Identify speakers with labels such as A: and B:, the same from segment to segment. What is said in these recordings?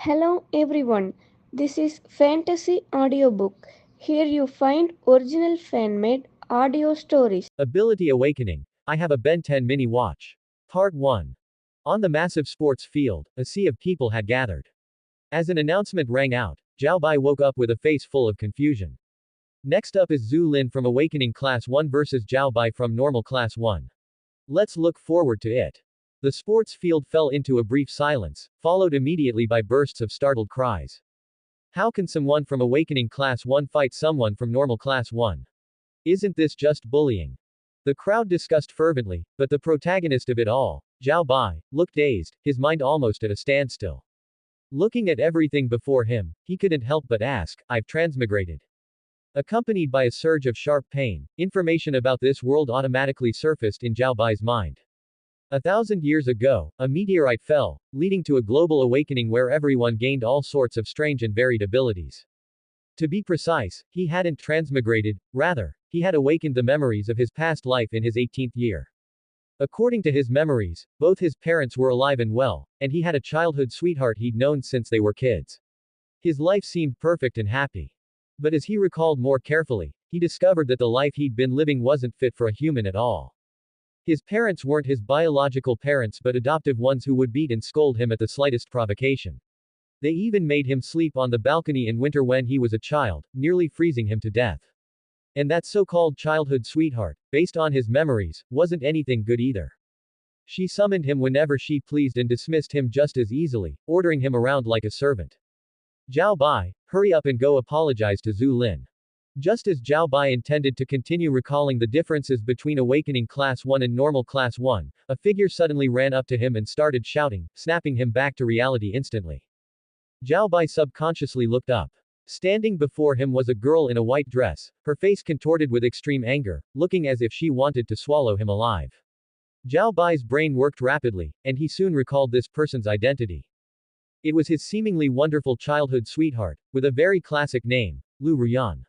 A: Hello everyone, this is Fantasy Audiobook. Here you find original fan made audio stories.
B: Ability Awakening. I have a Ben 10 mini watch. Part 1. On the massive sports field, a sea of people had gathered. As an announcement rang out, Zhao Bai woke up with a face full of confusion. Next up is Zhu Lin from Awakening Class 1 versus Zhao Bai from Normal Class 1. Let's look forward to it. The sports field fell into a brief silence, followed immediately by bursts of startled cries. How can someone from Awakening Class 1 fight someone from Normal Class 1? Isn't this just bullying? The crowd discussed fervently, but the protagonist of it all, Zhao Bai, looked dazed, his mind almost at a standstill. Looking at everything before him, he couldn't help but ask, I've transmigrated. Accompanied by a surge of sharp pain, information about this world automatically surfaced in Zhao Bai's mind. 1,000 years ago, a meteorite fell, leading to a global awakening where everyone gained all sorts of strange and varied abilities. To be precise, he hadn't transmigrated, rather, he had awakened the memories of his past life in his 18th year. According to his memories, both his parents were alive and well, and he had a childhood sweetheart he'd known since they were kids. His life seemed perfect and happy. But as he recalled more carefully, he discovered that the life he'd been living wasn't fit for a human at all. His parents weren't his biological parents but adoptive ones who would beat and scold him at the slightest provocation. They even made him sleep on the balcony in winter when he was a child, nearly freezing him to death. And that so-called childhood sweetheart, based on his memories, wasn't anything good either. She summoned him whenever she pleased and dismissed him just as easily, ordering him around like a servant. Zhao Bai, hurry up and go apologize to Zhu Lin. Just as Zhao Bai intended to continue recalling the differences between Awakening Class 1 and Normal Class 1, a figure suddenly ran up to him and started shouting, snapping him back to reality instantly. Zhao Bai subconsciously looked up. Standing before him was a girl in a white dress, her face contorted with extreme anger, looking as if she wanted to swallow him alive. Zhao Bai's brain worked rapidly, and he soon recalled this person's identity. It was his seemingly wonderful childhood sweetheart, with a very classic name, Lu Ruyan.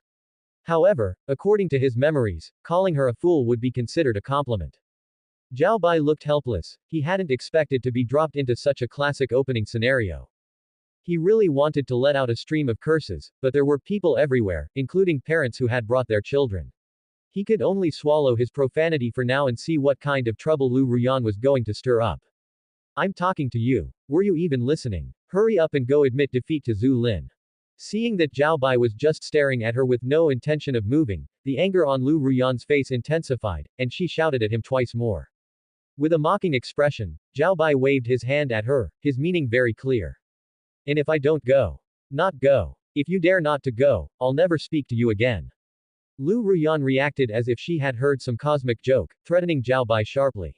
B: However, according to his memories, calling her a fool would be considered a compliment. Zhao Bai looked helpless, he hadn't expected to be dropped into such a classic opening scenario. He really wanted to let out a stream of curses, but there were people everywhere, including parents who had brought their children. He could only swallow his profanity for now and see what kind of trouble Lu Ruyan was going to stir up. I'm talking to you. Were you even listening? Hurry up and go admit defeat to Zhu Lin. Seeing that Zhao Bai was just staring at her with no intention of moving, the anger on Lu Ruyan's face intensified, and she shouted at him twice more. With a mocking expression, Zhao Bai waved his hand at her, his meaning very clear. And if I don't go? Not go. If you dare not to go, I'll never speak to you again. Lu Ruyan reacted as if she had heard some cosmic joke, threatening Zhao Bai sharply.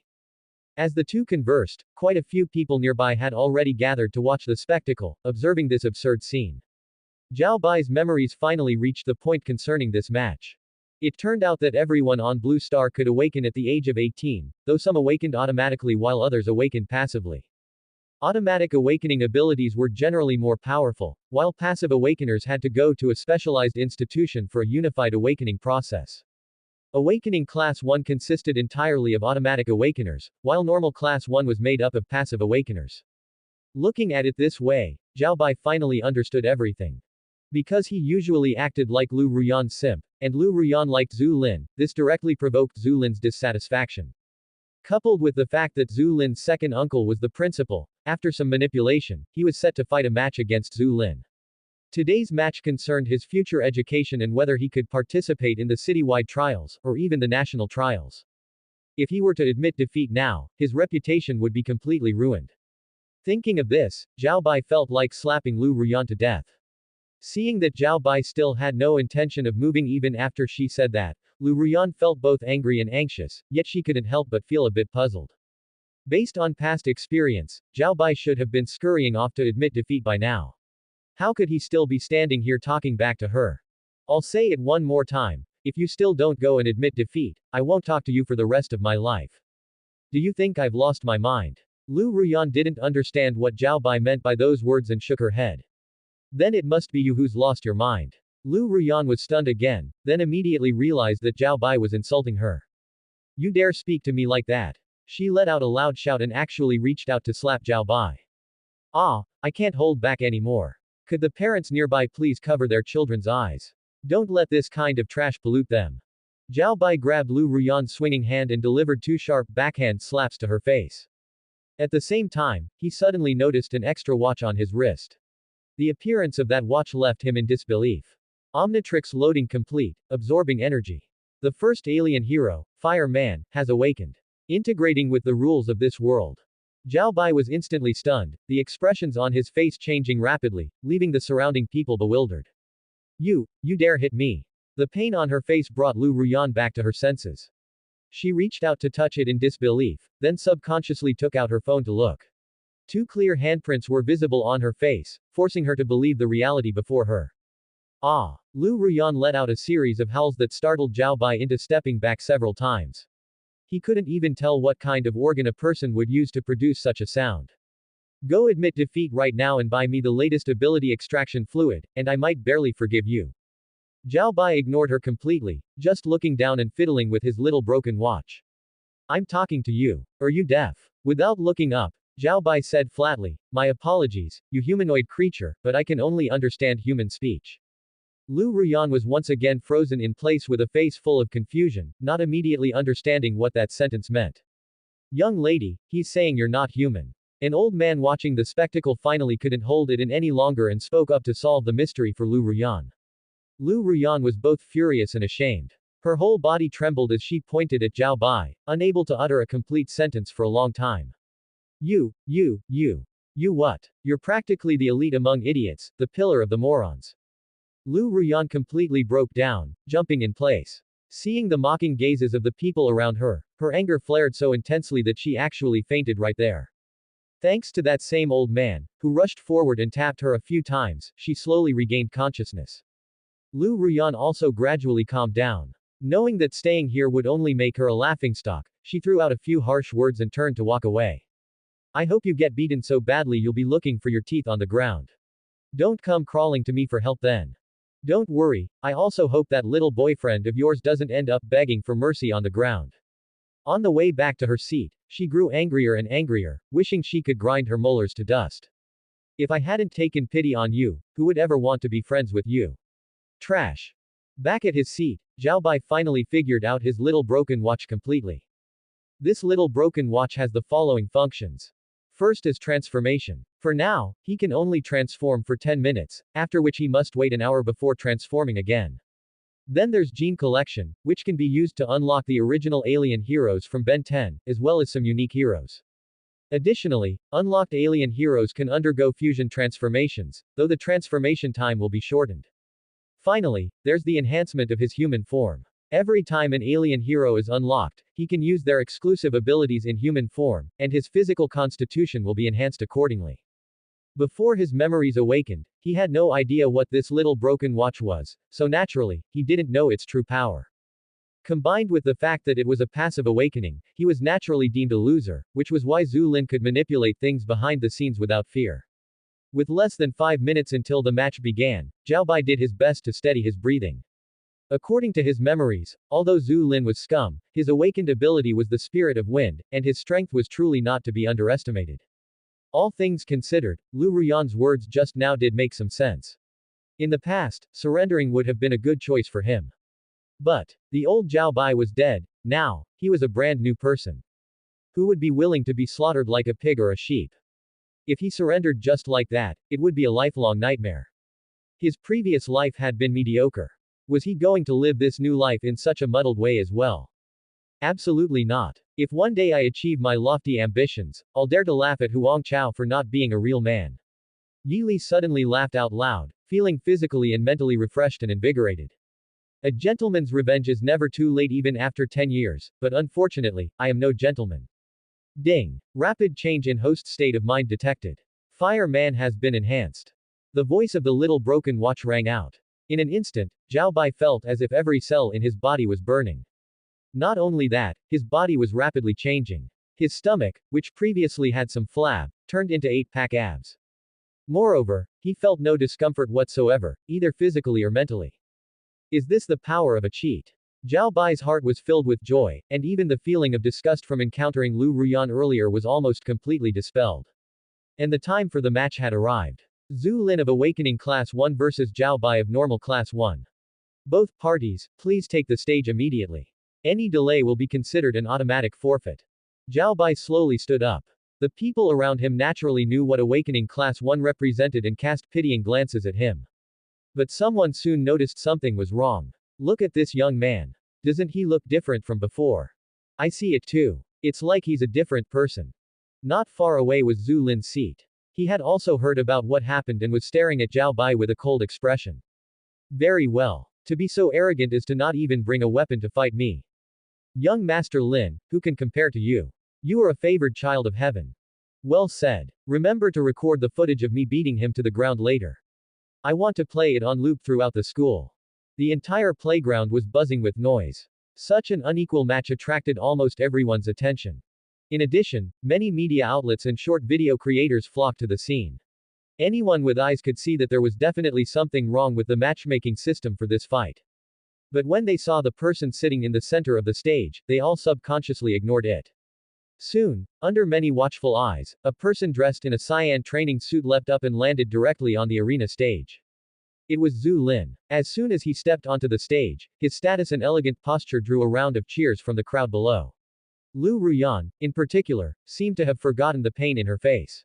B: As the two conversed, quite a few people nearby had already gathered to watch the spectacle, observing this absurd scene. Zhao Bai's memories finally reached the point concerning this match. It turned out that everyone on Blue Star could awaken at the age of 18, though some awakened automatically while others awakened passively. Automatic awakening abilities were generally more powerful, while passive awakeners had to go to a specialized institution for a unified awakening process. Awakening Class 1 consisted entirely of automatic awakeners, while Normal Class 1 was made up of passive awakeners. Looking at it this way, Zhao Bai finally understood everything. Because he usually acted like Lu Ruyan's simp, and Lu Ruyan liked Zhu Lin, this directly provoked Zhu Lin's dissatisfaction. Coupled with the fact that Zhu Lin's second uncle was the principal, after some manipulation, he was set to fight a match against Zhu Lin. Today's match concerned his future education and whether he could participate in the citywide trials, or even the national trials. If he were to admit defeat now, his reputation would be completely ruined. Thinking of this, Zhao Bai felt like slapping Lu Ruyan to death. Seeing that Zhao Bai still had no intention of moving even after she said that, Lu Ruyan felt both angry and anxious, yet she couldn't help but feel a bit puzzled. Based on past experience, Zhao Bai should have been scurrying off to admit defeat by now. How could he still be standing here talking back to her? I'll say it one more time, if you still don't go and admit defeat, I won't talk to you for the rest of my life. Do you think I've lost my mind? Lu Ruyan didn't understand what Zhao Bai meant by those words and shook her head. Then it must be you who's lost your mind. Lu Ruyan was stunned again, then immediately realized that Zhao Bai was insulting her. You dare speak to me like that? She let out a loud shout and actually reached out to slap Zhao Bai. Ah, I can't hold back anymore. Could the parents nearby please cover their children's eyes? Don't let this kind of trash pollute them. Zhao Bai grabbed Lu Ruyan's swinging hand and delivered two sharp backhand slaps to her face. At the same time, he suddenly noticed an extra watch on his wrist. The appearance of that watch left him in disbelief. Omnitrix loading complete, absorbing energy. The first alien hero, Fire Man, has awakened. Integrating with the rules of this world. Zhao Bai was instantly stunned, the expressions on his face changing rapidly, leaving the surrounding people bewildered. You dare hit me. The pain on her face brought Lu Ruyan back to her senses. She reached out to touch it in disbelief, then subconsciously took out her phone to look. Two clear handprints were visible on her face, forcing her to believe the reality before her. Ah! Lu Ruyan let out a series of howls that startled Zhao Bai into stepping back several times. He couldn't even tell what kind of organ a person would use to produce such a sound. Go admit defeat right now and buy me the latest ability extraction fluid, and I might barely forgive you. Zhao Bai ignored her completely, just looking down and fiddling with his little broken watch. I'm talking to you. Are you deaf? Without looking up, Zhao Bai said flatly, my apologies, you humanoid creature, but I can only understand human speech. Lu Ruyan was once again frozen in place with a face full of confusion, not immediately understanding what that sentence meant. Young lady, he's saying you're not human. An old man watching the spectacle finally couldn't hold it in any longer and spoke up to solve the mystery for Lu Ruyan. Lu Ruyan was both furious and ashamed. Her whole body trembled as she pointed at Zhao Bai, unable to utter a complete sentence for a long time. You what? You're practically the elite among idiots, the pillar of the morons. Lu Ruyan completely broke down, jumping in place. Seeing the mocking gazes of the people around her, her anger flared so intensely that she actually fainted right there. Thanks to that same old man, who rushed forward and tapped her a few times, she slowly regained consciousness. Lu Ruyan also gradually calmed down. Knowing that staying here would only make her a laughingstock, she threw out a few harsh words and turned to walk away. I hope you get beaten so badly you'll be looking for your teeth on the ground. Don't come crawling to me for help then. Don't worry, I also hope that little boyfriend of yours doesn't end up begging for mercy on the ground. On the way back to her seat, she grew angrier and angrier, wishing she could grind her molars to dust. If I hadn't taken pity on you, who would ever want to be friends with you? Trash. Back at his seat, Zhao Bai finally figured out his little broken watch completely. This little broken watch has the following functions. First is transformation. For now, he can only transform for 10 minutes, after which he must wait an hour before transforming again. Then there's gene collection, which can be used to unlock the original alien heroes from Ben 10, as well as some unique heroes. Additionally, unlocked alien heroes can undergo fusion transformations, though the transformation time will be shortened. Finally, there's the enhancement of his human form. Every time an alien hero is unlocked, he can use their exclusive abilities in human form, and his physical constitution will be enhanced accordingly. Before his memories awakened, he had no idea what this little broken watch was, so naturally, he didn't know its true power. Combined with the fact that it was a passive awakening, he was naturally deemed a loser, which was why Zhu Lin could manipulate things behind the scenes without fear. With less than 5 minutes until the match began, Zhao Bai did his best to steady his breathing. According to his memories, although Zhu Lin was scum, his awakened ability was the spirit of wind, and his strength was truly not to be underestimated. All things considered, Lu Ruyan's words just now did make some sense. In the past, surrendering would have been a good choice for him. But, the old Zhao Bai was dead, now, he was a brand new person. Who would be willing to be slaughtered like a pig or a sheep? If he surrendered just like that, it would be a lifelong nightmare. His previous life had been mediocre. Was he going to live this new life in such a muddled way as well? Absolutely not. If one day I achieve my lofty ambitions, I'll dare to laugh at Huang Chao for not being a real man. Yi Li suddenly laughed out loud, feeling physically and mentally refreshed and invigorated. A gentleman's revenge is never too late even after 10 years, but unfortunately, I am no gentleman. Ding. Rapid change in host state of mind detected. Fire Man has been enhanced. The voice of the little broken watch rang out. In an instant, Zhao Bai felt as if every cell in his body was burning. Not only that, his body was rapidly changing. His stomach, which previously had some flab, turned into 8-pack abs. Moreover, he felt no discomfort whatsoever, either physically or mentally. Is this the power of a cheat? Zhao Bai's heart was filled with joy, and even the feeling of disgust from encountering Lu Ruyan earlier was almost completely dispelled. And the time for the match had arrived. Zhu Lin of Awakening Class 1 versus Zhao Bai of Normal Class 1. Both parties, please take the stage immediately. Any delay will be considered an automatic forfeit. Zhao Bai slowly stood up. The people around him naturally knew what Awakening Class 1 represented and cast pitying glances at him. But someone soon noticed something was wrong. Look at this young man. Doesn't he look different from before? I see it too. It's like he's a different person. Not far away was Zhu Lin's seat. He had also heard about what happened and was staring at Zhao Bai with a cold expression. Very well. To be so arrogant as to not even bring a weapon to fight me. Young Master Lin, who can compare to you? You are a favored child of heaven. Well said. Remember to record the footage of me beating him to the ground later. I want to play it on loop throughout the school. The entire playground was buzzing with noise. Such an unequal match attracted almost everyone's attention. In addition, many media outlets and short video creators flocked to the scene. Anyone with eyes could see that there was definitely something wrong with the matchmaking system for this fight. But when they saw the person sitting in the center of the stage, they all subconsciously ignored it. Soon, under many watchful eyes, a person dressed in a cyan training suit leapt up and landed directly on the arena stage. It was Zhu Lin. As soon as he stepped onto the stage, his status and elegant posture drew a round of cheers from the crowd below. Lu Ruyan, in particular, seemed to have forgotten the pain in her face.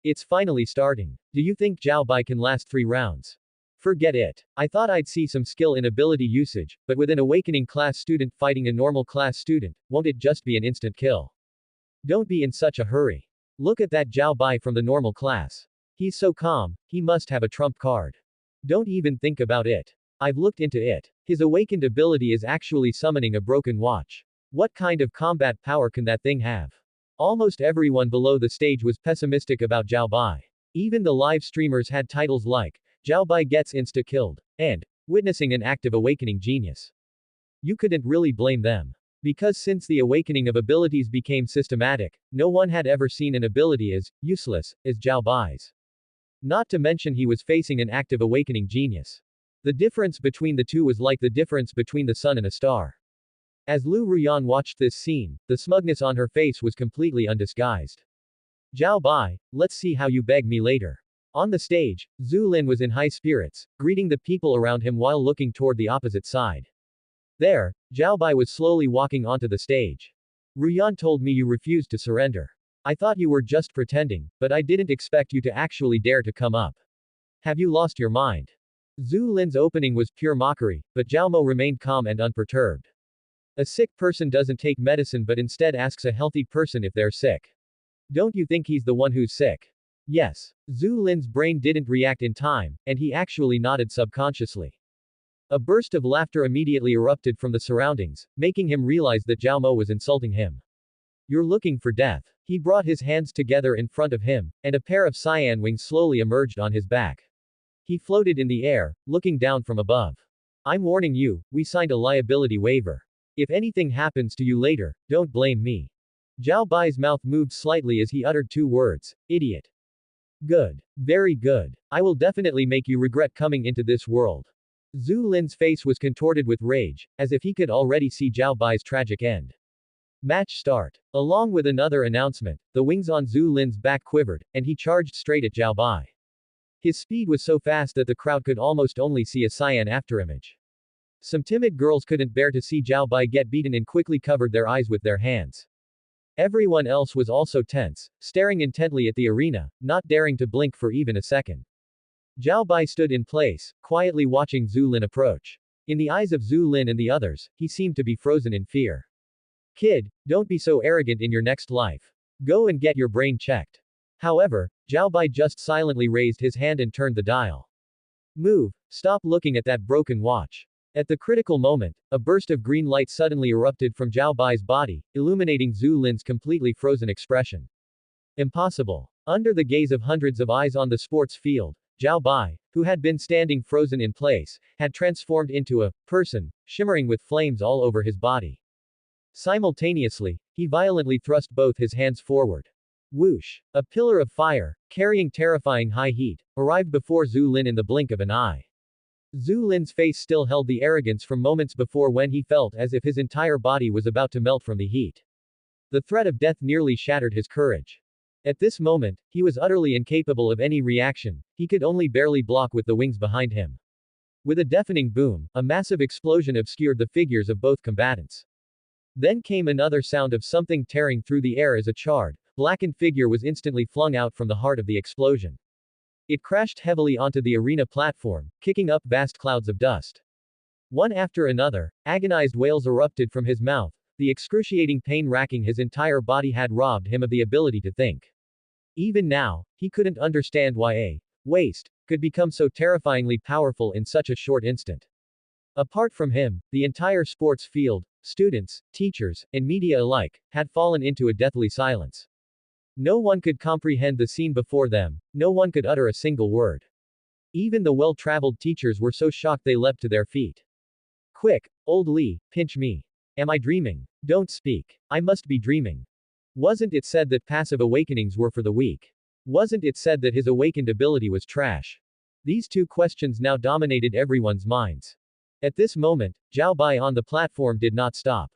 B: It's finally starting. Do you think Zhao Bai can last 3 rounds? Forget it. I thought I'd see some skill in ability usage, but with an awakening class student fighting a normal class student, won't it just be an instant kill? Don't be in such a hurry. Look at that Zhao Bai from the normal class. He's so calm, he must have a trump card. Don't even think about it. I've looked into it. His awakened ability is actually summoning a broken watch. What kind of combat power can that thing have? Almost everyone below the stage was pessimistic about Zhao Bai. Even the live streamers had titles like, Zhao Bai gets insta-killed, and, witnessing an active awakening genius. You couldn't really blame them. Because since the awakening of abilities became systematic, no one had ever seen an ability as useless as Zhao Bai's. Not to mention he was facing an active awakening genius. The difference between the two was like the difference between the sun and a star. As Lu Ruyan watched this scene, the smugness on her face was completely undisguised. Zhao Bai, let's see how you beg me later. On the stage, Zhu Lin was in high spirits, greeting the people around him while looking toward the opposite side. There, Zhao Bai was slowly walking onto the stage. Ruyan told me you refused to surrender. I thought you were just pretending, but I didn't expect you to actually dare to come up. Have you lost your mind? Zhu Lin's opening was pure mockery, but Zhao Mo remained calm and unperturbed. A sick person doesn't take medicine but instead asks a healthy person if they're sick. Don't you think he's the one who's sick? Yes. Zhu Lin's brain didn't react in time, and he actually nodded subconsciously. A burst of laughter immediately erupted from the surroundings, making him realize that Zhao Mo was insulting him. You're looking for death. He brought his hands together in front of him, and a pair of cyan wings slowly emerged on his back. He floated in the air, looking down from above. I'm warning you, we signed a liability waiver. If anything happens to you later, don't blame me. Zhao Bai's mouth moved slightly as he uttered 2 words, idiot. Good. Very good. I will definitely make you regret coming into this world. Zhu Lin's face was contorted with rage, as if he could already see Zhao Bai's tragic end. Match start. Along with another announcement, the wings on Zhu Lin's back quivered, and he charged straight at Zhao Bai. His speed was so fast that the crowd could almost only see a cyan afterimage. Some timid girls couldn't bear to see Zhao Bai get beaten and quickly covered their eyes with their hands. Everyone else was also tense, staring intently at the arena, not daring to blink for even a second. Zhao Bai stood in place, quietly watching Zhu Lin approach. In the eyes of Zhu Lin and the others, he seemed to be frozen in fear. Kid, don't be so arrogant in your next life. Go and get your brain checked. However, Zhao Bai just silently raised his hand and turned the dial. Move, stop looking at that broken watch. At the critical moment, a burst of green light suddenly erupted from Zhao Bai's body, illuminating Zhu Lin's completely frozen expression. Impossible. Under the gaze of hundreds of eyes on the sports field, Zhao Bai, who had been standing frozen in place, had transformed into a person, shimmering with flames all over his body. Simultaneously, he violently thrust both his hands forward. Whoosh! A pillar of fire, carrying terrifying high heat, arrived before Zhu Lin in the blink of an eye. Zhu Lin's face still held the arrogance from moments before when he felt as if his entire body was about to melt from the heat. The threat of death nearly shattered his courage. At this moment, he was utterly incapable of any reaction, he could only barely block with the wings behind him. With a deafening boom, a massive explosion obscured the figures of both combatants. Then came another sound of something tearing through the air as a charred, blackened figure was instantly flung out from the heart of the explosion. It crashed heavily onto the arena platform, kicking up vast clouds of dust. One after another, agonized wails erupted from his mouth, the excruciating pain racking his entire body had robbed him of the ability to think. Even now, he couldn't understand why a waste could become so terrifyingly powerful in such a short instant. Apart from him, the entire sports field, students, teachers, and media alike, had fallen into a deathly silence. No one could comprehend the scene before them, no one could utter a single word. Even the well-traveled teachers were so shocked they leapt to their feet. Quick, old Lee, pinch me. Am I dreaming? Don't speak. I must be dreaming. Wasn't it said that passive awakenings were for the weak? Wasn't it said that his awakened ability was trash? These two questions now dominated everyone's minds. At this moment, Zhao Bai on the platform did not stop.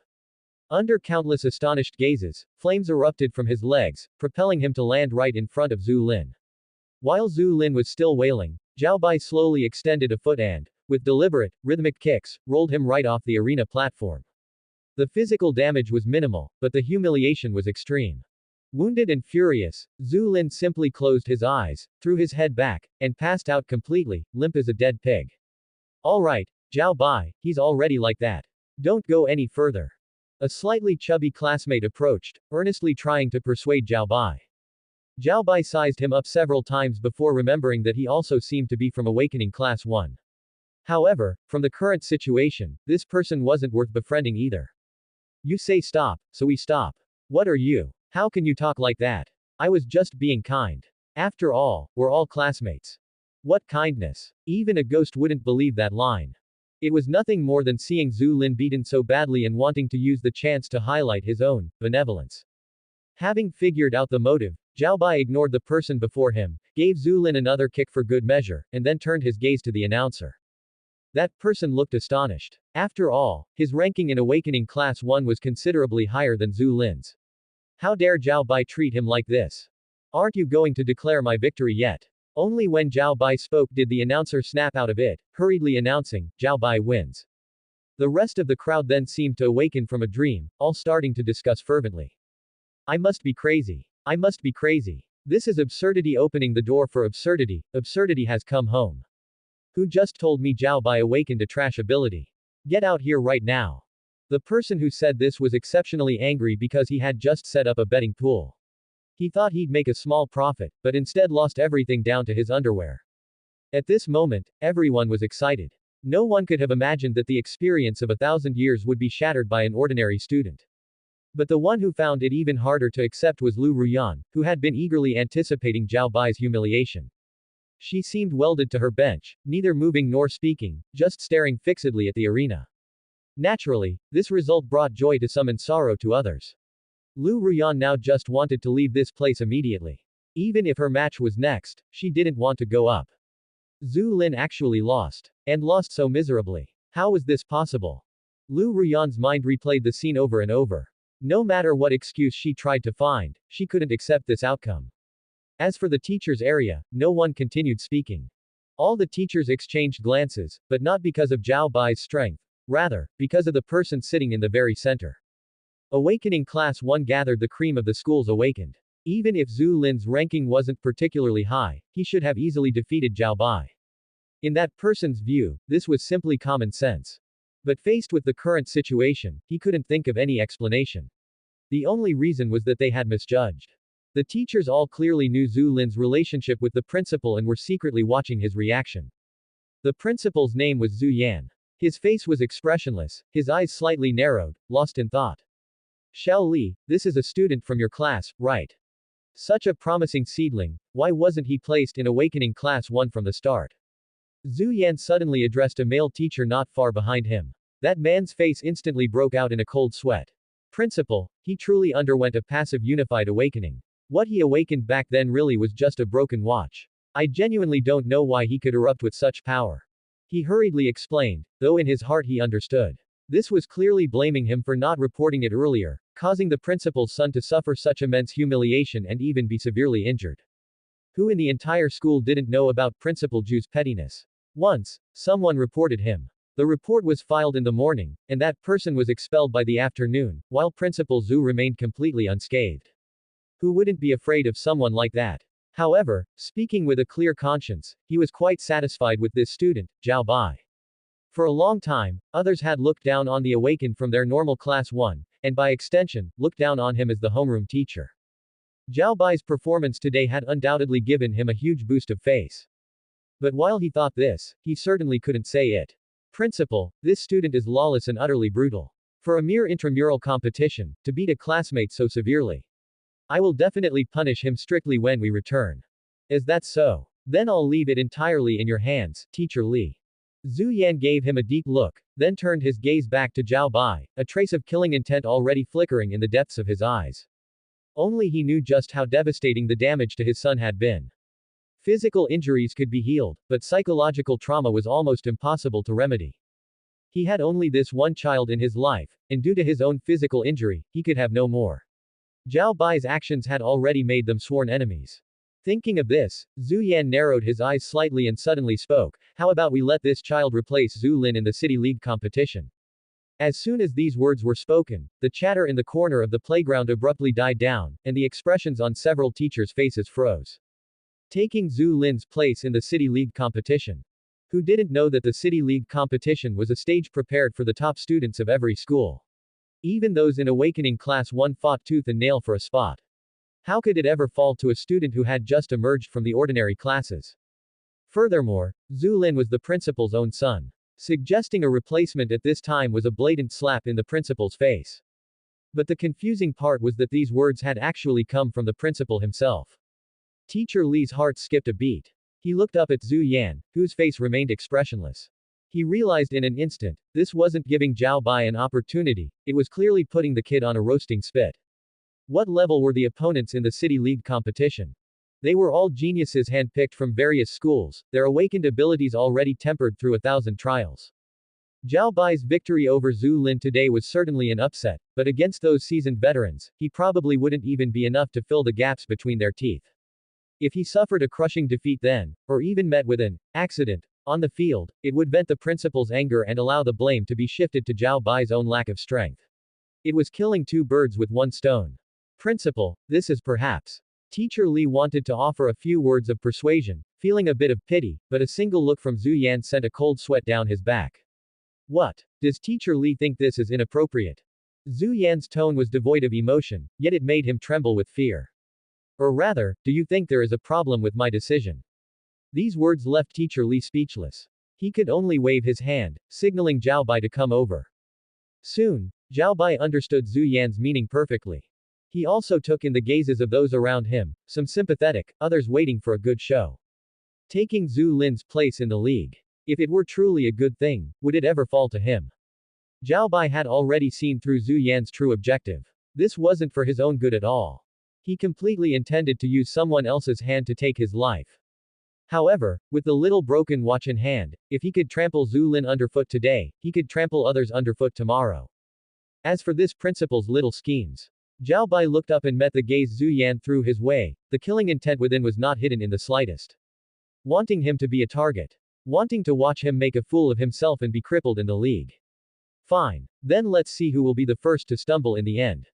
B: Under countless astonished gazes, flames erupted from his legs, propelling him to land right in front of Zhu Lin. While Zhu Lin was still wailing, Zhao Bai slowly extended a foot and, with deliberate, rhythmic kicks, rolled him right off the arena platform. The physical damage was minimal, but the humiliation was extreme. Wounded and furious, Zhu Lin simply closed his eyes, threw his head back, and passed out completely, limp as a dead pig. Alright, Zhao Bai, he's already like that. Don't go any further. A slightly chubby classmate approached, earnestly trying to persuade Zhao Bai. Zhao Bai sized him up several times before remembering that he also seemed to be from Awakening Class 1. However, from the current situation, this person wasn't worth befriending either. You say stop, so we stop. What are you? How can you talk like that? I was just being kind. After all, we're all classmates. What kindness. Even a ghost wouldn't believe that line. It was nothing more than seeing Zhu Lin beaten so badly and wanting to use the chance to highlight his own benevolence. Having figured out the motive, Zhao Bai ignored the person before him, gave Zhu Lin another kick for good measure, and then turned his gaze to the announcer. That person looked astonished. After all, his ranking in Awakening Class 1 was considerably higher than Zhu Lin's. How dare Zhao Bai treat him like this? Aren't you going to declare my victory yet? Only when Zhao Bai spoke did the announcer snap out of it, hurriedly announcing, Zhao Bai wins. The rest of the crowd then seemed to awaken from a dream, all starting to discuss fervently. I must be crazy. I must be crazy. This is absurdity opening the door for absurdity, absurdity has come home. Who just told me Zhao Bai awakened a trash ability? Get out here right now. The person who said this was exceptionally angry because he had just set up a betting pool. He thought he'd make a small profit, but instead lost everything down to his underwear. At this moment, everyone was excited. No one could have imagined that the experience of 1,000 years would be shattered by an ordinary student. But the one who found it even harder to accept was Lu Ruyan, who had been eagerly anticipating Zhao Bai's humiliation. She seemed welded to her bench, neither moving nor speaking, just staring fixedly at the arena. Naturally, this result brought joy to some and sorrow to others. Lu Ruyan now just wanted to leave this place immediately. Even if her match was next, she didn't want to go up. Zhu Lin actually lost. And lost so miserably. How was this possible? Lu Ruyan's mind replayed the scene over and over. No matter what excuse she tried to find, she couldn't accept this outcome. As for the teachers' area, no one continued speaking. All the teachers exchanged glances, but not because of Zhao Bai's strength, rather, because of the person sitting in the very center. Awakening Class 1 gathered the cream of the schools awakened. Even if Zhu Lin's ranking wasn't particularly high, he should have easily defeated Zhao Bai. In that person's view, this was simply common sense. But faced with the current situation, he couldn't think of any explanation. The only reason was that they had misjudged. The teachers all clearly knew Zhu Lin's relationship with the principal and were secretly watching his reaction. The principal's name was Zhu Yan. His face was expressionless, his eyes slightly narrowed, lost in thought. Xiao Li, this is a student from your class, right? Such a promising seedling, why wasn't he placed in Awakening Class 1 from the start? Zhu Yan suddenly addressed a male teacher not far behind him. That man's face instantly broke out in a cold sweat. Principal, he truly underwent a passive unified awakening. What he awakened back then really was just a broken watch. I genuinely don't know why he could erupt with such power. He hurriedly explained, though in his heart he understood. This was clearly blaming him for not reporting it earlier, causing the principal's son to suffer such immense humiliation and even be severely injured. Who in the entire school didn't know about Principal Zhu's pettiness? Once, someone reported him. The report was filed in the morning, and that person was expelled by the afternoon, while Principal Zhu remained completely unscathed. Who wouldn't be afraid of someone like that? However, speaking with a clear conscience, he was quite satisfied with this student, Zhao Bai. For a long time, others had looked down on the awakened from their normal class 1, and by extension, looked down on him as the homeroom teacher. Zhao Bai's performance today had undoubtedly given him a huge boost of face. But while he thought this, he certainly couldn't say it. Principal, this student is lawless and utterly brutal. For a mere intramural competition, to beat a classmate so severely. I will definitely punish him strictly when we return. Is that so? Then I'll leave it entirely in your hands, Teacher Li. Zhu Yan gave him a deep look, then turned his gaze back to Zhao Bai, a trace of killing intent already flickering in the depths of his eyes. Only he knew just how devastating the damage to his son had been. Physical injuries could be healed, but psychological trauma was almost impossible to remedy. He had only this one child in his life, and due to his own physical injury, he could have no more. Zhao Bai's actions had already made them sworn enemies. Thinking of this, Zhu Yan narrowed his eyes slightly and suddenly spoke, how about we let this child replace Zhu Lin in the City League competition? As soon as these words were spoken, the chatter in the corner of the playground abruptly died down, and the expressions on several teachers' faces froze. Taking Zhu Lin's place in the City League competition. Who didn't know that the City League competition was a stage prepared for the top students of every school? Even those in Awakening Class 1 fought tooth and nail for a spot. How could it ever fall to a student who had just emerged from the ordinary classes? Furthermore, Zhu Lin was the principal's own son. Suggesting a replacement at this time was a blatant slap in the principal's face. But the confusing part was that these words had actually come from the principal himself. Teacher Li's heart skipped a beat. He looked up at Zhu Yan, whose face remained expressionless. He realized in an instant, this wasn't giving Zhao Bai an opportunity, it was clearly putting the kid on a roasting spit. What level were the opponents in the City League competition? They were all geniuses handpicked from various schools, their awakened abilities already tempered through 1,000 trials. Zhao Bai's victory over Zhu Lin today was certainly an upset, but against those seasoned veterans, he probably wouldn't even be enough to fill the gaps between their teeth. If he suffered a crushing defeat then, or even met with an accident on the field, it would vent the principal's anger and allow the blame to be shifted to Zhao Bai's own lack of strength. It was killing two birds with one stone. Principal, this is perhaps. Teacher Li wanted to offer a few words of persuasion, feeling a bit of pity, but a single look from Zhu Yan sent a cold sweat down his back. What? Does Teacher Li think this is inappropriate? Zhu Yan's tone was devoid of emotion, yet it made him tremble with fear. Or rather, do you think there is a problem with my decision? These words left Teacher Li speechless. He could only wave his hand, signaling Zhao Bai to come over. Soon, Zhao Bai understood Zhu Yan's meaning perfectly. He also took in the gazes of those around him, some sympathetic, others waiting for a good show. Taking Zhu Lin's place in the league. If it were truly a good thing, would it ever fall to him? Zhao Bai had already seen through Zhu Yan's true objective. This wasn't for his own good at all. He completely intended to use someone else's hand to take his life. However, with the little broken watch in hand, if he could trample Zhu Lin underfoot today, he could trample others underfoot tomorrow. As for this principal's little schemes, Zhao Bai looked up and met the gaze Zhu Yan threw his way. The killing intent within was not hidden in the slightest. Wanting him to be a target. Wanting to watch him make a fool of himself and be crippled in the league. Fine. Then let's see who will be the first to stumble in the end.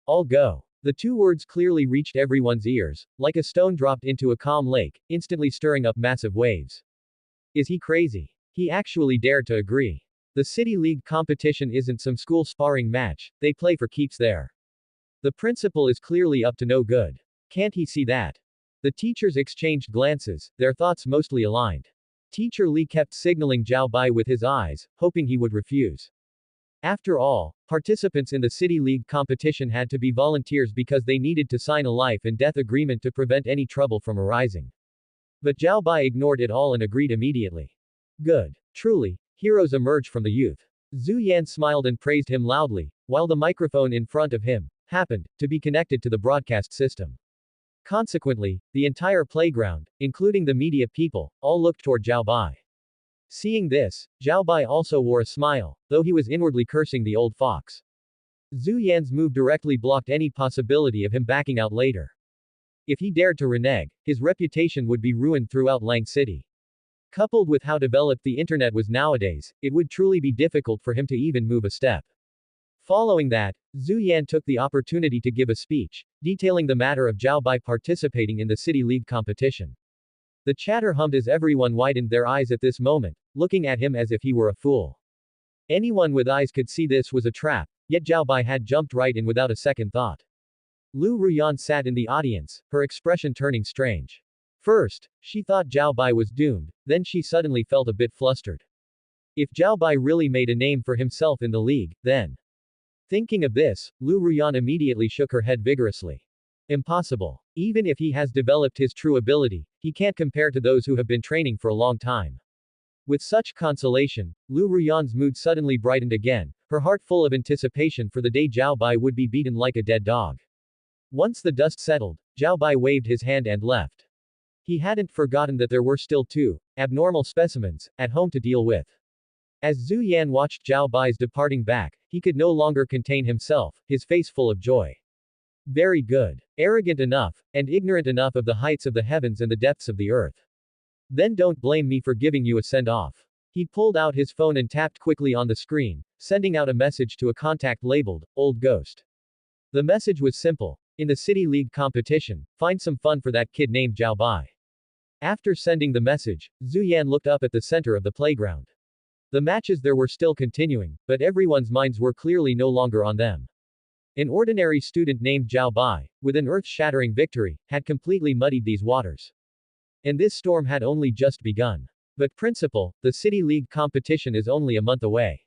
B: I'll go. The two words clearly reached everyone's ears, like a stone dropped into a calm lake, instantly stirring up massive waves. Is he crazy? He actually dared to agree. The City League competition isn't some school sparring match, they play for keeps there. The principal is clearly up to no good. Can't he see that? The teachers exchanged glances, their thoughts mostly aligned. Teacher Li kept signaling Zhao Bai with his eyes, hoping he would refuse. After all, participants in the City League competition had to be volunteers because they needed to sign a life and death agreement to prevent any trouble from arising. But Zhao Bai ignored it all and agreed immediately. Good. Truly, heroes emerge from the youth. Zhu Yan smiled and praised him loudly, while the microphone in front of him happened to be connected to the broadcast system. Consequently, the entire playground, including the media people, all looked toward Zhao Bai. Seeing this, Zhao Bai also wore a smile, though he was inwardly cursing the old fox. Zhu Yan's move directly blocked any possibility of him backing out later. If he dared to renege, his reputation would be ruined throughout Lang City. Coupled with how developed the internet was nowadays, it would truly be difficult for him to even move a step. Following that, Zhu Yan took the opportunity to give a speech, detailing the matter of Zhao Bai participating in the City League competition. The chatter hummed as everyone widened their eyes at this moment, looking at him as if he were a fool. Anyone with eyes could see this was a trap, yet Zhao Bai had jumped right in without a second thought. Lu Ruyan sat in the audience, her expression turning strange. First, she thought Zhao Bai was doomed, then she suddenly felt a bit flustered. If Zhao Bai really made a name for himself in the league, then. Thinking of this, Lu Ruyan immediately shook her head vigorously. Impossible. Even if he has developed his true ability, he can't compare to those who have been training for a long time. With such consolation, Lu Ruyan's mood suddenly brightened again, her heart full of anticipation for the day Zhao Bai would be beaten like a dead dog. Once the dust settled, Zhao Bai waved his hand and left. He hadn't forgotten that there were still two abnormal specimens at home to deal with. As Zhu Yan watched Zhao Bai's departing back, he could no longer contain himself, his face full of joy. Very good. Arrogant enough, and ignorant enough of the heights of the heavens and the depths of the earth. Then don't blame me for giving you a send-off. He pulled out his phone and tapped quickly on the screen, sending out a message to a contact labeled, Old Ghost. The message was simple. In the City League competition, find some fun for that kid named Zhao Bai. After sending the message, Zhu Yan looked up at the center of the playground. The matches there were still continuing, but everyone's minds were clearly no longer on them. An ordinary student named Zhao Bai, with an earth-shattering victory, had completely muddied these waters. And this storm had only just begun. But principal, the City League competition is only a month away.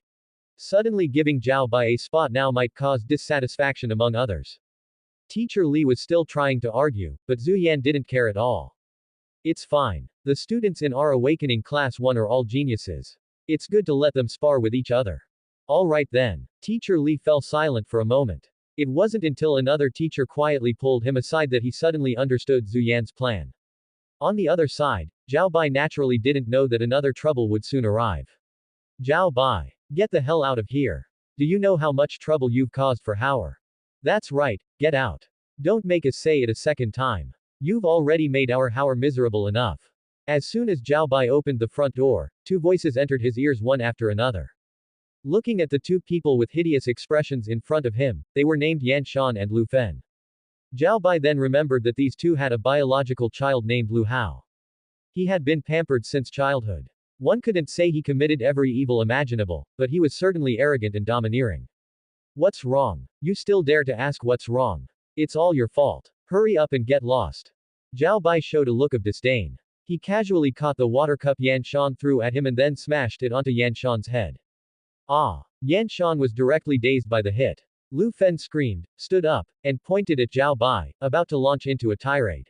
B: Suddenly giving Zhao Bai a spot now might cause dissatisfaction among others. Teacher Li was still trying to argue, but Zhu Yan didn't care at all. It's fine. The students in our awakening class 1 are all geniuses. It's good to let them spar with each other. All right then. Teacher Li fell silent for a moment. It wasn't until another teacher quietly pulled him aside that he suddenly understood Zhu Yan's plan. On the other side, Zhao Bai naturally didn't know that another trouble would soon arrive. Zhao Bai. Get the hell out of here. Do you know how much trouble you've caused for Hauer? That's right, get out. Don't make us say it a second time. You've already made our Hauer miserable enough. As soon as Zhao Bai opened the front door, two voices entered his ears one after another. Looking at the two people with hideous expressions in front of him, they were named Yan Shan and Lu Fen. Zhao Bai then remembered that these two had a biological child named Lu Hao. He had been pampered since childhood. One couldn't say he committed every evil imaginable, but he was certainly arrogant and domineering. What's wrong? You still dare to ask what's wrong? It's all your fault. Hurry up and get lost. Zhao Bai showed a look of disdain. He casually caught the water cup Yan Shan threw at him and then smashed it onto Yan Shan's head. Ah! Yan Shan was directly dazed by the hit. Lu Fen screamed, stood up, and pointed at Zhao Bai, about to launch into a tirade.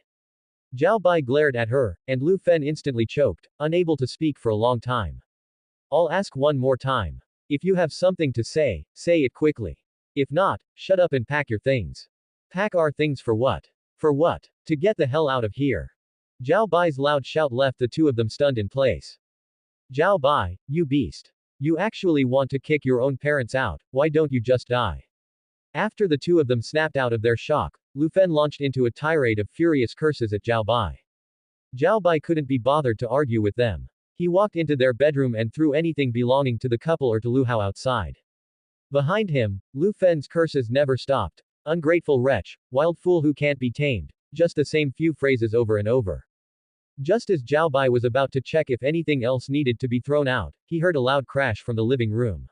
B: Zhao Bai glared at her, and Lu Fen instantly choked, unable to speak for a long time. I'll ask one more time. If you have something to say it quickly. If not, shut up and pack your things. Pack our things for what? For what? To get the hell out of here. Zhao Bai's loud shout left the two of them stunned in place. Zhao Bai, you beast. You actually want to kick your own parents out, why don't you just die? After the two of them snapped out of their shock, Lu Fen launched into a tirade of furious curses at Zhao Bai. Zhao Bai couldn't be bothered to argue with them. He walked into their bedroom and threw anything belonging to the couple or to Lu Hao outside. Behind him, Lu Fen's curses never stopped. Ungrateful wretch, wild fool who can't be tamed, just the same few phrases over and over. Just as Zhao Bai was about to check if anything else needed to be thrown out, he heard a loud crash from the living room.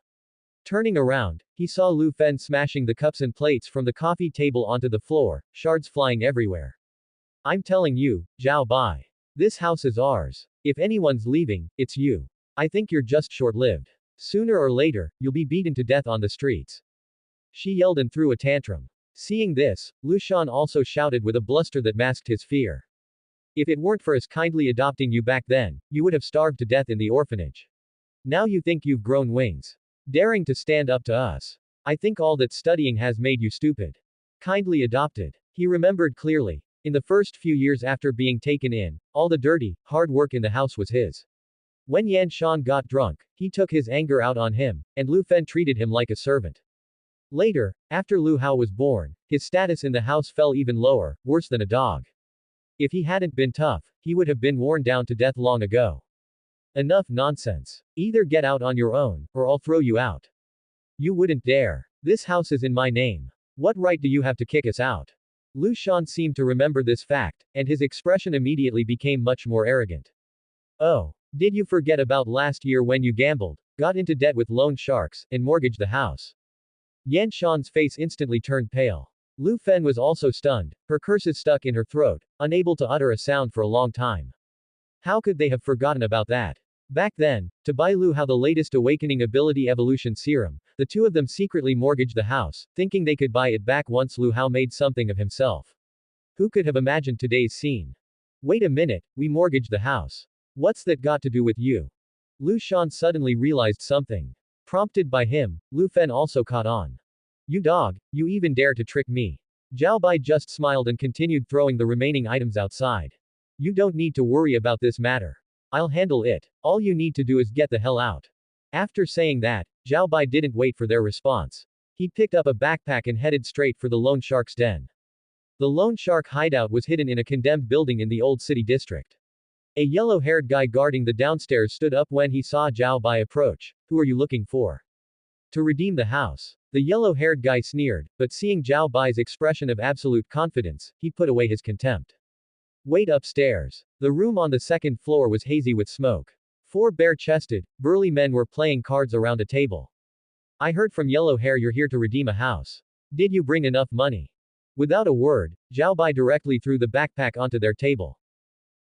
B: Turning around, he saw Lu Fen smashing the cups and plates from the coffee table onto the floor, shards flying everywhere. I'm telling you, Zhao Bai. This house is ours. If anyone's leaving, it's you. I think you're just short-lived. Sooner or later, you'll be beaten to death on the streets. She yelled and threw a tantrum. Seeing this, Lu Shan also shouted with a bluster that masked his fear. If it weren't for us kindly adopting you back then, you would have starved to death in the orphanage. Now you think you've grown wings. Daring to stand up to us. I think all that studying has made you stupid. Kindly adopted. He remembered clearly. In the first few years after being taken in, all the dirty, hard work in the house was his. When Yan Shan got drunk, he took his anger out on him, and Lu Fen treated him like a servant. Later, after Lu Hao was born, his status in the house fell even lower, worse than a dog. If he hadn't been tough, he would have been worn down to death long ago. Enough nonsense. Either get out on your own, or I'll throw you out. You wouldn't dare. This house is in my name. What right do you have to kick us out? Lu Shan seemed to remember this fact, and his expression immediately became much more arrogant. Oh, did you forget about last year when you gambled, got into debt with loan sharks, and mortgaged the house? Yan Shan's face instantly turned pale. Lu Fen was also stunned, her curses stuck in her throat, unable to utter a sound for a long time. How could they have forgotten about that? Back then, to buy Lu Hao the latest awakening ability evolution serum, the two of them secretly mortgaged the house, thinking they could buy it back once Lu Hao made something of himself. Who could have imagined today's scene? Wait a minute, we mortgaged the house. What's that got to do with you? Lu Shan suddenly realized something. Prompted by him, Lu Fen also caught on. You dog, you even dare to trick me. Zhao Bai just smiled and continued throwing the remaining items outside. You don't need to worry about this matter. I'll handle it. All you need to do is get the hell out. After saying that, Zhao Bai didn't wait for their response. He picked up a backpack and headed straight for the loan shark's den. The loan shark hideout was hidden in a condemned building in the old city district. A yellow-haired guy guarding the downstairs stood up when he saw Zhao Bai approach. Who are you looking for? To redeem the house. The yellow-haired guy sneered, but seeing Zhao Bai's expression of absolute confidence, he put away his contempt. Wait upstairs. The room on the second floor was hazy with smoke. Four bare-chested, burly men were playing cards around a table. I heard from Yellow Hair you're here to redeem a house. Did you bring enough money? Without a word, Zhao Bai directly threw the backpack onto their table.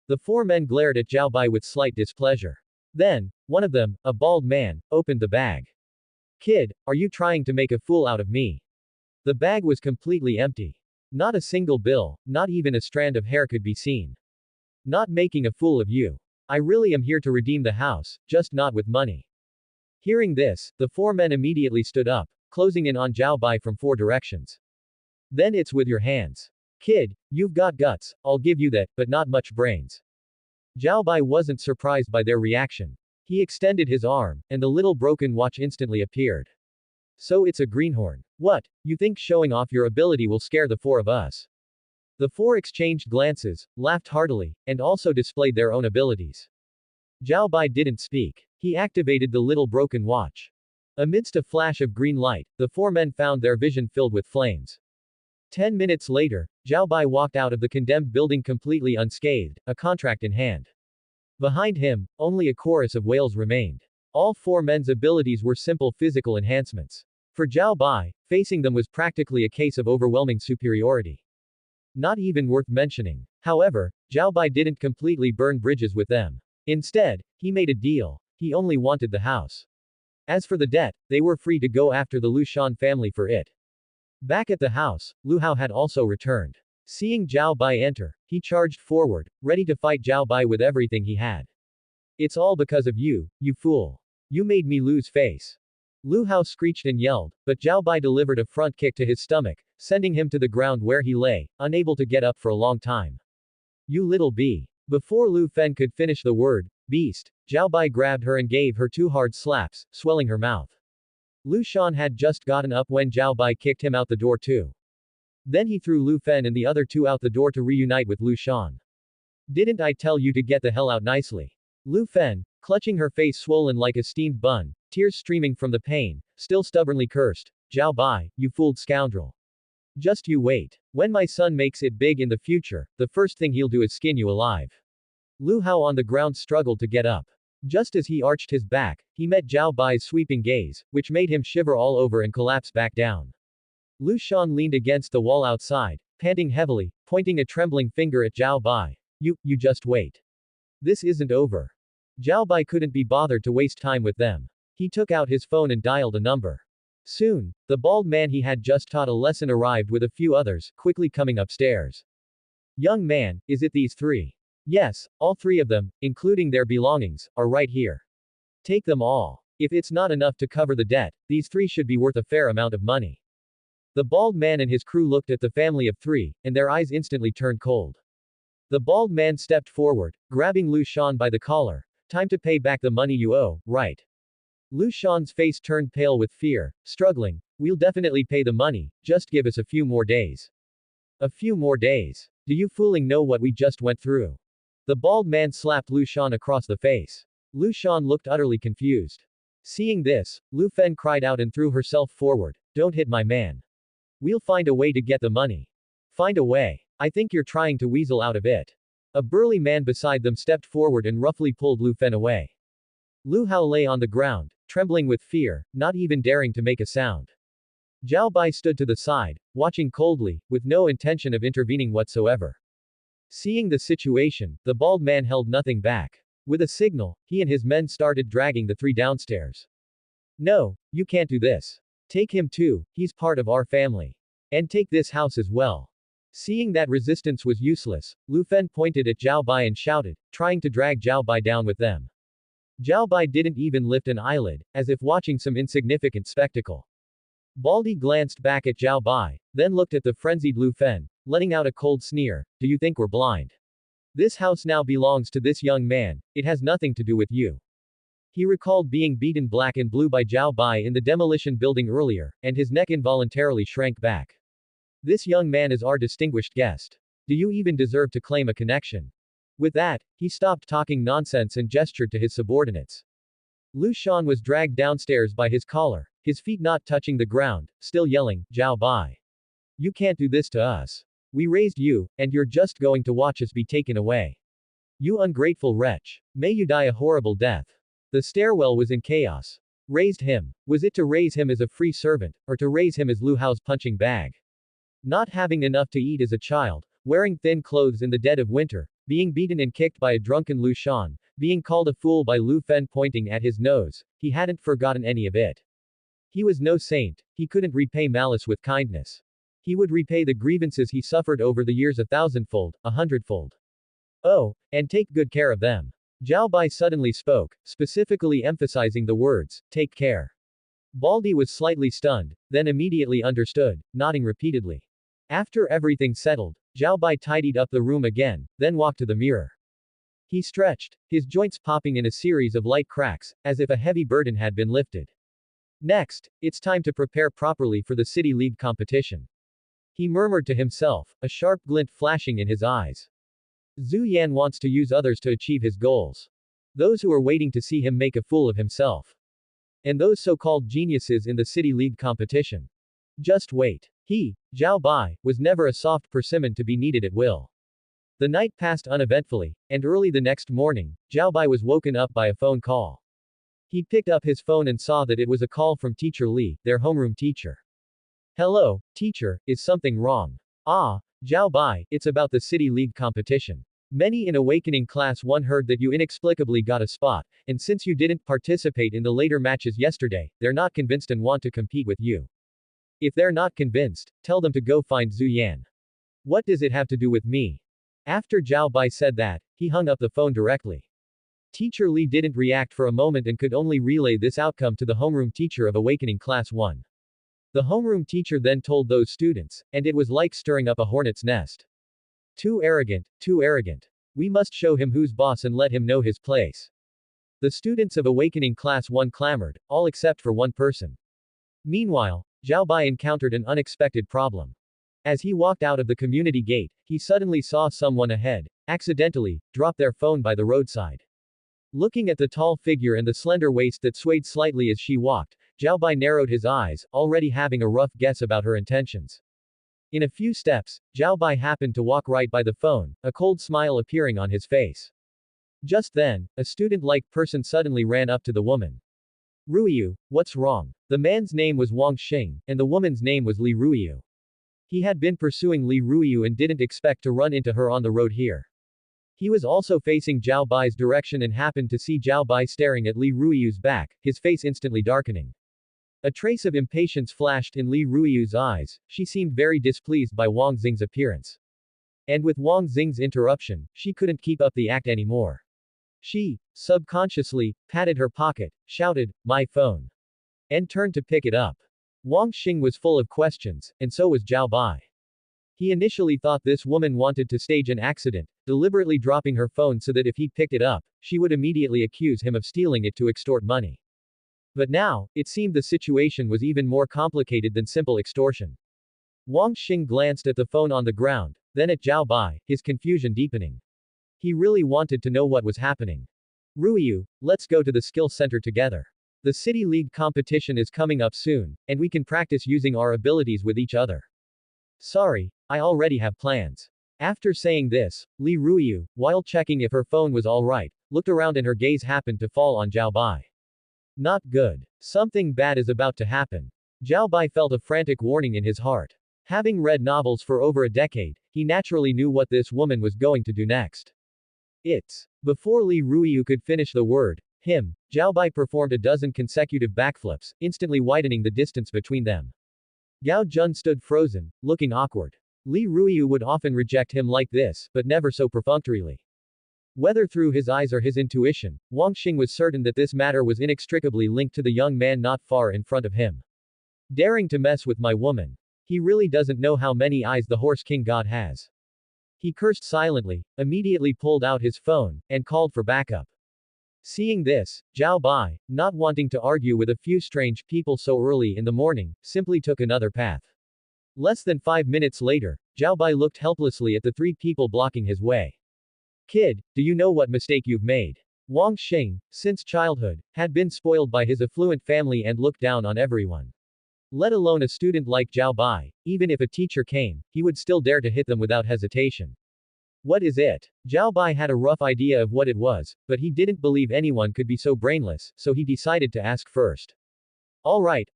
B: The four men glared at Zhao Bai with slight displeasure. Then, one of them, a bald man, opened the bag. Kid, are you trying to make a fool out of me? The bag was completely empty. Not a single bill, not even a strand of hair could be seen. Not making a fool of you. I really am here to redeem the house, just not with money. Hearing this, the four men immediately stood up, closing in on Zhao Bai from four directions. Then it's with your hands. Kid, you've got guts, I'll give you that, but not much brains. Zhao Bai wasn't surprised by their reaction. He extended his arm, and the little broken watch instantly appeared. So it's a greenhorn. What, you think showing off your ability will scare the four of us? The four exchanged glances, laughed heartily, and also displayed their own abilities. Zhao Bai didn't speak. He activated the little broken watch. Amidst a flash of green light, the four men found their vision filled with flames. 10 minutes later, Zhao Bai walked out of the condemned building completely unscathed, a contract in hand. Behind him, only a chorus of wails remained. All four men's abilities were simple physical enhancements. For Zhao Bai, facing them was practically a case of overwhelming superiority. Not even worth mentioning. However, Zhao Bai didn't completely burn bridges with them. Instead, he made a deal. He only wanted the house. As for the debt, they were free to go after the Lu Shan family for it. Back at the house, Lu Hao had also returned. Seeing Zhao Bai enter, he charged forward, ready to fight Zhao Bai with everything he had. It's all because of you, you fool. You made me lose face. Lu Hao screeched and yelled, but Zhao Bai delivered a front kick to his stomach, sending him to the ground where he lay, unable to get up for a long time. You little bee. Before Lu Fen could finish the word, beast, Zhao Bai grabbed her and gave her two hard slaps, swelling her mouth. Lu Shan had just gotten up when Zhao Bai kicked him out the door too. Then he threw Lu Fen and the other two out the door to reunite with Lu Shan. Didn't I tell you to get the hell out nicely? Lu Fen, clutching her face swollen like a steamed bun, tears streaming from the pain, still stubbornly cursed, Zhao Bai, you fooled scoundrel. Just you wait. When my son makes it big in the future, the first thing he'll do is skin you alive. Lu Hao on the ground struggled to get up. Just as he arched his back, he met Zhao Bai's sweeping gaze, which made him shiver all over and collapse back down. Lu Shan leaned against the wall outside, panting heavily, pointing a trembling finger at Zhao Bai. You just wait. This isn't over. Zhao Bai couldn't be bothered to waste time with them. He took out his phone and dialed a number. Soon, the bald man he had just taught a lesson arrived with a few others, quickly coming upstairs. Young man, is it these three? Yes, all three of them, including their belongings, are right here. Take them all. If it's not enough to cover the debt, these three should be worth a fair amount of money. The bald man and his crew looked at the family of three, and their eyes instantly turned cold. The bald man stepped forward, grabbing Lu Shan by the collar, time to pay back the money you owe, right? Lu Shan's face turned pale with fear, struggling. We'll definitely pay the money, just give us a few more days. A few more days. Do you fooling know what we just went through? The bald man slapped Lu Shan across the face. Lu Shan looked utterly confused. Seeing this, Lu Fen cried out and threw herself forward. Don't hit my man. We'll find a way to get the money. Find a way. I think you're trying to weasel out of it. A burly man beside them stepped forward and roughly pulled Lu Fen away. Lu Hao lay on the ground, trembling with fear, not even daring to make a sound. Zhao Bai stood to the side, watching coldly, with no intention of intervening whatsoever. Seeing the situation, the bald man held nothing back. With a signal, he and his men started dragging the three downstairs. No, you can't do this. Take him too, he's part of our family. And take this house as well. Seeing that resistance was useless, Lu Fen pointed at Zhao Bai and shouted, trying to drag Zhao Bai down with them. Zhao Bai didn't even lift an eyelid, as if watching some insignificant spectacle. Baldy glanced back at Zhao Bai, then looked at the frenzied Lu Fen, letting out a cold sneer. Do you think we're blind? This house now belongs to this young man, it has nothing to do with you. He recalled being beaten black and blue by Zhao Bai in the demolition building earlier, and his neck involuntarily shrank back. This young man is our distinguished guest. Do you even deserve to claim a connection? With that, he stopped talking nonsense and gestured to his subordinates. Lu Shan was dragged downstairs by his collar, his feet not touching the ground, still yelling, Zhao Bai. You can't do this to us. We raised you, and you're just going to watch us be taken away. You ungrateful wretch. May you die a horrible death. The stairwell was in chaos. Raised him. Was it to raise him as a free servant, or to raise him as Lu Hao's punching bag? Not having enough to eat as a child, wearing thin clothes in the dead of winter, being beaten and kicked by a drunken Lu Shan, being called a fool by Lu Fen pointing at his nose, he hadn't forgotten any of it. He was no saint, he couldn't repay malice with kindness. He would repay the grievances he suffered over the years 1,000-fold, 100-fold. Oh, and take good care of them. Zhao Bai suddenly spoke, specifically emphasizing the words, take care. Baldy was slightly stunned, then immediately understood, nodding repeatedly. After everything settled, Zhao Bai tidied up the room again, then walked to the mirror. He stretched, his joints popping in a series of light cracks, as if a heavy burden had been lifted. Next, it's time to prepare properly for the City League competition. He murmured to himself, a sharp glint flashing in his eyes. Zhu Yan wants to use others to achieve his goals. Those who are waiting to see him make a fool of himself. And those so-called geniuses in the City League competition. Just wait. He, Zhao Bai, was never a soft persimmon to be kneaded at will. The night passed uneventfully, and early the next morning, Zhao Bai was woken up by a phone call. He picked up his phone and saw that it was a call from Teacher Li, their homeroom teacher. Hello, teacher, is something wrong? Ah, Zhao Bai, it's about the City League competition. Many in Awakening Class 1 heard that you inexplicably got a spot, and since you didn't participate in the later matches yesterday, they're not convinced and want to compete with you. If they're not convinced, tell them to go find Zhu Yan. What does it have to do with me? After Zhao Bai said that, he hung up the phone directly. Teacher Li didn't react for a moment and could only relay this outcome to the homeroom teacher of Awakening Class 1. The homeroom teacher then told those students, and it was like stirring up a hornet's nest. Too arrogant, too arrogant. We must show him who's boss and let him know his place. The students of Awakening Class 1 clamored, all except for one person. Meanwhile, Zhao Bai encountered an unexpected problem. As he walked out of the community gate, he suddenly saw someone ahead, accidentally, drop their phone by the roadside. Looking at the tall figure and the slender waist that swayed slightly as she walked, Zhao Bai narrowed his eyes, already having a rough guess about her intentions. In a few steps, Zhao Bai happened to walk right by the phone, a cold smile appearing on his face. Just then, a student-like person suddenly ran up to the woman. Ruiyu, what's wrong? The man's name was Wang Xing, and the woman's name was Li Ruiyu. He had been pursuing Li Ruiyu and didn't expect to run into her on the road here. He was also facing Zhao Bai's direction and happened to see Zhao Bai staring at Li Ruiyu's back, his face instantly darkening. A trace of impatience flashed in Li Ruiyu's eyes, she seemed very displeased by Wang Xing's appearance. And with Wang Xing's interruption, she couldn't keep up the act anymore. She, subconsciously, patted her pocket, shouted, my phone. And turned to pick it up. Wang Xing was full of questions, and so was Zhao Bai. He initially thought this woman wanted to stage an accident, deliberately dropping her phone so that if he picked it up, she would immediately accuse him of stealing it to extort money. But now, it seemed the situation was even more complicated than simple extortion. Wang Xing glanced at the phone on the ground, then at Zhao Bai, his confusion deepening. He really wanted to know what was happening. Ruiyu, let's go to the skill center together. The City League competition is coming up soon, and we can practice using our abilities with each other. Sorry, I already have plans. After saying this, Li Ruiyu, while checking if her phone was alright, looked around and her gaze happened to fall on Zhao Bai. Not good. Something bad is about to happen. Zhao Bai felt a frantic warning in his heart. Having read novels for over a decade, he naturally knew what this woman was going to do next. It's. Before Li Ruiyu could finish the word, Zhao Bai performed a dozen consecutive backflips, instantly widening the distance between them. Gao Jun stood frozen, looking awkward. Li Ruiyu would often reject him like this, but never so perfunctorily. Whether through his eyes or his intuition, Wang Xing was certain that this matter was inextricably linked to the young man not far in front of him. Daring to mess with my woman. He really doesn't know how many eyes the Horse King God has. He cursed silently, immediately pulled out his phone, and called for backup. Seeing this, Zhao Bai, not wanting to argue with a few strange people so early in the morning, simply took another path. Less than 5 minutes later, Zhao Bai looked helplessly at the 3 people blocking his way. Kid, do you know what mistake you've made? Wang Xing, since childhood, had been spoiled by his affluent family and looked down on everyone. Let alone a student like Zhao Bai, even if a teacher came, he would still dare to hit them without hesitation. What is it? Zhao Bai had a rough idea of what it was, but he didn't believe anyone could be so brainless, so he decided to ask first. Alright,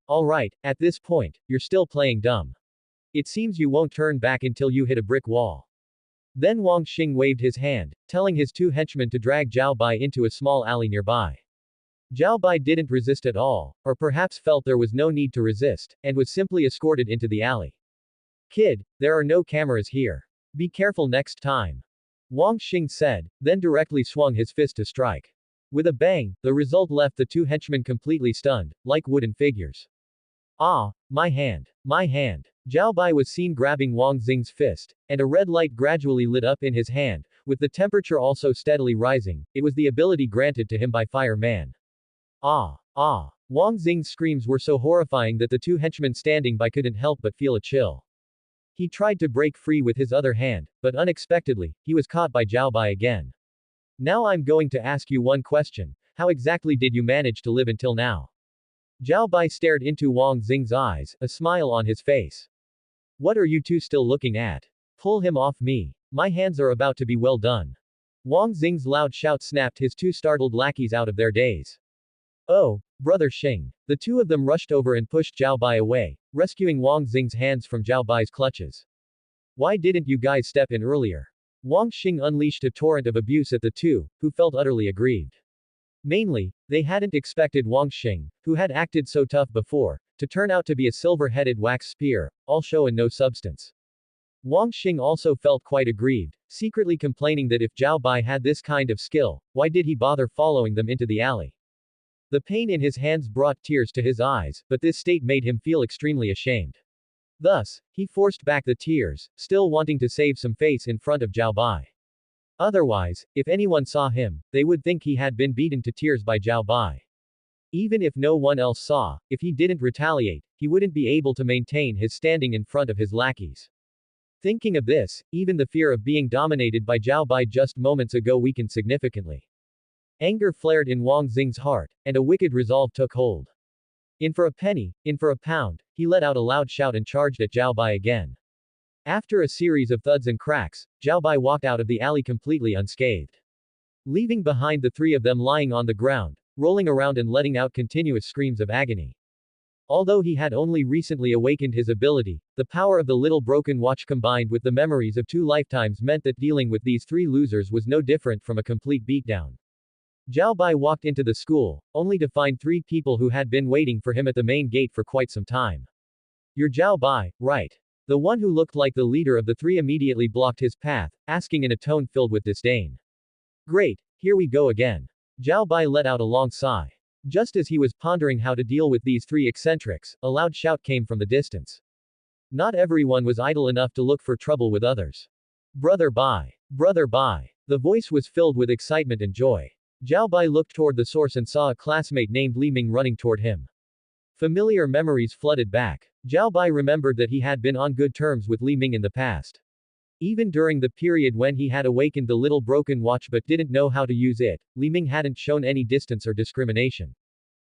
B: at this point, you're still playing dumb. It seems you won't turn back until you hit a brick wall. Then Wang Xing waved his hand, telling his 2 henchmen to drag Zhao Bai into a small alley nearby. Zhao Bai didn't resist at all, or perhaps felt there was no need to resist, and was simply escorted into the alley. Kid, there are no cameras here. Be careful next time. Wang Xing said, then directly swung his fist to strike. With a bang, the result left the 2 henchmen completely stunned, like wooden figures. Ah, my hand. My hand. Zhao Bai was seen grabbing Wang Xing's fist, and a red light gradually lit up in his hand, with the temperature also steadily rising. It was the ability granted to him by Fire Man. Ah! Wang Xing's screams were so horrifying that the 2 henchmen standing by couldn't help but feel a chill. He tried to break free with his other hand, but unexpectedly, he was caught by Zhao Bai again. Now I'm going to ask you one question. How exactly did you manage to live until now? Zhao Bai stared into Wang Xing's eyes, a smile on his face. What are you 2 still looking at? Pull him off me. My hands are about to be well done. Wang Xing's loud shout snapped his 2 startled lackeys out of their daze. Oh, Brother Xing. The 2 of them rushed over and pushed Zhao Bai away, rescuing Wang Xing's hands from Zhao Bai's clutches. Why didn't you guys step in earlier? Wang Xing unleashed a torrent of abuse at the 2, who felt utterly aggrieved. Mainly, they hadn't expected Wang Xing, who had acted so tough before, to turn out to be a silver-headed wax spear, all show and no substance. Wang Xing also felt quite aggrieved, secretly complaining that if Zhao Bai had this kind of skill, why did he bother following them into the alley? The pain in his hands brought tears to his eyes, but this state made him feel extremely ashamed. Thus, he forced back the tears, still wanting to save some face in front of Zhao Bai. Otherwise, if anyone saw him, they would think he had been beaten to tears by Zhao Bai. Even if no one else saw, if he didn't retaliate, he wouldn't be able to maintain his standing in front of his lackeys. Thinking of this, even the fear of being dominated by Zhao Bai just moments ago weakened significantly. Anger flared in Wang Xing's heart, and a wicked resolve took hold. In for a penny, in for a pound, he let out a loud shout and charged at Zhao Bai again. After a series of thuds and cracks, Zhao Bai walked out of the alley completely unscathed. Leaving behind the 3 of them lying on the ground, rolling around and letting out continuous screams of agony. Although he had only recently awakened his ability, the power of the little broken watch combined with the memories of 2 lifetimes meant that dealing with these 3 losers was no different from a complete beatdown. Zhao Bai walked into the school, only to find 3 people who had been waiting for him at the main gate for quite some time. You're Zhao Bai, right? The one who looked like the leader of the 3 immediately blocked his path, asking in a tone filled with disdain. Great, here we go again. Zhao Bai let out a long sigh. Just as he was pondering how to deal with these 3 eccentrics, a loud shout came from the distance. Not everyone was idle enough to look for trouble with others. Brother Bai. Brother Bai. The voice was filled with excitement and joy. Zhao Bai looked toward the source and saw a classmate named Li Ming running toward him. Familiar memories flooded back. Zhao Bai remembered that he had been on good terms with Li Ming in the past. Even during the period when he had awakened the little broken watch but didn't know how to use it, Li Ming hadn't shown any distance or discrimination.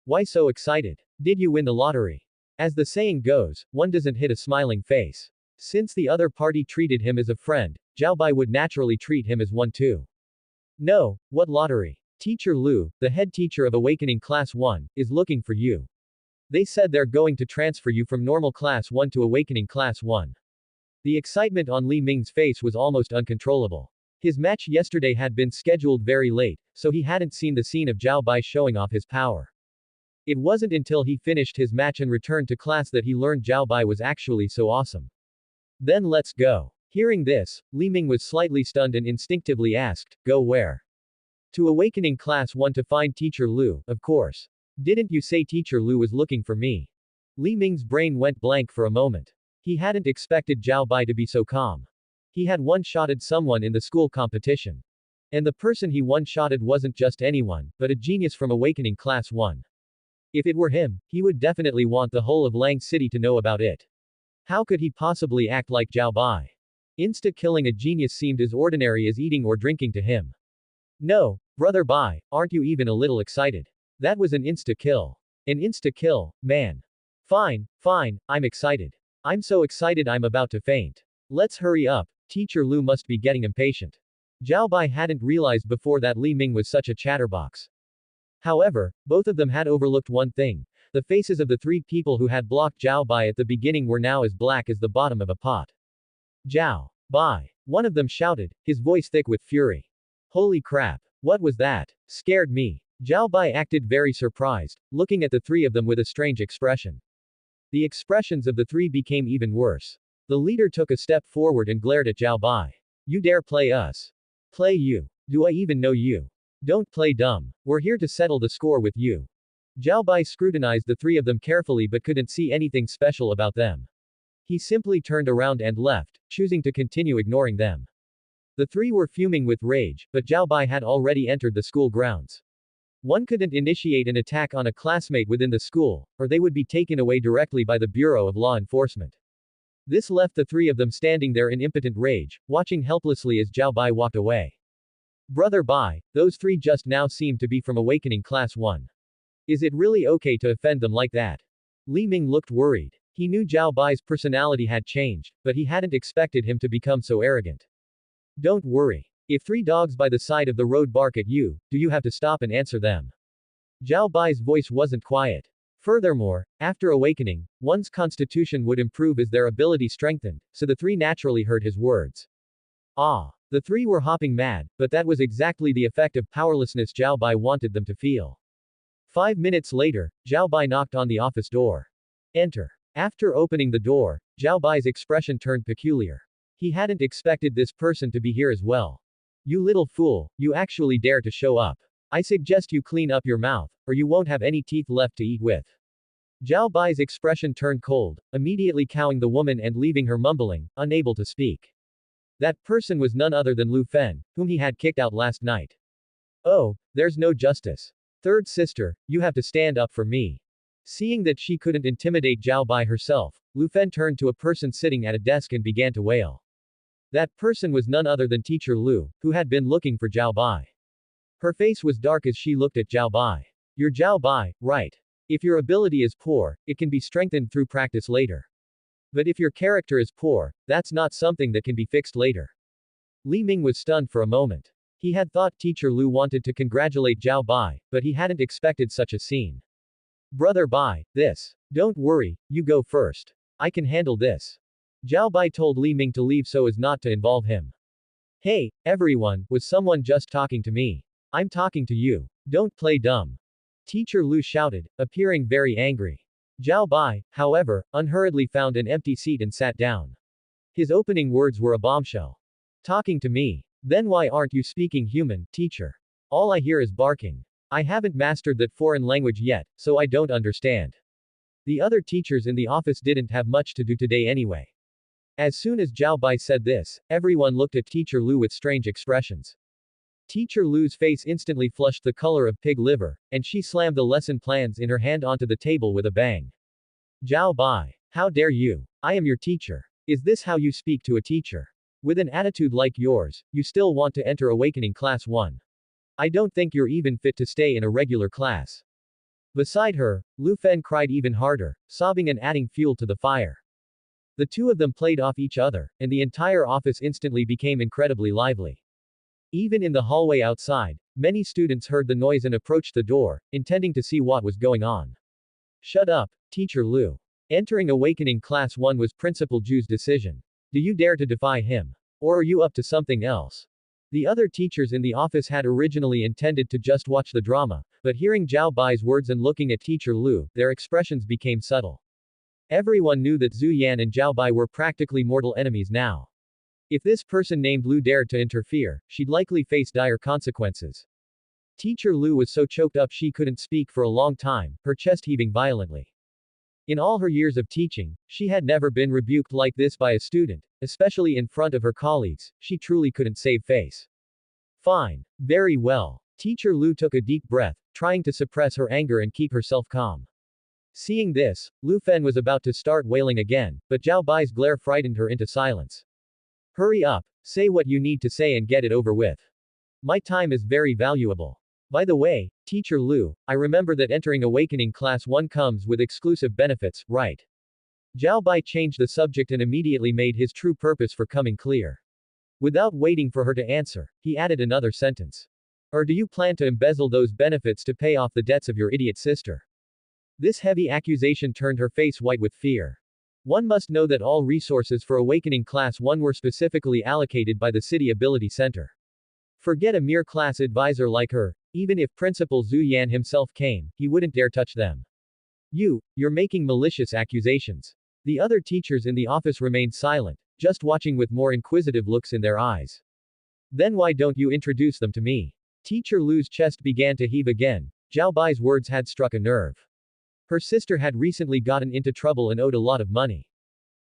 B: Why so excited? Did you win the lottery? As the saying goes, one doesn't hit a smiling face. Since the other party treated him as a friend, Zhao Bai would naturally treat him as one too. No, what lottery? Teacher Lu, the head teacher of Awakening Class 1, is looking for you. They said they're going to transfer you from normal Class 1 to Awakening Class 1. The excitement on Li Ming's face was almost uncontrollable. His match yesterday had been scheduled very late, so he hadn't seen the scene of Zhao Bai showing off his power. It wasn't until he finished his match and returned to class that he learned Zhao Bai was actually so awesome. Then let's go. Hearing this, Li Ming was slightly stunned and instinctively asked, go where? To Awakening Class 1 to find Teacher Lu, of course. Didn't you say Teacher Lu was looking for me? Li Ming's brain went blank for a moment. He hadn't expected Zhao Bai to be so calm. He had one-shotted someone in the school competition. And the person he one-shotted wasn't just anyone, but a genius from Awakening Class 1. If it were him, he would definitely want the whole of Lang City to know about it. How could he possibly act like Zhao Bai? Insta-killing a genius seemed as ordinary as eating or drinking to him. No, Brother Bai, aren't you even a little excited? That was an insta-kill. An insta-kill, man. Fine, I'm excited. I'm so excited I'm about to faint. Let's hurry up, Teacher Lu must be getting impatient. Zhao Bai hadn't realized before that Li Ming was such a chatterbox. However, both of them had overlooked one thing. The faces of the three people who had blocked Zhao Bai at the beginning were now as black as the bottom of a pot. Zhao Bai. One of them shouted, his voice thick with fury. Holy crap. What was that? Scared me. Zhao Bai acted very surprised, looking at the three of them with a strange expression. The expressions of the three became even worse. The leader took a step forward and glared at Zhao Bai. You dare play us? Play you? Do I even know you? Don't play dumb. We're here to settle the score with you. Zhao Bai scrutinized the three of them carefully but couldn't see anything special about them. He simply turned around and left, choosing to continue ignoring them. The three were fuming with rage, but Zhao Bai had already entered the school grounds. One couldn't initiate an attack on a classmate within the school, or they would be taken away directly by the Bureau of Law Enforcement. This left the three of them standing there in impotent rage, watching helplessly as Zhao Bai walked away. Brother Bai, those three just now seemed to be from Awakening Class 1. Is it really okay to offend them like that? Li Ming looked worried. He knew Zhao Bai's personality had changed, but he hadn't expected him to become so arrogant. Don't worry. If three dogs by the side of the road bark at you, do you have to stop and answer them? Zhao Bai's voice wasn't quiet. Furthermore, after awakening, one's constitution would improve as their ability strengthened, so the three naturally heard his words. Ah. The three were hopping mad, but that was exactly the effect of powerlessness Zhao Bai wanted them to feel. 5 minutes later, Zhao Bai knocked on the office door. Enter. After opening the door, Zhao Bai's expression turned peculiar. He hadn't expected this person to be here as well. You little fool, you actually dare to show up. I suggest you clean up your mouth, or you won't have any teeth left to eat with. Zhao Bai's expression turned cold, immediately cowing the woman and leaving her mumbling, unable to speak. That person was none other than Lu Fen, whom he had kicked out last night. Oh, there's no justice. Third sister, you have to stand up for me. Seeing that she couldn't intimidate Zhao Bai herself, Lu Fen turned to a person sitting at a desk and began to wail. That person was none other than Teacher Lu, who had been looking for Zhao Bai. Her face was dark as she looked at Zhao Bai. You're Zhao Bai, right? If your ability is poor, it can be strengthened through practice later. But if your character is poor, that's not something that can be fixed later. Li Ming was stunned for a moment. He had thought Teacher Lu wanted to congratulate Zhao Bai, but he hadn't expected such a scene. Brother Bai, this. Don't worry, you go first. I can handle this. Zhao Bai told Li Ming to leave so as not to involve him. Hey, everyone, was someone just talking to me? I'm talking to you. Don't play dumb. Teacher Lu shouted, appearing very angry. Zhao Bai, however, unhurriedly found an empty seat and sat down. His opening words were a bombshell. Talking to me. Then why aren't you speaking human, teacher? All I hear is barking. I haven't mastered that foreign language yet, so I don't understand. The other teachers in the office didn't have much to do today anyway. As soon as Zhao Bai said this, everyone looked at Teacher Lu with strange expressions. Teacher Lu's face instantly flushed the color of pig liver, and she slammed the lesson plans in her hand onto the table with a bang. Zhao Bai, how dare you? I am your teacher. Is this how you speak to a teacher? With an attitude like yours, you still want to enter Awakening Class 1. I don't think you're even fit to stay in a regular class. Beside her, Lu Fen cried even harder, sobbing and adding fuel to the fire. The two of them played off each other, and the entire office instantly became incredibly lively. Even in the hallway outside, many students heard the noise and approached the door, intending to see what was going on. Shut up, Teacher Lu. Entering Awakening Class 1 was Principal Ju's decision. Do you dare to defy him? Or are you up to something else? The other teachers in the office had originally intended to just watch the drama, but hearing Zhao Bai's words and looking at Teacher Lu, their expressions became subtle. Everyone knew that Zhu Yan and Zhao Bai were practically mortal enemies now. If this person named Lu dared to interfere, she'd likely face dire consequences. Teacher Lu was so choked up she couldn't speak for a long time, her chest heaving violently. In all her years of teaching, she had never been rebuked like this by a student, especially in front of her colleagues. She truly couldn't save face. Fine. Very well. Teacher Lu took a deep breath, trying to suppress her anger and keep herself calm. Seeing this, Lu Fen was about to start wailing again, but Zhao Bai's glare frightened her into silence. Hurry up, say what you need to say and get it over with. My time is very valuable. By the way, Teacher Lu, I remember that entering Awakening Class 1 comes with exclusive benefits, right? Zhao Bai changed the subject and immediately made his true purpose for coming clear. Without waiting for her to answer, he added another sentence. Or do you plan to embezzle those benefits to pay off the debts of your idiot sister? This heavy accusation turned her face white with fear. One must know that all resources for Awakening Class 1 were specifically allocated by the City Ability Center. Forget a mere class advisor like her, even if Principal Zhu Yan himself came, he wouldn't dare touch them. You're making malicious accusations. The other teachers in the office remained silent, just watching with more inquisitive looks in their eyes. Then why don't you introduce them to me? Teacher Lu's chest began to heave again. Zhao Bai's words had struck a nerve. Her sister had recently gotten into trouble and owed a lot of money.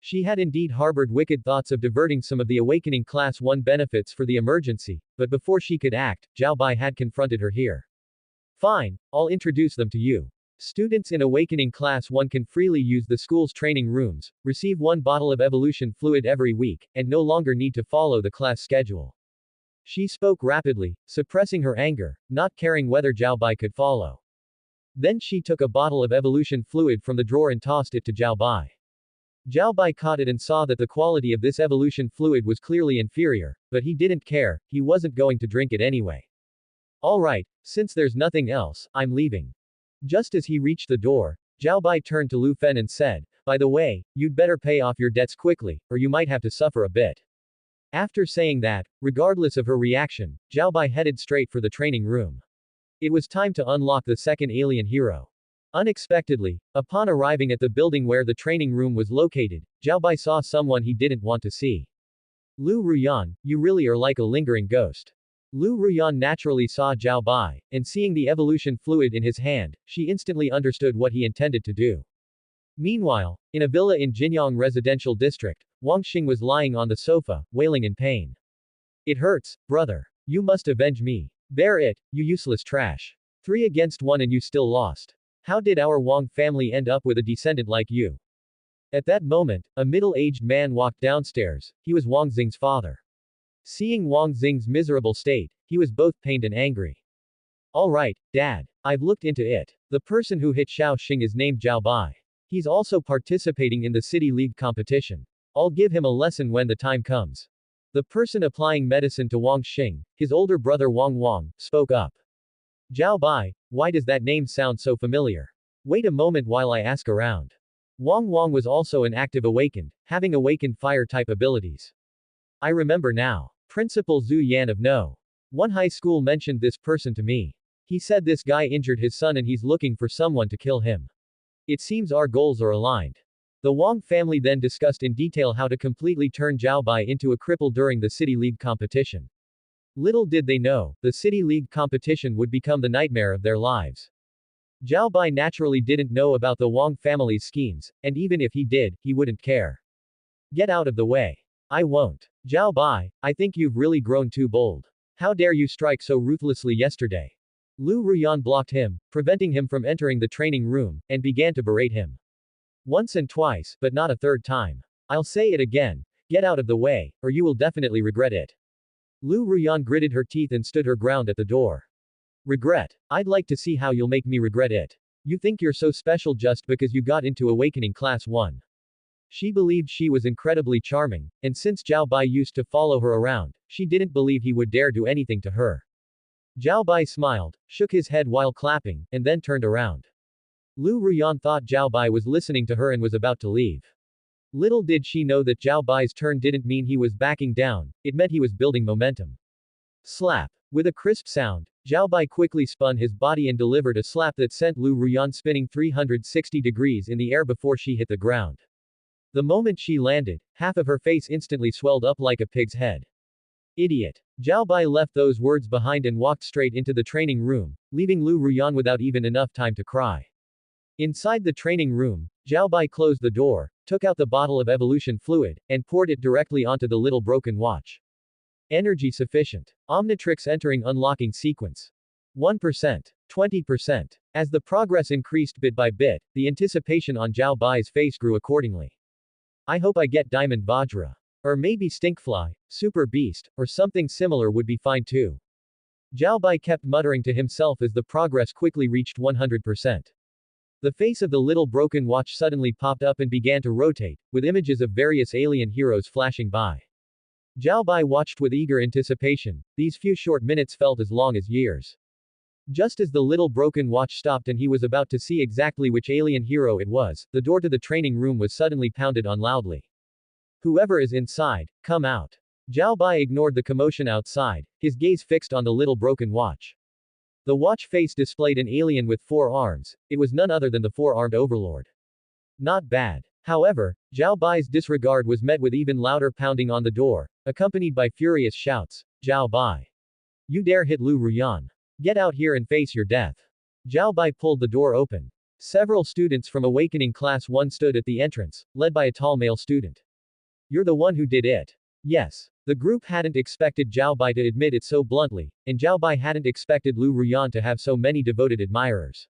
B: She had indeed harbored wicked thoughts of diverting some of the Awakening Class 1 benefits for the emergency, but before she could act, Zhao Bai had confronted her here. Fine, I'll introduce them to you. Students in Awakening Class 1 can freely use the school's training rooms, receive 1 bottle of evolution fluid every week, and no longer need to follow the class schedule. She spoke rapidly, suppressing her anger, not caring whether Zhao Bai could follow. Then she took a bottle of evolution fluid from the drawer and tossed it to Zhao Bai. Zhao Bai caught it and saw that the quality of this evolution fluid was clearly inferior, but he didn't care, he wasn't going to drink it anyway. Alright, since there's nothing else, I'm leaving. Just as he reached the door, Zhao Bai turned to Lu Fen and said, by the way, you'd better pay off your debts quickly, or you might have to suffer a bit. After saying that, regardless of her reaction, Zhao Bai headed straight for the training room. It was time to unlock the second alien hero. Unexpectedly, upon arriving at the building where the training room was located, Zhao Bai saw someone he didn't want to see. Lu Ruyan, you really are like a lingering ghost. Lu Ruyan naturally saw Zhao Bai, and seeing the evolution fluid in his hand, she instantly understood what he intended to do. Meanwhile, in a villa in Jinyang Residential District, Wang Xing was lying on the sofa, wailing in pain. It hurts, brother. You must avenge me. Bear it, you useless trash. 3 against 1 and you still lost. How did our Wang family end up with a descendant like you? At that moment, a middle-aged man walked downstairs. He was Wang Xing's father. Seeing Wang Xing's miserable state, he was both pained and angry. Alright, Dad. I've looked into it. The person who hit Xiao Xing is named Zhao Bai. He's also participating in the City League competition. I'll give him a lesson when the time comes. The person applying medicine to Wang Xing, his older brother Wang, spoke up. Zhao Bai, why does that name sound so familiar? Wait a moment while I ask around. Wang was also an active awakened, having awakened fire-type abilities. I remember now. Principal Zhu Yan of No. 1 high school mentioned this person to me. He said this guy injured his son and he's looking for someone to kill him. It seems our goals are aligned. The Wang family then discussed in detail how to completely turn Zhao Bai into a cripple during the City League competition. Little did they know, the City League competition would become the nightmare of their lives. Zhao Bai naturally didn't know about the Wang family's schemes, and even if he did, he wouldn't care. Get out of the way. I won't. Zhao Bai, I think you've really grown too bold. How dare you strike so ruthlessly yesterday? Lu Ruyan blocked him, preventing him from entering the training room, and began to berate him. Once and twice, but not a third time. I'll say it again. Get out of the way, or you will definitely regret it. Lu Ruyan gritted her teeth and stood her ground at the door. Regret? I'd like to see how you'll make me regret it. You think you're so special just because you got into Awakening Class 1. She believed she was incredibly charming, and since Zhao Bai used to follow her around, she didn't believe he would dare do anything to her. Zhao Bai smiled, shook his head while clapping, and then turned around. Lu Ruyan thought Zhao Bai was listening to her and was about to leave. Little did she know that Zhao Bai's turn didn't mean he was backing down, it meant he was building momentum. Slap. With a crisp sound, Zhao Bai quickly spun his body and delivered a slap that sent Lu Ruyan spinning 360 degrees in the air before she hit the ground. The moment she landed, half of her face instantly swelled up like a pig's head. Idiot. Zhao Bai left those words behind and walked straight into the training room, leaving Lu Ruyan without even enough time to cry. Inside the training room, Zhao Bai closed the door, took out the bottle of evolution fluid, and poured it directly onto the little broken watch. Energy sufficient. Omnitrix entering unlocking sequence. 1%. 20%. As the progress increased bit by bit, the anticipation on Zhao Bai's face grew accordingly. I hope I get Diamond Vajra. Or maybe Stinkfly, Super Beast, or something similar would be fine too. Zhao Bai kept muttering to himself as the progress quickly reached 100%. The face of the little broken watch suddenly popped up and began to rotate, with images of various alien heroes flashing by. Zhao Bai watched with eager anticipation, these few short minutes felt as long as years. Just as the little broken watch stopped and he was about to see exactly which alien hero it was, the door to the training room was suddenly pounded on loudly. Whoever is inside, come out. Zhao Bai ignored the commotion outside, his gaze fixed on the little broken watch. The watch face displayed an alien with 4 arms, it was none other than the 4-armed overlord. Not bad. However, Zhao Bai's disregard was met with even louder pounding on the door, accompanied by furious shouts. Zhao Bai. You dare hit Lu Ruyan. Get out here and face your death. Zhao Bai pulled the door open. Several students from Awakening Class 1 stood at the entrance, led by a tall male student. You're the one who did it. Yes. The group hadn't expected Zhao Bai to admit it so bluntly, and Zhao Bai hadn't expected Lu Ruyan to have so many devoted admirers.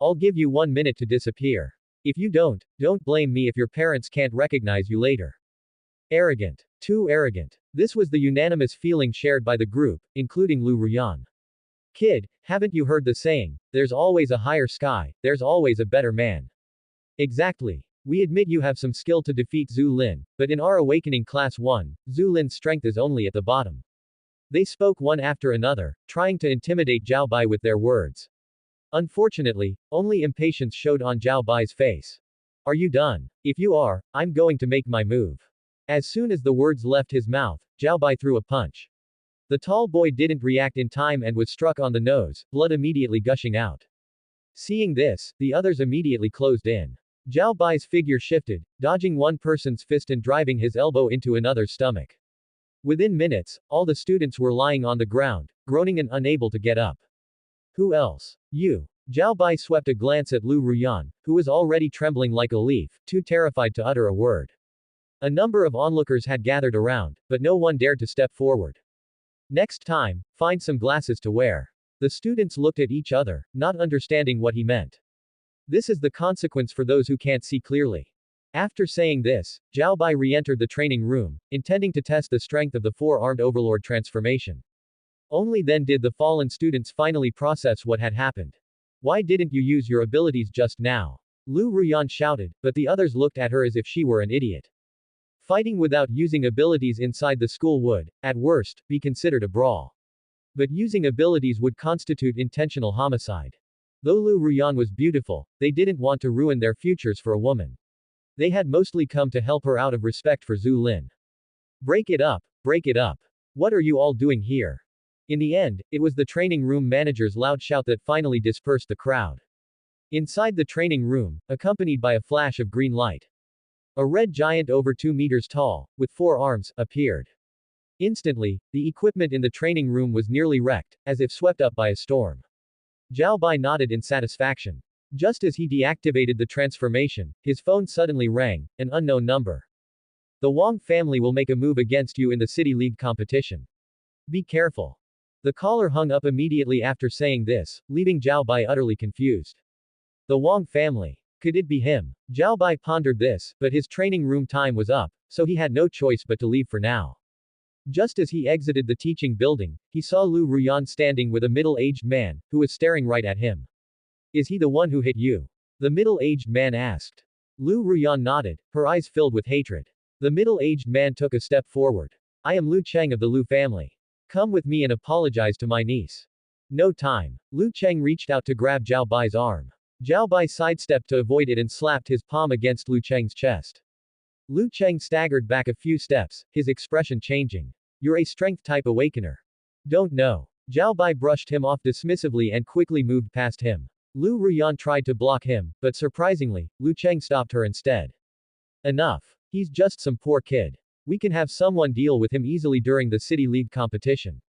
B: I'll give you 1 minute to disappear. If you don't blame me if your parents can't recognize you later. Arrogant. Too arrogant. This was the unanimous feeling shared by the group, including Lu Ruyan. Kid, haven't you heard the saying, there's always a higher sky, there's always a better man. Exactly. We admit you have some skill to defeat Zhu Lin, but in our Awakening Class 1, Zhu Lin's strength is only at the bottom. They spoke one after another, trying to intimidate Zhao Bai with their words. Unfortunately, only impatience showed on Zhao Bai's face. Are you done? If you are, I'm going to make my move. As soon as the words left his mouth, Zhao Bai threw a punch. The tall boy didn't react in time and was struck on the nose, blood immediately gushing out. Seeing this, the others immediately closed in. Zhao Bai's figure shifted, dodging one person's fist and driving his elbow into another's stomach. Within minutes, all the students were lying on the ground, groaning and unable to get up. Who else? You. Zhao Bai swept a glance at Lu Ruyan, who was already trembling like a leaf, too terrified to utter a word. A number of onlookers had gathered around, but no one dared to step forward. Next time, find some glasses to wear. The students looked at each other, not understanding what he meant. This is the consequence for those who can't see clearly. After saying this, Zhao Bai re-entered the training room, intending to test the strength of the 4-armed overlord transformation. Only then did the fallen students finally process what had happened. Why didn't you use your abilities just now? Lu Ruyan shouted, but the others looked at her as if she were an idiot. Fighting without using abilities inside the school would, at worst, be considered a brawl. But using abilities would constitute intentional homicide. Though Lu Ruyan was beautiful, they didn't want to ruin their futures for a woman. They had mostly come to help her out of respect for Zhu Lin. Break it up, break it up. What are you all doing here? In the end, it was the training room manager's loud shout that finally dispersed the crowd. Inside the training room, accompanied by a flash of green light, a red giant over 2 meters tall, with 4 arms, appeared. Instantly, the equipment in the training room was nearly wrecked, as if swept up by a storm. Zhao Bai nodded in satisfaction. Just as he deactivated the transformation, his phone suddenly rang, an unknown number. The Wang family will make a move against you in the City League competition. Be careful. The caller hung up immediately after saying this, leaving Zhao Bai utterly confused. The Wang family. Could it be him? Zhao Bai pondered this, but his training room time was up, so he had no choice but to leave for now. Just as he exited the teaching building, he saw Lu Ruyan standing with a middle-aged man, who was staring right at him. Is he the one who hit you? The middle-aged man asked. Lu Ruyan nodded, her eyes filled with hatred. The middle-aged man took a step forward. I am Lu Cheng of the Lu family. Come with me and apologize to my niece. No time. Lu Cheng reached out to grab Zhao Bai's arm. Zhao Bai sidestepped to avoid it and slapped his palm against Lu Cheng's chest. Lu Cheng staggered back a few steps, his expression changing. You're a strength-type awakener. Don't know. Zhao Bai brushed him off dismissively and quickly moved past him. Lu Ruyan tried to block him, but surprisingly, Lu Cheng stopped her instead. Enough. He's just some poor kid. We can have someone deal with him easily during the City League competition.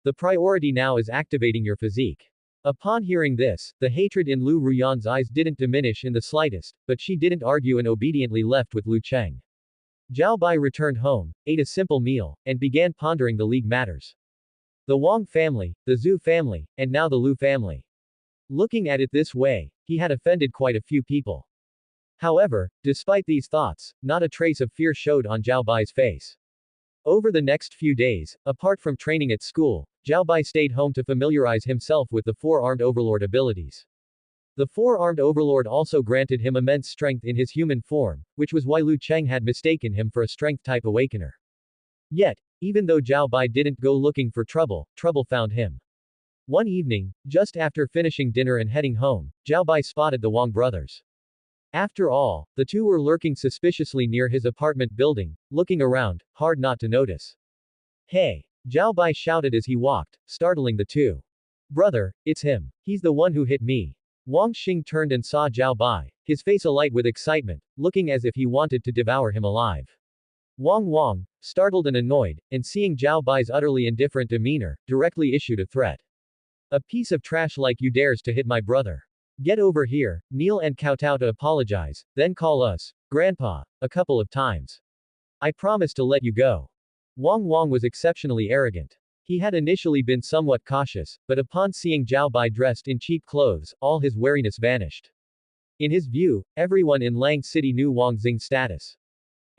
B: The priority now is activating your physique. Upon hearing this, the hatred in Lu Ruyan's eyes didn't diminish in the slightest, but she didn't argue and obediently left with Lu Cheng. Zhao Bai returned home, ate a simple meal, and began pondering the league matters. The Wang family, the Zhu family, and now the Lu family. Looking at it this way, he had offended quite a few people. However, despite these thoughts, not a trace of fear showed on Zhao Bai's face. Over the next few days, apart from training at school, Zhao Bai stayed home to familiarize himself with the four-armed overlord abilities. The four-armed overlord also granted him immense strength in his human form, which was why Lu Cheng had mistaken him for a strength-type awakener. Yet, even though Zhao Bai didn't go looking for trouble, trouble found him. One evening, just after finishing dinner and heading home, Zhao Bai spotted the Wang brothers. After all, the two were lurking suspiciously near his apartment building, looking around, hard not to notice. Hey! Zhao Bai shouted as he walked, startling the two. Brother, it's him. He's the one who hit me. Wang Xing turned and saw Zhao Bai, his face alight with excitement, looking as if he wanted to devour him alive. Wang, startled and annoyed, and seeing Zhao Bai's utterly indifferent demeanor, directly issued a threat. A piece of trash like you dares to hit my brother. Get over here, kneel and kowtow to apologize, then call us, Grandpa, a couple of times. I promise to let you go. Wang was exceptionally arrogant. He had initially been somewhat cautious, but upon seeing Zhao Bai dressed in cheap clothes, all his wariness vanished. In his view, everyone in Lang City knew Wang Xing's status.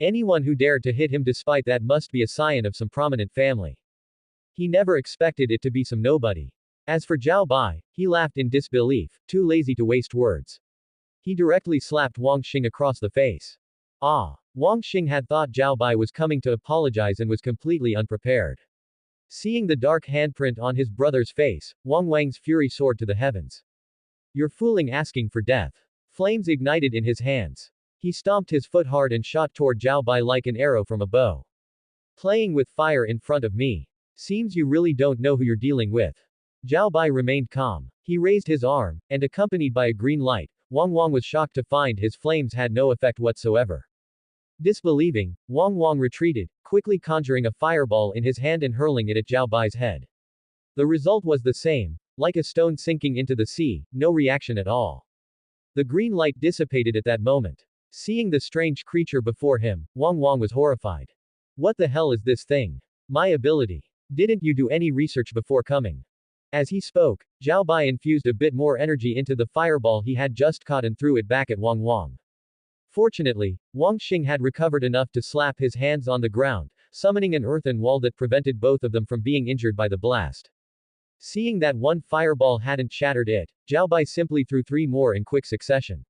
B: Anyone who dared to hit him despite that must be a scion of some prominent family. He never expected it to be some nobody. As for Zhao Bai, he laughed in disbelief, too lazy to waste words. He directly slapped Wang Xing across the face. Wang Xing had thought Zhao Bai was coming to apologize and was completely unprepared. Seeing the dark handprint on his brother's face, Wang's fury soared to the heavens. You're fooling asking for death. Flames ignited in his hands. He stomped his foot hard and shot toward Zhao Bai like an arrow from a bow. Playing with fire in front of me. Seems you really don't know who you're dealing with. Zhao Bai remained calm. He raised his arm, and accompanied by a green light, Wang was shocked to find his flames had no effect whatsoever. Disbelieving, Wang retreated, quickly conjuring a fireball in his hand and hurling it at Zhao Bai's head. The result was the same, like a stone sinking into the sea, no reaction at all. The green light dissipated at that moment. Seeing the strange creature before him, Wang was horrified. What the hell is this thing? My ability. Didn't you do any research before coming? As he spoke, Zhao Bai infused a bit more energy into the fireball he had just caught and threw it back at Wang. Fortunately, Wang Xing had recovered enough to slap his hands on the ground, summoning an earthen wall that prevented both of them from being injured by the blast. Seeing that one fireball hadn't shattered it, Zhao Bai simply threw 3 more in quick succession.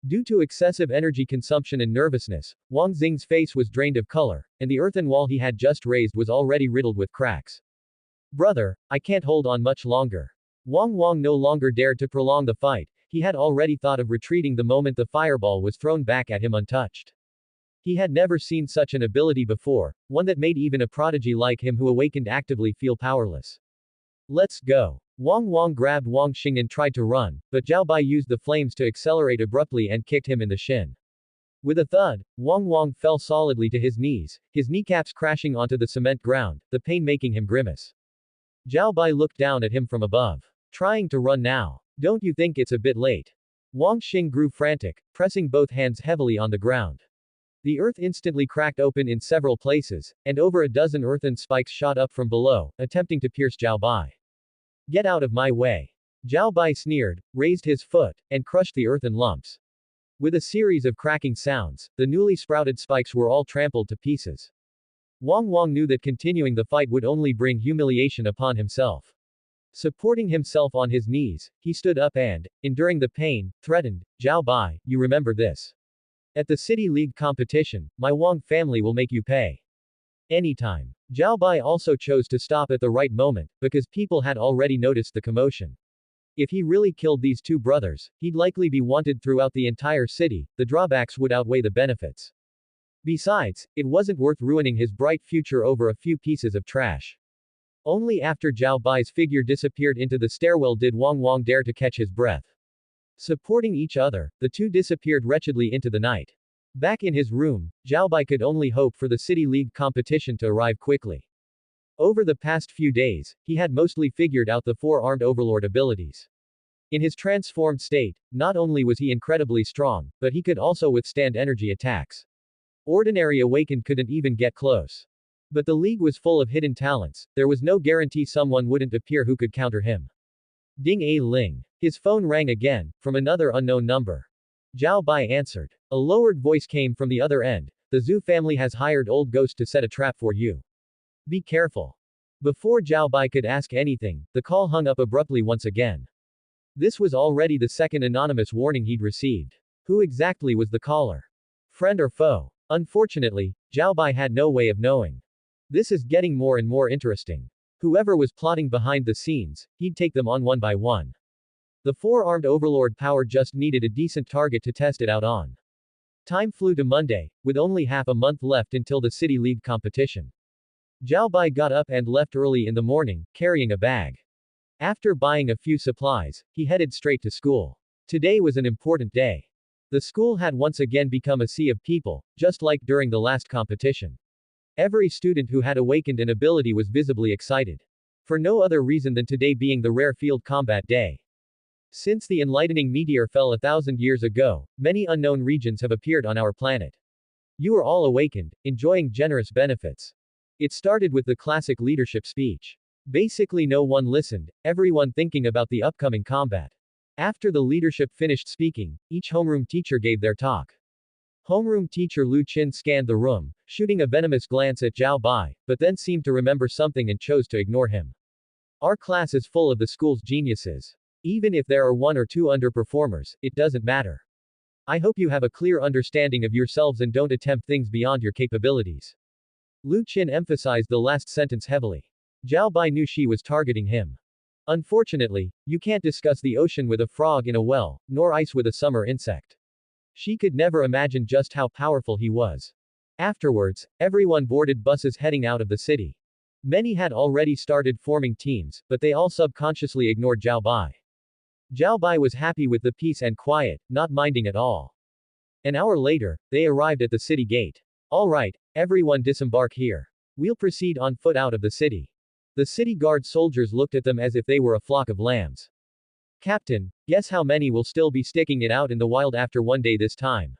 B: Due to excessive energy consumption and nervousness, Wang Xing's face was drained of color, and the earthen wall he had just raised was already riddled with cracks. Brother, I can't hold on much longer. Wang no longer dared to prolong the fight, he had already thought of retreating the moment the fireball was thrown back at him untouched. He had never seen such an ability before, one that made even a prodigy like him who awakened actively feel powerless. Let's go. Wang grabbed Wang Xing and tried to run, but Zhao Bai used the flames to accelerate abruptly and kicked him in the shin. With a thud, Wang fell solidly to his knees, his kneecaps crashing onto the cement ground, the pain making him grimace. Zhao Bai looked down at him from above. Trying to run now. Don't you think it's a bit late? Wang Xing grew frantic, pressing both hands heavily on the ground. The earth instantly cracked open in several places, and over a dozen earthen spikes shot up from below, attempting to pierce Zhao Bai. Get out of my way. Zhao Bai sneered, raised his foot, and crushed the earthen lumps. With a series of cracking sounds, the newly sprouted spikes were all trampled to pieces. Wang knew that continuing the fight would only bring humiliation upon himself. Supporting himself on his knees, he stood up and, enduring the pain, threatened, Zhao Bai, you remember this. At the City League competition, my Wang family will make you pay. Anytime. Zhao Bai also chose to stop at the right moment, because people had already noticed the commotion. If he really killed these two brothers, he'd likely be wanted throughout the entire city, the drawbacks would outweigh the benefits. Besides, it wasn't worth ruining his bright future over a few pieces of trash. Only after Zhao Bai's figure disappeared into the stairwell did Wang dare to catch his breath. Supporting each other, the two disappeared wretchedly into the night. Back in his room, Zhao Bai could only hope for the City League competition to arrive quickly. Over the past few days, he had mostly figured out the four-armed overlord abilities. In his transformed state, not only was he incredibly strong, but he could also withstand energy attacks. Ordinary awakened couldn't even get close. But the league was full of hidden talents, there was no guarantee someone wouldn't appear who could counter him. Ding a ling. His phone rang again, from another unknown number. Zhao Bai answered. A lowered voice came from the other end. The Zhu family has hired Old Ghost to set a trap for you. Be careful. Before Zhao Bai could ask anything, the call hung up abruptly once again. This was already the second anonymous warning he'd received. Who exactly was the caller? Friend or foe? Unfortunately, Zhao Bai had no way of knowing. This is getting more and more interesting. Whoever was plotting behind the scenes, he'd take them on one by one. The four-armed overlord power just needed a decent target to test it out on. Time flew to Monday, with only half a month left until the City League competition. Zhao Bai got up and left early in the morning, carrying a bag. After buying a few supplies, he headed straight to school. Today was an important day. The school had once again become a sea of people, just like during the last competition. Every student who had awakened an ability was visibly excited. For no other reason than today being the rare field combat day. Since the enlightening meteor fell 1,000 years ago, many unknown regions have appeared on our planet. You are all awakened, enjoying generous benefits. It started with the classic leadership speech. Basically no one listened, everyone thinking about the upcoming combat. After the leadership finished speaking, each homeroom teacher gave their talk. Homeroom teacher Lu Qin scanned the room, shooting a venomous glance at Zhao Bai, but then seemed to remember something and chose to ignore him. Our class is full of the school's geniuses. Even if there are one or two underperformers, it doesn't matter. I hope you have a clear understanding of yourselves and don't attempt things beyond your capabilities. Lu Qin emphasized the last sentence heavily. Zhao Bai knew she was targeting him. Unfortunately, you can't discuss the ocean with a frog in a well, nor ice with a summer insect. She could never imagine just how powerful he was. Afterwards, everyone boarded buses heading out of the city. Many had already started forming teams, but they all subconsciously ignored Zhao Bai. Zhao Bai was happy with the peace and quiet, not minding at all. An hour later, they arrived at the city gate. All right, everyone disembark here. We'll proceed on foot out of the city. The city guard soldiers looked at them as if they were a flock of lambs. Captain, guess how many will still be sticking it out in the wild after one day this time?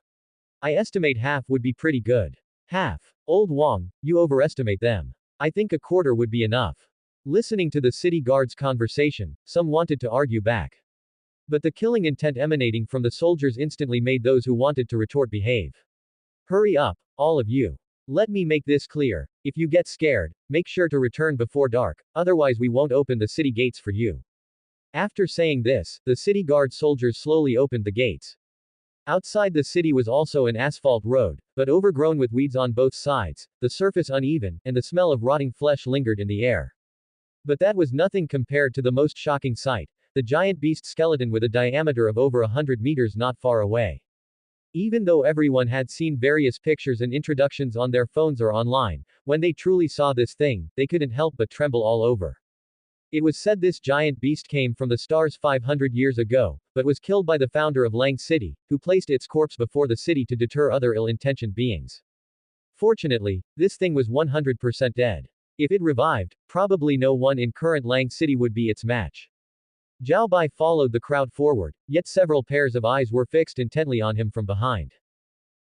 B: I estimate half would be pretty good. Half. Old Wang, you overestimate them. I think a quarter would be enough. Listening to the city guard's conversation, some wanted to argue back. But the killing intent emanating from the soldiers instantly made those who wanted to retort behave. Hurry up, all of you. Let me make this clear, if you get scared, make sure to return before dark, otherwise we won't open the city gates for you. After saying this, the city guard soldiers slowly opened the gates. Outside the city was also an asphalt road, but overgrown with weeds on both sides, the surface uneven, and the smell of rotting flesh lingered in the air. But that was nothing compared to the most shocking sight, the giant beast skeleton with a diameter of over 100 meters not far away. Even though everyone had seen various pictures and introductions on their phones or online, when they truly saw this thing, they couldn't help but tremble all over. It was said this giant beast came from the stars 500 years ago, but was killed by the founder of Lang City, who placed its corpse before the city to deter other ill-intentioned beings. Fortunately, this thing was 100% dead. If it revived, probably no one in current Lang City would be its match. Zhao Bai followed the crowd forward, yet several pairs of eyes were fixed intently on him from behind.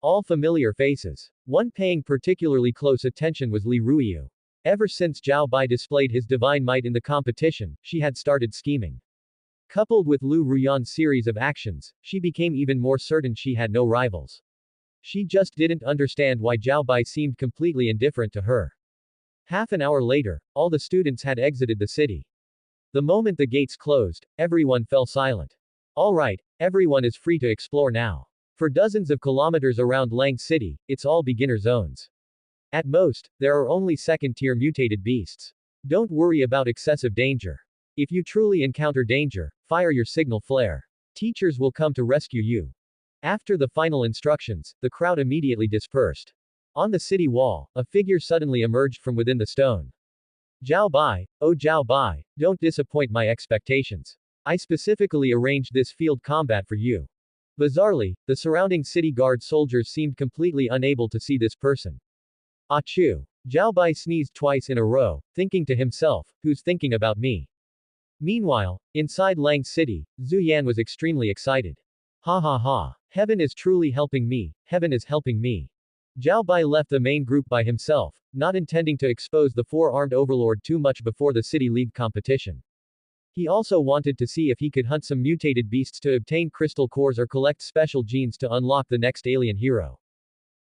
B: All familiar faces. One paying particularly close attention was Li Ruiyu. Ever since Zhao Bai displayed his divine might in the competition, she had started scheming. Coupled with Lu Ruyan's series of actions, she became even more certain she had no rivals. She just didn't understand why Zhao Bai seemed completely indifferent to her. Half an hour later, all the students had exited the city. The moment the gates closed, everyone fell silent. All right, everyone is free to explore now. For dozens of kilometers around Lang City, it's all beginner zones. At most, there are only second-tier mutated beasts. Don't worry about excessive danger. If you truly encounter danger, fire your signal flare. Teachers will come to rescue you. After the final instructions, the crowd immediately dispersed. On the city wall, a figure suddenly emerged from within the stone. Zhao Bai, oh Zhao Bai, don't disappoint my expectations. I specifically arranged this field combat for you. Bizarrely, the surrounding city guard soldiers seemed completely unable to see this person. Achoo! Zhao Bai sneezed twice in a row, thinking to himself, who's thinking about me? Meanwhile, inside Lang City, Zhu Yan was extremely excited. Ha ha ha. Heaven is truly helping me, heaven is helping me. Zhao Bai left the main group by himself, not intending to expose the four-armed overlord too much before the City League competition. He also wanted to see if he could hunt some mutated beasts to obtain crystal cores or collect special genes to unlock the next alien hero.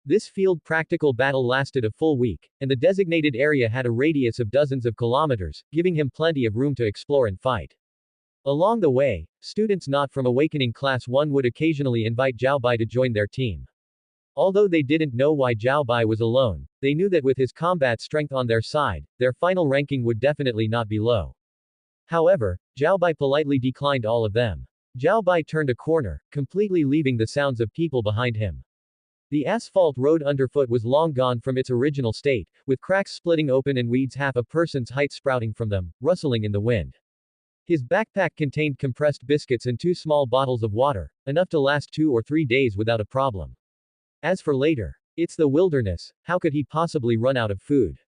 B: This field practical battle lasted a full week, and the designated area had a radius of dozens of kilometers, giving him plenty of room to explore and fight. Along the way, students not from Awakening Class 1 would occasionally invite Zhao Bai to join their team. Although they didn't know why Zhao Bai was alone, they knew that with his combat strength on their side, their final ranking would definitely not be low. However, Zhao Bai politely declined all of them. Zhao Bai turned a corner, completely leaving the sounds of people behind him. The asphalt road underfoot was long gone from its original state, with cracks splitting open and weeds half a person's height sprouting from them, rustling in the wind. His backpack contained compressed biscuits and 2 small bottles of water, enough to last 2 or 3 days without a problem. As for later, it's the wilderness, how could he possibly run out of food?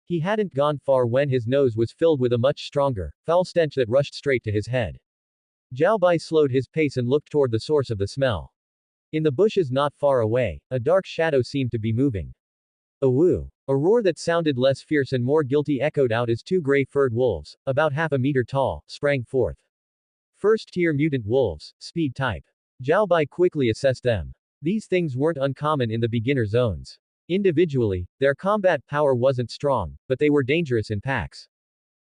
B: He hadn't gone far when his nose was filled with a much stronger, foul stench that rushed straight to his head. Zhao Bai slowed his pace and looked toward the source of the smell. In the bushes not far away, a dark shadow seemed to be moving. A woo! A roar that sounded less fierce and more guilty echoed out as 2 gray-furred wolves, about half a meter tall, sprang forth. First-tier mutant wolves, speed type. Zhao Bai quickly assessed them. These things weren't uncommon in the beginner zones. Individually, their combat power wasn't strong, but they were dangerous in packs.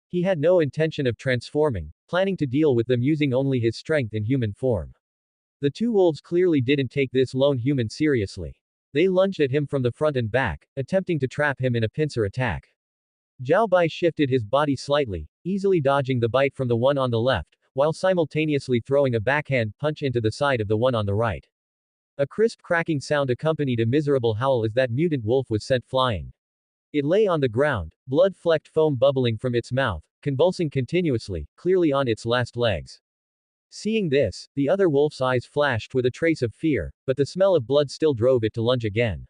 B: He had no intention of transforming, planning to deal with them using only his strength in human form. The 2 wolves clearly didn't take this lone human seriously. They lunged at him from the front and back, attempting to trap him in a pincer attack. Zhao Bai shifted his body slightly, easily dodging the bite from the one on the left, while simultaneously throwing a backhand punch into the side of the one on the right. A crisp cracking sound accompanied a miserable howl as that mutant wolf was sent flying. It lay on the ground, blood-flecked foam bubbling from its mouth, convulsing continuously, clearly on its last legs. Seeing this, the other wolf's eyes flashed with a trace of fear, but the smell of blood still drove it to lunge again.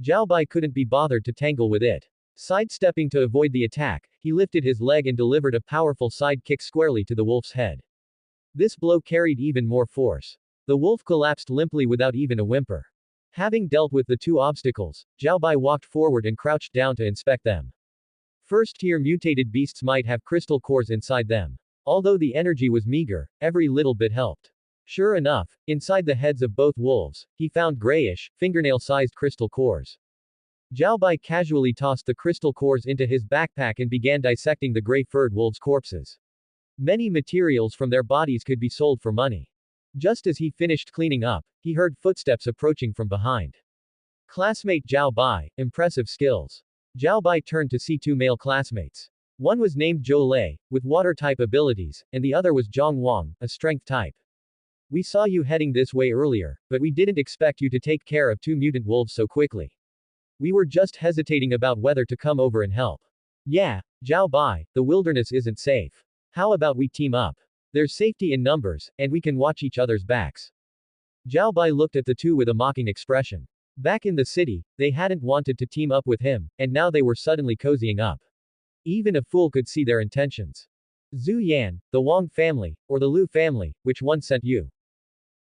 B: Zhao Bai couldn't be bothered to tangle with it. Sidestepping to avoid the attack, he lifted his leg and delivered a powerful side kick squarely to the wolf's head. This blow carried even more force. The wolf collapsed limply without even a whimper. Having dealt with the 2 obstacles, Zhao Bai walked forward and crouched down to inspect them. First-tier mutated beasts might have crystal cores inside them. Although the energy was meager, every little bit helped. Sure enough, inside the heads of both wolves, he found grayish, fingernail-sized crystal cores. Zhao Bai casually tossed the crystal cores into his backpack and began dissecting the gray-furred wolves' corpses. Many materials from their bodies could be sold for money. Just as he finished cleaning up, he heard footsteps approaching from behind. Classmate Zhao Bai, impressive skills. Zhao Bai turned to see 2 male classmates. One was named Zhou Lei, with water-type abilities, and the other was Zhang Wang, a strength type. We saw you heading this way earlier, but we didn't expect you to take care of 2 mutant wolves so quickly. We were just hesitating about whether to come over and help. Yeah, Zhao Bai, the wilderness isn't safe. How about we team up? There's safety in numbers, and we can watch each other's backs. Zhao Bai looked at the 2 with a mocking expression. Back in the city, they hadn't wanted to team up with him, and now they were suddenly cozying up. Even a fool could see their intentions. Zhu Yan, the Wang family, or the Lu family, which one sent you?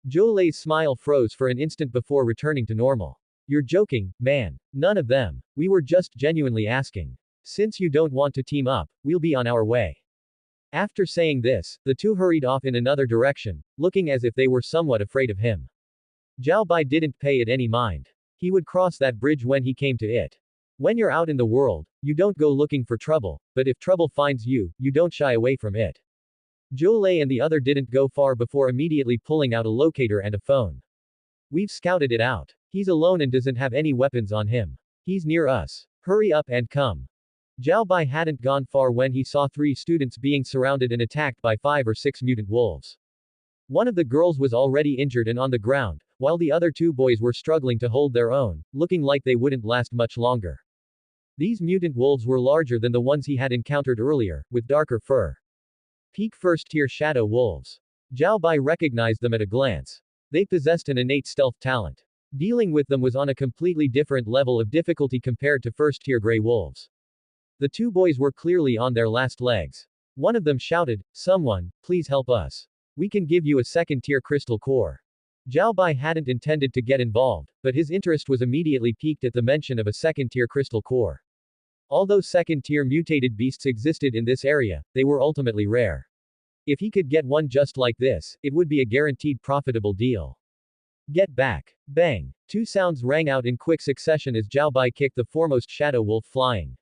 B: Zhou Lei's smile froze for an instant before returning to normal. You're joking, man. None of them. We were just genuinely asking. Since you don't want to team up, we'll be on our way. After saying this, the two hurried off in another direction, looking as if they were somewhat afraid of him. Zhao Bai didn't pay it any mind. He would cross that bridge when he came to it. When you're out in the world, you don't go looking for trouble, but if trouble finds you, you don't shy away from it. Zhou Lei and the other didn't go far before immediately pulling out a locator and a phone. We've scouted it out. He's alone and doesn't have any weapons on him. He's near us. Hurry up and come. Zhao Bai hadn't gone far when he saw 3 students being surrounded and attacked by 5 or 6 mutant wolves. One of the girls was already injured and on the ground, while the other 2 boys were struggling to hold their own, looking like they wouldn't last much longer. These mutant wolves were larger than the ones he had encountered earlier, with darker fur. Peak first-tier shadow wolves. Zhao Bai recognized them at a glance. They possessed an innate stealth talent. Dealing with them was on a completely different level of difficulty compared to first-tier gray wolves. The 2 boys were clearly on their last legs. One of them shouted, "Someone, please help us. We can give you a second-tier crystal core." Zhao Bai hadn't intended to get involved, but his interest was immediately piqued at the mention of a second-tier crystal core. Although second-tier mutated beasts existed in this area, they were ultimately rare. If he could get one just like this, it would be a guaranteed profitable deal. Get back. Bang. 2 sounds rang out in quick succession as Zhao Bai kicked the foremost shadow wolf flying.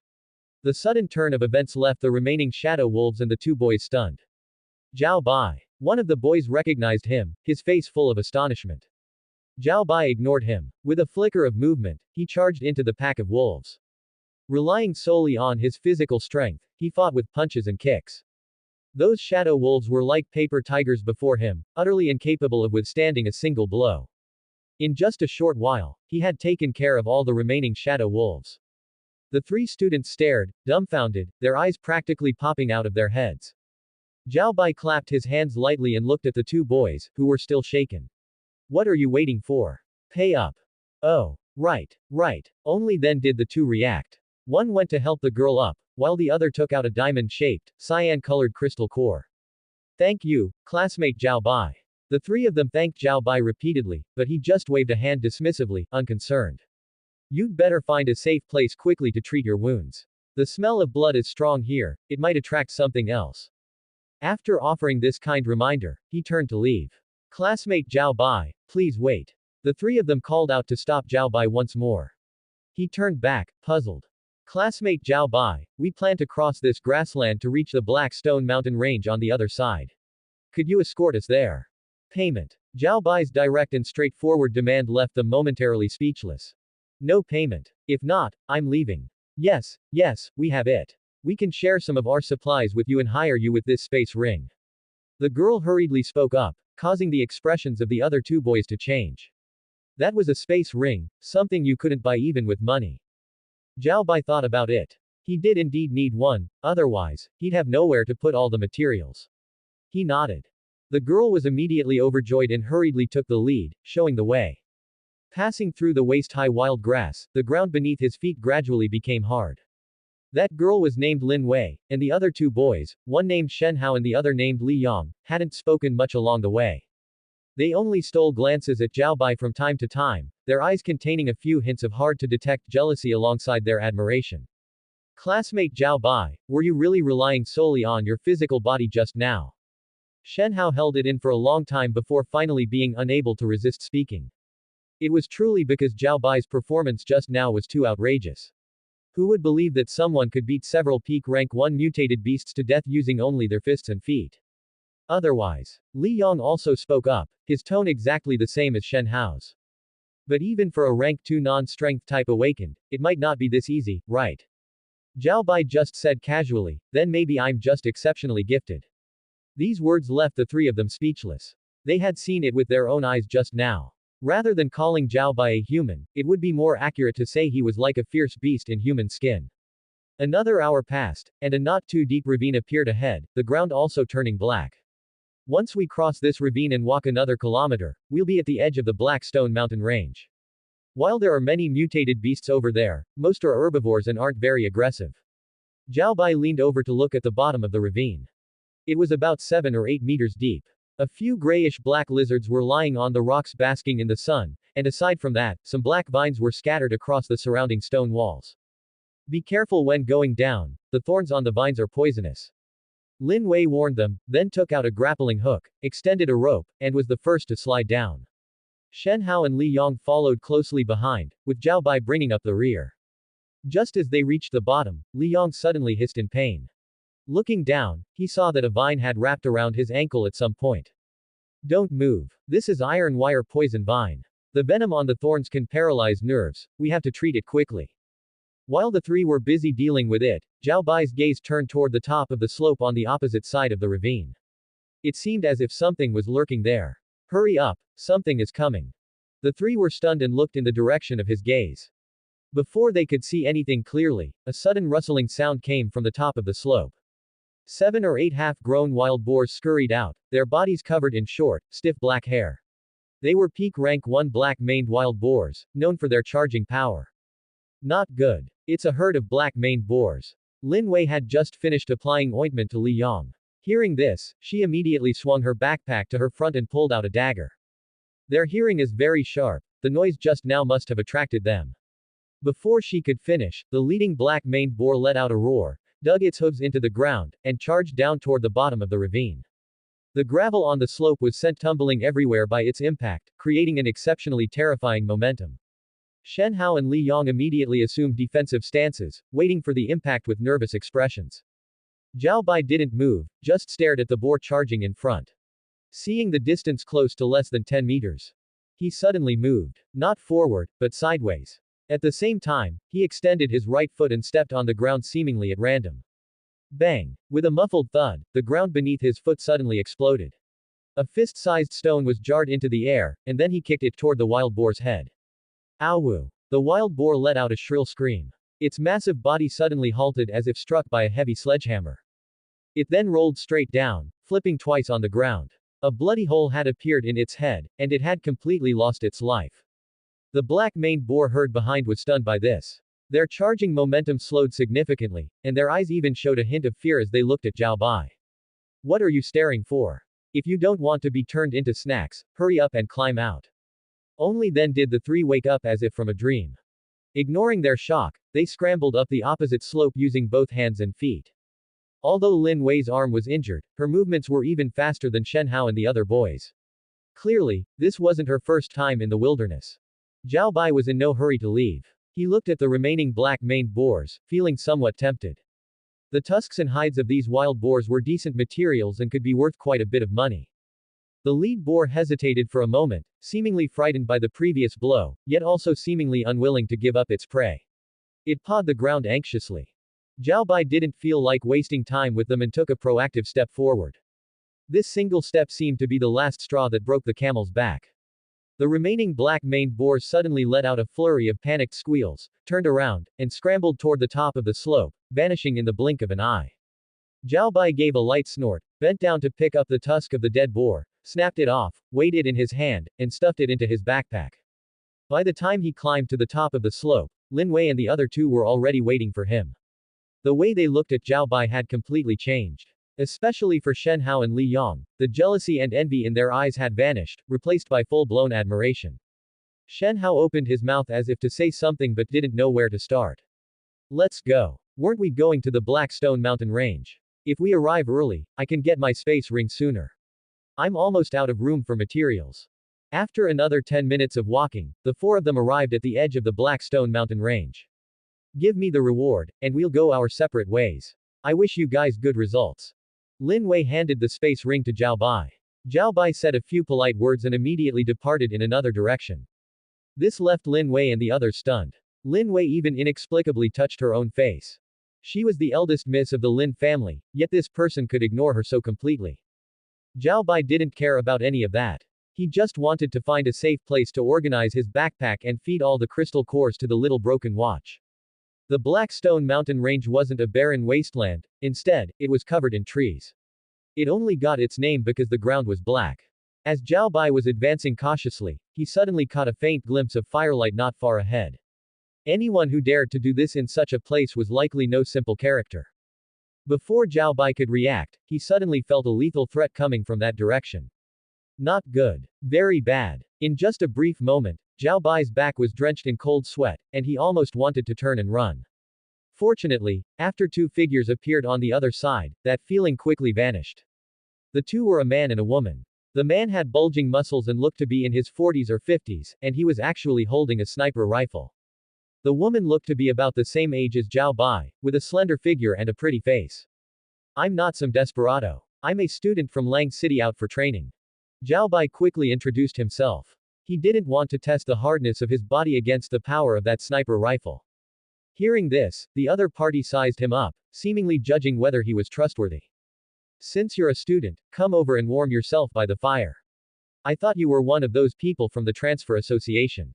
B: The sudden turn of events left the remaining shadow wolves and the 2 boys stunned. Zhao Bai. One of the boys recognized him, his face full of astonishment. Zhao Bai ignored him. With a flicker of movement, he charged into the pack of wolves. Relying solely on his physical strength, he fought with punches and kicks. Those shadow wolves were like paper tigers before him, utterly incapable of withstanding a single blow. In just a short while, he had taken care of all the remaining shadow wolves. The 3 students stared, dumbfounded, their eyes practically popping out of their heads. Zhao Bai clapped his hands lightly and looked at the 2 boys, who were still shaken. What are you waiting for? Pay up. Oh. Right. Only then did the 2 react. One went to help the girl up, while the other took out a diamond-shaped, cyan-colored crystal core. Thank you, classmate Zhao Bai. The 3 of them thanked Zhao Bai repeatedly, but he just waved a hand dismissively, unconcerned. You'd better find a safe place quickly to treat your wounds. The smell of blood is strong here, it might attract something else. After offering this kind reminder, he turned to leave. Classmate Zhao Bai, please wait. The 3 of them called out to stop Zhao Bai once more. He turned back, puzzled. Classmate Zhao Bai, we plan to cross this grassland to reach the Black Stone Mountain Range on the other side. Could you escort us there? Payment. Zhao Bai's direct and straightforward demand left them momentarily speechless. No payment. If not, I'm leaving. Yes, we have it. We can share some of our supplies with you and hire you with this space ring. The girl hurriedly spoke up, causing the expressions of the other 2 boys to change. That was a space ring, something you couldn't buy even with money. Zhao Bai thought about it. He did indeed need one, otherwise, he'd have nowhere to put all the materials. He nodded. The girl was immediately overjoyed and hurriedly took the lead, showing the way. Passing through the waist-high wild grass, the ground beneath his feet gradually became hard. That girl was named Lin Wei, and the other 2 boys, one named Shen Hao and the other named Li Yong, hadn't spoken much along the way. They only stole glances at Zhao Bai from time to time, their eyes containing a few hints of hard-to-detect jealousy alongside their admiration. Classmate Zhao Bai, were you really relying solely on your physical body just now? Shen Hao held it in for a long time before finally being unable to resist speaking. It was truly because Zhao Bai's performance just now was too outrageous. Who would believe that someone could beat several peak rank 1 mutated beasts to death using only their fists and feet? Otherwise, Li Yong also spoke up, his tone exactly the same as Shen Hao's. But even for a rank 2 non-strength type awakened, it might not be this easy, right? Zhao Bai just said casually, then maybe I'm just exceptionally gifted. These words left the 3 of them speechless. They had seen it with their own eyes just now. Rather than calling Zhao Bai a human, it would be more accurate to say he was like a fierce beast in human skin. Another hour passed, and a not too deep ravine appeared ahead, the ground also turning black. Once we cross this ravine and walk another kilometer, we'll be at the edge of the Black Stone Mountain Range. While there are many mutated beasts over there, most are herbivores and aren't very aggressive. Zhao Bai leaned over to look at the bottom of the ravine. It was about 7 or 8 meters deep. A few grayish-black lizards were lying on the rocks basking in the sun, and aside from that, some black vines were scattered across the surrounding stone walls. Be careful when going down, the thorns on the vines are poisonous. Lin Wei warned them, then took out a grappling hook, extended a rope, and was the first to slide down. Shen Hao and Li Yong followed closely behind, with Zhao Bai bringing up the rear. Just as they reached the bottom, Li Yong suddenly hissed in pain. Looking down, he saw that a vine had wrapped around his ankle at some point. Don't move. This is iron wire poison vine. The venom on the thorns can paralyze nerves, we have to treat it quickly. While the three were busy dealing with it, Zhao Bai's gaze turned toward the top of the slope on the opposite side of the ravine. It seemed as if something was lurking there. Hurry up, something is coming. The three were stunned and looked in the direction of his gaze. Before they could see anything clearly, a sudden rustling sound came from the top of the slope. 7 or 8 half-grown wild boars scurried out, their bodies covered in short, stiff black hair. They were peak rank 1 black-maned wild boars, known for their charging power. Not good. It's a herd of black-maned boars. Lin Wei had just finished applying ointment to Li Yong. Hearing this, she immediately swung her backpack to her front and pulled out a dagger. Their hearing is very sharp, the noise just now must have attracted them. Before she could finish, the leading black-maned boar let out a roar, dug its hooves into the ground, and charged down toward the bottom of the ravine. The gravel on the slope was sent tumbling everywhere by its impact, creating an exceptionally terrifying momentum. Shen Hao and Li Yong immediately assumed defensive stances, waiting for the impact with nervous expressions. Zhao Bai didn't move, just stared at the boar charging in front. Seeing the distance close to less than 10 meters. He suddenly moved. Not forward, but sideways. At the same time, he extended his right foot and stepped on the ground seemingly at random. Bang! With a muffled thud, the ground beneath his foot suddenly exploded. A fist-sized stone was jarred into the air, and then he kicked it toward the wild boar's head. Ow! The wild boar let out a shrill scream. Its massive body suddenly halted as if struck by a heavy sledgehammer. It then rolled straight down, flipping twice on the ground. A bloody hole had appeared in its head, and it had completely lost its life. The black-maned boar herd behind was stunned by this. Their charging momentum slowed significantly, and their eyes even showed a hint of fear as they looked at Zhao Bai. What are you staring for? If you don't want to be turned into snacks, hurry up and climb out. Only then did the three wake up as if from a dream. Ignoring their shock, they scrambled up the opposite slope using both hands and feet. Although Lin Wei's arm was injured, her movements were even faster than Shen Hao and the other boys. Clearly, this wasn't her first time in the wilderness. Zhao Bai was in no hurry to leave. He looked at the remaining black-maned boars, feeling somewhat tempted. The tusks and hides of these wild boars were decent materials and could be worth quite a bit of money. The lead boar hesitated for a moment, seemingly frightened by the previous blow, yet also seemingly unwilling to give up its prey. It pawed the ground anxiously. Zhao Bai didn't feel like wasting time with them and took a proactive step forward. This single step seemed to be the last straw that broke the camel's back. The remaining black-maned boars suddenly let out a flurry of panicked squeals, turned around, and scrambled toward the top of the slope, vanishing in the blink of an eye. Zhao Bai gave a light snort, bent down to pick up the tusk of the dead boar, snapped it off, weighed it in his hand, and stuffed it into his backpack. By the time he climbed to the top of the slope, Lin Wei and the other two were already waiting for him. The way they looked at Zhao Bai had completely changed. Especially for Shen Hao and Li Yong, the jealousy and envy in their eyes had vanished, replaced by full-blown admiration. Shen Hao opened his mouth as if to say something but didn't know where to start. Let's go. Weren't we going to the Blackstone Mountain Range? If we arrive early, I can get my space ring sooner. I'm almost out of room for materials. After another 10 minutes of walking, the four of them arrived at the edge of the Blackstone Mountain Range. Give me the reward, and we'll go our separate ways. I wish you guys good results. Lin Wei handed the space ring to Zhao Bai. Zhao Bai said a few polite words and immediately departed in another direction. This left Lin Wei and the others stunned. Lin Wei even inexplicably touched her own face. She was the eldest miss of the Lin family, yet this person could ignore her so completely. Zhao Bai didn't care about any of that. He just wanted to find a safe place to organize his backpack and feed all the crystal cores to the little broken watch. The Blackstone Mountain Range wasn't a barren wasteland, instead, it was covered in trees. It only got its name because the ground was black. As Zhao Bai was advancing cautiously, he suddenly caught a faint glimpse of firelight not far ahead. Anyone who dared to do this in such a place was likely no simple character. Before Zhao Bai could react, he suddenly felt a lethal threat coming from that direction. Not good. Very bad. In just a brief moment, Zhao Bai's back was drenched in cold sweat, and he almost wanted to turn and run. Fortunately, after two figures appeared on the other side, that feeling quickly vanished. The two were a man and a woman. The man had bulging muscles and looked to be in his 40s or 50s, and he was actually holding a sniper rifle. The woman looked to be about the same age as Zhao Bai, with a slender figure and a pretty face. I'm not some desperado. I'm a student from Lang City out for training. Zhao Bai quickly introduced himself. He didn't want to test the hardness of his body against the power of that sniper rifle. Hearing this, the other party sized him up, seemingly judging whether he was trustworthy. Since you're a student, come over and warm yourself by the fire. I thought you were one of those people from the transfer association.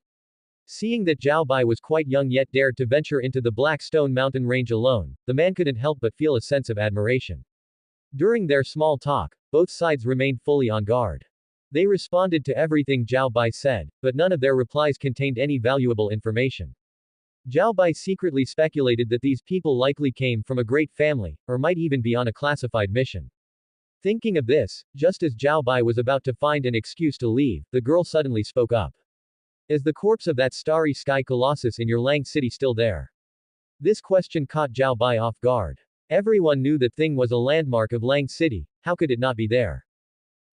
B: Seeing that Zhao Bai was quite young yet dared to venture into the Black Stone Mountain range alone, the man couldn't help but feel a sense of admiration. During their small talk, both sides remained fully on guard. They responded to everything Zhao Bai said, but none of their replies contained any valuable information. Zhao Bai secretly speculated that these people likely came from a great family, or might even be on a classified mission. Thinking of this, just as Zhao Bai was about to find an excuse to leave, the girl suddenly spoke up. Is the corpse of that starry sky colossus in your Lang City still there? This question caught Zhao Bai off guard. Everyone knew that thing was a landmark of Lang City, how could it not be there?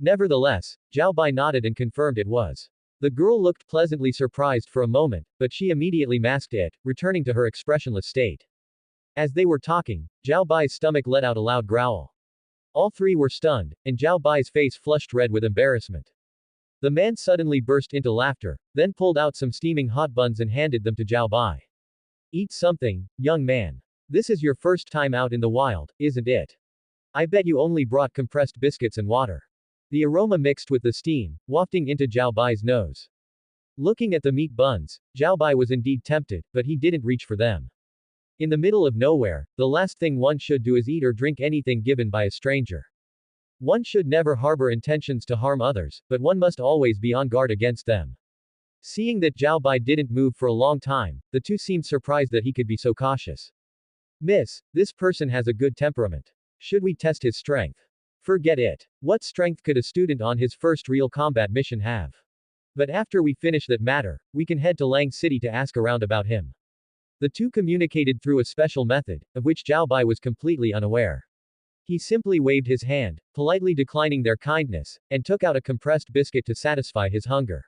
B: Nevertheless, Zhao Bai nodded and confirmed it was. The girl looked pleasantly surprised for a moment, but she immediately masked it, returning to her expressionless state. As they were talking, Zhao Bai's stomach let out a loud growl. All three were stunned, and Zhao Bai's face flushed red with embarrassment. The man suddenly burst into laughter, then pulled out some steaming hot buns and handed them to Zhao Bai. Eat something, young man. This is your first time out in the wild, isn't it? I bet you only brought compressed biscuits and water. The aroma mixed with the steam, wafting into Zhao Bai's nose. Looking at the meat buns, Zhao Bai was indeed tempted, but he didn't reach for them. In the middle of nowhere, the last thing one should do is eat or drink anything given by a stranger. One should never harbor intentions to harm others, but one must always be on guard against them. Seeing that Zhao Bai didn't move for a long time, the two seemed surprised that he could be so cautious. Miss, this person has a good temperament. Should we test his strength? Forget it. What strength could a student on his first real combat mission have? But after we finish that matter, we can head to Lang City to ask around about him. The two communicated through a special method, of which Zhao Bai was completely unaware. He simply waved his hand, politely declining their kindness, and took out a compressed biscuit to satisfy his hunger.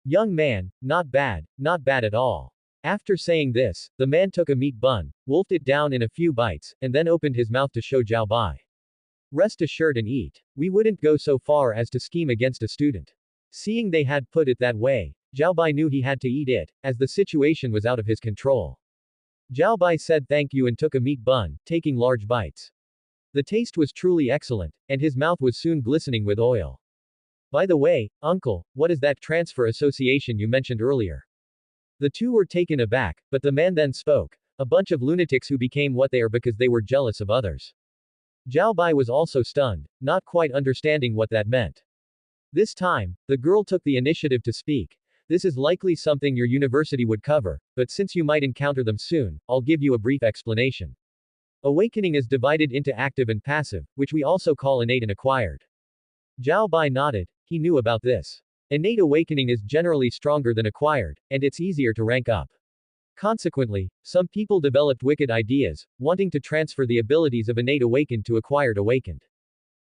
B: Young man, not bad at all. After saying this, the man took a meat bun, wolfed it down in a few bites, and then opened his mouth to show Zhao Bai. Rest assured and eat. We wouldn't go so far as to scheme against a student. Seeing they had put it that way, Zhao Bai knew he had to eat it, as the situation was out of his control. Zhao Bai said thank you and took a meat bun, taking large bites. The taste was truly excellent, and his mouth was soon glistening with oil. By the way, uncle, what is that transfer association you mentioned earlier? The two were taken aback, but the man then spoke. A bunch of lunatics who became what they are because they were jealous of others. Zhao Bai was also stunned, not quite understanding what that meant. This time, the girl took the initiative to speak. This is likely something your university would cover, but since you might encounter them soon, I'll give you a brief explanation. Awakening is divided into active and passive, which we also call innate and acquired. Zhao Bai nodded, he knew about this. Innate awakening is generally stronger than acquired, and it's easier to rank up. Consequently, some people developed wicked ideas, wanting to transfer the abilities of innate awakened to acquired awakened.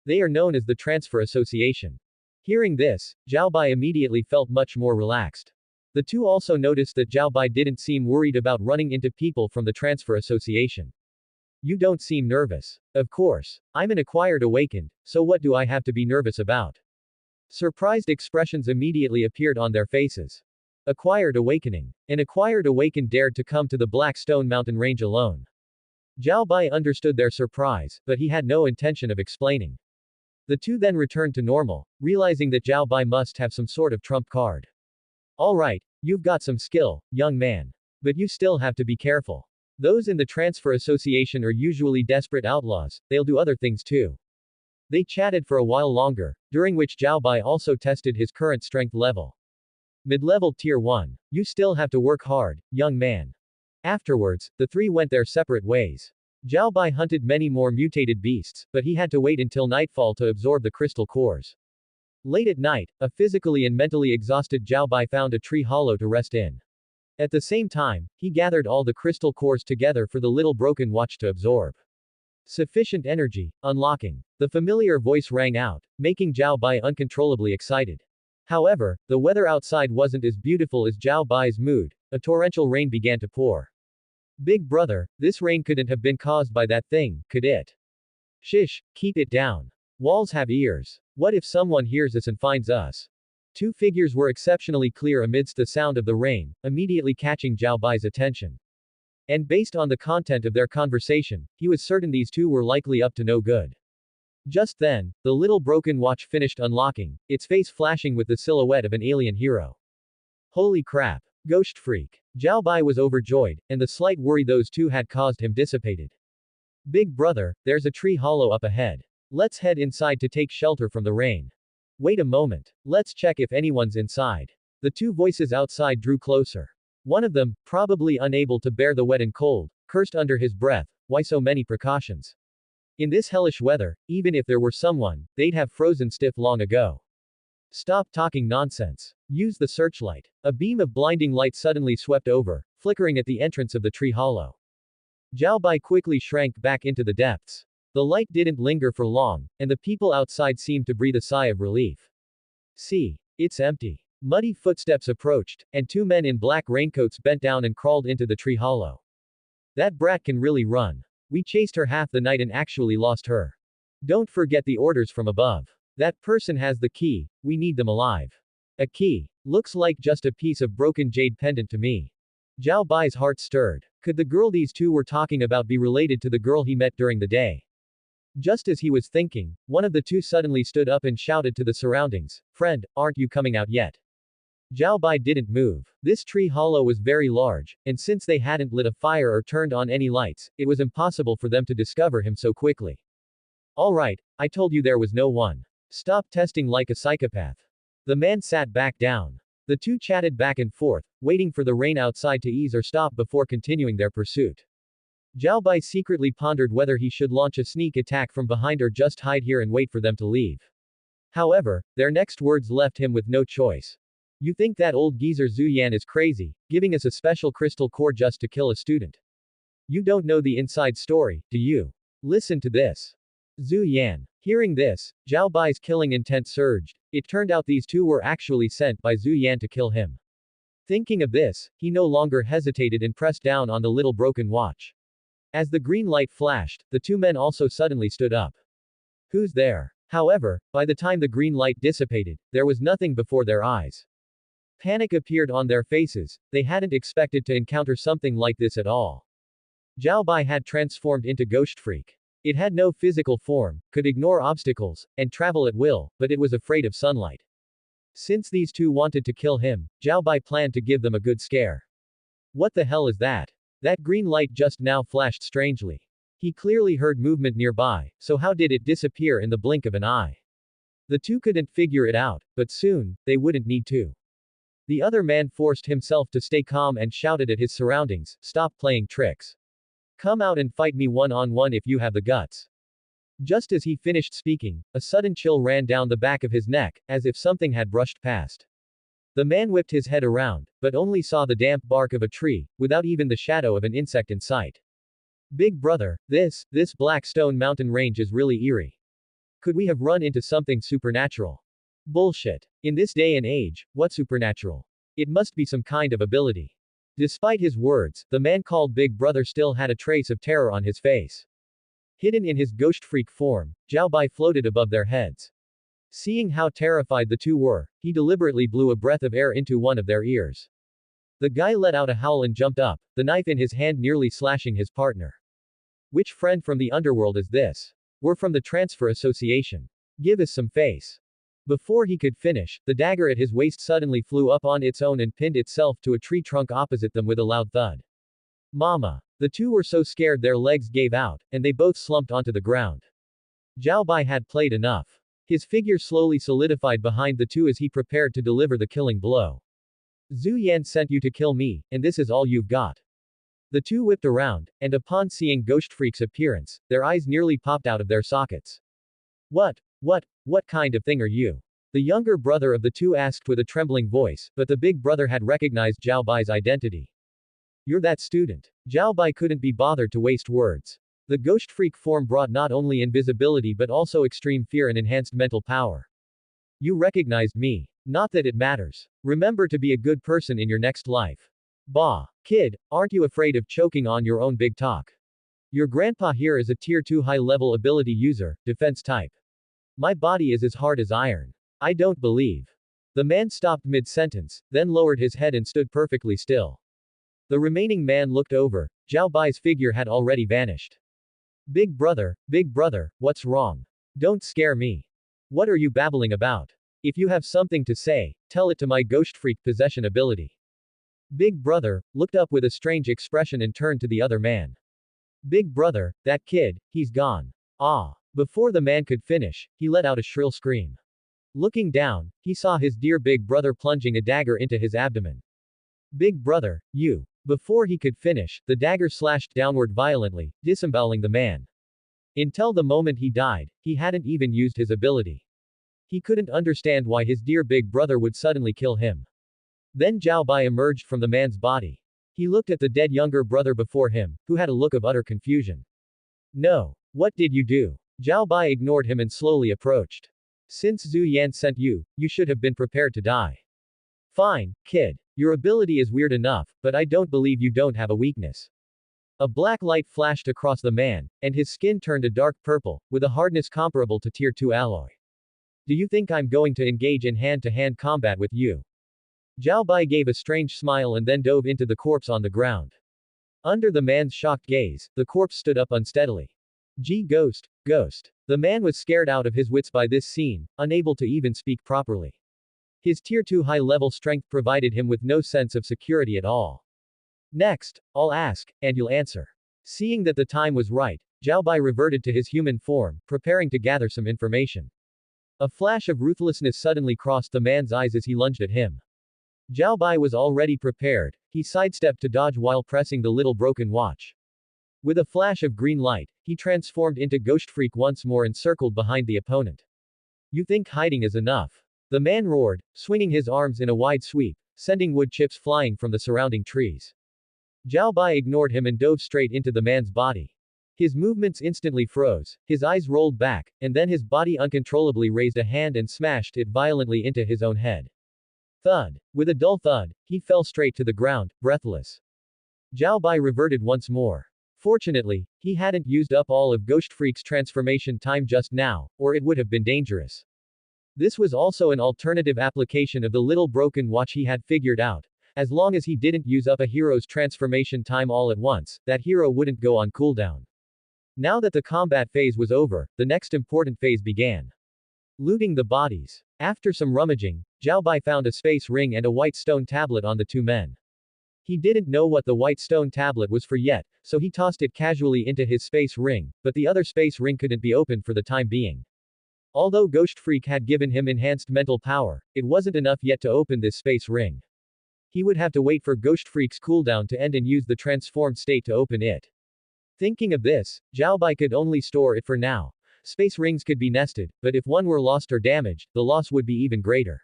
B: They are known as the transfer association. Hearing this, Zhao Bai immediately felt much more relaxed. The two also noticed that Zhao Bai didn't seem worried about running into people from the transfer association. You don't seem nervous. Of course. I'm an acquired awakened, so what do I have to be nervous about? Surprised expressions immediately appeared on their faces. Acquired awakening. An acquired awakened dared to come to the Black Stone Mountain range alone. Zhao Bai understood their surprise, but he had no intention of explaining. The two then returned to normal, realizing that Zhao Bai must have some sort of trump card. Alright, you've got some skill, young man. But you still have to be careful. Those in the transfer association are usually desperate outlaws, they'll do other things too. They chatted for a while longer, during which Zhao Bai also tested his current strength level. Mid-level tier 1. You still have to work hard, young man. Afterwards, the three went their separate ways. Zhao Bai hunted many more mutated beasts, but he had to wait until nightfall to absorb the crystal cores. Late at night, a physically and mentally exhausted Zhao Bai found a tree hollow to rest in. At the same time, he gathered all the crystal cores together for the little broken watch to absorb. Sufficient energy, unlocking. The familiar voice rang out, making Zhao Bai uncontrollably excited. However, the weather outside wasn't as beautiful as Zhao Bai's mood. A torrential rain began to pour. Big brother, this rain couldn't have been caused by that thing, could it? Shish, keep it down. Walls have ears. What if someone hears us and finds us? Two figures were exceptionally clear amidst the sound of the rain, immediately catching Zhao Bai's attention. And based on the content of their conversation, he was certain these two were likely up to no good. Just then, the little broken watch finished unlocking, its face flashing with the silhouette of an alien hero. Holy crap. Ghost freak. Zhao Bai was overjoyed, and the slight worry those two had caused him dissipated. Big brother, there's a tree hollow up ahead. Let's head inside to take shelter from the rain. Wait a moment. Let's check if anyone's inside. The two voices outside drew closer. One of them, probably unable to bear the wet and cold, cursed under his breath, why so many precautions? In this hellish weather, even if there were someone, they'd have frozen stiff long ago. Stop talking nonsense. Use the searchlight. A beam of blinding light suddenly swept over, flickering at the entrance of the tree hollow. Zhao Bai quickly shrank back into the depths. The light didn't linger for long, and the people outside seemed to breathe a sigh of relief. See, it's empty. Muddy footsteps approached, and two men in black raincoats bent down and crawled into the tree hollow. That brat can really run. We chased her half the night and actually lost her. Don't forget the orders from above. That person has the key, we need them alive. A key. Looks like just a piece of broken jade pendant to me. Zhao Bai's heart stirred. Could the girl these two were talking about be related to the girl he met during the day? Just as he was thinking, one of the two suddenly stood up and shouted to the surroundings, "Friend, aren't you coming out yet?" Zhao Bai didn't move. This tree hollow was very large, and since they hadn't lit a fire or turned on any lights, it was impossible for them to discover him so quickly. Alright, I told you there was no one. Stop testing like a psychopath. The man sat back down. The two chatted back and forth, waiting for the rain outside to ease or stop before continuing their pursuit. Zhao Bai secretly pondered whether he should launch a sneak attack from behind or just hide here and wait for them to leave. However, their next words left him with no choice. You think that old geezer Zhu Yan is crazy, giving us a special crystal core just to kill a student? You don't know the inside story, do you? Listen to this. Zhu Yan. Hearing this, Zhao Bai's killing intent surged. It turned out these two were actually sent by Zhu Yan to kill him. Thinking of this, he no longer hesitated and pressed down on the little broken watch. As the green light flashed, the two men also suddenly stood up. Who's there? However, by the time the green light dissipated, there was nothing before their eyes. Panic appeared on their faces, they hadn't expected to encounter something like this at all. Zhao Bai had transformed into Ghost Freak. It had no physical form, could ignore obstacles, and travel at will, but it was afraid of sunlight. Since these two wanted to kill him, Zhao Bai planned to give them a good scare. What the hell is that? That green light just now flashed strangely. He clearly heard movement nearby, so how did it disappear in the blink of an eye? The two couldn't figure it out, but soon, they wouldn't need to. The other man forced himself to stay calm and shouted at his surroundings, "Stop playing tricks. Come out and fight me one-on-one if you have the guts." Just as he finished speaking, a sudden chill ran down the back of his neck, as if something had brushed past. The man whipped his head around, but only saw the damp bark of a tree, without even the shadow of an insect in sight. Big brother, this black stone mountain range is really eerie. Could we have run into something supernatural? Bullshit. In this day and age, what supernatural? It must be some kind of ability. Despite his words, the man called Big Brother still had a trace of terror on his face. Hidden in his ghost freak form, Zhao Bai floated above their heads. Seeing how terrified the two were, he deliberately blew a breath of air into one of their ears. The guy let out a howl and jumped up, the knife in his hand nearly slashing his partner. Which friend from the underworld is this? We're from the Transfer Association. Give us some face. Before he could finish, the dagger at his waist suddenly flew up on its own and pinned itself to a tree trunk opposite them with a loud thud. Mama. The two were so scared their legs gave out, and they both slumped onto the ground. Zhao Bai had played enough. His figure slowly solidified behind the two as he prepared to deliver the killing blow. Zhu Yan sent you to kill me, and this is all you've got. The two whipped around, and upon seeing Ghost Freak's appearance, their eyes nearly popped out of their sockets. What kind of thing are you? The younger brother of the two asked with a trembling voice, but the big brother had recognized Zhao Bai's identity. You're that student. Zhao Bai couldn't be bothered to waste words. The Ghost Freak form brought not only invisibility but also extreme fear and enhanced mental power. You recognized me. Not that it matters. Remember to be a good person in your next life. Bah. Kid, aren't you afraid of choking on your own big talk? Your grandpa here is a tier 2 high-level ability user, defense type. My body is as hard as iron. I don't believe. The man stopped mid-sentence, then lowered his head and stood perfectly still. The remaining man looked over. Zhao Bai's figure had already vanished. Big brother, what's wrong? Don't scare me. What are you babbling about? If you have something to say, tell it to my Ghost Freak possession ability. Big brother looked up with a strange expression and turned to the other man. Big brother, that kid, he's gone. Ah. Before the man could finish, he let out a shrill scream. Looking down, he saw his dear big brother plunging a dagger into his abdomen. Big brother, you. Before he could finish, the dagger slashed downward violently, disemboweling the man. Until the moment he died, he hadn't even used his ability. He couldn't understand why his dear big brother would suddenly kill him. Then Zhao Bai emerged from the man's body. He looked at the dead younger brother before him, who had a look of utter confusion. No. What did you do? Zhao Bai ignored him and slowly approached. Since Zhu Yan sent you, you should have been prepared to die. Fine, kid. Your ability is weird enough, but I don't believe you don't have a weakness. A black light flashed across the man, and his skin turned a dark purple, with a hardness comparable to tier 2 alloy. Do you think I'm going to engage in hand-to-hand combat with you? Zhao Bai gave a strange smile and then dove into the corpse on the ground. Under the man's shocked gaze, the corpse stood up unsteadily. Ghost. The man was scared out of his wits by this scene, unable to even speak properly. His tier 2 high-level strength provided him with no sense of security at all. Next, I'll ask, and you'll answer. Seeing that the time was right, Zhao Bai reverted to his human form, preparing to gather some information. A flash of ruthlessness suddenly crossed the man's eyes as he lunged at him. Zhao Bai was already prepared. He sidestepped to dodge while pressing the little broken watch. With a flash of green light, he transformed into Ghost Freak once more and circled behind the opponent. You think hiding is enough? The man roared, swinging his arms in a wide sweep, sending wood chips flying from the surrounding trees. Zhao Bai ignored him and dove straight into the man's body. His movements instantly froze, his eyes rolled back, and then his body uncontrollably raised a hand and smashed it violently into his own head. Thud. With a dull thud, he fell straight to the ground, breathless. Zhao Bai reverted once more. Fortunately, he hadn't used up all of Ghost Freak's transformation time just now, or it would have been dangerous. This was also an alternative application of the little broken watch he had figured out. As long as he didn't use up a hero's transformation time all at once, that hero wouldn't go on cooldown. Now that the combat phase was over, the next important phase began. Looting the bodies. After some rummaging, Zhao Bai found a space ring and a white stone tablet on the two men. He didn't know what the white stone tablet was for yet, so he tossed it casually into his space ring, but the other space ring couldn't be opened for the time being. Although Ghost Freak had given him enhanced mental power, it wasn't enough yet to open this space ring. He would have to wait for Ghost Freak's cooldown to end and use the transformed state to open it. Thinking of this, Zhao Bai could only store it for now. Space rings could be nested, but if one were lost or damaged, the loss would be even greater.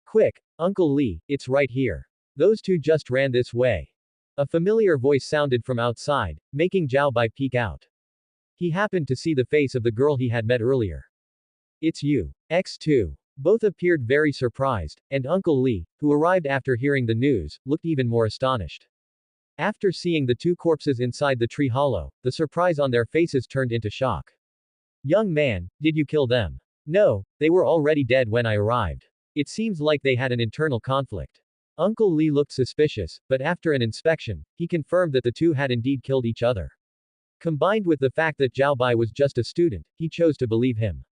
B: Quick, Uncle Lee, it's right here. Those two just ran this way. A familiar voice sounded from outside, making Zhao Bai peek out. He happened to see the face of the girl he had met earlier. It's you. X2. Both appeared very surprised, and Uncle Lee, who arrived after hearing the news, looked even more astonished. After seeing the two corpses inside the tree hollow, the surprise on their faces turned into shock. Young man, did you kill them? No, they were already dead when I arrived. It seems like they had an internal conflict. Uncle Lee looked suspicious, but after an inspection, he confirmed that the two had indeed killed each other. Combined with the fact that Zhao Bai was just a student, he chose to believe him.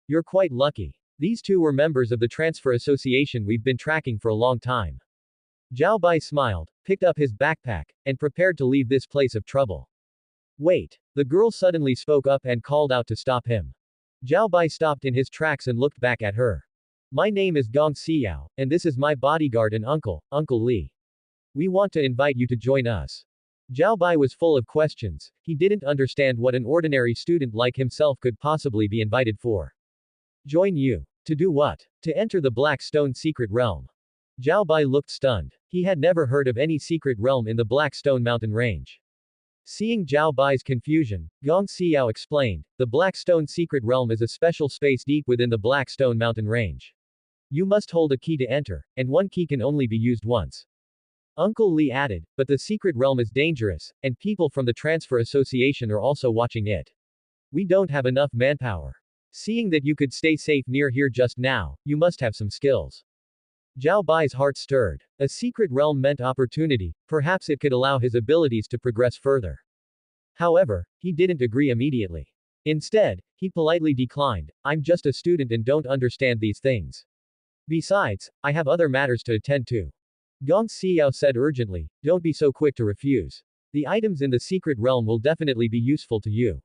B: You're quite lucky. These two were members of the transfer association we've been tracking for a long time. Zhao Bai smiled, picked up his backpack, and prepared to leave this place of trouble. Wait. The girl suddenly spoke up and called out to stop him. Zhao Bai stopped in his tracks and looked back at her. My name is Gong Xiao, and this is my bodyguard and uncle, Uncle Lee. We want to invite you to join us. Zhao Bai was full of questions. He didn't understand what an ordinary student like himself could possibly be invited for. Join you. To do what? To enter the Black Stone secret realm. Zhao Bai looked stunned. He had never heard of any secret realm in the Black Stone mountain range. Seeing Zhao Bai's confusion, Gong Xiao explained, the Black Stone secret realm is a special space deep within the Black Stone mountain range. You must hold a key to enter, and one key can only be used once. Uncle Li added, but the secret realm is dangerous, and people from the Transfer Association are also watching it. We don't have enough manpower. Seeing that you could stay safe near here just now, you must have some skills. Zhao Bai's heart stirred. A secret realm meant opportunity, perhaps it could allow his abilities to progress further. However, he didn't agree immediately. Instead, he politely declined, I'm just a student and don't understand these things. Besides, I have other matters to attend to. Gong Xiao said urgently, don't be so quick to refuse. The items in the secret realm will definitely be useful to you.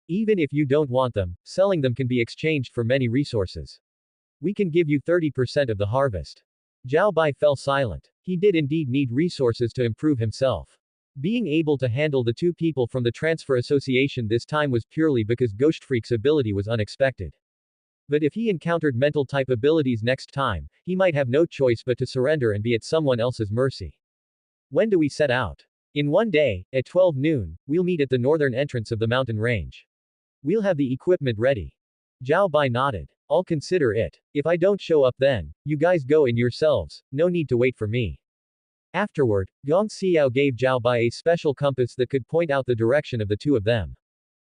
B: Even if you don't want them, selling them can be exchanged for many resources. We can give you 30% of the harvest. Zhao Bai fell silent. He did indeed need resources to improve himself. Being able to handle the two people from the Transfer Association this time was purely because Ghost Freak's ability was unexpected. But if he encountered mental type abilities next time, he might have no choice but to surrender and be at someone else's mercy. When do we set out? In one day, at 12 noon, we'll meet at the northern entrance of the mountain range. We'll have the equipment ready. Zhao Bai nodded. I'll consider it. If I don't show up then, you guys go in yourselves, no need to wait for me. Afterward, Gong Xiao gave Zhao Bai a special compass that could point out the direction of the two of them.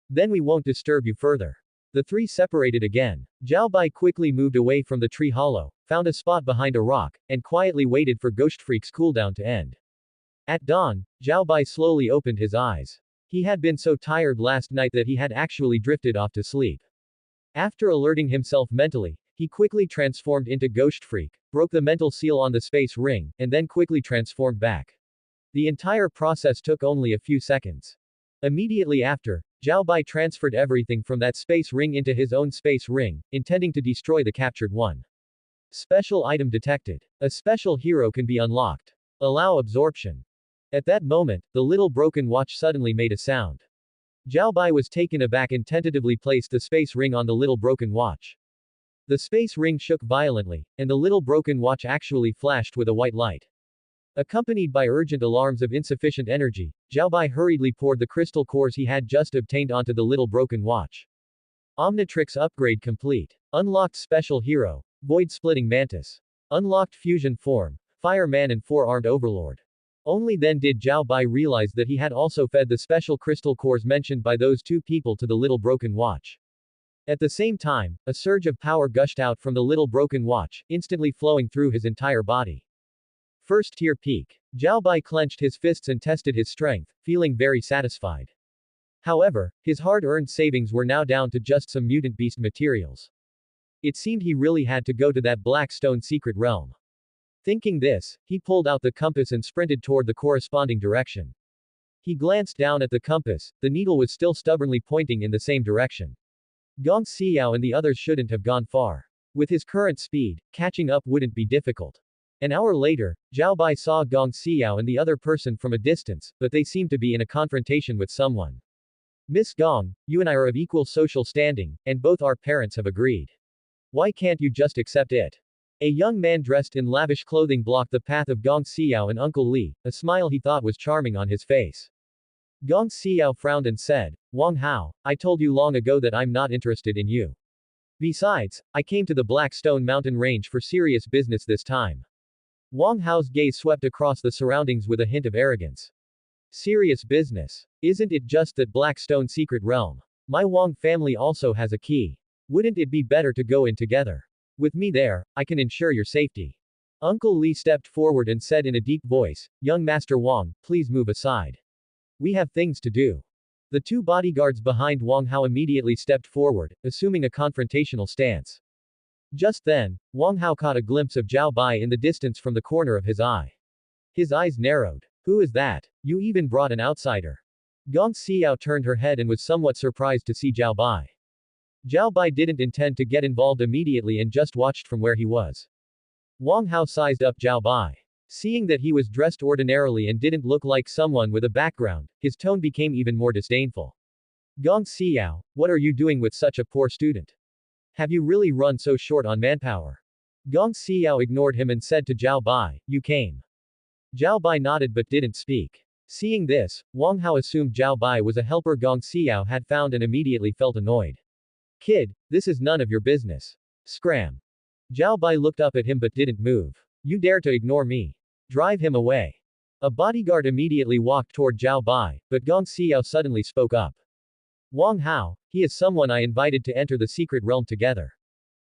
B: Then we won't disturb you further. The three separated again. Zhao Bai quickly moved away from the tree hollow, found a spot behind a rock, and quietly waited for Ghost Freak's cooldown to end. At dawn, Zhao Bai slowly opened his eyes. He had been so tired last night that he had actually drifted off to sleep. After alerting himself mentally, he quickly transformed into Ghost Freak, broke the mental seal on the space ring, and then quickly transformed back. The entire process took only a few seconds. Immediately after, Zhao Bai transferred everything from that space ring into his own space ring, intending to destroy the captured one. Special item detected. A special hero can be unlocked. Allow absorption. At that moment, the little broken watch suddenly made a sound. Zhao Bai was taken aback and tentatively placed the space ring on the little broken watch. The space ring shook violently, and the little broken watch actually flashed with a white light. Accompanied by urgent alarms of insufficient energy, Zhao Bai hurriedly poured the crystal cores he had just obtained onto the little broken watch. Omnitrix upgrade complete. Unlocked special hero, Void-Splitting Mantis. Unlocked fusion form, Fireman and Four-Armed Overlord. Only then did Zhao Bai realize that he had also fed the special crystal cores mentioned by those two people to the little broken watch. At the same time, a surge of power gushed out from the little broken watch, instantly flowing through his entire body. First tier peak. Zhao Bai clenched his fists and tested his strength, feeling very satisfied. However, his hard-earned savings were now down to just some mutant beast materials. It seemed he really had to go to that Black Stone secret realm. Thinking this, he pulled out the compass and sprinted toward the corresponding direction. He glanced down at the compass, the needle was still stubbornly pointing in the same direction. Gong Xiao and the others shouldn't have gone far. With his current speed, catching up wouldn't be difficult. An hour later, Zhao Bai saw Gong Xiao and the other person from a distance, but they seemed to be in a confrontation with someone. Miss Gong, you and I are of equal social standing, and both our parents have agreed. Why can't you just accept it? A young man dressed in lavish clothing blocked the path of Gong Xiao and Uncle Li, a smile he thought was charming on his face. Gong Xiao frowned and said, Wang Hao, I told you long ago that I'm not interested in you. Besides, I came to the Black Stone mountain range for serious business this time. Wang Hao's gaze swept across the surroundings with a hint of arrogance. Serious business. Isn't it just that Black Stone secret realm? My Wang family also has a key. Wouldn't it be better to go in together? With me there, I can ensure your safety. Uncle Li stepped forward and said in a deep voice, Young Master Wang, please move aside. We have things to do. The two bodyguards behind Wang Hao immediately stepped forward, assuming a confrontational stance. Just then, Wang Hao caught a glimpse of Zhao Bai in the distance from the corner of his eye. His eyes narrowed. Who is that? You even brought an outsider. Gong Xiao turned her head and was somewhat surprised to see Zhao Bai. Zhao Bai didn't intend to get involved immediately and just watched from where he was. Wang Hao sized up Zhao Bai. Seeing that he was dressed ordinarily and didn't look like someone with a background, his tone became even more disdainful. Gong Xiao, what are you doing with such a poor student? Have you really run so short on manpower? Gong Xiao ignored him and said to Zhao Bai, you came. Zhao Bai nodded but didn't speak. Seeing this, Wang Hao assumed Zhao Bai was a helper Gong Xiao had found and immediately felt annoyed. Kid, this is none of your business. Scram. Zhao Bai looked up at him but didn't move. You dare to ignore me. Drive him away. A bodyguard immediately walked toward Zhao Bai, but Gong Xiao suddenly spoke up. Wang Hao, he is someone I invited to enter the secret realm together.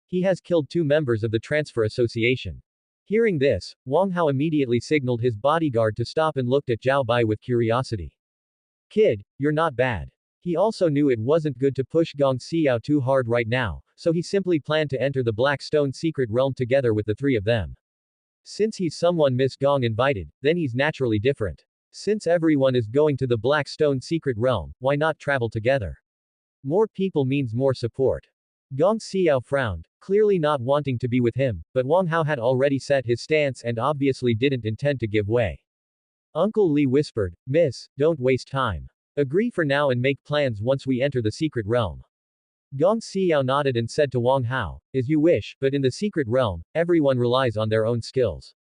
B: He has killed 2 members of the Transfer Association. Hearing this, Wang Hao immediately signaled his bodyguard to stop and looked at Zhao Bai with curiosity. Kid, you're not bad. He also knew it wasn't good to push Gong Xiao too hard right now, so he simply planned to enter the Black Stone secret realm together with the 3 of them. Since he's someone Miss Gong invited, then he's naturally different. Since everyone is going to the Black Stone secret realm, why not travel together? More people means more support. Gong Xiao frowned, clearly not wanting to be with him, but Wang Hao had already set his stance and obviously didn't intend to give way. Uncle Li whispered, Miss, don't waste time. Agree for now and make plans once we enter the secret realm. Gong Xiao nodded and said to Wang Hao, as you wish, but in the secret realm, everyone relies on their own skills.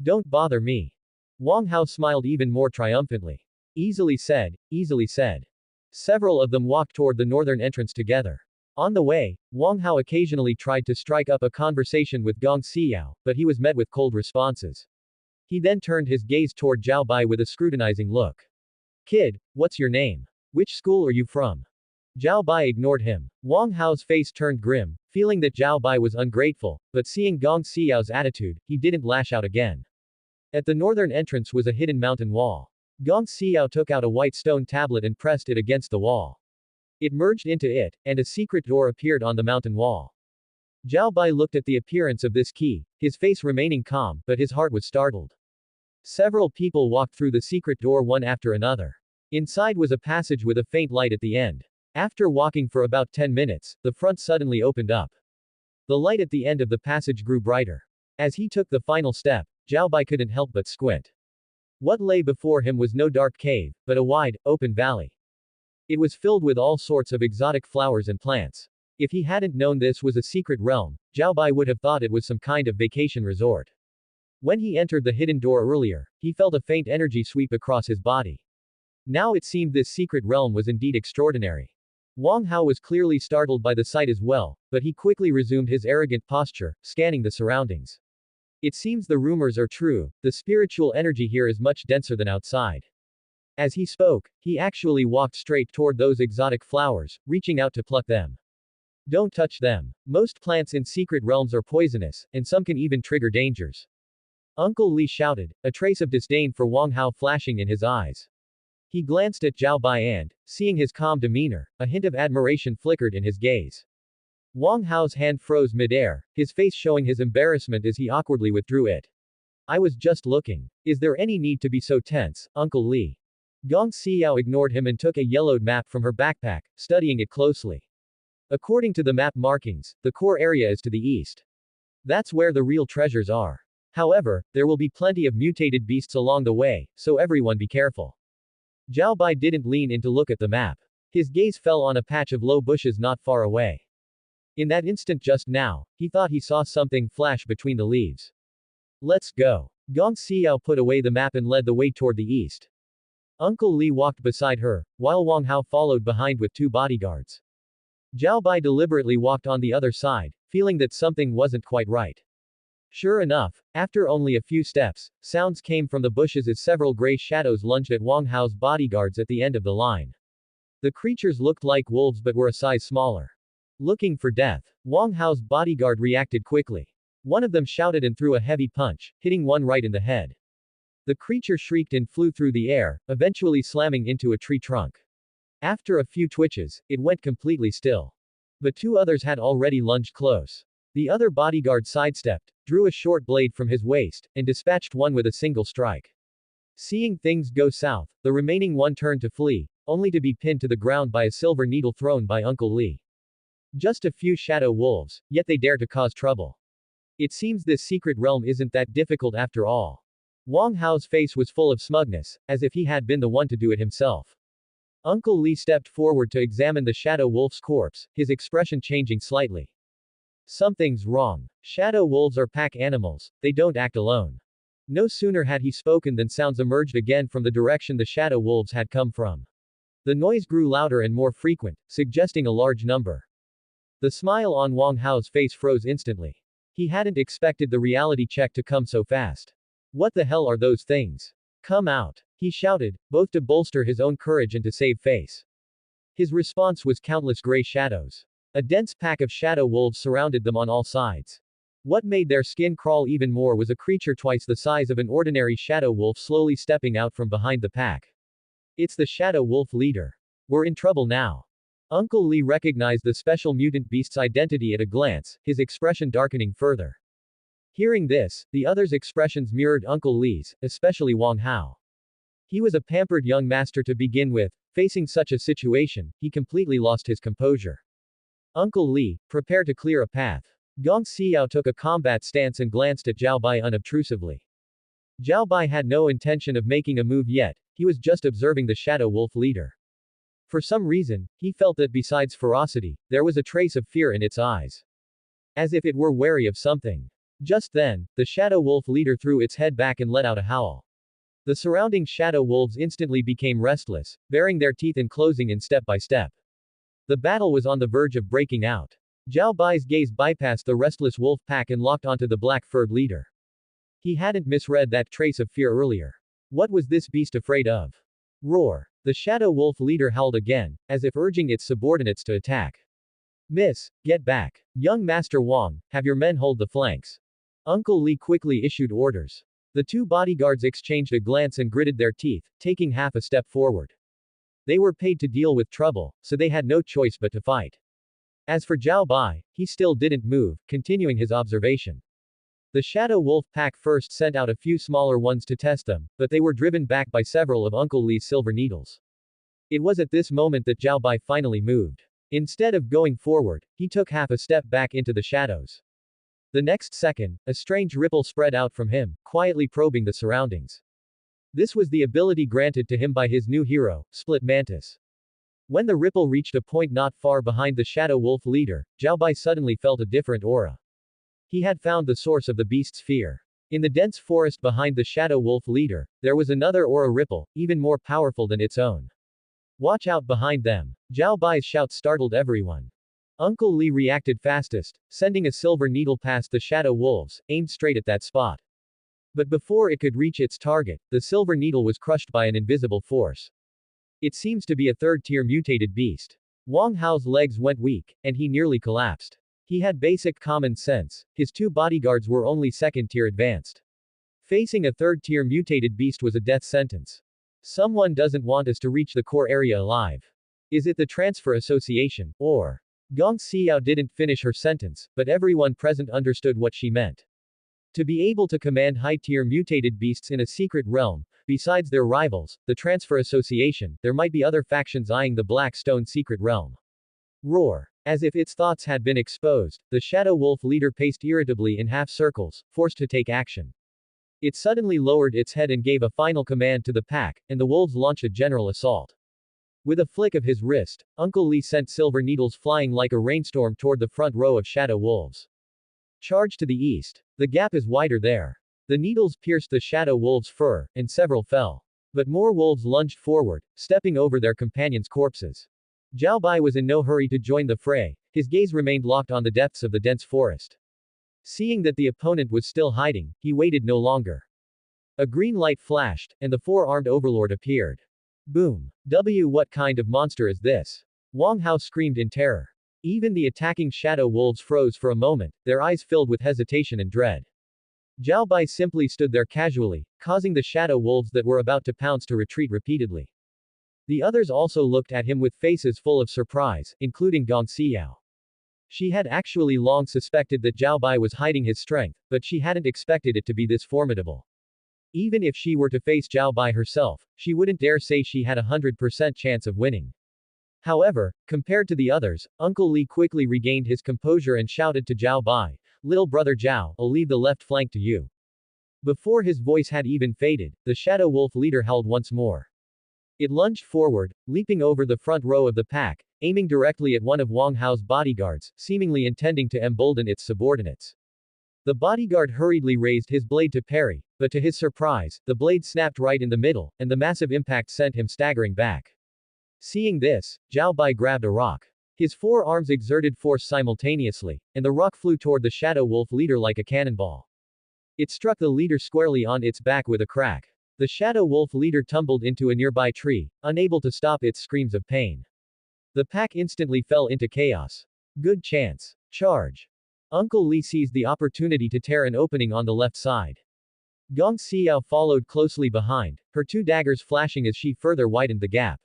B: Don't bother me. Wang Hao smiled even more triumphantly. Easily said, easily said. Several of them walked toward the northern entrance together. On the way, Wang Hao occasionally tried to strike up a conversation with Gong Xiao, but he was met with cold responses. He then turned his gaze toward Zhao Bai with a scrutinizing look. Kid, what's your name? Which school are you from? Zhao Bai ignored him. Wang Hao's face turned grim, feeling that Zhao Bai was ungrateful, but seeing Gong Xiao's attitude, he didn't lash out again. At the northern entrance was a hidden mountain wall. Gong Xiao took out a white stone tablet and pressed it against the wall. It merged into it, and a secret door appeared on the mountain wall. Zhao Bai looked at the appearance of this key, his face remaining calm, but his heart was startled. Several people walked through the secret door one after another. Inside was a passage with a faint light at the end. After walking for about 10 minutes, the front suddenly opened up. The light at the end of the passage grew brighter. As he took the final step, Zhao Bai couldn't help but squint. What lay before him was no dark cave, but a wide, open valley. It was filled with all sorts of exotic flowers and plants. If he hadn't known this was a secret realm, Zhao Bai would have thought it was some kind of vacation resort. When he entered the hidden door earlier, he felt a faint energy sweep across his body. Now it seemed this secret realm was indeed extraordinary. Wang Hao was clearly startled by the sight as well, but he quickly resumed his arrogant posture, scanning the surroundings. It seems the rumors are true, the spiritual energy here is much denser than outside. As he spoke, he actually walked straight toward those exotic flowers, reaching out to pluck them. Don't touch them. Most plants in secret realms are poisonous, and some can even trigger dangers. Uncle Li shouted, a trace of disdain for Wang Hao flashing in his eyes. He glanced at Zhao Bai and, seeing his calm demeanor, a hint of admiration flickered in his gaze. Wang Hao's hand froze midair, his face showing his embarrassment as he awkwardly withdrew it. I was just looking. Is there any need to be so tense, Uncle Li? Gong Xiao ignored him and took a yellowed map from her backpack, studying it closely. According to the map markings, the core area is to the east. That's where the real treasures are. However, there will be plenty of mutated beasts along the way, so everyone be careful. Zhao Bai didn't lean in to look at the map. His gaze fell on a patch of low bushes not far away. In that instant just now, he thought he saw something flash between the leaves. Let's go. Gong Xiao put away the map and led the way toward the east. Uncle Li walked beside her, while Wang Hao followed behind with 2 bodyguards. Zhao Bai deliberately walked on the other side, feeling that something wasn't quite right. Sure enough, after only a few steps, sounds came from the bushes as several gray shadows lunged at Wang Hao's bodyguards at the end of the line. The creatures looked like wolves but were a size smaller. Looking for death. Wang Hao's bodyguard reacted quickly. One of them shouted and threw a heavy punch, hitting one right in the head. The creature shrieked and flew through the air, eventually slamming into a tree trunk. After a few twitches, it went completely still. But 2 others had already lunged close. The other bodyguard sidestepped, drew a short blade from his waist, and dispatched one with a single strike. Seeing things go south, the remaining one turned to flee, only to be pinned to the ground by a silver needle thrown by Uncle Li. Just a few shadow wolves, yet they dare to cause trouble. It seems this secret realm isn't that difficult after all. Wang Hao's face was full of smugness, as if he had been the one to do it himself. Uncle Li stepped forward to examine the shadow wolf's corpse, his expression changing slightly. Something's wrong. Shadow wolves are pack animals, they don't act alone. No sooner had he spoken than sounds emerged again from the direction the shadow wolves had come from. The noise grew louder and more frequent, suggesting a large number. The smile on Wang Hao's face froze instantly. He hadn't expected the reality check to come so fast. What the hell are those things? Come out, he shouted, both to bolster his own courage and to save face. His response was countless gray shadows. A dense pack of shadow wolves surrounded them on all sides. What made their skin crawl even more was a creature twice the size of an ordinary shadow wolf slowly stepping out from behind the pack. It's the shadow wolf leader. We're in trouble now. Uncle Li recognized the special mutant beast's identity at a glance, his expression darkening further. Hearing this, the others' expressions mirrored Uncle Li's, especially Wang Hao. He was a pampered young master to begin with, facing such a situation, he completely lost his composure. Uncle Li, prepare to clear a path. Gong Xiao took a combat stance and glanced at Zhao Bai unobtrusively. Zhao Bai had no intention of making a move yet, he was just observing the shadow wolf leader. For some reason, he felt that besides ferocity, there was a trace of fear in its eyes. As if it were wary of something. Just then, the shadow wolf leader threw its head back and let out a howl. The surrounding shadow wolves instantly became restless, baring their teeth and closing in step by step. The battle was on the verge of breaking out. Zhao Bai's gaze bypassed the restless wolf pack and locked onto the black-furred leader. He hadn't misread that trace of fear earlier. What was this beast afraid of? Roar. The shadow wolf leader howled again, as if urging its subordinates to attack. Miss, get back. Young Master Wang, have your men hold the flanks. Uncle Li quickly issued orders. The two bodyguards exchanged a glance and gritted their teeth, taking half a step forward. They were paid to deal with trouble, so they had no choice but to fight. As for Zhao Bai, he still didn't move, continuing his observation. The shadow wolf pack first sent out a few smaller ones to test them, but they were driven back by several of Uncle Li's silver needles. It was at this moment that Zhao Bai finally moved. Instead of going forward, he took half a step back into the shadows. The next second, a strange ripple spread out from him, quietly probing the surroundings. This was the ability granted to him by his new hero, Split Mantis. When the ripple reached a point not far behind the shadow wolf leader, Zhao Bai suddenly felt a different aura. He had found the source of the beast's fear. In the dense forest behind the shadow wolf leader, there was another aura ripple, even more powerful than its own. Watch out behind them. Zhao Bai's shout startled everyone. Uncle Li reacted fastest, sending a silver needle past the shadow wolves, aimed straight at that spot. But before it could reach its target, the silver needle was crushed by an invisible force. It seems to be a third-tier mutated beast. Wang Hao's legs went weak, and he nearly collapsed. He had basic common sense, his two bodyguards were only second-tier advanced. Facing a third-tier mutated beast was a death sentence. Someone doesn't want us to reach the core area alive. Is it the transfer association, or? Gong Xiao didn't finish her sentence, but everyone present understood what she meant. To be able to command high-tier mutated beasts in a secret realm, besides their rivals, the Transfer Association, there might be other factions eyeing the Black Stone secret realm. Roar. As if its thoughts had been exposed, the shadow wolf leader paced irritably in half circles, forced to take action. It suddenly lowered its head and gave a final command to the pack, and the wolves launched a general assault. With a flick of his wrist, Uncle Li sent silver needles flying like a rainstorm toward the front row of shadow wolves. Charge to the east. The gap is wider there. The needles pierced the shadow wolves' fur, and several fell. But more wolves lunged forward, stepping over their companions' corpses. Zhao Bai was in no hurry to join the fray, his gaze remained locked on the depths of the dense forest. Seeing that the opponent was still hiding, he waited no longer. A green light flashed, and the four-armed overlord appeared. Boom. What kind of monster is this? Wang Hao screamed in terror. Even the attacking shadow wolves froze for a moment, their eyes filled with hesitation and dread. Zhao Bai simply stood there casually, causing the shadow wolves that were about to pounce to retreat repeatedly. The others also looked at him with faces full of surprise, including Gong Xiao. She had actually long suspected that Zhao Bai was hiding his strength, but she hadn't expected it to be this formidable. Even if she were to face Zhao Bai herself, she wouldn't dare say she had a 100% chance of winning. However, compared to the others, Uncle Li quickly regained his composure and shouted to Zhao Bai, "Little brother Zhao, I'll leave the left flank to you." Before his voice had even faded, the shadow wolf leader howled once more. It lunged forward, leaping over the front row of the pack, aiming directly at one of Wang Hao's bodyguards, seemingly intending to embolden its subordinates. The bodyguard hurriedly raised his blade to parry, but to his surprise, the blade snapped right in the middle, and the massive impact sent him staggering back. Seeing this, Zhao Bai grabbed a rock. His four arms exerted force simultaneously, and the rock flew toward the shadow wolf leader like a cannonball. It struck the leader squarely on its back with a crack. The shadow wolf leader tumbled into a nearby tree, unable to stop its screams of pain. The pack instantly fell into chaos. Good chance. Charge. Uncle Li seized the opportunity to tear an opening on the left side. Gong Xiao followed closely behind, her two daggers flashing as she further widened the gap.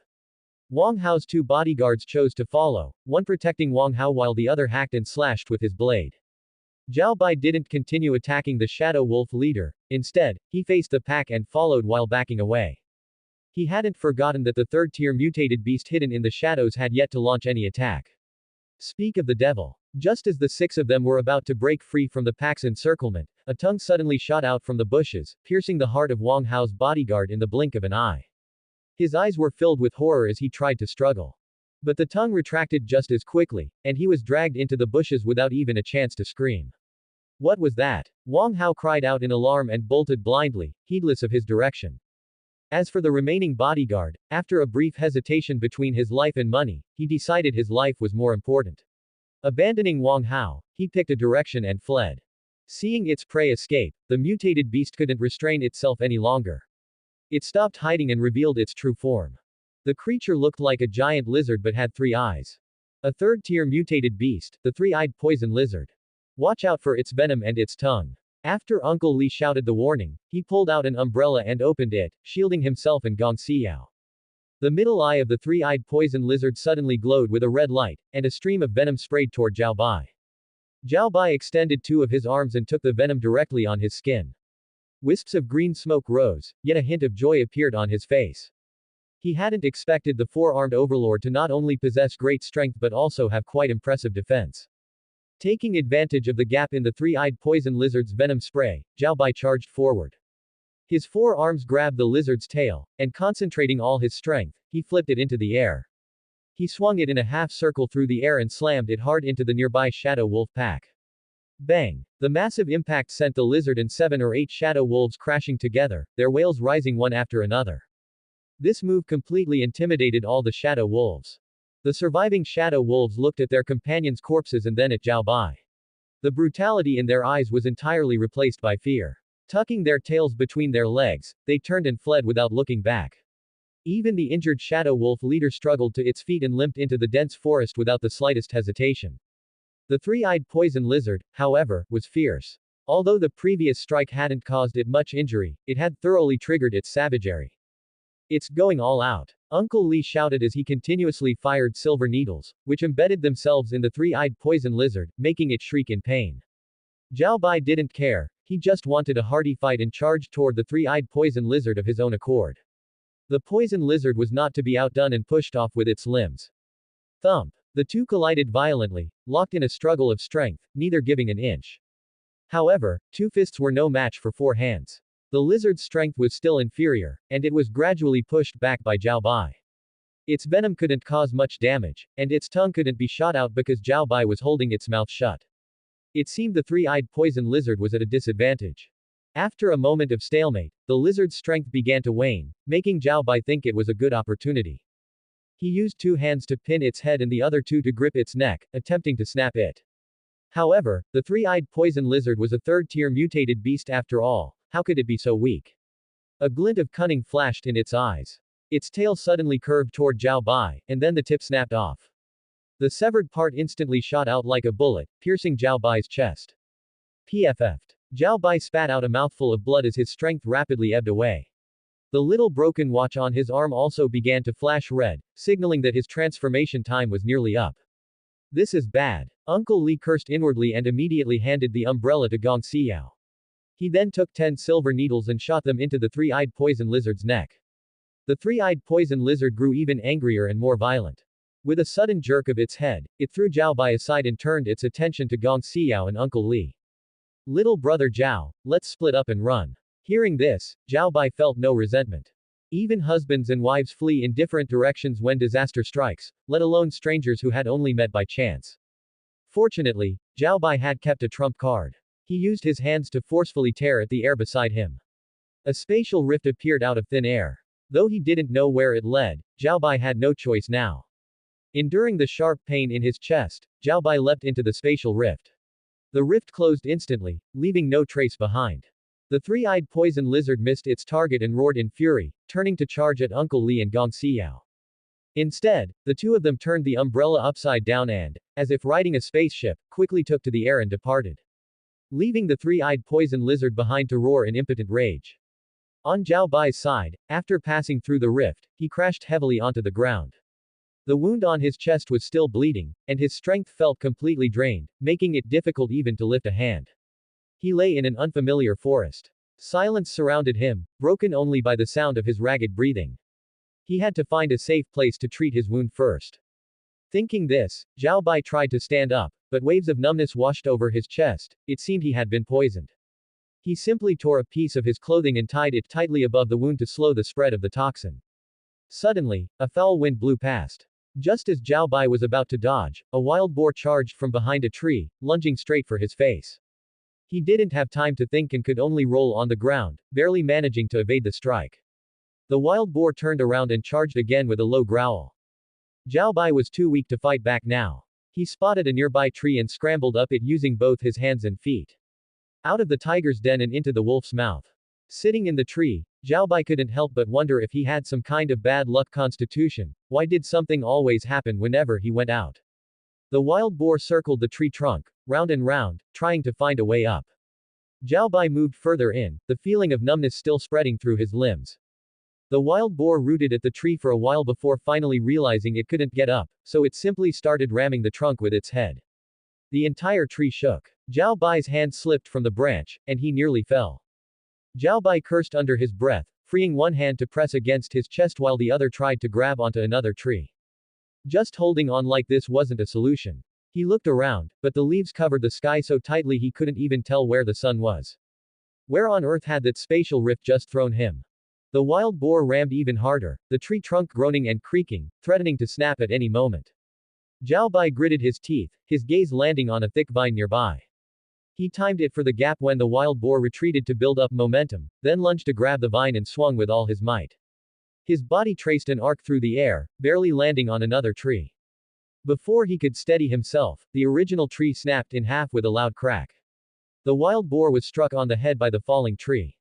B: Wang Hao's two bodyguards chose to follow, one protecting Wang Hao while the other hacked and slashed with his blade. Zhao Bai didn't continue attacking the shadow wolf leader, instead, he faced the pack and followed while backing away. He hadn't forgotten that the third-tier mutated beast hidden in the shadows had yet to launch any attack. Speak of the devil. Just as the six of them were about to break free from the pack's encirclement, a tongue suddenly shot out from the bushes, piercing the heart of Wang Hao's bodyguard in the blink of an eye. His eyes were filled with horror as he tried to struggle. But the tongue retracted just as quickly, and he was dragged into the bushes without even a chance to scream. What was that? Wang Hao cried out in alarm and bolted blindly, heedless of his direction. As for the remaining bodyguard, after a brief hesitation between his life and money, he decided his life was more important. Abandoning Wang Hao, he picked a direction and fled. Seeing its prey escape, the mutated beast couldn't restrain itself any longer. It stopped hiding and revealed its true form. The creature looked like a giant lizard but had 3 eyes. A third-tier mutated beast, the three-eyed poison lizard. Watch out for its venom and its tongue. After Uncle Li shouted the warning, he pulled out an umbrella and opened it, shielding himself and Gong Xiao. The middle eye of the three-eyed poison lizard suddenly glowed with a red light, and a stream of venom sprayed toward Zhao Bai. Zhao Bai extended 2 of his arms and took the venom directly on his skin. Wisps of green smoke rose, yet a hint of joy appeared on his face. He hadn't expected the four-armed overlord to not only possess great strength but also have quite impressive defense. Taking advantage of the gap in the three-eyed poison lizard's venom spray, Zhao Bai charged forward. His 4 arms grabbed the lizard's tail, and concentrating all his strength, he flipped it into the air. He swung it in a half-circle through the air and slammed it hard into the nearby shadow wolf pack. Bang! The massive impact sent the lizard and 7 or 8 shadow wolves crashing together, their wails rising one after another. This move completely intimidated all the shadow wolves. The surviving shadow wolves looked at their companions' corpses and then at Zhao Bai. The brutality in their eyes was entirely replaced by fear. Tucking their tails between their legs, they turned and fled without looking back. Even the injured shadow wolf leader struggled to its feet and limped into the dense forest without the slightest hesitation. The three-eyed poison lizard, however, was fierce. Although the previous strike hadn't caused it much injury, it had thoroughly triggered its savagery. It's going all out. Uncle Li shouted as he continuously fired silver needles, which embedded themselves in the three-eyed poison lizard, making it shriek in pain. Zhao Bai didn't care, he just wanted a hearty fight and charged toward the three-eyed poison lizard of his own accord. The poison lizard was not to be outdone and pushed off with its limbs. Thump! The two collided violently, locked in a struggle of strength, neither giving an inch. However, 2 fists were no match for 4 hands. The lizard's strength was still inferior, and it was gradually pushed back by Zhao Bai. Its venom couldn't cause much damage, and its tongue couldn't be shot out because Zhao Bai was holding its mouth shut. It seemed the three-eyed poison lizard was at a disadvantage. After a moment of stalemate, the lizard's strength began to wane, making Zhao Bai think it was a good opportunity. He used 2 hands to pin its head and the other 2 to grip its neck, attempting to snap it. However, the three-eyed poison lizard was a third-tier mutated beast after all. How could it be so weak? A glint of cunning flashed in its eyes. Its tail suddenly curved toward Zhao Bai, and then the tip snapped off. The severed part instantly shot out like a bullet, piercing Zhao Bai's chest. PFF'd. Zhao Bai spat out a mouthful of blood as his strength rapidly ebbed away. The little broken watch on his arm also began to flash red, signaling that his transformation time was nearly up. This is bad. Uncle Li cursed inwardly and immediately handed the umbrella to Gong Xiao. He then took 10 silver needles and shot them into the three-eyed poison lizard's neck. The three-eyed poison lizard grew even angrier and more violent. With a sudden jerk of its head, it threw Zhao Bai aside and turned its attention to Gong Xiao and Uncle Li. Little brother Zhao, let's split up and run. Hearing this, Zhao Bai felt no resentment. Even husbands and wives flee in different directions when disaster strikes, let alone strangers who had only met by chance. Fortunately, Zhao Bai had kept a trump card. He used his hands to forcefully tear at the air beside him. A spatial rift appeared out of thin air. Though he didn't know where it led, Zhao Bai had no choice now. Enduring the sharp pain in his chest, Zhao Bai leapt into the spatial rift. The rift closed instantly, leaving no trace behind. The three-eyed poison lizard missed its target and roared in fury, turning to charge at Uncle Li and Gong Xiao. Instead, the two of them turned the umbrella upside down and, as if riding a spaceship, quickly took to the air and departed, leaving the three-eyed poison lizard behind to roar in impotent rage. On Zhao Bai's side, after passing through the rift, he crashed heavily onto the ground. The wound on his chest was still bleeding, and his strength felt completely drained, making it difficult even to lift a hand. He lay in an unfamiliar forest. Silence surrounded him, broken only by the sound of his ragged breathing. He had to find a safe place to treat his wound first. Thinking this, Zhao Bai tried to stand up, but waves of numbness washed over his chest. It seemed he had been poisoned. He simply tore a piece of his clothing and tied it tightly above the wound to slow the spread of the toxin. Suddenly, a foul wind blew past. Just as Zhao Bai was about to dodge, a wild boar charged from behind a tree, lunging straight for his face. He didn't have time to think and could only roll on the ground, barely managing to evade the strike. The wild boar turned around and charged again with a low growl. Zhao Bai was too weak to fight back now. He spotted a nearby tree and scrambled up it using both his hands and feet. Out of the tiger's den and into the wolf's mouth. Sitting in the tree, Zhao Bai couldn't help but wonder if he had some kind of bad luck constitution. Why did something always happen whenever he went out? The wild boar circled the tree trunk, round and round, trying to find a way up. Zhao Bai moved further in, the feeling of numbness still spreading through his limbs. The wild boar rooted at the tree for a while before finally realizing it couldn't get up, so it simply started ramming the trunk with its head. The entire tree shook. Zhao Bai's hand slipped from the branch, and he nearly fell. Zhao Bai cursed under his breath, freeing one hand to press against his chest while the other tried to grab onto another tree. Just holding on like this wasn't a solution. He looked around, but the leaves covered the sky so tightly he couldn't even tell where the sun was. Where on earth had that spatial rift just thrown him? The wild boar rammed even harder, the tree trunk groaning and creaking, threatening to snap at any moment. Zhao Bai gritted his teeth, his gaze landing on a thick vine nearby. He timed it for the gap when the wild boar retreated to build up momentum, then lunged to grab the vine and swung with all his might. His body traced an arc through the air, barely landing on another tree. Before he could steady himself, the original tree snapped in half with a loud crack. The wild boar was struck on the head by the falling tree.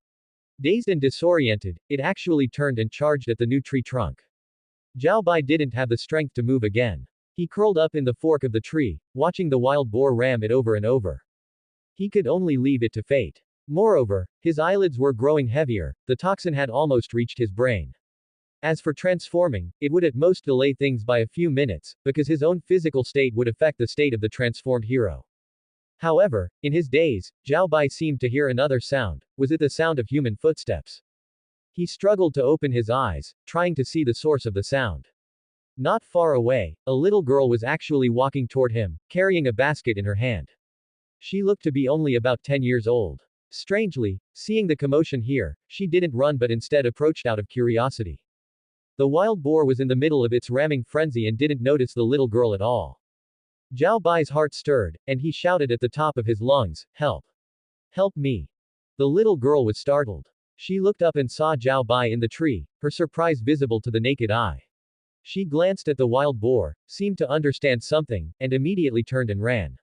B: Dazed and disoriented, it actually turned and charged at the new tree trunk. Zhao Bai didn't have the strength to move again. He curled up in the fork of the tree, watching the wild boar ram it over and over. He could only leave it to fate. Moreover, his eyelids were growing heavier, the toxin had almost reached his brain. As for transforming, it would at most delay things by a few minutes, because his own physical state would affect the state of the transformed hero. However, in his daze, Zhao Bai seemed to hear another sound. Was it the sound of human footsteps? He struggled to open his eyes, trying to see the source of the sound. Not far away, a little girl was actually walking toward him, carrying a basket in her hand. She looked to be only about 10 years old. Strangely, seeing the commotion here, she didn't run but instead approached out of curiosity. The wild boar was in the middle of its ramming frenzy and didn't notice the little girl at all. Zhao Bai's heart stirred, and he shouted at the top of his lungs, "Help! Help me!" The little girl was startled. She looked up and saw Zhao Bai in the tree, her surprise visible to the naked eye. She glanced at the wild boar, seemed to understand something, and immediately turned and ran.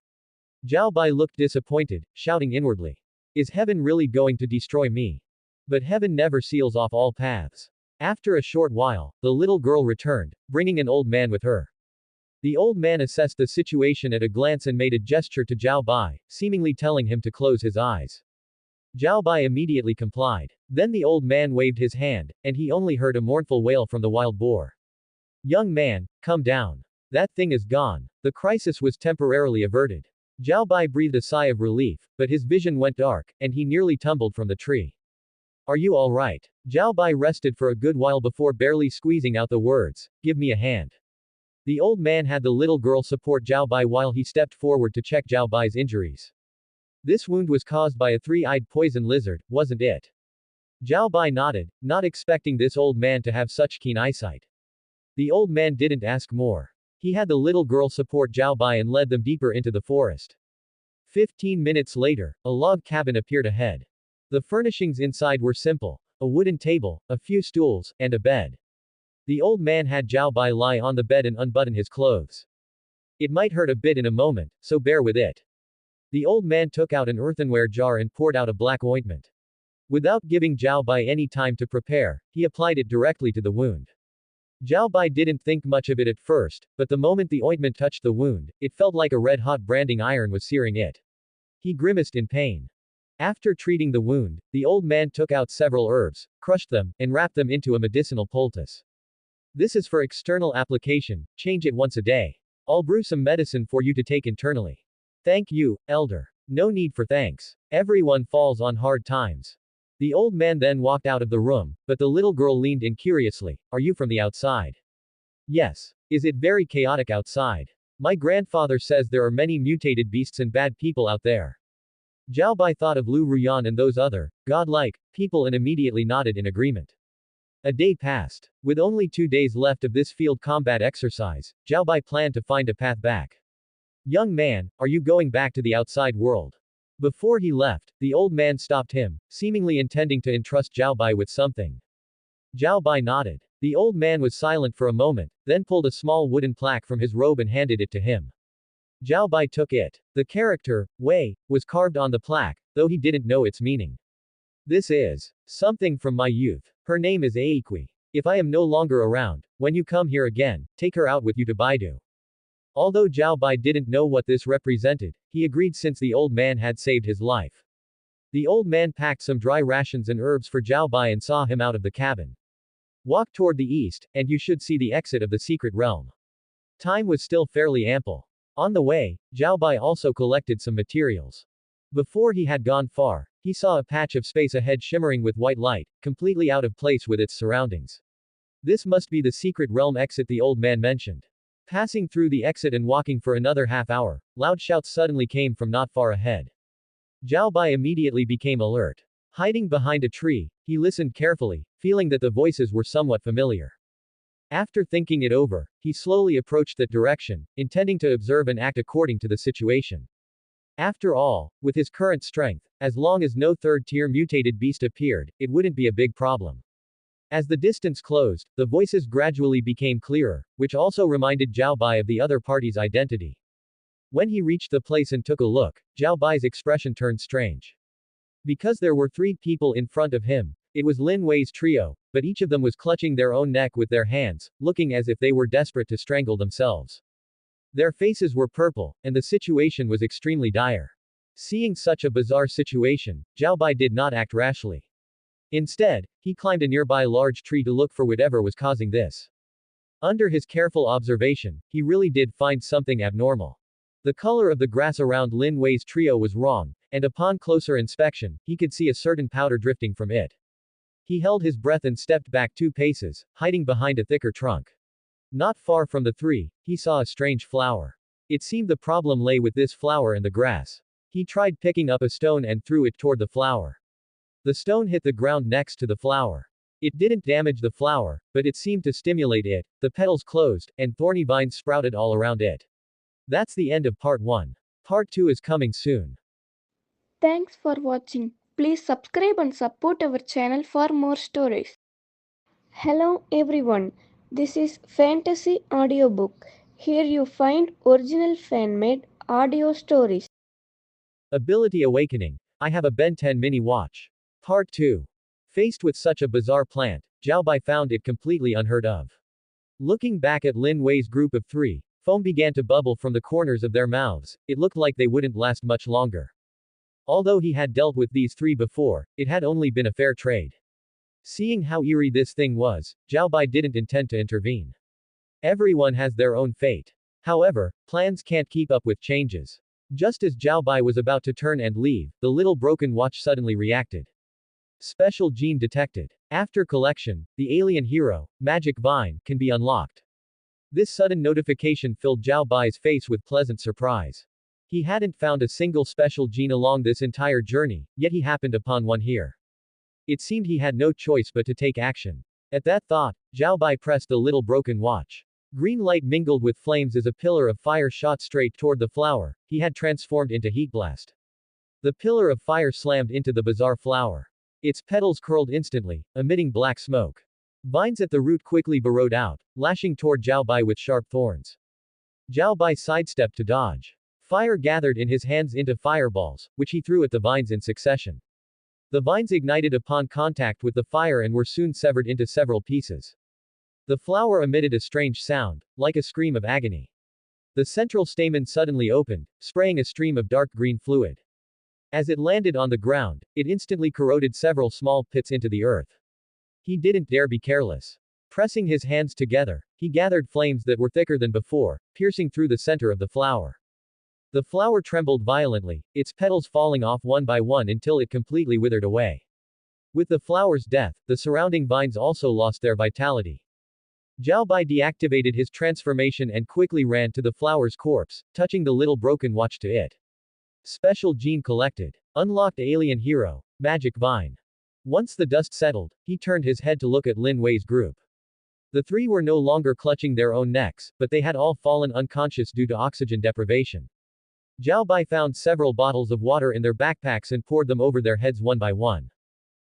B: Zhao Bai looked disappointed, shouting inwardly, "Is heaven really going to destroy me?" But heaven never seals off all paths. After a short while, the little girl returned, bringing an old man with her. The old man assessed the situation at a glance and made a gesture to Zhao Bai, seemingly telling him to close his eyes. Zhao Bai immediately complied. Then the old man waved his hand, and he only heard a mournful wail from the wild boar. "Young man, come down. That thing is gone." The crisis was temporarily averted. Zhao Bai breathed a sigh of relief, but his vision went dark, and he nearly tumbled from the tree. "Are you all right?" Zhao Bai rested for a good while before barely squeezing out the words, "Give me a hand." The old man had the little girl support Zhao Bai while he stepped forward to check Zhao Bai's injuries. This wound was caused by a three-eyed poison lizard, wasn't it? Zhao Bai nodded, not expecting this old man to have such keen eyesight. The old man didn't ask more. He had the little girl support Zhao Bai and led them deeper into the forest. 15 minutes later, a log cabin appeared ahead. The furnishings inside were simple: a wooden table, a few stools, and a bed. The old man had Zhao Bai lie on the bed and unbutton his clothes. It might hurt a bit in a moment, so bear with it. The old man took out an earthenware jar and poured out a black ointment. Without giving Zhao Bai any time to prepare, he applied it directly to the wound. Zhao Bai didn't think much of it at first, but the moment the ointment touched the wound, it felt like a red-hot branding iron was searing it. He grimaced in pain. After treating the wound, the old man took out several herbs, crushed them, and wrapped them into a medicinal poultice. This is for external application, change it once a day. I'll brew some medicine for you to take internally. Thank you, elder. No need for thanks. Everyone falls on hard times. The old man then walked out of the room, but the little girl leaned in curiously. Are you from the outside? Yes. Is it very chaotic outside? My grandfather says there are many mutated beasts and bad people out there. Zhao Bai thought of Lu Ruyan and those other, godlike, people and immediately nodded in agreement. A day passed. With only 2 days left of this field combat exercise, Zhao Bai planned to find a path back. Young man, are you going back to the outside world? Before he left, the old man stopped him, seemingly intending to entrust Zhao Bai with something. Zhao Bai nodded. The old man was silent for a moment, then pulled a small wooden plaque from his robe and handed it to him. Zhao Bai took it. The character, Wei, was carved on the plaque, though he didn't know its meaning. This is something from my youth. Her name is Aikui. If I am no longer around, when you come here again, take her out with you to Baidu. Although Zhao Bai didn't know what this represented, he agreed since the old man had saved his life. The old man packed some dry rations and herbs for Zhao Bai and saw him out of the cabin. Walk toward the east, and you should see the exit of the secret realm. Time was still fairly ample. On the way, Zhao Bai also collected some materials. Before he had gone far, he saw a patch of space ahead shimmering with white light, completely out of place with its surroundings. This must be the secret realm exit the old man mentioned. Passing through the exit and walking for another half hour, loud shouts suddenly came from not far ahead. Zhao Bai immediately became alert. Hiding behind a tree, he listened carefully, feeling that the voices were somewhat familiar. After thinking it over, he slowly approached that direction, intending to observe and act according to the situation. After all, with his current strength, as long as no third-tier mutated beast appeared, it wouldn't be a big problem. As the distance closed, the voices gradually became clearer, which also reminded Zhao Bai of the other party's identity. When he reached the place and took a look, Zhao Bai's expression turned strange. Because there were 3 people in front of him, it was Lin Wei's trio, but each of them was clutching their own neck with their hands, looking as if they were desperate to strangle themselves. Their faces were purple, and the situation was extremely dire. Seeing such a bizarre situation, Zhao Bai did not act rashly. Instead, he climbed a nearby large tree to look for whatever was causing this. Under his careful observation, he really did find something abnormal. The color of the grass around Lin Wei's trio was wrong, and upon closer inspection, he could see a certain powder drifting from it. He held his breath and stepped back 2 paces, hiding behind a thicker trunk. Not far from the 3, he saw a strange flower. It seemed the problem lay with this flower and the grass. He tried picking up a stone and threw it toward the flower. The stone hit the ground next to the flower. It didn't damage the flower, but it seemed to stimulate it. The petals closed, and thorny vines sprouted all around it. That's the end of part 1. Part 2 is coming soon.
A: Thanks for watching. Please subscribe and support our channel for more stories. Hello everyone. This is Fantasy Audiobook. Here you find original fan-made audio stories.
B: Ability Awakening. I have a Ben 10 mini watch. Part 2. Faced with such a bizarre plant, Zhao Bai found it completely unheard of. Looking back at Lin Wei's group of 3, foam began to bubble from the corners of their mouths. It looked like they wouldn't last much longer. Although he had dealt with these 3 before, it had only been a fair trade. Seeing how eerie this thing was, Zhao Bai didn't intend to intervene. Everyone has their own fate. However, plans can't keep up with changes. Just as Zhao Bai was about to turn and leave, the little broken watch suddenly reacted. Special gene detected. After collection, the alien hero, Magic Vine, can be unlocked. This sudden notification filled Zhao Bai's face with pleasant surprise. He hadn't found a single special gene along this entire journey, yet he happened upon one here. It seemed he had no choice but to take action. At that thought, Zhao Bai pressed the little broken watch. Green light mingled with flames as a pillar of fire shot straight toward the flower he had transformed into heat blast. The pillar of fire slammed into the bizarre flower. Its petals curled instantly, emitting black smoke. Vines at the root quickly burrowed out, lashing toward Zhao Bai with sharp thorns. Zhao Bai sidestepped to dodge. Fire gathered in his hands into fireballs, which he threw at the vines in succession. The vines ignited upon contact with the fire and were soon severed into several pieces. The flower emitted a strange sound, like a scream of agony. The central stamen suddenly opened, spraying a stream of dark green fluid. As it landed on the ground, it instantly corroded several small pits into the earth. He didn't dare be careless. Pressing his hands together, he gathered flames that were thicker than before, piercing through the center of the flower. The flower trembled violently, its petals falling off one by one until it completely withered away. With the flower's death, the surrounding vines also lost their vitality. Zhao Bai deactivated his transformation and quickly ran to the flower's corpse, touching the little broken watch to it. Special gene collected. Unlocked alien hero. Magic vine. Once the dust settled, he turned his head to look at Lin Wei's group. The three were no longer clutching their own necks, but they had all fallen unconscious due to oxygen deprivation. Zhao Bai found several bottles of water in their backpacks and poured them over their heads one by one.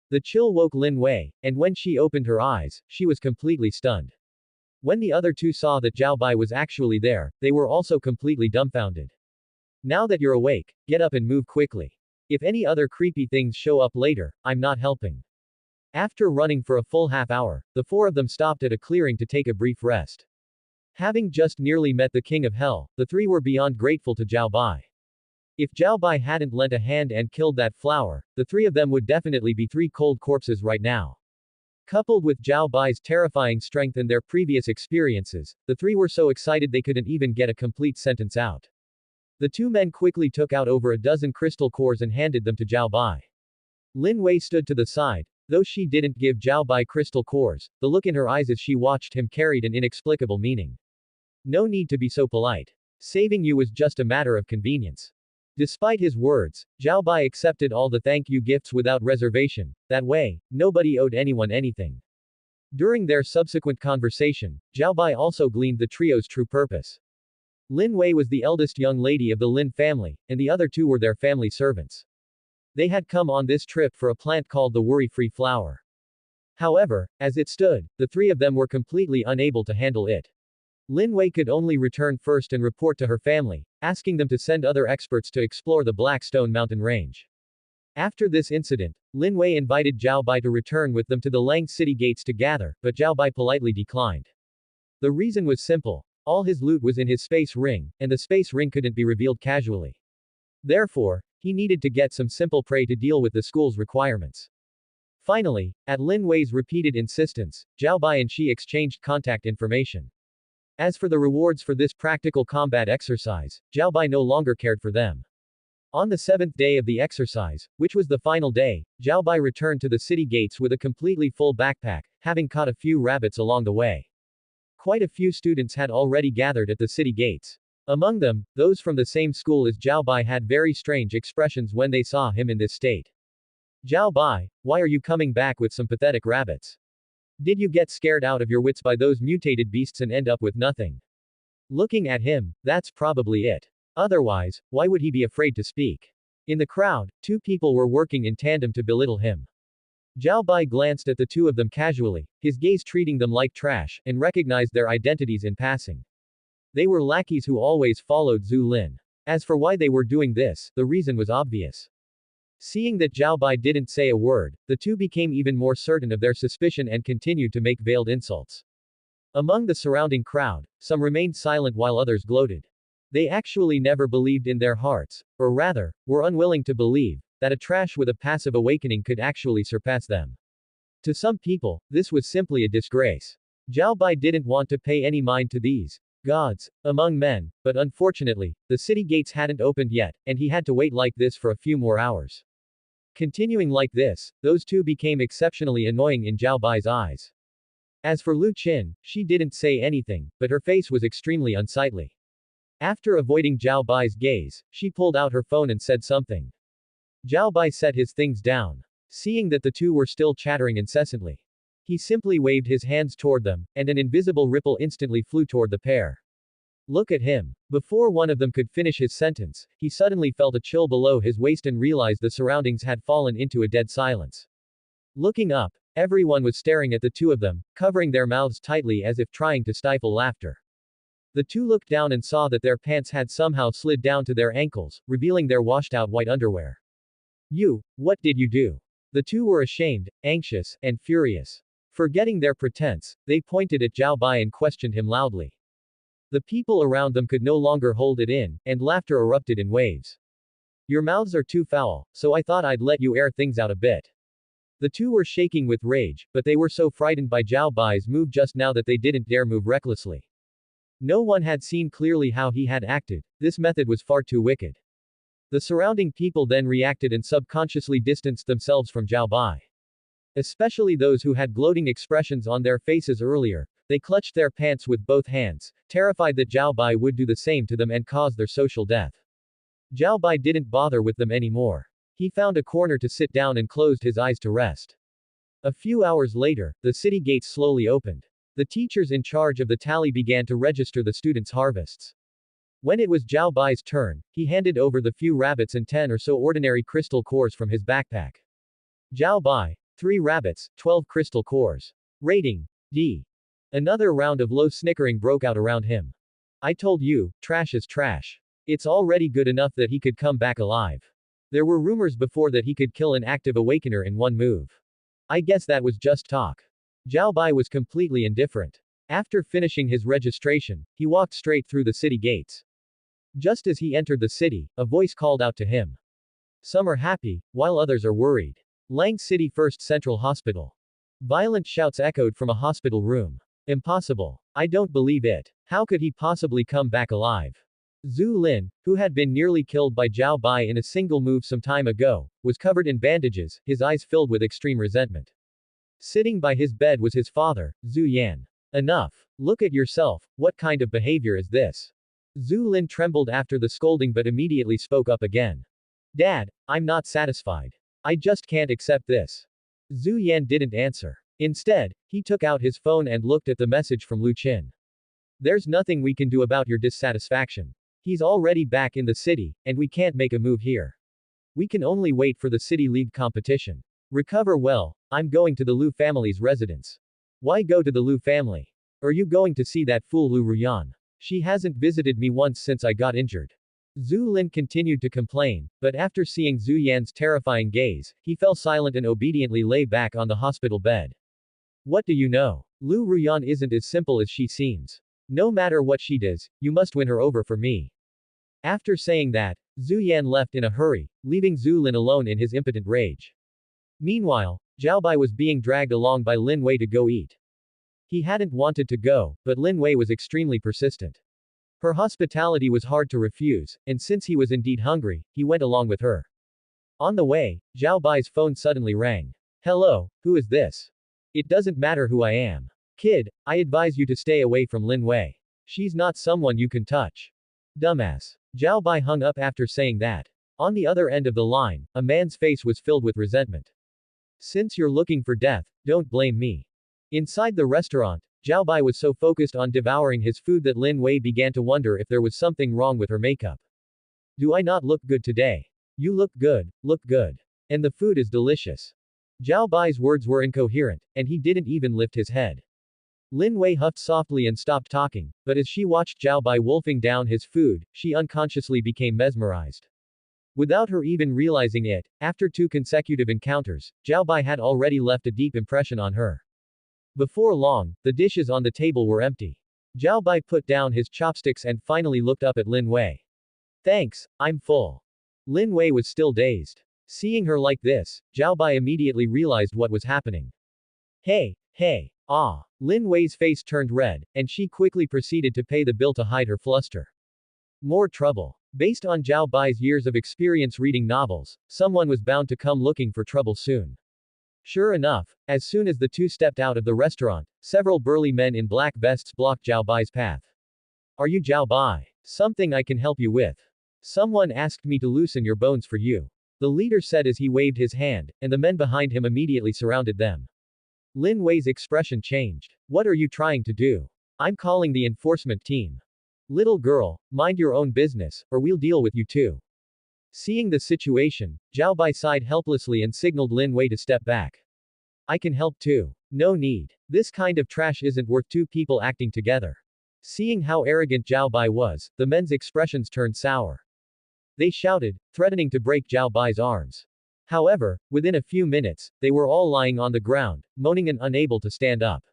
B: The chill woke Lin Wei, and when she opened her eyes, she was completely stunned. When the other two saw that Zhao Bai was actually there, they were also completely dumbfounded. Now that you're awake, get up and move quickly. If any other creepy things show up later, I'm not helping. After running for a full half hour, the four of them stopped at a clearing to take a brief rest. Having just nearly met the King of Hell, the three were beyond grateful to Zhao Bai. If Zhao Bai hadn't lent a hand and killed that flower, the three of them would definitely be three cold corpses right now. Coupled with Zhao Bai's terrifying strength and their previous experiences, the three were so excited they couldn't even get a complete sentence out. The two men quickly took out over a dozen crystal cores and handed them to Zhao Bai. Lin Wei stood to the side. Though she didn't give Zhao Bai crystal cores, the look in her eyes as she watched him carried an inexplicable meaning. No need to be so polite. Saving you was just a matter of convenience. Despite his words, Zhao Bai accepted all the thank you gifts without reservation. That way, nobody owed anyone anything. During their subsequent conversation, Zhao Bai also gleaned the trio's true purpose. Lin Wei was the eldest young lady of the Lin family, and the other two were their family servants. They had come on this trip for a plant called the worry-free flower. However, as it stood, the three of them were completely unable to handle it. Lin Wei could only return first and report to her family, asking them to send other experts to explore the Black Stone Mountain range. After this incident, Lin Wei invited Zhao Bai to return with them to the Lang city gates to gather, but Zhao Bai politely declined. The reason was simple. All his loot was in his space ring, and the space ring couldn't be revealed casually. Therefore, he needed to get some simple prey to deal with the school's requirements. Finally, at Lin Wei's repeated insistence, Zhao Bai and she exchanged contact information. As for the rewards for this practical combat exercise, Zhao Bai no longer cared for them. On the seventh day of the exercise, which was the final day, Zhao Bai returned to the city gates with a completely full backpack, having caught a few rabbits along the way. Quite a few students had already gathered at the city gates. Among them, those from the same school as Zhao Bai had very strange expressions when they saw him in this state. Zhao Bai, why are you coming back with some pathetic rabbits? Did you get scared out of your wits by those mutated beasts and end up with nothing? Looking at him, that's probably it. Otherwise, why would he be afraid to speak? In the crowd, two people were working in tandem to belittle him. Zhao Bai glanced at the two of them casually, his gaze treating them like trash, and recognized their identities in passing. They were lackeys who always followed Zhu Lin. As for why they were doing this, the reason was obvious. Seeing that Zhao Bai didn't say a word, the two became even more certain of their suspicion and continued to make veiled insults. Among the surrounding crowd, some remained silent while others gloated. They actually never believed in their hearts, or rather, were unwilling to believe, that a trash with a passive awakening could actually surpass them. To some people, this was simply a disgrace. Zhao Bai didn't want to pay any mind to these gods among men, but unfortunately, the city gates hadn't opened yet, and he had to wait like this for a few more hours. Continuing like this, those two became exceptionally annoying in Zhao Bai's eyes. As for Lu Qin, she didn't say anything, but her face was extremely unsightly. After avoiding Zhao Bai's gaze, she pulled out her phone and said something. Zhao Bai set his things down. Seeing that the two were still chattering incessantly, he simply waved his hands toward them, and an invisible ripple instantly flew toward the pair. Look at him. Before one of them could finish his sentence, he suddenly felt a chill below his waist and realized the surroundings had fallen into a dead silence. Looking up, everyone was staring at the two of them, covering their mouths tightly as if trying to stifle laughter. The two looked down and saw that their pants had somehow slid down to their ankles, revealing their washed-out white underwear. What did you do? The two were ashamed, anxious, and furious. Forgetting their pretense, they pointed at Zhao Bai and questioned him loudly. The people around them could no longer hold it in, and laughter erupted in waves. Your mouths are too foul, so I thought I'd let you air things out a bit. The two were shaking with rage, but they were so frightened by Zhao Bai's move just now that they didn't dare move recklessly. No one had seen clearly how he had acted. This method was far too wicked. The surrounding people then reacted and subconsciously distanced themselves from Zhao Bai. Especially those who had gloating expressions on their faces earlier, they clutched their pants with both hands, terrified that Zhao Bai would do the same to them and cause their social death. Zhao Bai didn't bother with them anymore. He found a corner to sit down and closed his eyes to rest. A few hours later, the city gates slowly opened. The teachers in charge of the tally began to register the students' harvests. When it was Zhao Bai's turn, he handed over the few rabbits and 10 or so ordinary crystal cores from his backpack. Zhao Bai, 3 rabbits, 12 crystal cores. Rating, D. Another round of low snickering broke out around him. I told you, trash is trash. It's already good enough that he could come back alive. There were rumors before that he could kill an active awakener in one move. I guess that was just talk. Zhao Bai was completely indifferent. After finishing his registration, he walked straight through the city gates. Just as he entered the city, a voice called out to him. Some are happy, while others are worried. Lang City First Central Hospital. Violent shouts echoed from a hospital room. Impossible. I don't believe it. How could he possibly come back alive? Zhu Lin, who had been nearly killed by Zhao Bai in a single move some time ago, was covered in bandages, his eyes filled with extreme resentment. Sitting by his bed was his father, Zhu Yan. Enough. Look at yourself, what kind of behavior is this? Zhu Lin trembled after the scolding but immediately spoke up again. Dad, I'm not satisfied. I just can't accept this. Zhu Yan didn't answer. Instead, he took out his phone and looked at the message from Lu Qin. There's nothing we can do about your dissatisfaction. He's already back in the city, and we can't make a move here. We can only wait for the city league competition. Recover well, I'm going to the Lu family's residence. Why go to the Lu family? Are you going to see that fool Lu Ruyan? She hasn't visited me once since I got injured. Zhu Lin continued to complain, but after seeing Zhu Yan's terrifying gaze, he fell silent and obediently lay back on the hospital bed. What do you know? Lu Ruyan isn't as simple as she seems. No matter what she does, you must win her over for me. After saying that, Zhu Yan left in a hurry, leaving Zhu Lin alone in his impotent rage. Meanwhile, Zhao Bai was being dragged along by Lin Wei to go eat. He hadn't wanted to go, but Lin Wei was extremely persistent. Her hospitality was hard to refuse, and since he was indeed hungry, he went along with her. On the way, Zhao Bai's phone suddenly rang. Hello, who is this? It doesn't matter who I am. Kid, I advise you to stay away from Lin Wei. She's not someone you can touch. Dumbass. Zhao Bai hung up after saying that. On the other end of the line, a man's face was filled with resentment. Since you're looking for death, don't blame me. Inside the restaurant, Zhao Bai was so focused on devouring his food that Lin Wei began to wonder if there was something wrong with her makeup. Do I not look good today? You look good, look good. And the food is delicious. Zhao Bai's words were incoherent, and he didn't even lift his head. Lin Wei huffed softly and stopped talking, but as she watched Zhao Bai wolfing down his food, she unconsciously became mesmerized. Without her even realizing it, after 2 consecutive encounters, Zhao Bai had already left a deep impression on her. Before long, the dishes on the table were empty. Zhao Bai put down his chopsticks and finally looked up at Lin Wei. Thanks, I'm full. Lin Wei was still dazed. Seeing her like this, Zhao Bai immediately realized what was happening. Hey, ah. Lin Wei's face turned red, and she quickly proceeded to pay the bill to hide her fluster. More trouble. Based on Zhao Bai's years of experience reading novels, someone was bound to come looking for trouble soon. Sure enough, as soon as the two stepped out of the restaurant, several burly men in black vests blocked Zhao Bai's path. Are you Zhao Bai? Something I can help you with? Someone asked me to loosen your bones for you. The leader said as he waved his hand, and the men behind him immediately surrounded them. Lin Wei's expression changed. What are you trying to do? I'm calling the enforcement team. Little girl, mind your own business, or we'll deal with you too. Seeing the situation, Zhao Bai sighed helplessly and signaled Lin Wei to step back. I can help too. No need. This kind of trash isn't worth two people acting together. Seeing how arrogant Zhao Bai was, the men's expressions turned sour. They shouted, threatening to break Zhao Bai's arms. However, within a few minutes, they were all lying on the ground, moaning and unable to stand up.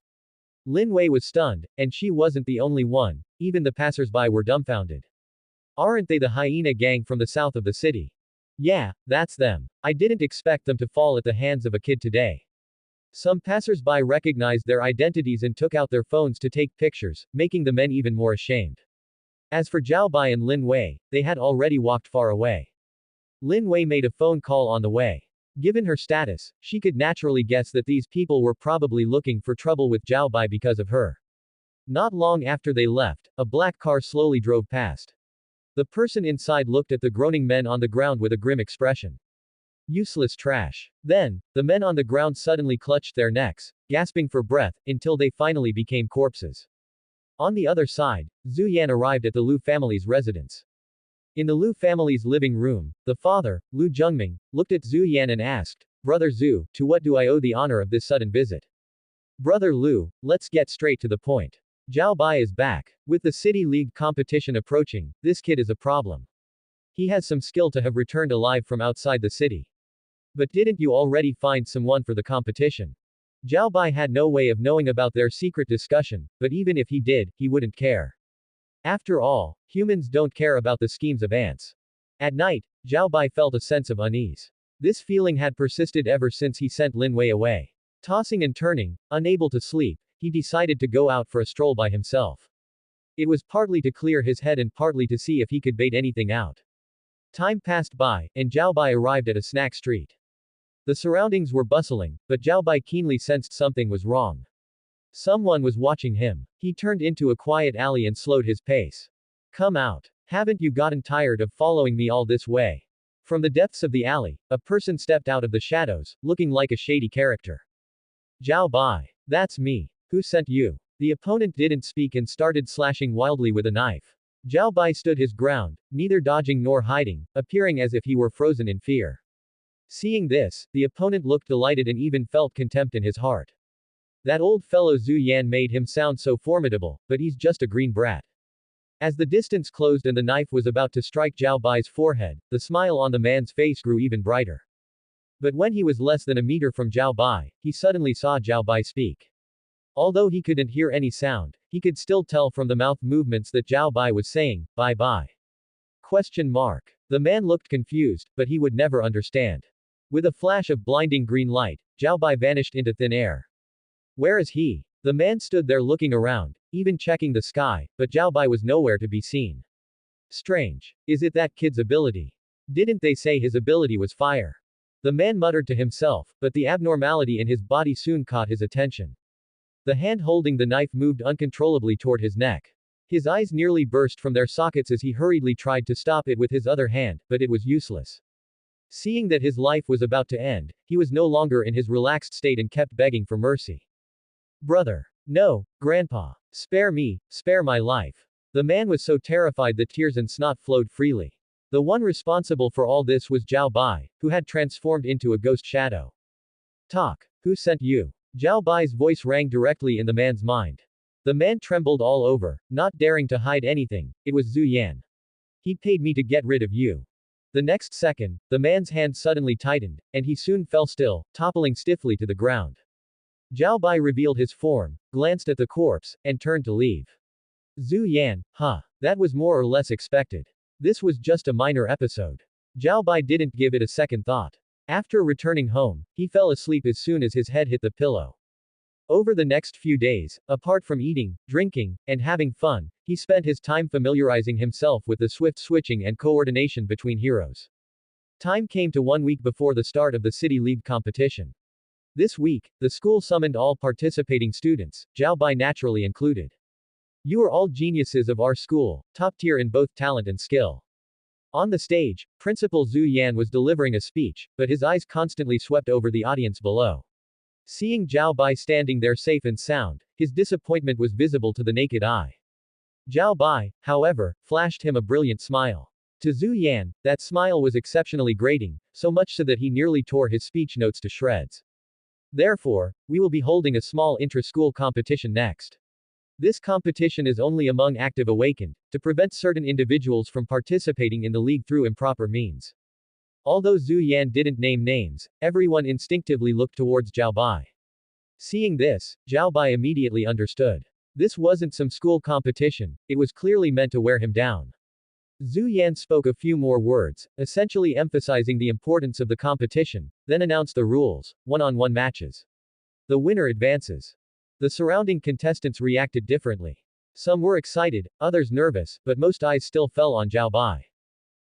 B: Lin Wei was stunned, and she wasn't the only one, even the passersby were dumbfounded. Aren't they the hyena gang from the south of the city? Yeah, that's them. I didn't expect them to fall at the hands of a kid today. Some passersby recognized their identities and took out their phones to take pictures, making the men even more ashamed. As for Zhao Bai and Lin Wei, they had already walked far away. Lin Wei made a phone call on the way. Given her status, she could naturally guess that these people were probably looking for trouble with Zhao Bai because of her. Not long after they left, a black car slowly drove past. The person inside looked at the groaning men on the ground with a grim expression. Useless trash. Then, the men on the ground suddenly clutched their necks, gasping for breath, until they finally became corpses. On the other side, Zhu Yan arrived at the Lu family's residence. In the Lu family's living room, the father, Lu Zhengming, looked at Zhu Yan and asked, Brother Zhu, to what do I owe the honor of this sudden visit? Brother Lu, let's get straight to the point. Zhao Bai is back. With the City League competition approaching, this kid is a problem. He has some skill to have returned alive from outside the city. But didn't you already find someone for the competition? Zhao Bai had no way of knowing about their secret discussion, but even if he did, he wouldn't care. After all, humans don't care about the schemes of ants. At night, Zhao Bai felt a sense of unease. This feeling had persisted ever since he sent Lin Wei away. Tossing and turning, unable to sleep, he decided to go out for a stroll by himself. It was partly to clear his head and partly to see if he could bait anything out. Time passed by, and Zhao Bai arrived at a snack street. The surroundings were bustling, but Zhao Bai keenly sensed something was wrong. Someone was watching him. He turned into a quiet alley and slowed his pace. Come out. Haven't you gotten tired of following me all this way? From the depths of the alley, a person stepped out of the shadows, looking like a shady character. Zhao Bai. That's me. Who sent you? The opponent didn't speak and started slashing wildly with a knife. Zhao Bai stood his ground, neither dodging nor hiding, appearing as if he were frozen in fear. Seeing this, the opponent looked delighted and even felt contempt in his heart. That old fellow Zhu Yan made him sound so formidable, but he's just a green brat. As the distance closed and the knife was about to strike Zhao Bai's forehead, the smile on the man's face grew even brighter. But when he was less than a meter from Zhao Bai, he suddenly saw Zhao Bai speak. Although he couldn't hear any sound, he could still tell from the mouth movements that Zhao Bai was saying, bye-bye. Question mark. The man looked confused, but he would never understand. With a flash of blinding green light, Zhao Bai vanished into thin air. Where is he? The man stood there looking around, even checking the sky, but Zhao Bai was nowhere to be seen. Strange. Is it that kid's ability? Didn't they say his ability was fire? The man muttered to himself, but the abnormality in his body soon caught his attention. The hand holding the knife moved uncontrollably toward his neck. His eyes nearly burst from their sockets as he hurriedly tried to stop it with his other hand, but it was useless. Seeing that his life was about to end, he was no longer in his relaxed state and kept begging for mercy. Brother. No, Grandpa. Spare me, spare my life. The man was so terrified that tears and snot flowed freely. The one responsible for all this was Zhao Bai, who had transformed into a ghost shadow. Talk. Who sent you? Zhao Bai's voice rang directly in the man's mind. The man trembled all over, not daring to hide anything. It was Zhu Yan. He paid me to get rid of you. The next second, the man's hand suddenly tightened, and he soon fell still, toppling stiffly to the ground. Zhao Bai revealed his form, glanced at the corpse, and turned to leave. Zhu Yan, huh. That was more or less expected. This was just a minor episode. Zhao Bai didn't give it a second thought. After returning home, he fell asleep as soon as his head hit the pillow. Over the next few days, apart from eating, drinking, and having fun, he spent his time familiarizing himself with the swift switching and coordination between heroes. Time came to 1 week before the start of the City League competition. This week, the school summoned all participating students, Zhao Bai naturally included. You are all geniuses of our school, top tier in both talent and skill. On the stage, Principal Zhu Yan was delivering a speech, but his eyes constantly swept over the audience below. Seeing Zhao Bai standing there safe and sound, his disappointment was visible to the naked eye. Zhao Bai, however, flashed him a brilliant smile. To Zhu Yan, that smile was exceptionally grating, so much so that he nearly tore his speech notes to shreds. Therefore, we will be holding a small intra-school competition next. This competition is only among active awakened, to prevent certain individuals from participating in the league through improper means. Although Zhu Yan didn't name names, everyone instinctively looked towards Zhao Bai. Seeing this, Zhao Bai immediately understood. This wasn't some school competition, it was clearly meant to wear him down. Zhu Yan spoke a few more words, essentially emphasizing the importance of the competition, then announced the rules: one-on-one matches. The winner advances. The surrounding contestants reacted differently. Some were excited, others nervous, but most eyes still fell on Zhao Bai.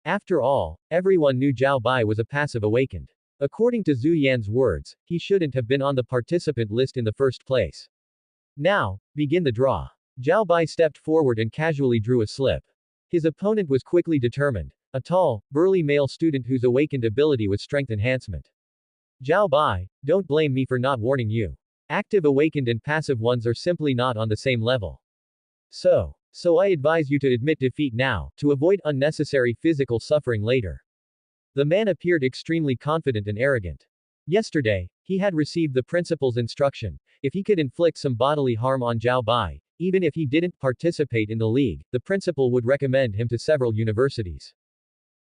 B: After all, everyone knew Zhao Bai was a passive awakened. According to Zhu Yan's words, he shouldn't have been on the participant list in the first place. Now, begin the draw. Zhao Bai stepped forward and casually drew a slip. His opponent was quickly determined, a tall, burly male student whose awakened ability was strength enhancement. Zhao Bai, don't blame me for not warning you. Active awakened and passive ones are simply not on the same level. So I advise you to admit defeat now, to avoid unnecessary physical suffering later. The man appeared extremely confident and arrogant. Yesterday, he had received the principal's instruction: if he could inflict some bodily harm on Zhao Bai, even if he didn't participate in the league, the principal would recommend him to several universities.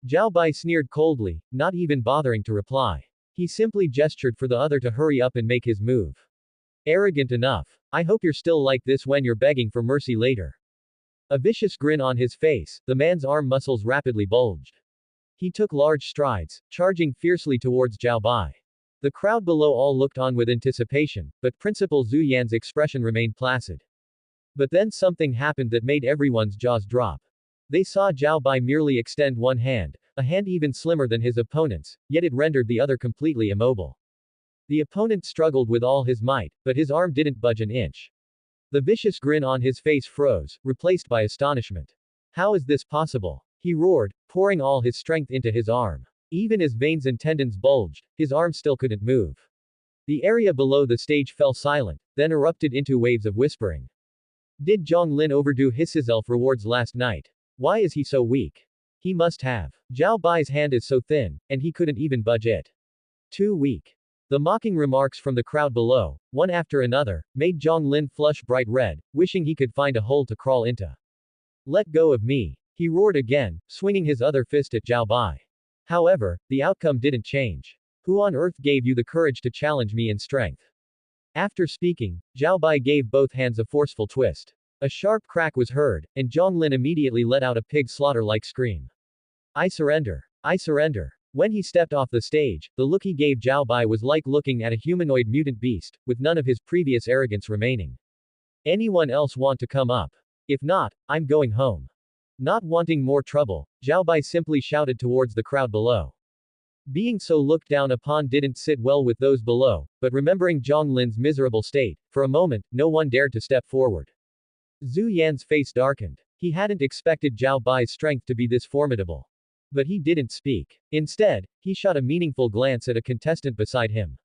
B: Zhao Bai sneered coldly, not even bothering to reply. He simply gestured for the other to hurry up and make his move. Arrogant enough. I hope you're still like this when you're begging for mercy later. A vicious grin on his face, the man's arm muscles rapidly bulged. He took large strides, charging fiercely towards Zhao Bai. The crowd below all looked on with anticipation, but Principal Zhu Yan's expression remained placid. But then something happened that made everyone's jaws drop. They saw Zhao Bai merely extend one hand, a hand even slimmer than his opponent's, yet it rendered the other completely immobile. The opponent struggled with all his might, but his arm didn't budge an inch. The vicious grin on his face froze, replaced by astonishment. How is this possible? He roared, pouring all his strength into his arm. Even as veins and tendons bulged, his arm still couldn't move. The area below the stage fell silent, then erupted into waves of whispering. Did Zhong Lin overdo his elf rewards last night? Why is he so weak? He must have. Zhao Bai's hand is so thin, and he couldn't even budge it. Too weak. The mocking remarks from the crowd below, one after another, made Zhong Lin flush bright red, wishing he could find a hole to crawl into. Let go of me. He roared again, swinging his other fist at Zhao Bai. However, the outcome didn't change. Who on earth gave you the courage to challenge me in strength? After speaking, Zhao Bai gave both hands a forceful twist. A sharp crack was heard, and Zhong Lin immediately let out a pig slaughter-like scream. I surrender. I surrender. When he stepped off the stage, the look he gave Zhao Bai was like looking at a humanoid mutant beast, with none of his previous arrogance remaining. Anyone else want to come up? If not, I'm going home. Not wanting more trouble, Zhao Bai simply shouted towards the crowd below. Being so looked down upon didn't sit well with those below, but remembering Zhong Lin's miserable state, for a moment, no one dared to step forward. Zhu Yan's face darkened. He hadn't expected Zhao Bai's strength to be this formidable. But he didn't speak. Instead, he shot a meaningful glance at a contestant beside him.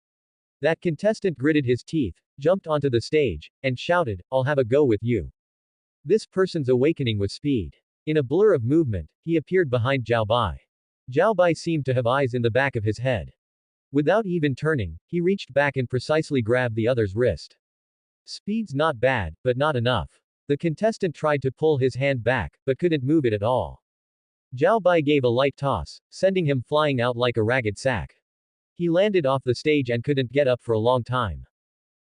B: That contestant gritted his teeth, jumped onto the stage, and shouted, I'll have a go with you. This person's awakening was speed. In a blur of movement, he appeared behind Zhao Bai. Zhao Bai seemed to have eyes in the back of his head. Without even turning, he reached back and precisely grabbed the other's wrist. Speed's not bad, but not enough. The contestant tried to pull his hand back, but couldn't move it at all. Zhao Bai gave a light toss, sending him flying out like a ragged sack. He landed off the stage and couldn't get up for a long time.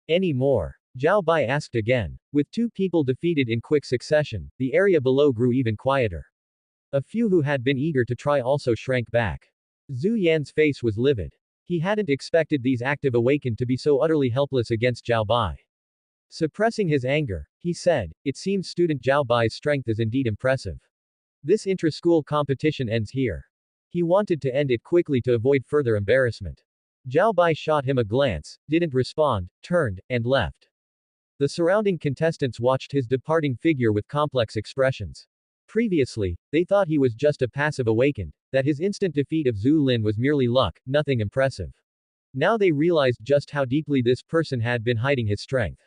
B: Any more? Zhao Bai asked again. With two people defeated in quick succession, the area below grew even quieter. A few who had been eager to try also shrank back. Zhu Yan's face was livid. He hadn't expected these active awakened to be so utterly helpless against Zhao Bai. Suppressing his anger, he said, it seems student Zhao Bai's strength is indeed impressive. This intra-school competition ends here. He wanted to end it quickly to avoid further embarrassment. Zhao Bai shot him a glance, didn't respond, turned, and left. The surrounding contestants watched his departing figure with complex expressions. Previously, they thought he was just a passive awakened, that his instant defeat of Zhu Lin was merely luck, nothing impressive. Now they realized just how deeply this person had been hiding his strength.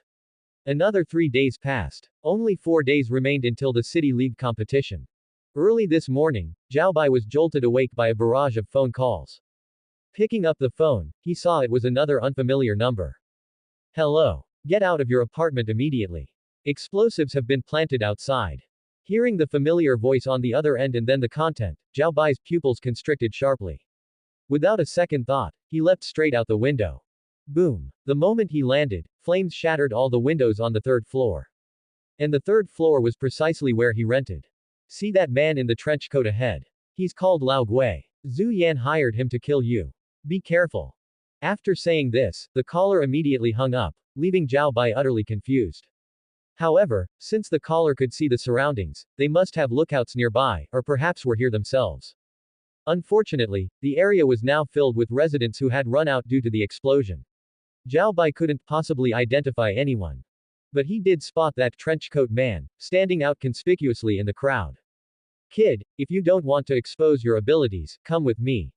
B: Another 3 days passed. Only 4 days remained until the City League competition. Early this morning, Zhao Bai was jolted awake by a barrage of phone calls. Picking up the phone, he saw it was another unfamiliar number. Hello. Get out of your apartment immediately. Explosives have been planted outside. Hearing the familiar voice on the other end and then the content, Zhao Bai's pupils constricted sharply. Without a second thought, he leapt straight out the window. Boom. The moment he landed, flames shattered all the windows on the third floor. And the third floor was precisely where he rented. See that man in the trench coat ahead? He's called Lao Gui. Zhu Yan hired him to kill you. Be careful. After saying this, the caller immediately hung up, leaving Zhao Bai utterly confused. However, since the caller could see the surroundings, they must have lookouts nearby, or perhaps were here themselves. Unfortunately, the area was now filled with residents who had run out due to the explosion. Zhao Bai couldn't possibly identify anyone. But he did spot that trenchcoat man, standing out conspicuously in the crowd. Kid, if you don't want to expose your abilities, come with me.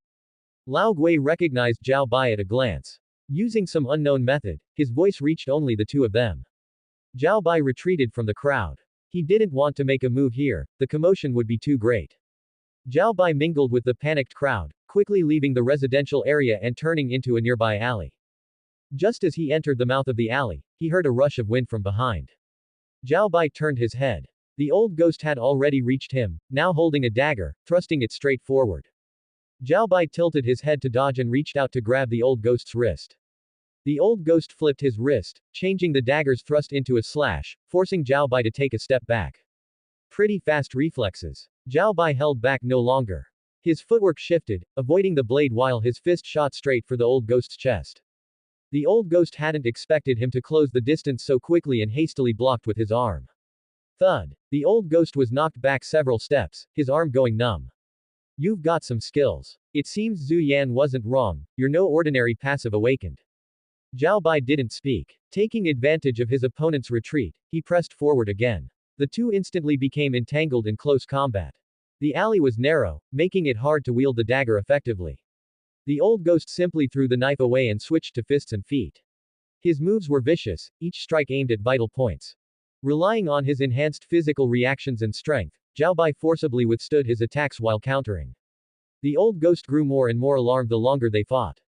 B: Lao Gui recognized Zhao Bai at a glance. Using some unknown method, his voice reached only the two of them. Zhao Bai retreated from the crowd. He didn't want to make a move here, the commotion would be too great. Zhao Bai mingled with the panicked crowd, quickly leaving the residential area and turning into a nearby alley. Just as he entered the mouth of the alley, he heard a rush of wind from behind. Zhao Bai turned his head. The old ghost had already reached him, now holding a dagger, thrusting it straight forward. Zhao Bai tilted his head to dodge and reached out to grab the old ghost's wrist. The old ghost flipped his wrist, changing the dagger's thrust into a slash, forcing Zhao Bai to take a step back. Pretty fast reflexes. Zhao Bai held back no longer. His footwork shifted, avoiding the blade while his fist shot straight for the old ghost's chest. The old ghost hadn't expected him to close the distance so quickly and hastily blocked with his arm. Thud. The old ghost was knocked back several steps, his arm going numb. You've got some skills. It seems Zhu Yan wasn't wrong, you're no ordinary passive awakened. Zhao Bai didn't speak. Taking advantage of his opponent's retreat, he pressed forward again. The two instantly became entangled in close combat. The alley was narrow, making it hard to wield the dagger effectively. The old ghost simply threw the knife away and switched to fists and feet. His moves were vicious, each strike aimed at vital points. Relying on his enhanced physical reactions and strength, Zhao Bai forcibly withstood his attacks while countering. The old ghost grew more and more alarmed the longer they fought.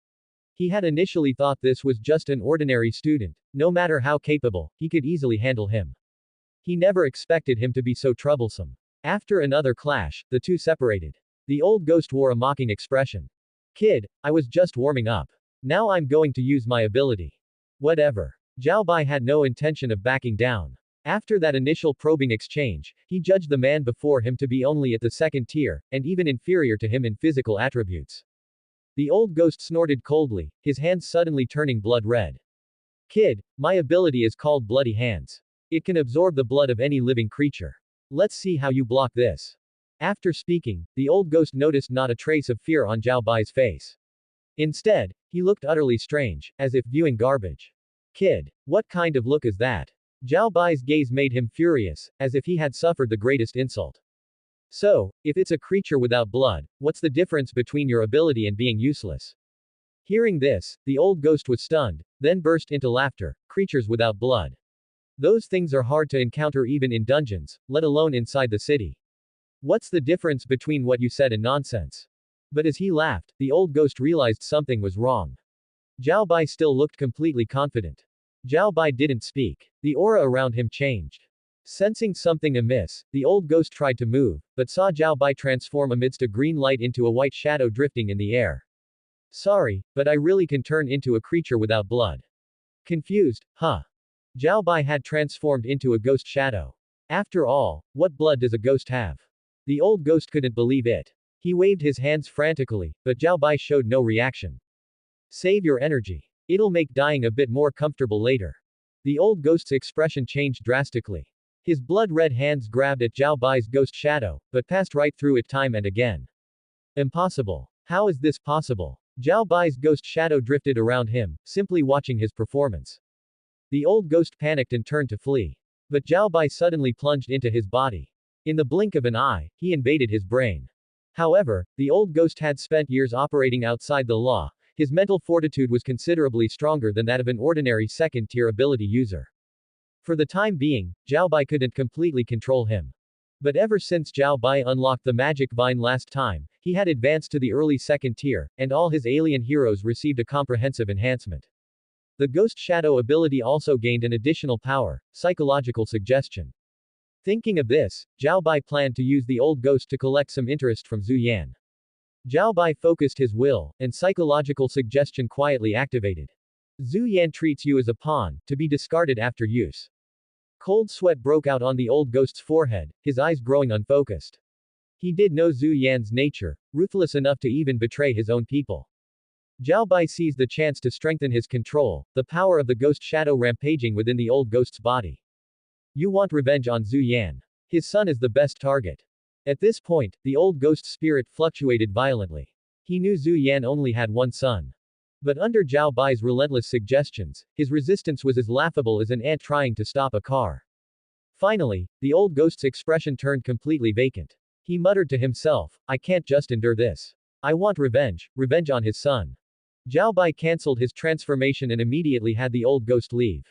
B: He had initially thought this was just an ordinary student, no matter how capable, he could easily handle him. He never expected him to be so troublesome. After another clash, the two separated. The old ghost wore a mocking expression. Kid, I was just warming up. Now I'm going to use my ability. Whatever. Zhao Bai had no intention of backing down. After that initial probing exchange, he judged the man before him to be only at the second tier, and even inferior to him in physical attributes. The old ghost snorted coldly, his hands suddenly turning blood red. Kid, my ability is called Bloody Hands. It can absorb the blood of any living creature. Let's see how you block this. After speaking, the old ghost noticed not a trace of fear on Zhao Bai's face. Instead, he looked utterly strange, as if viewing garbage. Kid, what kind of look is that? Zhao Bai's gaze made him furious, as if he had suffered the greatest insult. So, if it's a creature without blood, what's the difference between your ability and being useless? Hearing this, the old ghost was stunned, then burst into laughter. Creatures without blood. Those things are hard to encounter even in dungeons, let alone inside the city. What's the difference between what you said and nonsense? But as he laughed, the old ghost realized something was wrong. Zhao Bai still looked completely confident. Zhao Bai didn't speak. The aura around him changed. Sensing something amiss, the old ghost tried to move, but saw Zhao Bai transform amidst a green light into a white shadow drifting in the air. Sorry, but I really can turn into a creature without blood. Confused, huh? Zhao Bai had transformed into a ghost shadow. After all, what blood does a ghost have? The old ghost couldn't believe it. He waved his hands frantically, but Zhao Bai showed no reaction. Save your energy. It'll make dying a bit more comfortable later. The old ghost's expression changed drastically. His blood-red hands grabbed at Zhao Bai's ghost shadow, but passed right through it time and again. Impossible. How is this possible? Zhao Bai's ghost shadow drifted around him, simply watching his performance. The old ghost panicked and turned to flee. But Zhao Bai suddenly plunged into his body. In the blink of an eye, he invaded his brain. However, the old ghost had spent years operating outside the law. His mental fortitude was considerably stronger than that of an ordinary second-tier ability user. For the time being, Zhao Bai couldn't completely control him. But ever since Zhao Bai unlocked the magic vine last time, he had advanced to the early second tier, and all his alien heroes received a comprehensive enhancement. The Ghost Shadow ability also gained an additional power, psychological suggestion. Thinking of this, Zhao Bai planned to use the old ghost to collect some interest from Zhu Yan. Zhao Bai focused his will, and psychological suggestion quietly activated. Zhu Yan treats you as a pawn, to be discarded after use. Cold sweat broke out on the old ghost's forehead, his eyes growing unfocused. He did know Zhu Yan's nature, ruthless enough to even betray his own people. Zhao Bai seized the chance to strengthen his control, the power of the ghost shadow rampaging within the old ghost's body. You want revenge on Zhu Yan. His son is the best target. At this point, the old ghost's spirit fluctuated violently. He knew Zhu Yan only had one son. But under Zhao Bai's relentless suggestions, his resistance was as laughable as an ant trying to stop a car. Finally, the old ghost's expression turned completely vacant. He muttered to himself, I can't just endure this. I want revenge, revenge on his son. Zhao Bai cancelled his transformation and immediately had the old ghost leave.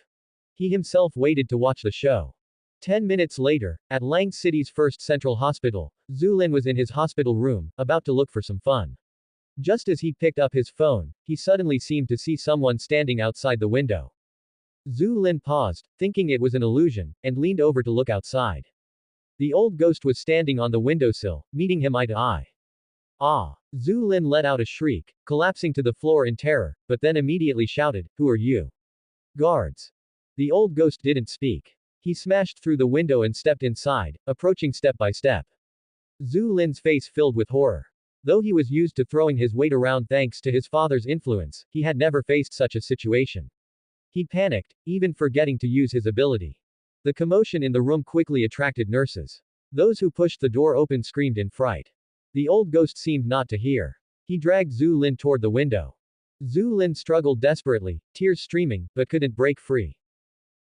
B: He himself waited to watch the show. 10 minutes later, at Lang City's first central hospital, Zhu Lin was in his hospital room, about to look for some fun. Just as he picked up his phone, he suddenly seemed to see someone standing outside the window. Zhu Lin paused, thinking it was an illusion, and leaned over to look outside. The old ghost was standing on the windowsill, meeting him eye to eye. Ah! Zhu Lin let out a shriek, collapsing to the floor in terror, but then immediately shouted, Who are you? Guards. The old ghost didn't speak. He smashed through the window and stepped inside, approaching step by step. Zhu Lin's face filled with horror. Though he was used to throwing his weight around thanks to his father's influence, he had never faced such a situation. He panicked, even forgetting to use his ability. The commotion in the room quickly attracted nurses. Those who pushed the door open screamed in fright. The old ghost seemed not to hear. He dragged Zhu Lin toward the window. Zhu Lin struggled desperately, tears streaming, but couldn't break free.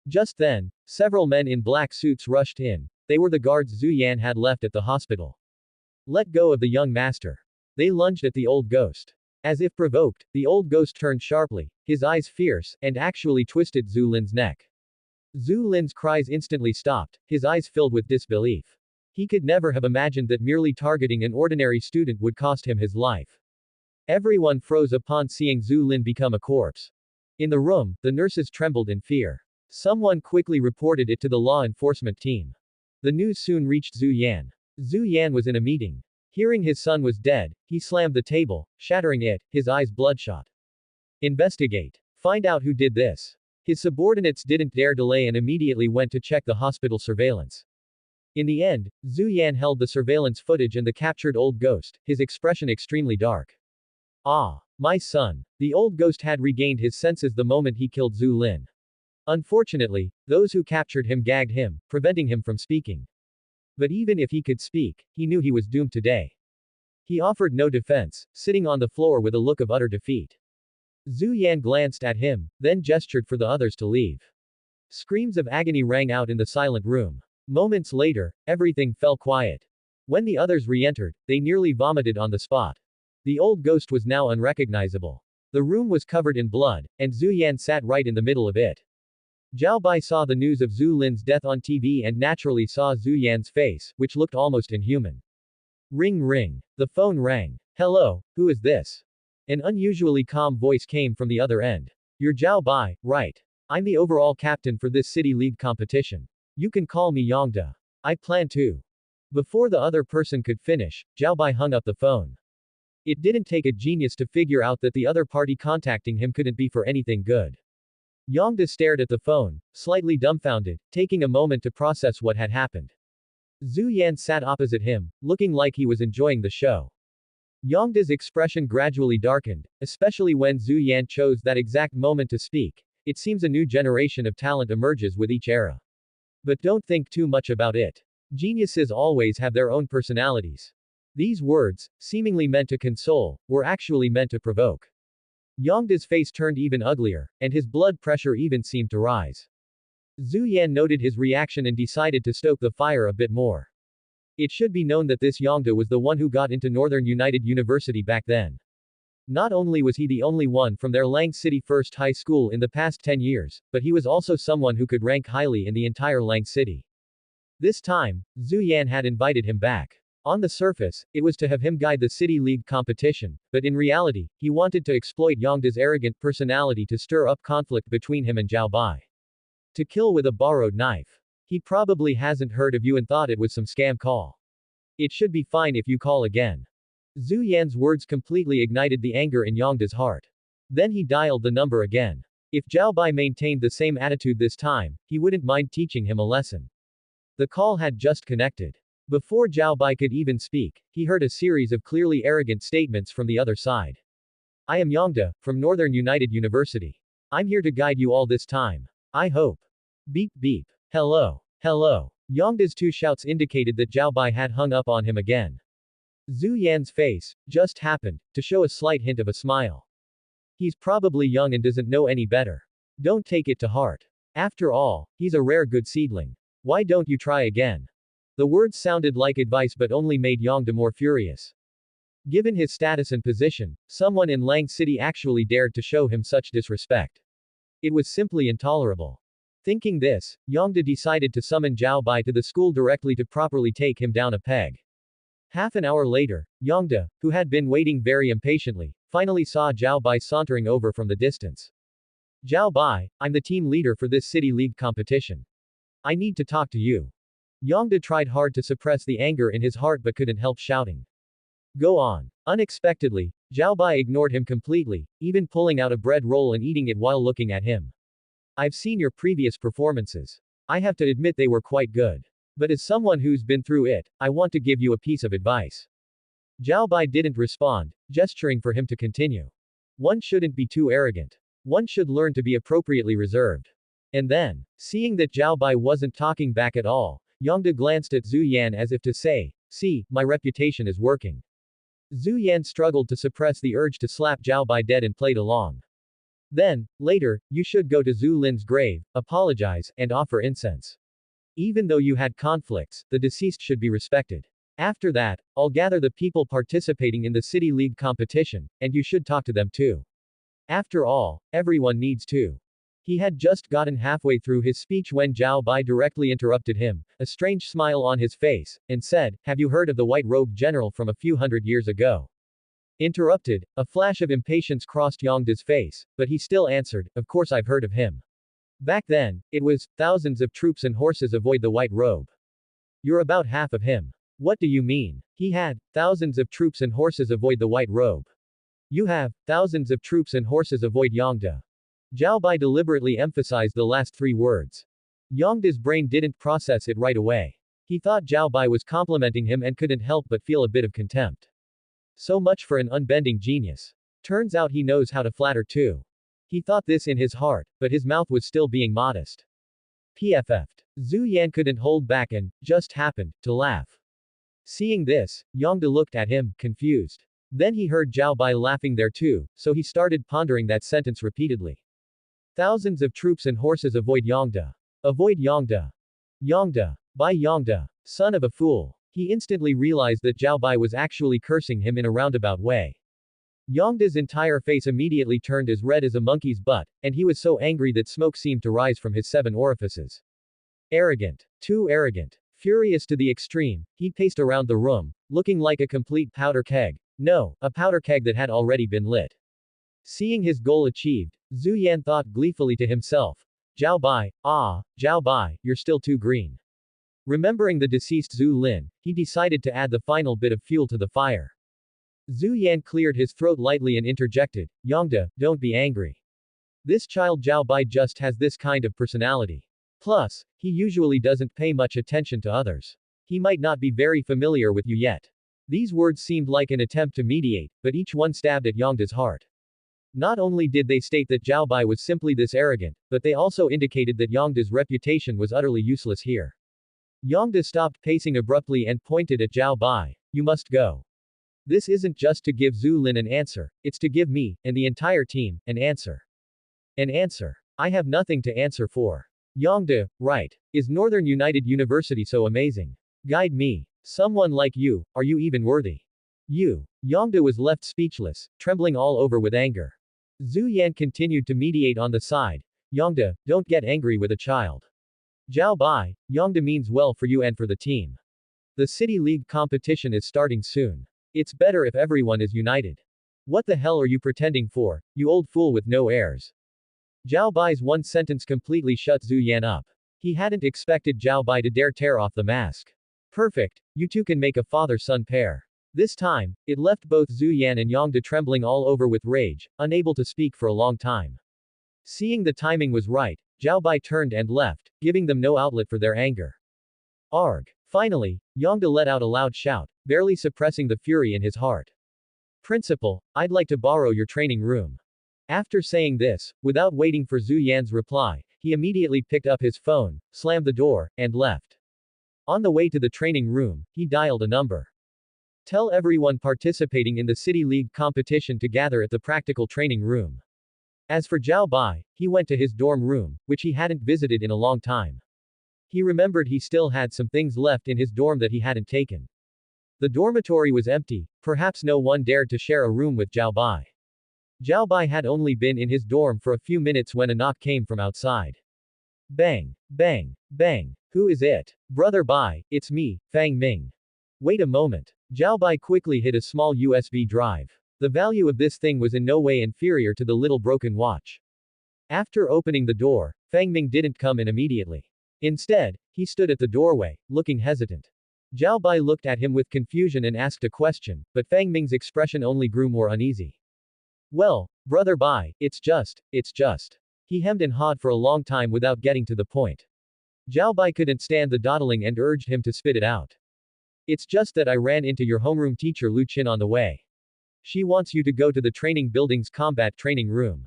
B: Just then, several men in black suits rushed in. They were the guards Zhu Yan had left at the hospital. Let go of the young master. They lunged at the old ghost. As if provoked, the old ghost turned sharply, his eyes fierce, and actually twisted Zhu Lin's neck. Zhu Lin's cries instantly stopped, his eyes filled with disbelief. He could never have imagined that merely targeting an ordinary student would cost him his life. Everyone froze upon seeing Zhu Lin become a corpse. In the room, the nurses trembled in fear. Someone quickly reported it to the law enforcement team. The news soon reached Zhu Yan. Zhu Yan was in a meeting. Hearing his son was dead, he slammed the table, shattering it, his eyes bloodshot. Investigate. Find out who did this. His subordinates didn't dare delay and immediately went to check the hospital surveillance. In the end, Zhu Yan held the surveillance footage and the captured old ghost, his expression extremely dark. Ah, my son. The old ghost had regained his senses the moment he killed Zhu Lin. Unfortunately, those who captured him gagged him, preventing him from speaking. But even if he could speak, he knew he was doomed today. He offered no defense, sitting on the floor with a look of utter defeat. Zhu Yan glanced at him, then gestured for the others to leave. Screams of agony rang out in the silent room. Moments later, everything fell quiet. When the others re-entered, they nearly vomited on the spot. The old ghost was now unrecognizable. The room was covered in blood, and Zhu Yan sat right in the middle of it. Zhao Bai saw the news of Zhu Lin's death on TV and naturally saw Zhu Yan's face, which looked almost inhuman. Ring ring. The phone rang. Hello, who is this? An unusually calm voice came from the other end. You're Zhao Bai, right? I'm the overall captain for this city league competition. You can call me Yongda. I plan to. Before the other person could finish, Zhao Bai hung up the phone. It didn't take a genius to figure out that the other party contacting him couldn't be for anything good. Yongda stared at the phone, slightly dumbfounded, taking a moment to process what had happened. Zhu Yan sat opposite him, looking like he was enjoying the show. Yongda's expression gradually darkened, especially when Zhu Yan chose that exact moment to speak. It seems a new generation of talent emerges with each era. But don't think too much about it. Geniuses always have their own personalities. These words, seemingly meant to console, were actually meant to provoke. Yongda's face turned even uglier, and his blood pressure even seemed to rise. Zhu Yan noted his reaction and decided to stoke the fire a bit more. It should be known that this Yongda was the one who got into Northern United University back then. Not only was he the only one from their Lang City First High School in the past 10 years, but he was also someone who could rank highly in the entire Lang City. This time, Zhu Yan had invited him back. On the surface, it was to have him guide the City League competition, but in reality, he wanted to exploit Yongda's arrogant personality to stir up conflict between him and Zhao Bai. To kill with a borrowed knife. He probably hasn't heard of you and thought it was some scam call. It should be fine if you call again. Zhu Yan's words completely ignited the anger in Yongda's heart. Then he dialed the number again. If Zhao Bai maintained the same attitude this time, he wouldn't mind teaching him a lesson. The call had just connected. Before Zhao Bai could even speak, he heard a series of clearly arrogant statements from the other side. I am Yongda, from Northern United University. I'm here to guide you all this time. I hope. Beep beep. Hello. Hello. Yongda's two shouts indicated that Zhao Bai had hung up on him again. Zhu Yan's face just happened to show a slight hint of a smile. He's probably young and doesn't know any better. Don't take it to heart. After all, he's a rare good seedling. Why don't you try again? The words sounded like advice but only made Yongda more furious. Given his status and position, someone in Lang City actually dared to show him such disrespect. It was simply intolerable. Thinking this, Yongda decided to summon Zhao Bai to the school directly to properly take him down a peg. Half an hour later, Yongda, who had been waiting very impatiently, finally saw Zhao Bai sauntering over from the distance. Zhao Bai, I'm the team leader for this City League competition. I need to talk to you. Yongda tried hard to suppress the anger in his heart but couldn't help shouting. Go on. Unexpectedly, Zhao Bai ignored him completely, even pulling out a bread roll and eating it while looking at him. I've seen your previous performances. I have to admit they were quite good. But as someone who's been through it, I want to give you a piece of advice. Zhao Bai didn't respond, gesturing for him to continue. One shouldn't be too arrogant. One should learn to be appropriately reserved. And then, seeing that Zhao Bai wasn't talking back at all, Yongda glanced at Zhu Yan as if to say, see, my reputation is working. Zhu Yan struggled to suppress the urge to slap Zhao Bai dead and played along. Then, later, you should go to Zhu Lin's grave, apologize, and offer incense. Even though you had conflicts, the deceased should be respected. After that, I'll gather the people participating in the City League competition, and you should talk to them too. After all, everyone needs to. He had just gotten halfway through his speech when Zhao Bai directly interrupted him, a strange smile on his face, and said, have you heard of the white-robed general from a few hundred years ago? Interrupted, a flash of impatience crossed Yongda's face, but he still answered, of course I've heard of him. Back then, it was, thousands of troops and horses avoid the white robe. You're about half of him. What do you mean? He had, thousands of troops and horses avoid the white robe. You have, thousands of troops and horses avoid Yongda. Zhao Bai deliberately emphasized the last three words. Yongda's brain didn't process it right away. He thought Zhao Bai was complimenting him and couldn't help but feel a bit of contempt. So much for an unbending genius. Turns out he knows how to flatter too. He thought this in his heart, but his mouth was still being modest. PFF'd. Zhu Yan couldn't hold back and, just happened, to laugh. Seeing this, Yongda looked at him, confused. Then he heard Zhao Bai laughing there too, so he started pondering that sentence repeatedly. Thousands of troops and horses avoid Yongda. Avoid Yongda. Yongda. Bai Yongda. Son of a fool. He instantly realized that Zhao Bai was actually cursing him in a roundabout way. Yongda's entire face immediately turned as red as a monkey's butt, and he was so angry that smoke seemed to rise from his 7 orifices. Arrogant. Too arrogant. Furious to the extreme, he paced around the room, looking like a complete powder keg. No, a powder keg that had already been lit. Seeing his goal achieved, Zhu Yan thought gleefully to himself, Zhao Bai, you're still too green. Remembering the deceased Zhu Lin, he decided to add the final bit of fuel to the fire. Zhu Yan cleared his throat lightly and interjected, Yongda, don't be angry. This child Zhao Bai just has this kind of personality. Plus, he usually doesn't pay much attention to others. He might not be very familiar with you yet. These words seemed like an attempt to mediate, but each one stabbed at Yongda's heart. Not only did they state that Zhao Bai was simply this arrogant, but they also indicated that Yongda's reputation was utterly useless here. Yongda stopped pacing abruptly and pointed at Zhao Bai. You must go. This isn't just to give Zhu Lin an answer, it's to give me, and the entire team, an answer. An answer. I have nothing to answer for. Yongda, right. Is Northern United University so amazing? Guide me. Someone like you, are you even worthy? You. Yongda was left speechless, trembling all over with anger. Zhu Yan continued to mediate on the side. Yongda, don't get angry with a child. Zhao Bai, Yongda means well for you and for the team. The City League competition is starting soon. It's better if everyone is united. What the hell are you pretending for, you old fool with no airs? Zhao Bai's one sentence completely shut Zhu Yan up. He hadn't expected Zhao Bai to dare tear off the mask. Perfect, you two can make a father-son pair. This time, it left both Zhu Yan and Yongda trembling all over with rage, unable to speak for a long time. Seeing the timing was right, Zhao Bai turned and left, giving them no outlet for their anger. Arg. Finally, Yongda let out a loud shout, barely suppressing the fury in his heart. Principal, I'd like to borrow your training room. After saying this, without waiting for Zhu Yan's reply, he immediately picked up his phone, slammed the door, and left. On the way to the training room, he dialed a number. Tell everyone participating in the City League competition to gather at the practical training room. As for Zhao Bai, he went to his dorm room, which he hadn't visited in a long time. He remembered he still had some things left in his dorm that he hadn't taken. The dormitory was empty, perhaps no one dared to share a room with Zhao Bai. Zhao Bai had only been in his dorm for a few minutes when a knock came from outside. Bang, bang, bang. Who is it? Brother Bai, it's me, Fang Ming. Wait a moment. Zhao Bai quickly hid a small USB drive. The value of this thing was in no way inferior to the little broken watch. After opening the door, Fang Ming didn't come in immediately. Instead, he stood at the doorway, looking hesitant. Zhao Bai looked at him with confusion and asked a question, but Fang Ming's expression only grew more uneasy. Well, Brother Bai, it's just. He hemmed and hawed for a long time without getting to the point. Zhao Bai couldn't stand the dawdling and urged him to spit it out. It's just that I ran into your homeroom teacher Lu Qin on the way. She wants you to go to the training building's combat training room.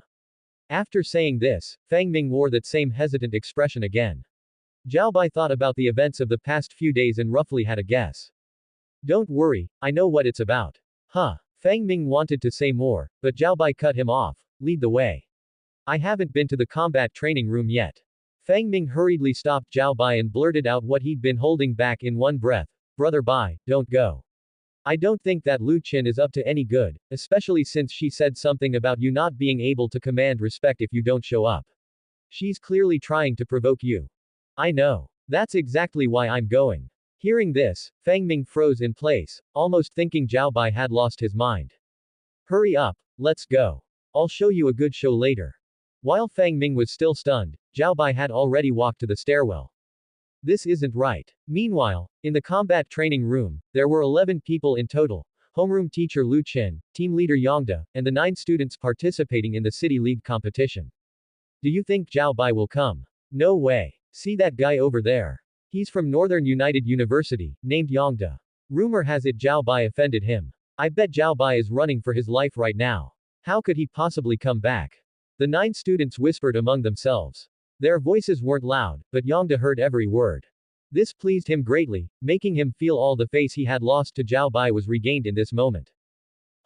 B: After saying this, Fang Ming wore that same hesitant expression again. Zhao Bai thought about the events of the past few days and roughly had a guess. Don't worry, I know what it's about. Huh. Fang Ming wanted to say more, but Zhao Bai cut him off. Lead the way. I haven't been to the combat training room yet. Fang Ming hurriedly stopped Zhao Bai and blurted out what he'd been holding back in one breath. Brother Bai, don't go. I don't think that Lu Qin is up to any good, especially since she said something about you not being able to command respect if you don't show up. She's clearly trying to provoke you. I know. That's exactly why I'm going. Hearing this, Fang Ming froze in place, almost thinking Zhao Bai had lost his mind. Hurry up, let's go. I'll show you a good show later. While Fang Ming was still stunned, Zhao Bai had already walked to the stairwell. This isn't right. Meanwhile, in the combat training room, there were 11 people in total, homeroom teacher Lu Qin, team leader Yongda, and the 9 students participating in the City League competition. Do you think Zhao Bai will come? No way. See that guy over there? He's from Northern United University, named Yongda. Rumor has it Zhao Bai offended him. I bet Zhao Bai is running for his life right now. How could he possibly come back? The 9 students whispered among themselves. Their voices weren't loud, but Yongda heard every word. This pleased him greatly, making him feel all the face he had lost to Zhao Bai was regained in this moment.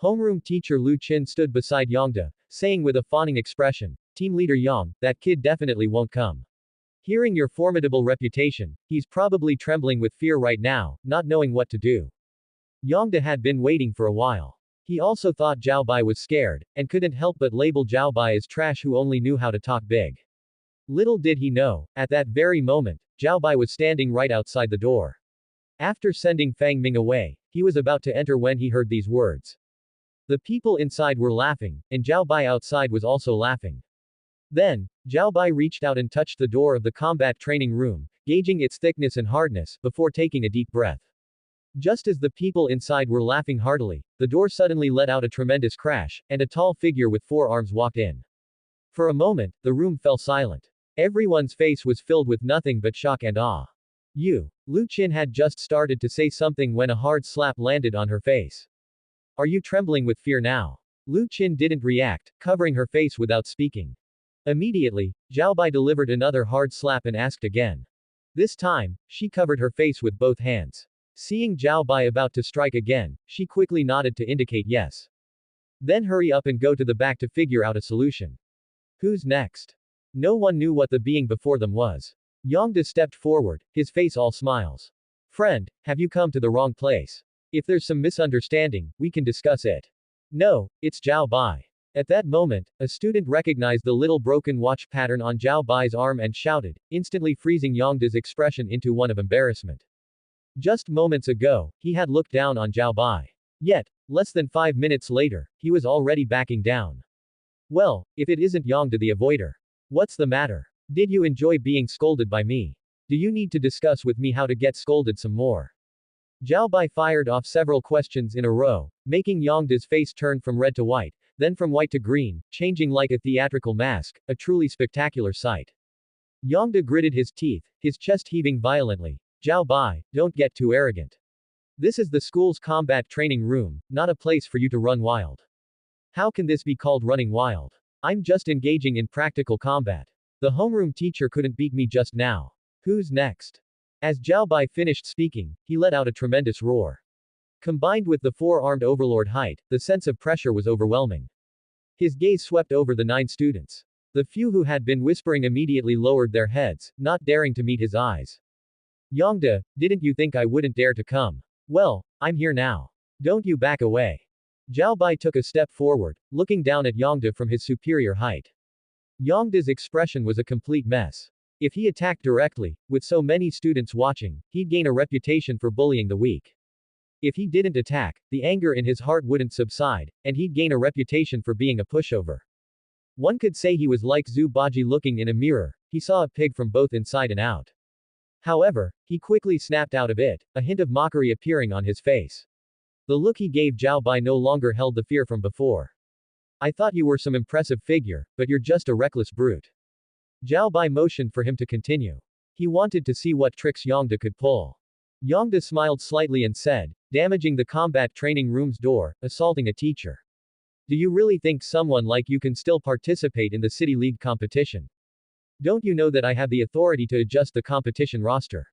B: Homeroom teacher Lu Qin stood beside Yongda, saying with a fawning expression, Team leader Yang, that kid definitely won't come. Hearing your formidable reputation, he's probably trembling with fear right now, not knowing what to do. Yongda had been waiting for a while. He also thought Zhao Bai was scared, and couldn't help but label Zhao Bai as trash who only knew how to talk big. Little did he know, at that very moment, Zhao Bai was standing right outside the door. After sending Fang Ming away, he was about to enter when he heard these words. The people inside were laughing, and Zhao Bai outside was also laughing. Then, Zhao Bai reached out and touched the door of the combat training room, gauging its thickness and hardness, before taking a deep breath. Just as the people inside were laughing heartily, the door suddenly let out a tremendous crash, and a tall figure with 4 arms walked in. For a moment, the room fell silent. Everyone's face was filled with nothing but shock and awe. Lu Qin had just started to say something when a hard slap landed on her face. Are you trembling with fear now? Lu Qin didn't react, covering her face without speaking. Immediately, Zhao Bai delivered another hard slap and asked again. This time, she covered her face with both hands. Seeing Zhao Bai about to strike again, she quickly nodded to indicate yes. Then hurry up and go to the back to figure out a solution. Who's next? No one knew what the being before them was. Yongda stepped forward, his face all smiles. Friend, have you come to the wrong place? If there's some misunderstanding, we can discuss it. No, it's Zhao Bai. At that moment, a student recognized the little broken watch pattern on Zhao Bai's arm and shouted, instantly freezing Yongda's expression into one of embarrassment. Just moments ago, he had looked down on Zhao Bai. Yet, less than 5 minutes later, he was already backing down. Well, if it isn't Yongda the avoider. What's the matter? Did you enjoy being scolded by me? Do you need to discuss with me how to get scolded some more? Zhao Bai fired off several questions in a row, making Yongda's face turn from red to white, then from white to green, changing like a theatrical mask, a truly spectacular sight. Yongda gritted his teeth, his chest heaving violently. Zhao Bai, don't get too arrogant. This is the school's combat training room, not a place for you to run wild. How can this be called running wild? I'm just engaging in practical combat. The homeroom teacher couldn't beat me just now. Who's next? As Zhao Bai finished speaking, he let out a tremendous roar. Combined with the four-armed overlord height, the sense of pressure was overwhelming. His gaze swept over the 9 students. The few who had been whispering immediately lowered their heads, not daring to meet his eyes. Yongda, didn't you think I wouldn't dare to come? Well, I'm here now. Don't you back away. Zhao Bai took a step forward, looking down at Yongda from his superior height. Yongda's expression was a complete mess. If he attacked directly, with so many students watching, he'd gain a reputation for bullying the weak. If he didn't attack, the anger in his heart wouldn't subside, and he'd gain a reputation for being a pushover. One could say he was like Zhu Baji looking in a mirror, he saw a pig from both inside and out. However, he quickly snapped out of it, a hint of mockery appearing on his face. The look he gave Zhao Bai no longer held the fear from before. I thought you were some impressive figure, but you're just a reckless brute. Zhao Bai motioned for him to continue. He wanted to see what tricks Yongda could pull. Yongda smiled slightly and said, damaging the combat training room's door, assaulting a teacher. Do you really think someone like you can still participate in the City League competition? Don't you know that I have the authority to adjust the competition roster?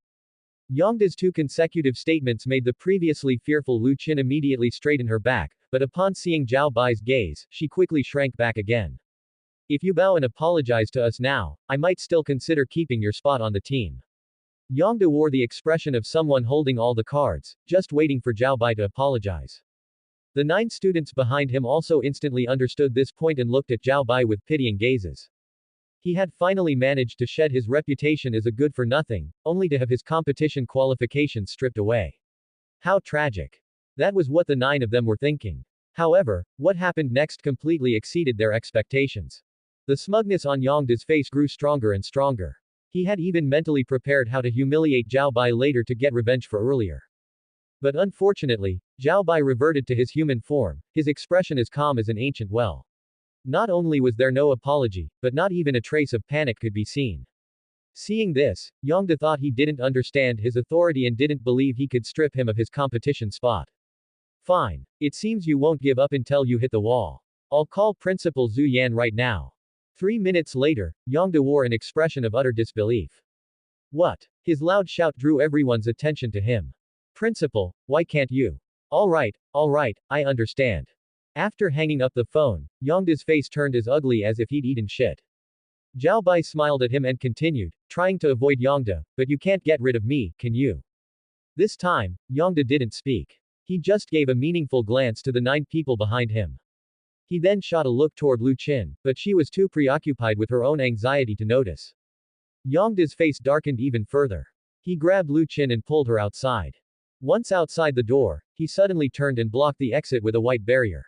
B: Yongda's 2 consecutive statements made the previously fearful Lu Qin immediately straighten her back, but upon seeing Zhao Bai's gaze, she quickly shrank back again. If you bow and apologize to us now, I might still consider keeping your spot on the team. Yongda wore the expression of someone holding all the cards, just waiting for Zhao Bai to apologize. The 9 students behind him also instantly understood this point and looked at Zhao Bai with pitying gazes. He had finally managed to shed his reputation as a good-for-nothing, only to have his competition qualifications stripped away. How tragic. That was what the 9 of them were thinking. However, what happened next completely exceeded their expectations. The smugness on Yongda's face grew stronger and stronger. He had even mentally prepared how to humiliate Zhao Bai later to get revenge for earlier. But unfortunately, Zhao Bai reverted to his human form, his expression as calm as an ancient well. Not only was there no apology, but not even a trace of panic could be seen. Seeing this, Yongda thought he didn't understand his authority and didn't believe he could strip him of his competition spot. Fine. It seems you won't give up until you hit the wall. I'll call Principal Zhu Yan right now. 3 minutes later, Yongda wore an expression of utter disbelief. What? His loud shout drew everyone's attention to him. Principal, why can't you? All right, I understand. After hanging up the phone, Yongda's face turned as ugly as if he'd eaten shit. Zhao Bai smiled at him and continued, trying to avoid Yongda, but you can't get rid of me, can you? This time, Yongda didn't speak. He just gave a meaningful glance to the 9 people behind him. He then shot a look toward Lu Qin, but she was too preoccupied with her own anxiety to notice. Yongda's face darkened even further. He grabbed Lu Qin and pulled her outside. Once outside the door, he suddenly turned and blocked the exit with a white barrier.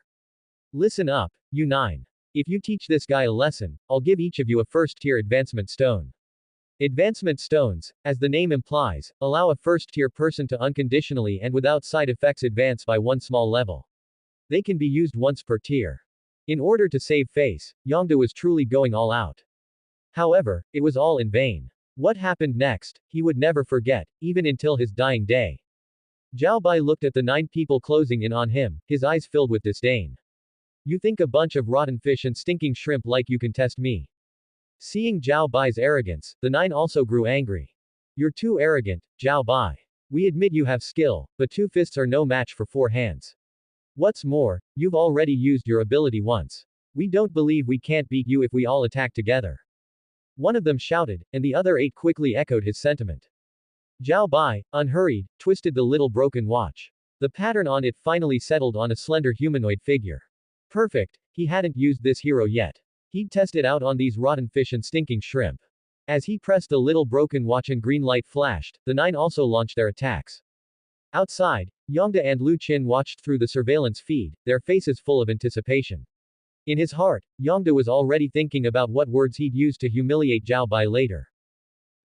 B: Listen up, you 9. If you teach this guy a lesson, I'll give each of you a first-tier advancement stone. Advancement stones, as the name implies, allow a first-tier person to unconditionally and without side effects advance by 1 small level. They can be used once per tier. In order to save face, Yongda was truly going all out. However, it was all in vain. What happened next, he would never forget, even until his dying day. Zhao Bai looked at the 9 people closing in on him, his eyes filled with disdain. You think a bunch of rotten fish and stinking shrimp like you can test me? Seeing Zhao Bai's arrogance, the 9 also grew angry. You're too arrogant, Zhao Bai. We admit you have skill, but 2 fists are no match for 4 hands. What's more, you've already used your ability once. We don't believe we can't beat you if we all attack together. One of them shouted, and the other 8 quickly echoed his sentiment. Zhao Bai, unhurried, twisted the little broken watch. The pattern on it finally settled on a slender humanoid figure. Perfect, he hadn't used this hero yet. He'd test it out on these rotten fish and stinking shrimp. As he pressed the little broken watch and green light flashed, the 9 also launched their attacks. Outside, Yongda and Lu Qin watched through the surveillance feed, their faces full of anticipation. In his heart, Yongda was already thinking about what words he'd use to humiliate Zhao Bai later.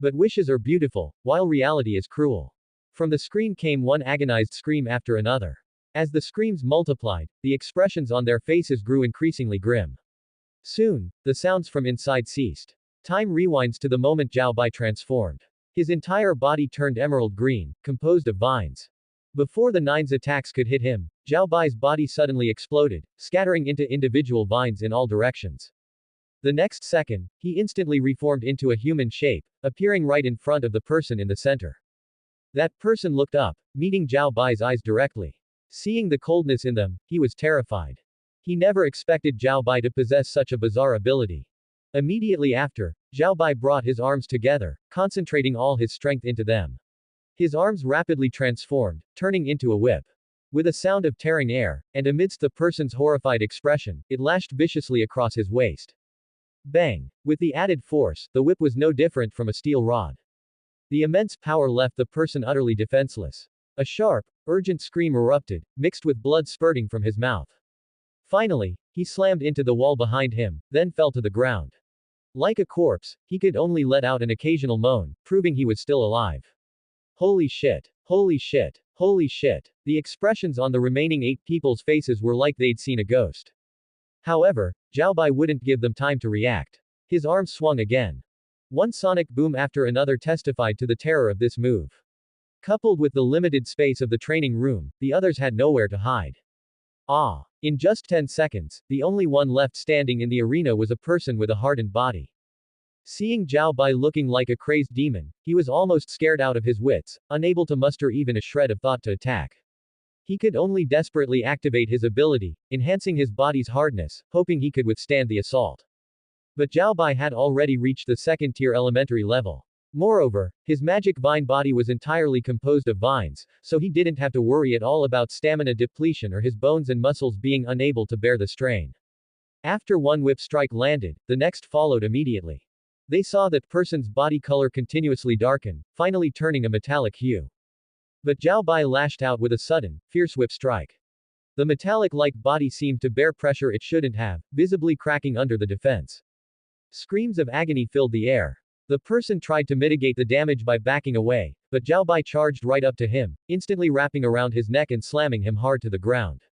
B: But wishes are beautiful, while reality is cruel. From the screen came one agonized scream after another. As the screams multiplied, the expressions on their faces grew increasingly grim. Soon, the sounds from inside ceased. Time rewinds to the moment Zhao Bai transformed. His entire body turned emerald green, composed of vines. Before the 9's attacks could hit him, Zhao Bai's body suddenly exploded, scattering into individual vines in all directions. The next second, he instantly reformed into a human shape, appearing right in front of the person in the center. That person looked up, meeting Zhao Bai's eyes directly. Seeing the coldness in them, he was terrified. He never expected Zhao Bai to possess such a bizarre ability. Immediately after, Zhao Bai brought his arms together, concentrating all his strength into them. His arms rapidly transformed, turning into a whip. With a sound of tearing air, and amidst the person's horrified expression, it lashed viciously across his waist. Bang! With the added force, the whip was no different from a steel rod. The immense power left the person utterly defenseless. A sharp, urgent scream erupted, mixed with blood spurting from his mouth. Finally, he slammed into the wall behind him, then fell to the ground. Like a corpse, he could only let out an occasional moan, proving he was still alive. Holy shit! Holy shit! Holy shit! The expressions on the remaining 8 people's faces were like they'd seen a ghost. However, Zhao Bai wouldn't give them time to react. His arms swung again. One sonic boom after another testified to the terror of this move. Coupled with the limited space of the training room, the others had nowhere to hide. In just 10 seconds, the only one left standing in the arena was a person with a hardened body. Seeing Zhao Bai looking like a crazed demon, he was almost scared out of his wits, unable to muster even a shred of thought to attack. He could only desperately activate his ability, enhancing his body's hardness, hoping he could withstand the assault. But Zhao Bai had already reached the second-tier elementary level. Moreover, his magic vine body was entirely composed of vines, so he didn't have to worry at all about stamina depletion or his bones and muscles being unable to bear the strain. After one whip strike landed, the next followed immediately. They saw that person's body color continuously darken, finally turning a metallic hue. But Zhao Bai lashed out with a sudden, fierce whip strike. The metallic-like body seemed to bear pressure it shouldn't have, visibly cracking under the defense. Screams of agony filled the air. The person tried to mitigate the damage by backing away, but Zhao Bai charged right up to him, instantly wrapping around his neck and slamming him hard to the ground.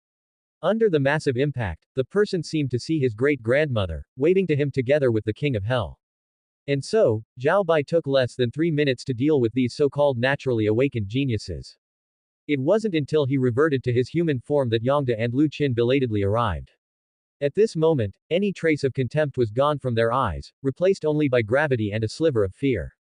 B: Under the massive impact, the person seemed to see his great-grandmother, waving to him together with the King of Hell. And so, Zhao Bai took less than 3 minutes to deal with these so-called naturally awakened geniuses. It wasn't until he reverted to his human form that Yongda and Lu Qin belatedly arrived. At this moment, any trace of contempt was gone from their eyes, replaced only by gravity and a sliver of fear.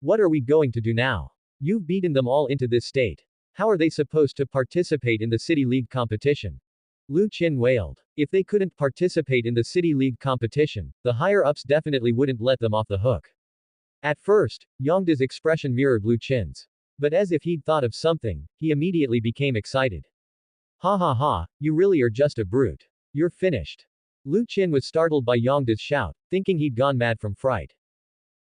B: What are we going to do now? You've beaten them all into this state. How are they supposed to participate in the City League competition? Lu Qin wailed. If they couldn't participate in the City League competition, the higher-ups definitely wouldn't let them off the hook. At first, Yongda's expression mirrored Lu Qin's. But as if he'd thought of something, he immediately became excited. Ha ha ha, you really are just a brute. You're finished. Lu Qin was startled by Yongda's shout, thinking he'd gone mad from fright.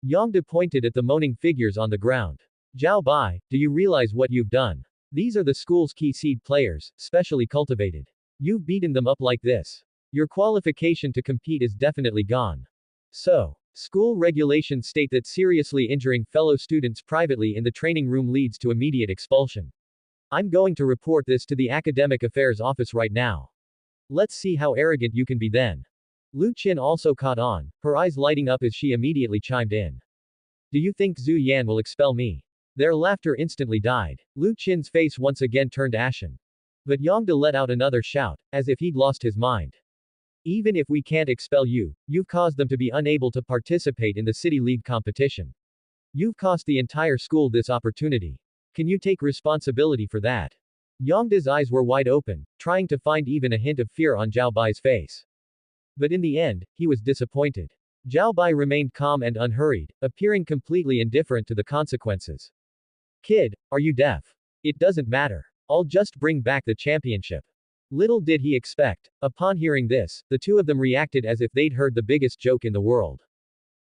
B: Yongda pointed at the moaning figures on the ground. Zhao Bai, do you realize what you've done? These are the school's key seed players, specially cultivated. You've beaten them up like this. Your qualification to compete is definitely gone. So, school regulations state that seriously injuring fellow students privately in the training room leads to immediate expulsion. I'm going to report this to the Academic Affairs Office right now. Let's see how arrogant you can be then. Lu Qin also caught on, her eyes lighting up as she immediately chimed in. Do you think Zhu Yan will expel me? Their laughter instantly died. Lu Qin's face once again turned ashen. But Yongda let out another shout, as if he'd lost his mind. Even if we can't expel you, you've caused them to be unable to participate in the City League competition. You've cost the entire school this opportunity. Can you take responsibility for that? Yongda's eyes were wide open, trying to find even a hint of fear on Zhao Bai's face. But in the end, he was disappointed. Zhao Bai remained calm and unhurried, appearing completely indifferent to the consequences. Kid, are you deaf? It doesn't matter. I'll just bring back the championship. Little did he expect. Upon hearing this, the two of them reacted as if they'd heard the biggest joke in the world.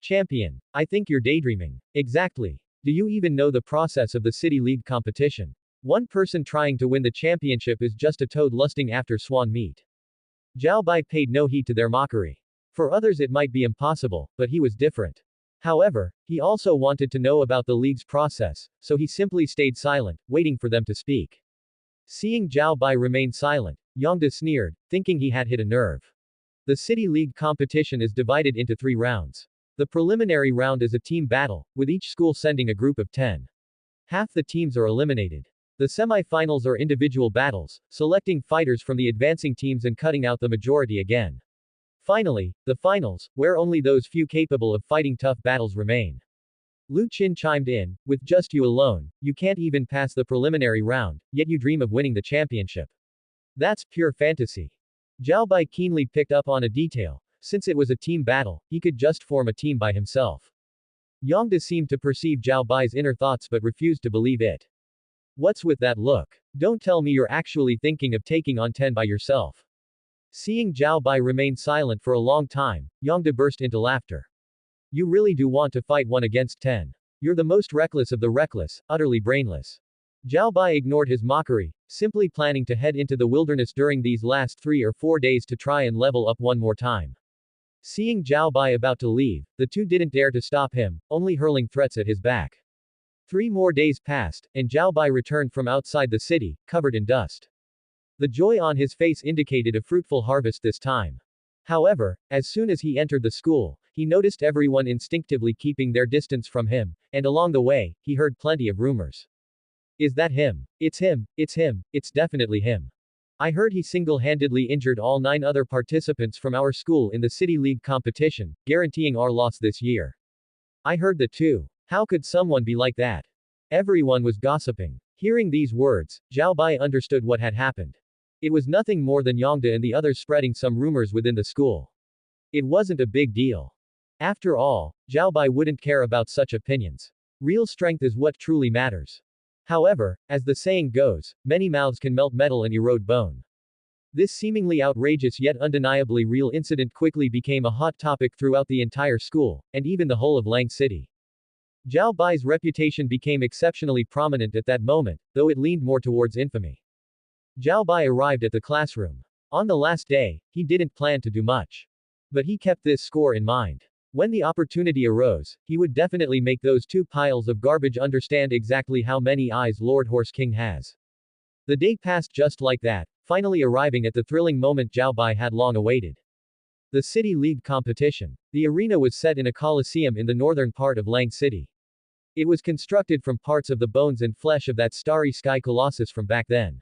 B: Champion. I think you're daydreaming. Exactly. Do you even know the process of the City League competition? One person trying to win the championship is just a toad lusting after swan meat. Zhao Bai paid no heed to their mockery. For others it might be impossible, but he was different. However, he also wanted to know about the league's process, so he simply stayed silent, waiting for them to speak. Seeing Zhao Bai remain silent, Yongda sneered, thinking he had hit a nerve. The City League competition is divided into 3 rounds. The preliminary round is a team battle, with each school sending a group of 10. Half the teams are eliminated. The semi-finals are individual battles, selecting fighters from the advancing teams and cutting out the majority again. Finally, the finals, where only those few capable of fighting tough battles remain. Lu Qin chimed in, with just you alone, you can't even pass the preliminary round, yet you dream of winning the championship. That's pure fantasy. Zhao Bai keenly picked up on a detail. Since it was a team battle, he could just form a team by himself. Yongda seemed to perceive Zhao Bai's inner thoughts but refused to believe it. What's with that look? Don't tell me you're actually thinking of taking on 10 by yourself. Seeing Zhao Bai remain silent for a long time, Yongda burst into laughter. You really do want to fight 1 against 10. You're the most reckless of the reckless, utterly brainless. Zhao Bai ignored his mockery, simply planning to head into the wilderness during these last 3 or 4 days to try and level up one more time. Seeing Zhao Bai about to leave, the two didn't dare to stop him, only hurling threats at his back. 3 more days passed, and Zhao Bai returned from outside the city, covered in dust. The joy on his face indicated a fruitful harvest this time. However, as soon as he entered the school, he noticed everyone instinctively keeping their distance from him, and along the way, he heard plenty of rumors. Is that him? It's him, it's definitely him. I heard he single-handedly injured all 9 other participants from our school in the City League competition, guaranteeing our loss this year. I heard that too. How could someone be like that? Everyone was gossiping. Hearing these words, Zhao Bai understood what had happened. It was nothing more than Yongda and the others spreading some rumors within the school. It wasn't a big deal. After all, Zhao Bai wouldn't care about such opinions. Real strength is what truly matters. However, as the saying goes, many mouths can melt metal and erode bone. This seemingly outrageous yet undeniably real incident quickly became a hot topic throughout the entire school, and even the whole of Lang City. Zhao Bai's reputation became exceptionally prominent at that moment, though it leaned more towards infamy. Zhao Bai arrived at the classroom. On the last day, he didn't plan to do much. But he kept this score in mind. When the opportunity arose, he would definitely make those 2 piles of garbage understand exactly how many eyes Lord Horse King has. The day passed just like that, finally arriving at the thrilling moment Zhao Bai had long awaited. The City League competition. The arena was set in a coliseum in the northern part of Lang City. It was constructed from parts of the bones and flesh of that starry sky colossus from back then.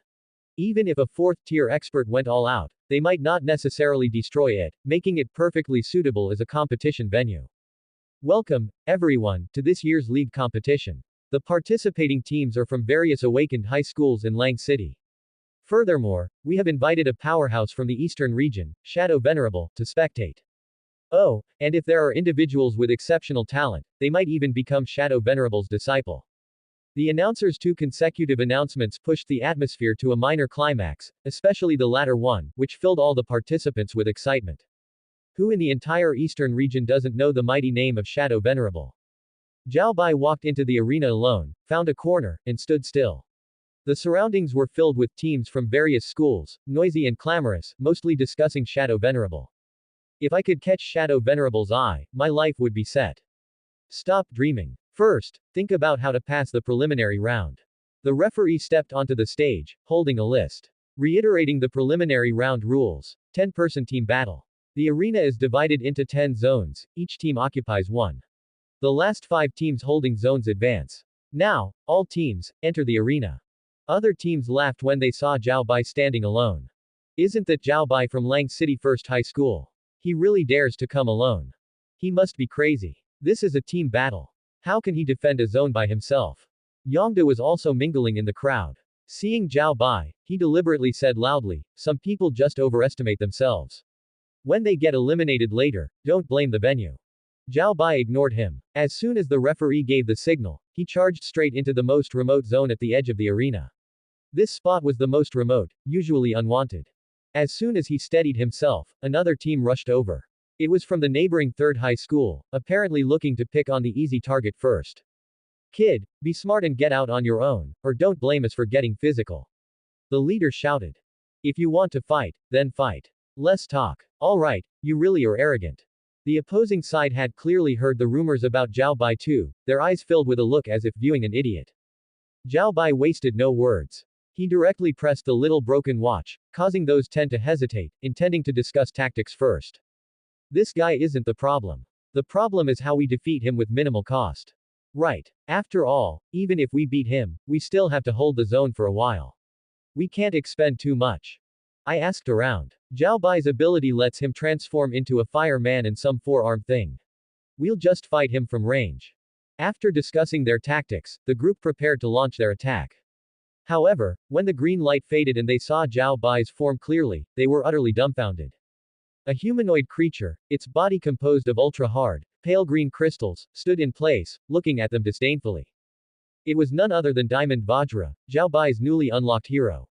B: Even if a 4th-tier expert went all out, they might not necessarily destroy it, making it perfectly suitable as a competition venue. Welcome, everyone, to this year's league competition. The participating teams are from various awakened high schools in Lang City. Furthermore, we have invited a powerhouse from the eastern region, Shadow Venerable, to spectate. Oh, and if there are individuals with exceptional talent, they might even become Shadow Venerable's disciple. The announcer's 2 consecutive announcements pushed the atmosphere to a minor climax, especially the latter one, which filled all the participants with excitement. Who in the entire eastern region doesn't know the mighty name of Shadow Venerable? Zhao Bai walked into the arena alone, found a corner, and stood still. The surroundings were filled with teams from various schools, noisy and clamorous, mostly discussing Shadow Venerable. If I could catch Shadow Venerable's eye, my life would be set. Stop dreaming. First, think about how to pass the preliminary round. The referee stepped onto the stage, holding a list. Reiterating the preliminary round rules. 10-person team battle. The arena is divided into 10 zones, each team occupies 1. The last 5 teams holding zones advance. Now, all teams, enter the arena. Other teams laughed when they saw Zhao Bai standing alone. Isn't that Zhao Bai from Lang City First High School? He really dares to come alone. He must be crazy. This is a team battle. How can he defend a zone by himself? Yongda was also mingling in the crowd. Seeing Zhao Bai, he deliberately said loudly, some people just overestimate themselves. When they get eliminated later, don't blame the venue. Zhao Bai ignored him. As soon as the referee gave the signal, he charged straight into the most remote zone at the edge of the arena. This spot was the most remote, usually unwanted. As soon as he steadied himself, another team rushed over. It was from the neighboring third high school, apparently looking to pick on the easy target first. Kid, be smart and get out on your own, or don't blame us for getting physical. The leader shouted. If you want to fight, then fight. Less talk. Alright, you really are arrogant. The opposing side had clearly heard the rumors about Zhao Bai too, their eyes filled with a look as if viewing an idiot. Zhao Bai wasted no words. He directly pressed the little broken watch, causing those 10 to hesitate, intending to discuss tactics first. This guy isn't the problem. The problem is how we defeat him with minimal cost. Right. After all, even if we beat him, we still have to hold the zone for a while. We can't expend too much. I asked around. Zhao Bai's ability lets him transform into a fireman and some four-arm thing. We'll just fight him from range. After discussing their tactics, the group prepared to launch their attack. However, when the green light faded and they saw Zhao Bai's form clearly, they were utterly dumbfounded. A humanoid creature, its body composed of ultra-hard, pale green crystals, stood in place, looking at them disdainfully. It was none other than Diamond Vajra, Zhao Bai's newly unlocked hero.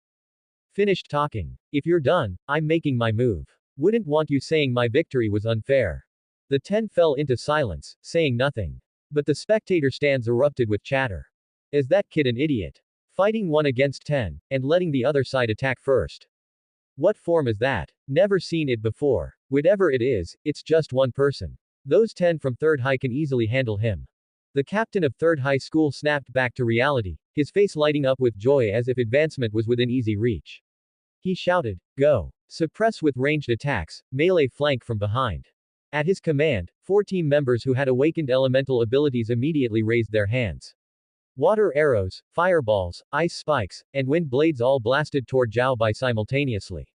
B: Finished talking. If you're done, I'm making my move. Wouldn't want you saying my victory was unfair. The 10 fell into silence, saying nothing. But the spectator stands erupted with chatter. Is that kid an idiot? Fighting 1 against 10, and letting the other side attack first. What form is that? Never seen it before. Whatever it is, it's just one person. Those 10 from third high can easily handle him. The captain of third high school snapped back to reality, his face lighting up with joy as if advancement was within easy reach. He shouted, go. Suppress with ranged attacks, melee flank from behind. At his command, 4 team members who had awakened elemental abilities immediately raised their hands. Water arrows, fireballs, ice spikes, and wind blades all blasted toward Zhao Bai simultaneously.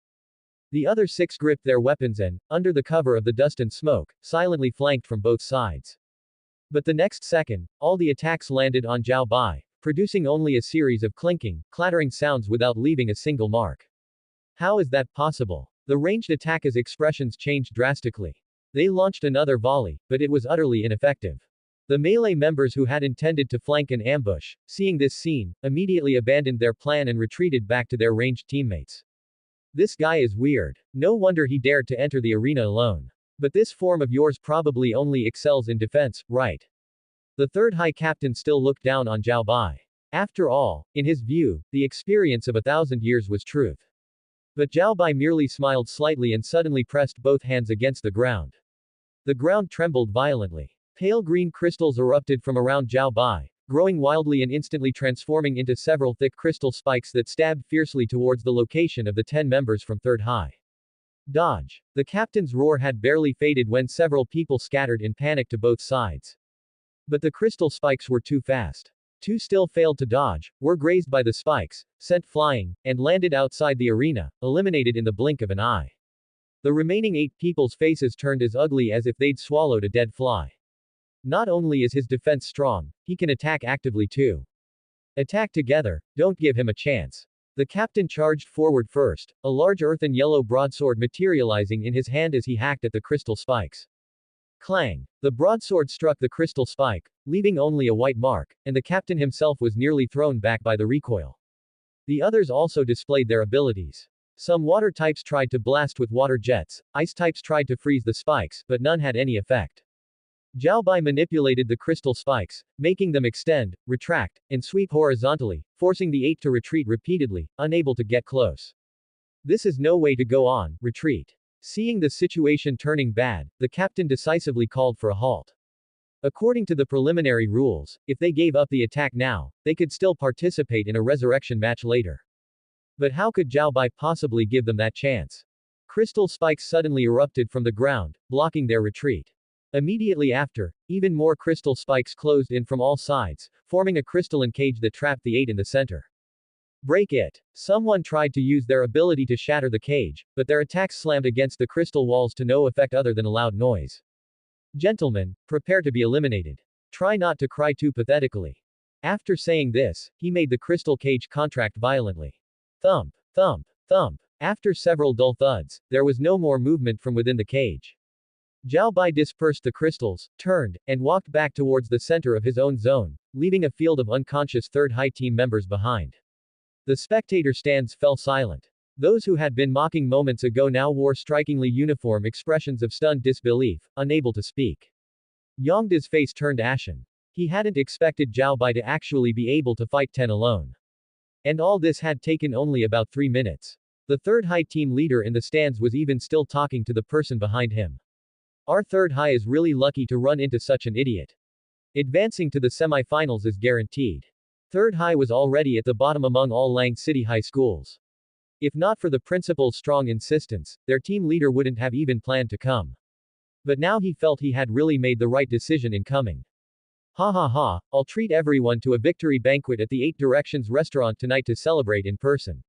B: The other 6 gripped their weapons and, under the cover of the dust and smoke, silently flanked from both sides. But the next second, all the attacks landed on Zhao Bai, producing only a series of clinking, clattering sounds without leaving a single mark. How is that possible? The ranged attackers' expressions changed drastically. They launched another volley, but it was utterly ineffective. The melee members who had intended to flank and ambush, seeing this scene, immediately abandoned their plan and retreated back to their ranged teammates. This guy is weird. No wonder he dared to enter the arena alone. But this form of yours probably only excels in defense, right? The third high captain still looked down on Zhao Bai. After all, in his view, the experience of 1,000 years was truth. But Zhao Bai merely smiled slightly and suddenly pressed both hands against the ground. The ground trembled violently. Pale green crystals erupted from around Zhao Bai, growing wildly and instantly transforming into several thick crystal spikes that stabbed fiercely towards the location of the 10 members from third high. Dodge. The captain's roar had barely faded when several people scattered in panic to both sides. But the crystal spikes were too fast. 2 still failed to dodge, were grazed by the spikes, sent flying, and landed outside the arena, eliminated in the blink of an eye. The remaining 8 people's faces turned as ugly as if they'd swallowed a dead fly. Not only is his defense strong, he can attack actively too. Attack together, don't give him a chance. The captain charged forward first, a large earthen yellow broadsword materializing in his hand as he hacked at the crystal spikes. Clang! The broadsword struck the crystal spike, leaving only a white mark, and the captain himself was nearly thrown back by the recoil. The others also displayed their abilities. Some water types tried to blast with water jets, ice types tried to freeze the spikes, but none had any effect. Zhao Bai manipulated the crystal spikes, making them extend, retract, and sweep horizontally, forcing the 8 to retreat repeatedly, unable to get close. This is no way to go on, retreat. Seeing the situation turning bad, the captain decisively called for a halt. According to the preliminary rules, if they gave up the attack now, they could still participate in a resurrection match later. But how could Zhao Bai possibly give them that chance? Crystal spikes suddenly erupted from the ground, blocking their retreat. Immediately after, even more crystal spikes closed in from all sides, forming a crystalline cage that trapped the 8 in the center. Break it. Someone tried to use their ability to shatter the cage, but their attacks slammed against the crystal walls to no effect other than a loud noise. Gentlemen, prepare to be eliminated. Try not to cry too pathetically. After saying this, he made the crystal cage contract violently. Thump, thump, thump. After several dull thuds, there was no more movement from within the cage. Zhao Bai dispersed the crystals, turned, and walked back towards the center of his own zone, leaving a field of unconscious third high team members behind. The spectator stands fell silent. Those who had been mocking moments ago now wore strikingly uniform expressions of stunned disbelief, unable to speak. Yongda's face turned ashen. He hadn't expected Zhao Bai to actually be able to fight 10 alone. And all this had taken only about 3 minutes. The third high team leader in the stands was even still talking to the person behind him. Our third high is really lucky to run into such an idiot. Advancing to the semi-finals is guaranteed. Third high was already at the bottom among all Lang City high schools. If not for the principal's strong insistence, their team leader wouldn't have even planned to come. But now he felt he had really made the right decision in coming. Ha ha ha, I'll treat everyone to a victory banquet at the 8 Directions restaurant tonight to celebrate in person.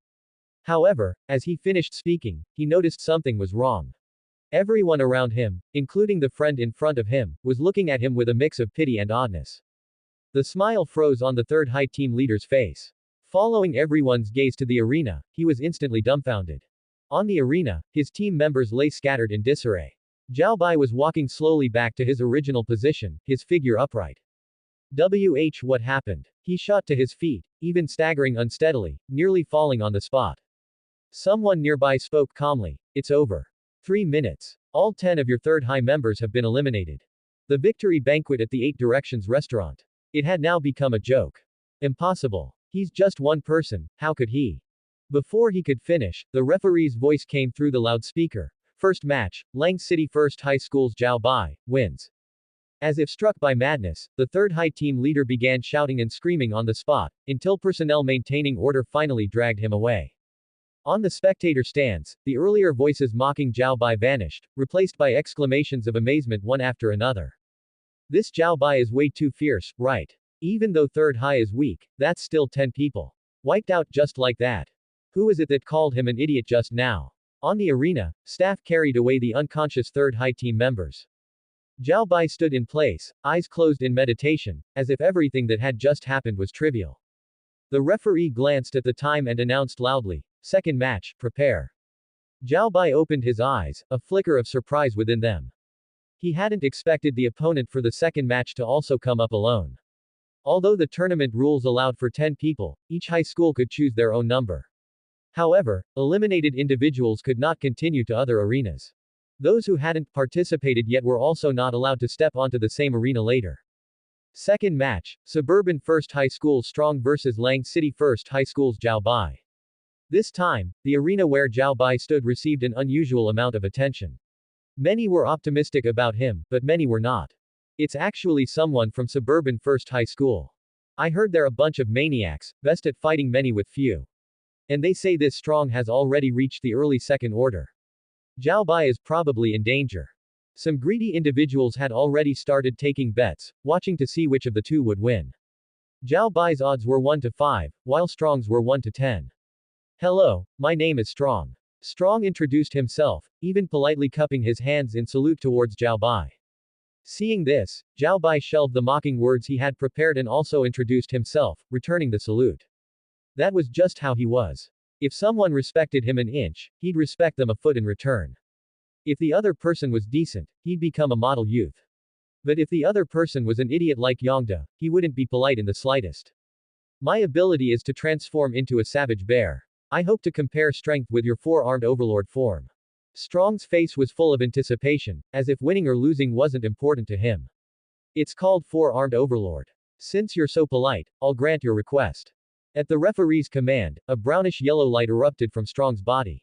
B: However, as he finished speaking, he noticed something was wrong. Everyone around him, including the friend in front of him, was looking at him with a mix of pity and oddness. The smile froze on the third high team leader's face. Following everyone's gaze to the arena, he was instantly dumbfounded. On the arena, his team members lay scattered in disarray. Zhao Bai was walking slowly back to his original position, his figure upright. What happened? He shot to his feet, even staggering unsteadily, nearly falling on the spot. Someone nearby spoke calmly. It's over. 3 minutes. All 10 of your third high members have been eliminated. The victory banquet at the 8 Directions restaurant. It had now become a joke. Impossible. He's just one person, how could he? Before he could finish, the referee's voice came through the loudspeaker. First match, Lang City First High School's Zhao Bai, wins. As if struck by madness, the third high team leader began shouting and screaming on the spot, until personnel maintaining order finally dragged him away. On the spectator stands, the earlier voices mocking Zhao Bai vanished, replaced by exclamations of amazement one after another. This Zhao Bai is way too fierce, right? Even though third high is weak, that's still 10 people. Wiped out just like that. Who is it that called him an idiot just now? On the arena, staff carried away the unconscious third high team members. Zhao Bai stood in place, eyes closed in meditation, as if everything that had just happened was trivial. The referee glanced at the time and announced loudly, second match, prepare. Zhao Bai opened his eyes, a flicker of surprise within them. He hadn't expected the opponent for the second match to also come up alone. Although the tournament rules allowed for 10 people, each high school could choose their own number. However, eliminated individuals could not continue to other arenas. Those who hadn't participated yet were also not allowed to step onto the same arena later. Second match, Suburban First High School Strong vs Lang City First High School's Zhao Bai. This time, the arena where Zhao Bai stood received an unusual amount of attention. Many were optimistic about him, but many were not. It's actually someone from Suburban First High School. I heard they're a bunch of maniacs, best at fighting many with few. And they say this Strong has already reached the early second order. Zhao Bai is probably in danger. Some greedy individuals had already started taking bets, watching to see which of the two would win. Zhao Bai's odds were 1 to 5, while Strong's were 1 to 10. Hello, my name is Strong. Strong introduced himself, even politely cupping his hands in salute towards Zhao Bai. Seeing this, Zhao Bai shelved the mocking words he had prepared and also introduced himself, returning the salute. That was just how he was. If someone respected him an inch, he'd respect them a foot in return. If the other person was decent, he'd become a model youth. But if the other person was an idiot like Yongda, he wouldn't be polite in the slightest. My ability is to transform into a savage bear. I hope to compare strength with your four-armed overlord form. Strong's face was full of anticipation, as if winning or losing wasn't important to him. It's called four-armed overlord. Since you're so polite, I'll grant your request. At the referee's command, a brownish-yellow light erupted from Strong's body.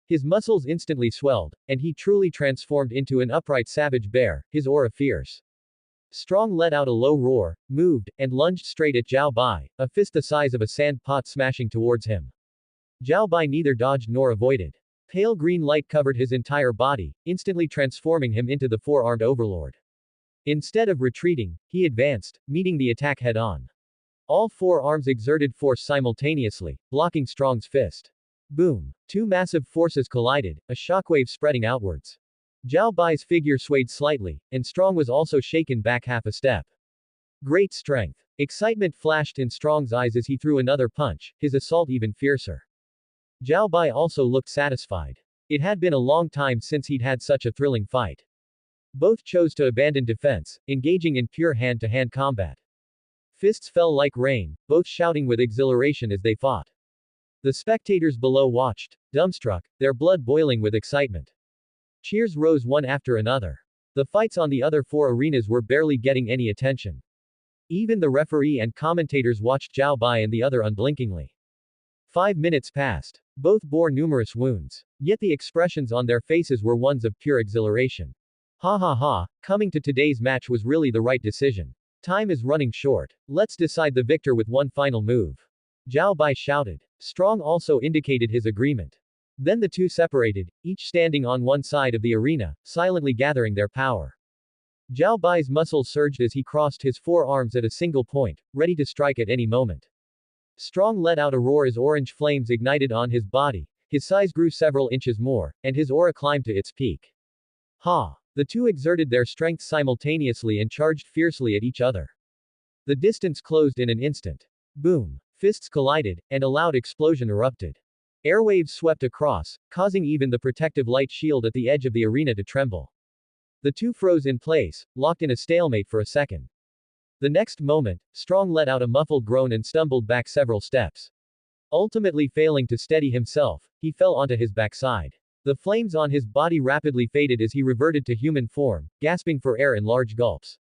B: His muscles instantly swelled, and he truly transformed into an upright savage bear, his aura fierce. Strong let out a low roar, moved, and lunged straight at Zhao Bai, a fist the size of a sand pot smashing towards him. Zhao Bai neither dodged nor avoided. Pale green light covered his entire body, instantly transforming him into the four-armed overlord. Instead of retreating, he advanced, meeting the attack head-on. All four arms exerted force simultaneously, blocking Strong's fist. Boom! Two massive forces collided, a shockwave spreading outwards. Zhao Bai's figure swayed slightly, and Strong was also shaken back half a step. Great strength. Excitement flashed in Strong's eyes as he threw another punch, his assault even fiercer. Zhao Bai also looked satisfied. It had been a long time since he'd had such a thrilling fight. Both chose to abandon defense, engaging in pure hand-to-hand combat. Fists fell like rain, both shouting with exhilaration as they fought. The spectators below watched, dumbstruck, their blood boiling with excitement. Cheers rose one after another. The fights on the other four arenas were barely getting any attention. Even the referee and commentators watched Zhao Bai and the other unblinkingly. 5 minutes passed. Both bore numerous wounds. Yet the expressions on their faces were ones of pure exhilaration. Ha ha ha, coming to today's match was really the right decision. Time is running short. Let's decide the victor with one final move. Zhao Bai shouted. Strong also indicated his agreement. Then the two separated, each standing on one side of the arena, silently gathering their power. Zhao Bai's muscles surged as he crossed his forearms at a single point, ready to strike at any moment. Strong let out a roar as orange flames ignited on his body, his size grew several inches more, and his aura climbed to its peak. Ha! The two exerted their strength simultaneously and charged fiercely at each other. The distance closed in an instant. Boom! Fists collided, and a loud explosion erupted. Airwaves swept across, causing even the protective light shield at the edge of the arena to tremble. The two froze in place, locked in a stalemate for a second. The next moment, Strong let out a muffled groan and stumbled back several steps. Ultimately failing to steady himself, he fell onto his backside. The flames on his body rapidly faded as he reverted to human form, gasping for air in large gulps.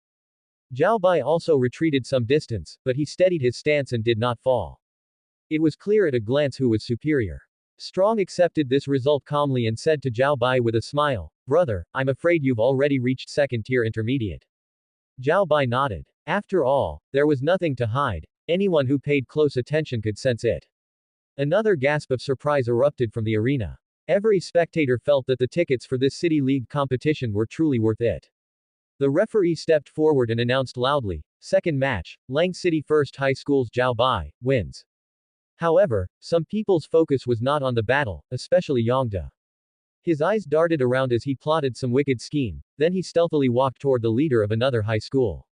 B: Zhao Bai also retreated some distance, but he steadied his stance and did not fall. It was clear at a glance who was superior. Strong accepted this result calmly and said to Zhao Bai with a smile, "Brother, I'm afraid you've already reached second-tier intermediate." Zhao Bai nodded. After all, there was nothing to hide. Anyone who paid close attention could sense it. Another gasp of surprise erupted from the arena. Every spectator felt that the tickets for this City League competition were truly worth it. The referee stepped forward and announced loudly, "Second match, Lang City First High School's Zhao Bai wins." However, some people's focus was not on the battle, especially Yongda. His eyes darted around as he plotted some wicked scheme, then he stealthily walked toward the leader of another high school.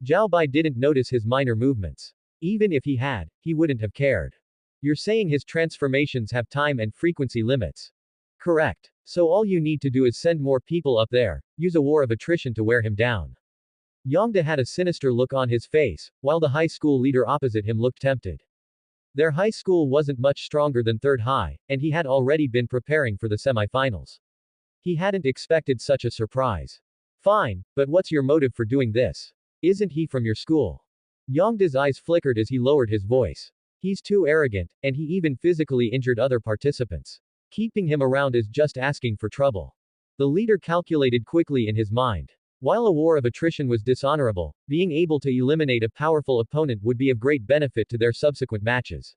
B: Zhao Bai didn't notice his minor movements. Even if he had, he wouldn't have cared. You're saying his transformations have time and frequency limits. Correct. So all you need to do is send more people up there, use a war of attrition to wear him down. Yongda had a sinister look on his face, while the high school leader opposite him looked tempted. Their high school wasn't much stronger than third high, and he had already been preparing for the semifinals. He hadn't expected such a surprise. Fine, but what's your motive for doing this? Isn't he from your school? Yongda's eyes flickered as he lowered his voice. He's too arrogant, and he even physically injured other participants. Keeping him around is just asking for trouble. The leader calculated quickly in his mind. While a war of attrition was dishonorable, being able to eliminate a powerful opponent would be of great benefit to their subsequent matches.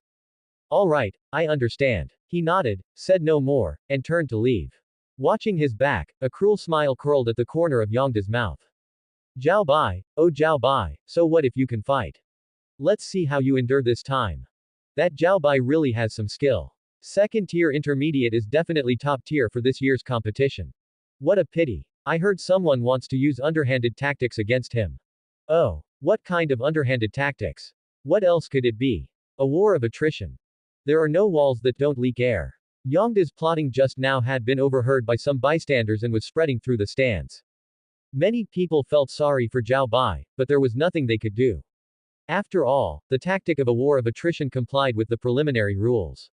B: All right, I understand. He nodded, said no more, and turned to leave. Watching his back, a cruel smile curled at the corner of Yongda's mouth. Zhao Bai, oh Zhao Bai, so what if you can fight? Let's see how you endure this time. That Zhao Bai really has some skill. Second tier intermediate is definitely top tier for this year's competition. What a pity. I heard someone wants to use underhanded tactics against him. Oh, what kind of underhanded tactics? What else could it be? A war of attrition. There are no walls that don't leak air. Yongda's plotting just now had been overheard by some bystanders and was spreading through the stands. Many people felt sorry for Zhao Bai, but there was nothing they could do. After all, the tactic of a war of attrition complied with the preliminary rules.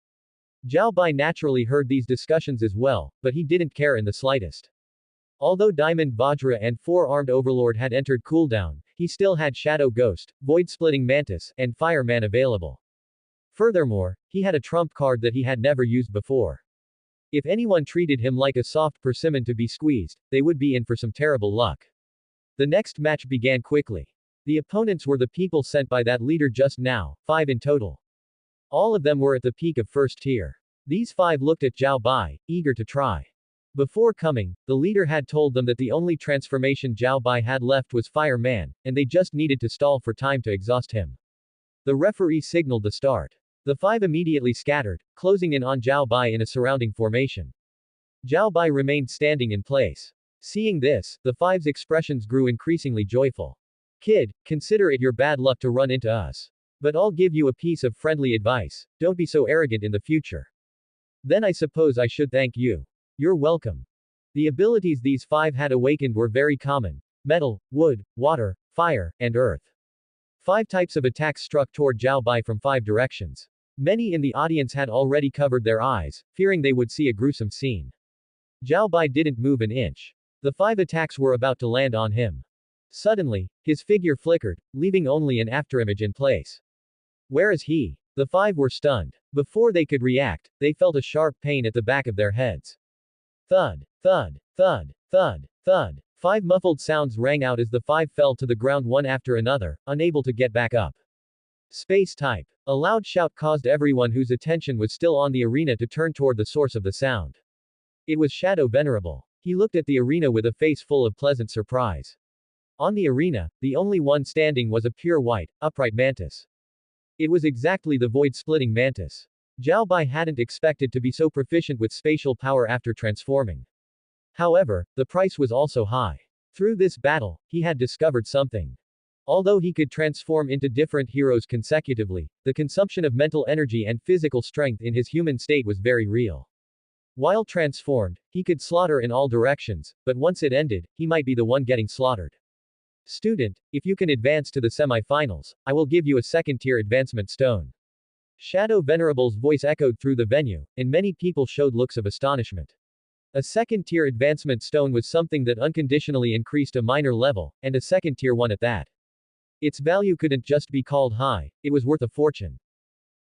B: Zhao Bai naturally heard these discussions as well, but he didn't care in the slightest. Although Diamond Vajra and Four-Armed Overlord had entered cooldown, he still had Shadow Ghost, Void-Splitting Mantis, and Fireman available. Furthermore, he had a trump card that he had never used before. If anyone treated him like a soft persimmon to be squeezed, they would be in for some terrible luck. The next match began quickly. The opponents were the people sent by that leader just now, 5 in total. All of them were at the peak of first tier. These 5 looked at Zhao Bai, eager to try. Before coming, the leader had told them that the only transformation Zhao Bai had left was Fire Man, and they just needed to stall for time to exhaust him. The referee signaled the start. The 5 immediately scattered, closing in on Zhao Bai in a surrounding formation. Zhao Bai remained standing in place. Seeing this, the 5's expressions grew increasingly joyful. Kid, consider it your bad luck to run into us. But I'll give you a piece of friendly advice, don't be so arrogant in the future. Then I suppose I should thank you. You're welcome. The abilities these five had awakened were very common: metal, wood, water, fire, and earth. Five types of attacks struck toward Zhao Bai from five directions. Many in the audience had already covered their eyes, fearing they would see a gruesome scene. Zhao Bai didn't move an inch. The five attacks were about to land on him. Suddenly, his figure flickered, leaving only an afterimage in place. Where is he? The five were stunned. Before they could react, they felt a sharp pain at the back of their heads. Thud, thud, thud, thud, thud. Five muffled sounds rang out as the five fell to the ground one after another, unable to get back up. Space type. A loud shout caused everyone whose attention was still on the arena to turn toward the source of the sound. It was Shadow Venerable. He looked at the arena with a face full of pleasant surprise. On the arena, the only one standing was a pure white, upright mantis. It was exactly the void-splitting mantis. Zhao Bai hadn't expected to be so proficient with spatial power after transforming. However, the price was also high. Through this battle, he had discovered something. Although he could transform into different heroes consecutively, the consumption of mental energy and physical strength in his human state was very real. While transformed, he could slaughter in all directions, but once it ended, he might be the one getting slaughtered. Student, if you can advance to the semi-finals, I will give you a second-tier advancement stone. Shadow Venerable's voice echoed through the venue, and many people showed looks of astonishment. A second-tier advancement stone was something that unconditionally increased a minor level, and a second-tier one at that. Its value couldn't just be called high, it was worth a fortune.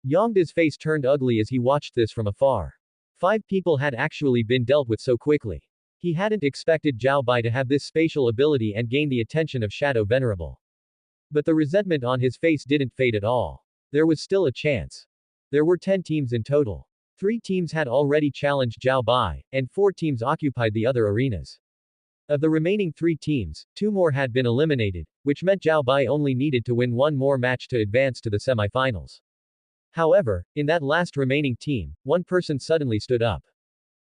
B: Yongda's face turned ugly as he watched this from afar. Five people had actually been dealt with so quickly. He hadn't expected Zhao Bai to have this spatial ability and gain the attention of Shadow Venerable. But the resentment on his face didn't fade at all. There was still a chance. There were 10 teams in total. 3 teams had already challenged Zhao Bai, and 4 teams occupied the other arenas. Of the remaining 3 teams, 2 more had been eliminated, which meant Zhao Bai only needed to win 1 more match to advance to the semifinals. However, in that last remaining team, one person suddenly stood up.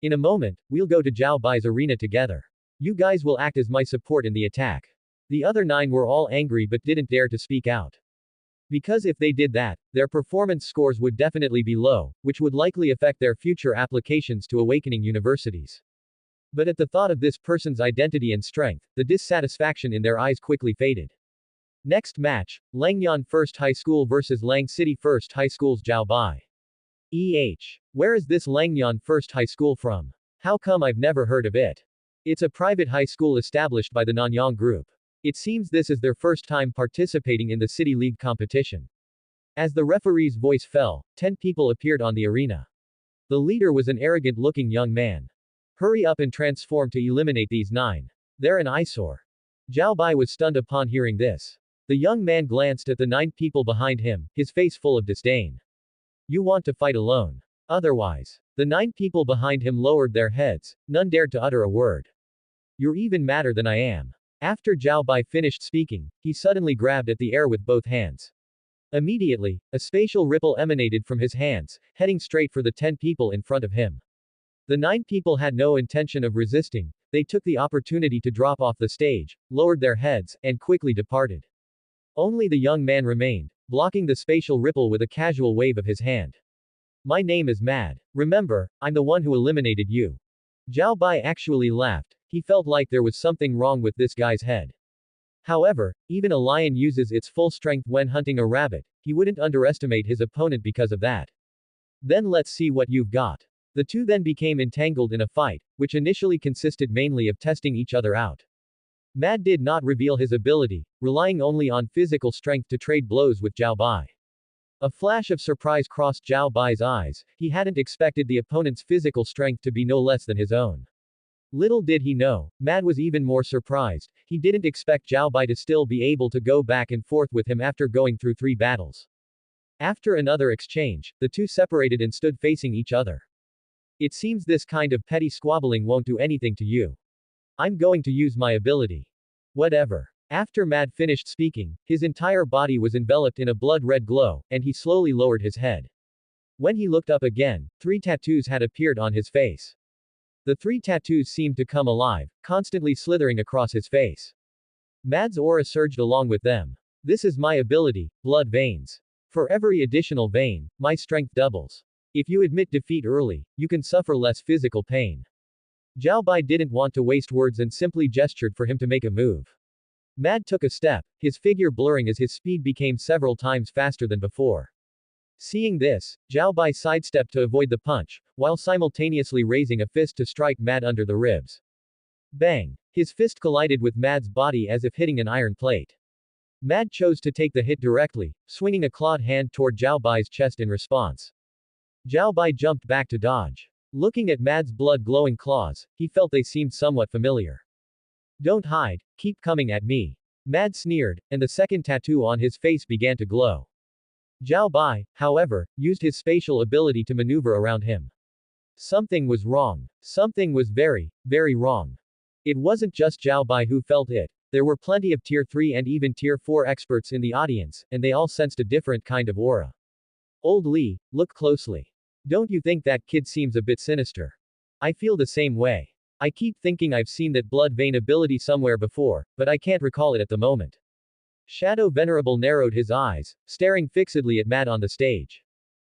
B: In a moment, we'll go to Zhao Bai's arena together. You guys will act as my support in the attack. The other 9 were all angry but didn't dare to speak out. Because if they did that, their performance scores would definitely be low, which would likely affect their future applications to awakening universities. But at the thought of this person's identity and strength, the dissatisfaction in their eyes quickly faded. Next match, Langyan First High School vs Lang City First High School's Zhao Bai. Where is this Langyan First High School from? How come I've never heard of it? It's a private high school established by the Nanyang Group. It seems this is their first time participating in the City League competition. As the referee's voice fell, 10 people appeared on the arena. The leader was an arrogant-looking young man. Hurry up and transform to eliminate these 9. They're an eyesore. Zhao Bai was stunned upon hearing this. The young man glanced at the 9 people behind him, his face full of disdain. You want to fight alone. Otherwise. The 9 people behind him lowered their heads, none dared to utter a word. You're even madder than I am. After Zhao Bai finished speaking, he suddenly grabbed at the air with both hands. Immediately, a spatial ripple emanated from his hands, heading straight for the 10 people in front of him. The 9 people had no intention of resisting, they took the opportunity to drop off the stage, lowered their heads, and quickly departed. Only the young man remained, blocking the spatial ripple with a casual wave of his hand. My name is Mad. Remember, I'm the one who eliminated you. Zhao Bai actually laughed, he felt like there was something wrong with this guy's head. However, even a lion uses its full strength when hunting a rabbit, he wouldn't underestimate his opponent because of that. Then let's see what you've got. The two then became entangled in a fight, which initially consisted mainly of testing each other out. Mad did not reveal his ability, relying only on physical strength to trade blows with Zhao Bai. A flash of surprise crossed Zhao Bai's eyes, he hadn't expected the opponent's physical strength to be no less than his own. Little did he know, Mad was even more surprised, he didn't expect Zhao Bai to still be able to go back and forth with him after going through 3 battles. After another exchange, the two separated and stood facing each other. It seems this kind of petty squabbling won't do anything to you. I'm going to use my ability. Whatever. After Mad finished speaking, his entire body was enveloped in a blood-red glow, and he slowly lowered his head. When he looked up again, 3 tattoos had appeared on his face. The 3 tattoos seemed to come alive, constantly slithering across his face. Mad's aura surged along with them. This is my ability, blood veins. For every additional vein, my strength doubles. If you admit defeat early, you can suffer less physical pain. Zhao Bai didn't want to waste words and simply gestured for him to make a move. Mad took a step, his figure blurring as his speed became several times faster than before. Seeing this, Zhao Bai sidestepped to avoid the punch, while simultaneously raising a fist to strike Mad under the ribs. Bang! His fist collided with Mad's body as if hitting an iron plate. Mad chose to take the hit directly, swinging a clawed hand toward Zhao Bai's chest in response. Zhao Bai jumped back to dodge. Looking at Mad's blood-glowing claws, he felt they seemed somewhat familiar. Don't hide, keep coming at me. Mad sneered, and the second tattoo on his face began to glow. Zhao Bai, however, used his spatial ability to maneuver around him. Something was wrong. Something was very, very wrong. It wasn't just Zhao Bai who felt it. There were plenty of Tier 3 and even Tier 4 experts in the audience, and they all sensed a different kind of aura. Old Li, look closely. Don't you think that kid seems a bit sinister? I feel the same way. I keep thinking I've seen that blood vein ability somewhere before, but I can't recall it at the moment. Shadow Venerable narrowed his eyes, staring fixedly at Mad on the stage.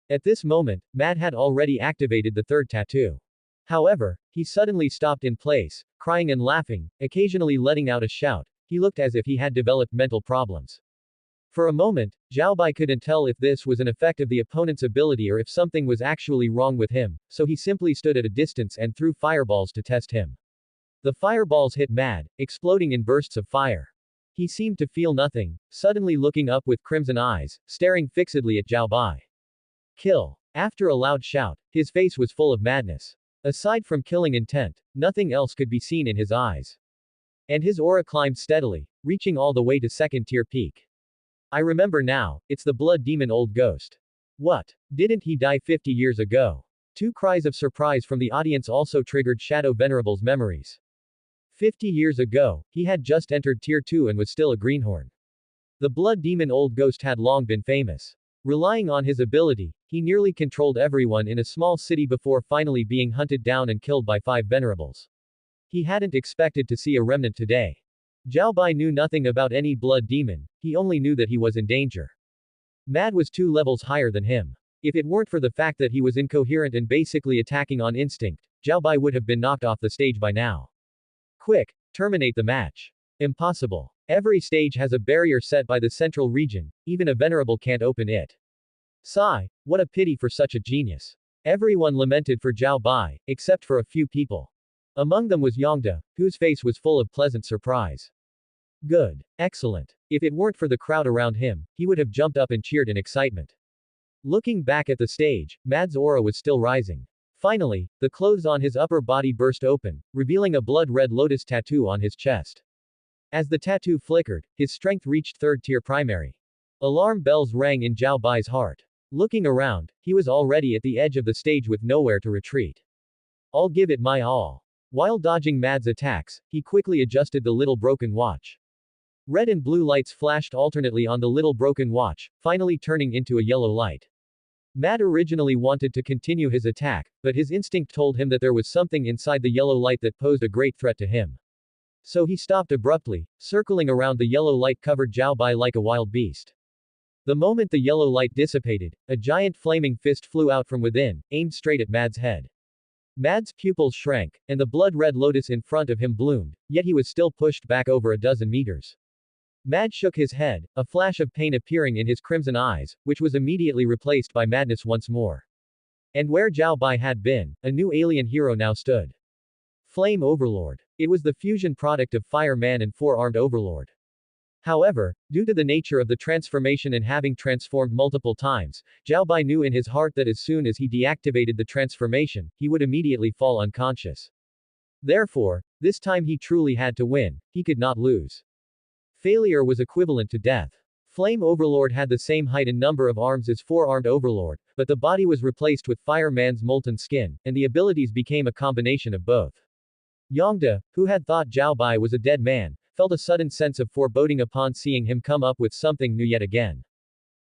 B: At this moment, Mad had already activated the third tattoo. However, he suddenly stopped in place, crying and laughing, occasionally letting out a shout. He looked as if he had developed mental problems. For a moment, Zhao Bai couldn't tell if this was an effect of the opponent's ability or if something was actually wrong with him, so he simply stood at a distance and threw fireballs to test him. The fireballs hit Mad, exploding in bursts of fire. He seemed to feel nothing, suddenly looking up with crimson eyes, staring fixedly at Zhao Bai. Kill. After a loud shout, his face was full of madness. Aside from killing intent, nothing else could be seen in his eyes. And his aura climbed steadily, reaching all the way to second-tier peak. I remember now, it's the blood demon old ghost. What? Didn't he die 50 years ago? Two cries of surprise from the audience also triggered Shadow Venerable's memories. 50 years ago, he had just entered Tier 2 and was still a greenhorn. The blood demon old ghost had long been famous. Relying on his ability, he nearly controlled everyone in a small city before finally being hunted down and killed by 5 venerables. He hadn't expected to see a remnant today. Zhao Bai knew nothing about any blood demon, he only knew that he was in danger. Mad was 2 levels higher than him. If it weren't for the fact that he was incoherent and basically attacking on instinct, Zhao Bai would have been knocked off the stage by now. Quick, terminate the match. Impossible. Every stage has a barrier set by the central region, even a venerable can't open it. Sigh, what a pity for such a genius. Everyone lamented for Zhao Bai, except for a few people. Among them was Yongda, whose face was full of pleasant surprise. Good. Excellent. If it weren't for the crowd around him, he would have jumped up and cheered in excitement. Looking back at the stage, Mad's aura was still rising. Finally, the clothes on his upper body burst open, revealing a blood-red lotus tattoo on his chest. As the tattoo flickered, his strength reached third-tier primary. Alarm bells rang in Zhao Bai's heart. Looking around, he was already at the edge of the stage with nowhere to retreat. I'll give it my all. While dodging Mad's attacks, he quickly adjusted the little broken watch. Red and blue lights flashed alternately on the little broken watch, finally turning into a yellow light. Mad originally wanted to continue his attack, but his instinct told him that there was something inside the yellow light that posed a great threat to him. So he stopped abruptly, circling around the yellow light covered Zhao Bai like a wild beast. The moment the yellow light dissipated, a giant flaming fist flew out from within, aimed straight at Mad's head. Mad's pupils shrank, and the blood-red lotus in front of him bloomed, yet he was still pushed back over a dozen meters. Mad shook his head, a flash of pain appearing in his crimson eyes, which was immediately replaced by madness once more. And where Zhao Bai had been, a new alien hero now stood. Flame Overlord. It was the fusion product of Fire Man and Four-Armed Overlord. However, due to the nature of the transformation and having transformed multiple times, Zhao Bai knew in his heart that as soon as he deactivated the transformation, he would immediately fall unconscious. Therefore, this time he truly had to win, he could not lose. Failure was equivalent to death. Flame Overlord had the same height and number of arms as Four-Armed Overlord, but the body was replaced with Fire Man's molten skin, and the abilities became a combination of both. Yongda, who had thought Zhao Bai was a dead man, felt a sudden sense of foreboding upon seeing him come up with something new yet again.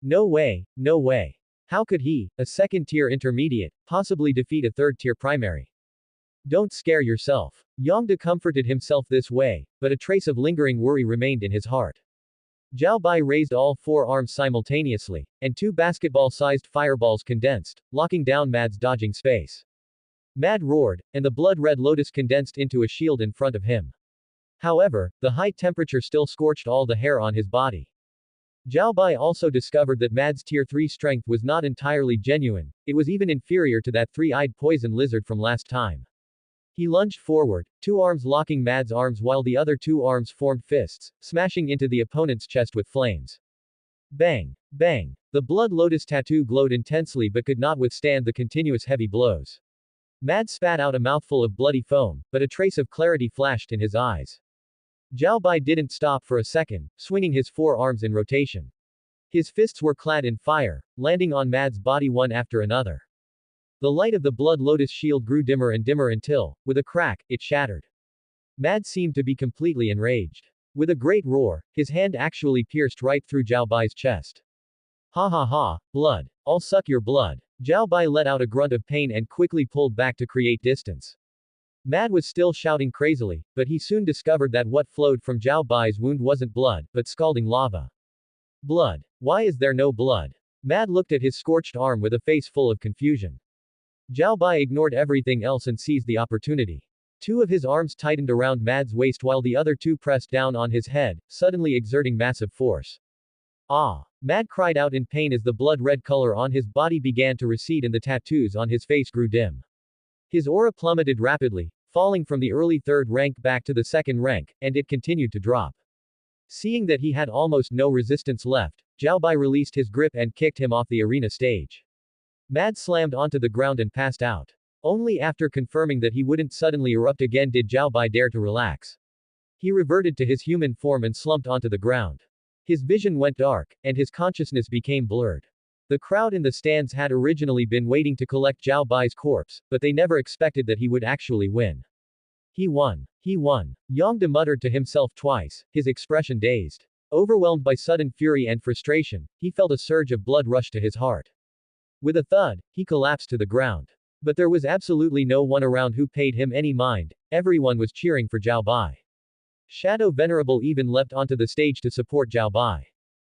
B: No way, no way. How could he, a second-tier intermediate, possibly defeat a third-tier primary? Don't scare yourself. Yongda comforted himself this way, but a trace of lingering worry remained in his heart. Zhao Bai raised all 4 arms simultaneously, and 2 basketball-sized fireballs condensed, locking down Mad's dodging space. Mad roared, and the blood-red lotus condensed into a shield in front of him. However, the high temperature still scorched all the hair on his body. Zhao Bai also discovered that Mad's Tier 3 strength was not entirely genuine, it was even inferior to that three-eyed poison lizard from last time. He lunged forward, two arms locking Mad's arms while the other two arms formed fists, smashing into the opponent's chest with flames. Bang! Bang! The blood lotus tattoo glowed intensely but could not withstand the continuous heavy blows. Mad spat out a mouthful of bloody foam, but a trace of clarity flashed in his eyes. Zhao Bai didn't stop for a second, swinging his four arms in rotation. His fists were clad in fire, landing on Mad's body one after another. The light of the blood lotus shield grew dimmer and dimmer until, with a crack, it shattered. Mad seemed to be completely enraged. With a great roar, his hand actually pierced right through Zhao Bai's chest. Ha ha ha, blood. I'll suck your blood. Zhao Bai let out a grunt of pain and quickly pulled back to create distance. Mad was still shouting crazily, but he soon discovered that what flowed from Zhao Bai's wound wasn't blood, but scalding lava. Blood. Why is there no blood? Mad looked at his scorched arm with a face full of confusion. Zhao Bai ignored everything else and seized the opportunity. Two of his arms tightened around Mad's waist while the other two pressed down on his head, suddenly exerting massive force. Ah! Mad cried out in pain as the blood-red color on his body began to recede and the tattoos on his face grew dim. His aura plummeted rapidly, falling from the early third rank back to the second rank, and it continued to drop. Seeing that he had almost no resistance left, Zhao Bai released his grip and kicked him off the arena stage. Mad slammed onto the ground and passed out. Only after confirming that he wouldn't suddenly erupt again did Zhao Bai dare to relax. He reverted to his human form and slumped onto the ground. His vision went dark, and his consciousness became blurred. The crowd in the stands had originally been waiting to collect Zhao Bai's corpse, but they never expected that he would actually win. He won. He won. Yang De muttered to himself twice, his expression dazed. Overwhelmed by sudden fury and frustration, he felt a surge of blood rush to his heart. With a thud, he collapsed to the ground. But there was absolutely no one around who paid him any mind, everyone was cheering for Zhao Bai. Shadow Venerable even leapt onto the stage to support Zhao Bai.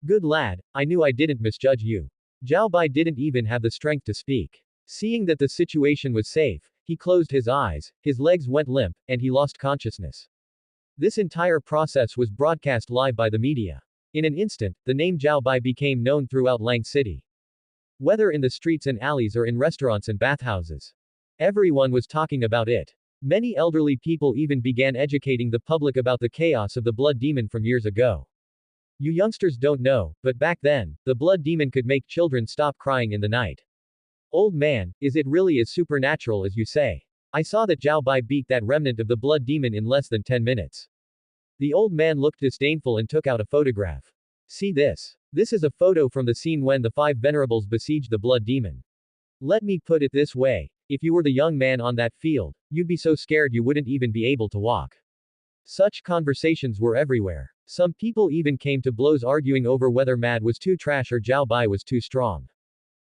B: Good lad, I knew I didn't misjudge you. Zhao Bai didn't even have the strength to speak. Seeing that the situation was safe, he closed his eyes, his legs went limp, and he lost consciousness. This entire process was broadcast live by the media. In an instant, the name Zhao Bai became known throughout Lang City. Whether in the streets and alleys or in restaurants and bathhouses. Everyone was talking about it. Many elderly people even began educating the public about the chaos of the blood demon from years ago. You youngsters don't know, but back then, the blood demon could make children stop crying in the night. Old man, is it really as supernatural as you say? I saw that Zhao Bai beat that remnant of the blood demon in less than 10 minutes. The old man looked disdainful and took out a photograph. See this. This is a photo from the scene when the five venerables besieged the blood demon. Let me put it this way. If you were the young man on that field, you'd be so scared you wouldn't even be able to walk. Such conversations were everywhere. Some people even came to blows arguing over whether Mad was too trash or Zhao Bai was too strong.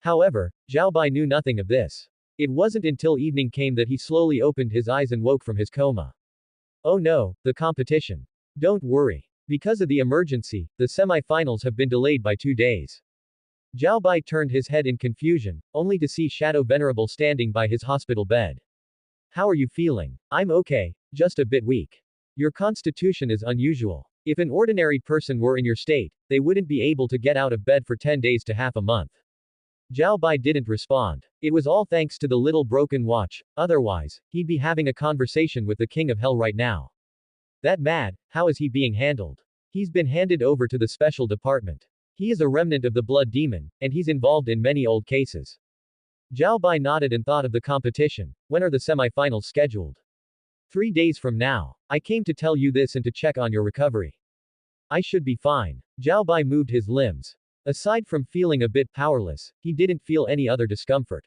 B: However, Zhao Bai knew nothing of this. It wasn't until evening came that he slowly opened his eyes and woke from his coma. Oh no, the competition. Don't worry. Because of the emergency, the semi-finals have been delayed by 2 days. Zhao Bai turned his head in confusion, only to see Shadow Venerable standing by his hospital bed. How are you feeling? I'm okay, just a bit weak. Your constitution is unusual. If an ordinary person were in your state, they wouldn't be able to get out of bed for 10 days to half a month. Zhao Bai didn't respond. It was all thanks to the little broken watch, otherwise, he'd be having a conversation with the King of Hell right now. That Mad, how is he being handled? He's been handed over to the special department. He is a remnant of the blood demon, and he's involved in many old cases. Zhao Bai nodded and thought of the competition. When are the semi-finals scheduled? 3 days from now. I came to tell you this and to check on your recovery. I should be fine. Zhao Bai moved his limbs. Aside from feeling a bit powerless, he didn't feel any other discomfort.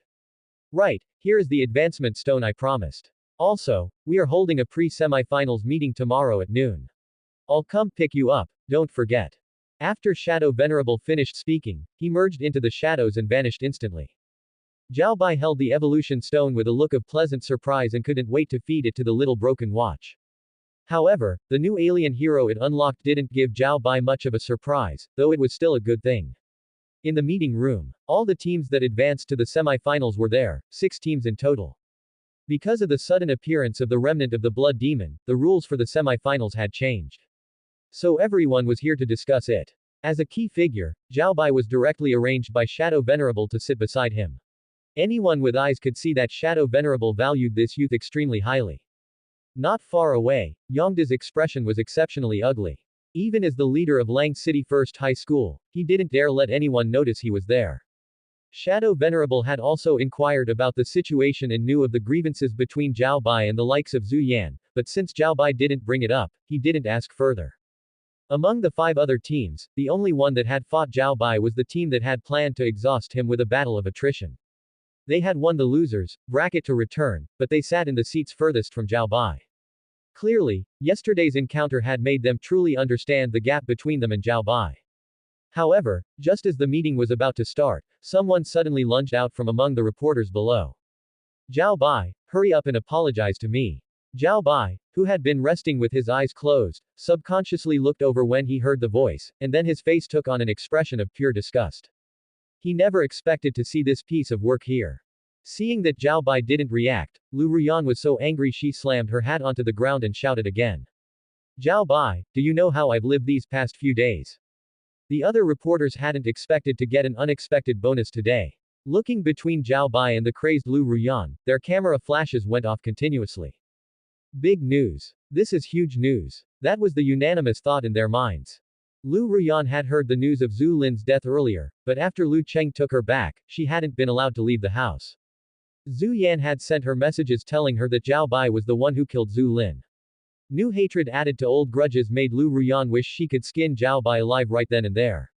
B: Right, here is the advancement stone I promised. Also, we are holding a pre-semi-finals meeting tomorrow at noon. I'll come pick you up, don't forget. After Shadow Venerable finished speaking, he merged into the shadows and vanished instantly. Zhao Bai held the evolution stone with a look of pleasant surprise and couldn't wait to feed it to the little broken watch. However, the new alien hero it unlocked didn't give Zhao Bai much of a surprise, though it was still a good thing. In the meeting room, all the teams that advanced to the semi-finals were there, 6 teams in total. Because of the sudden appearance of the remnant of the blood demon, the rules for the semifinals had changed. So everyone was here to discuss it. As a key figure, Zhao Bai was directly arranged by Shadow Venerable to sit beside him. Anyone with eyes could see that Shadow Venerable valued this youth extremely highly. Not far away, Yongda's expression was exceptionally ugly. Even as the leader of Lang City First High School, he didn't dare let anyone notice he was there. Shadow Venerable had also inquired about the situation and knew of the grievances between Zhao Bai and the likes of Zhu Yan, but since Zhao Bai didn't bring it up, he didn't ask further. Among the 5 other teams, the only one that had fought Zhao Bai was the team that had planned to exhaust him with a battle of attrition. They had won the losers bracket to return, but they sat in the seats furthest from Zhao Bai. Clearly, yesterday's encounter had made them truly understand the gap between them and Zhao Bai. However, just as the meeting was about to start, someone suddenly lunged out from among the reporters below. Zhao Bai, hurry up and apologize to me. Zhao Bai, who had been resting with his eyes closed, subconsciously looked over when he heard the voice, and then his face took on an expression of pure disgust. He never expected to see this piece of work here. Seeing that Zhao Bai didn't react, Lu Ruyan was so angry she slammed her hat onto the ground and shouted again. Zhao Bai, do you know how I've lived these past few days? The other reporters hadn't expected to get an unexpected bonus today. Looking between Zhao Bai and the crazed Lu Ruyan, their camera flashes went off continuously. Big news. This is huge news. That was the unanimous thought in their minds. Lu Ruyan had heard the news of Zhu Lin's death earlier, but after Lu Cheng took her back, she hadn't been allowed to leave the house. Zhu Yan had sent her messages telling her that Zhao Bai was the one who killed Zhu Lin. New hatred added to old grudges made Lu Ruyan wish she could skin Zhao Bai alive right then and there.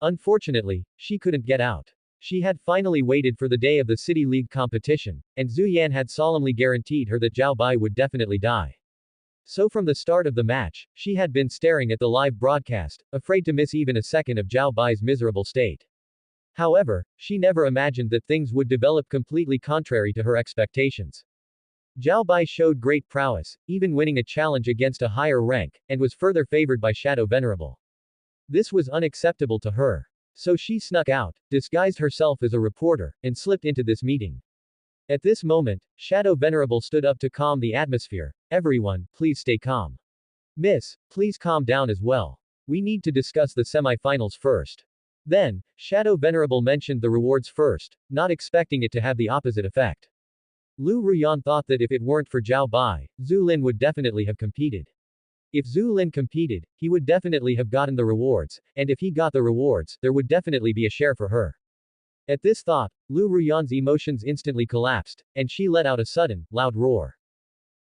B: Unfortunately, she couldn't get out. She had finally waited for the day of the City League competition, and Zhu Yan had solemnly guaranteed her that Zhao Bai would definitely die. So from the start of the match, she had been staring at the live broadcast, afraid to miss even a second of Zhao Bai's miserable state. However, she never imagined that things would develop completely contrary to her expectations. Zhao Bai showed great prowess, even winning a challenge against a higher rank, and was further favored by Shadow Venerable. This was unacceptable to her. So she snuck out, disguised herself as a reporter, and slipped into this meeting. At this moment, Shadow Venerable stood up to calm the atmosphere. Everyone, please stay calm. Miss, please calm down as well. We need to discuss the semi-finals first. Then, Shadow Venerable mentioned the rewards first, not expecting it to have the opposite effect. Lu Ruyan thought that if it weren't for Zhao Bai, Zhu Lin would definitely have competed. If Zhu Lin competed, he would definitely have gotten the rewards, and if he got the rewards, there would definitely be a share for her. At this thought, Lu Ruyan's emotions instantly collapsed, and she let out a sudden, loud roar.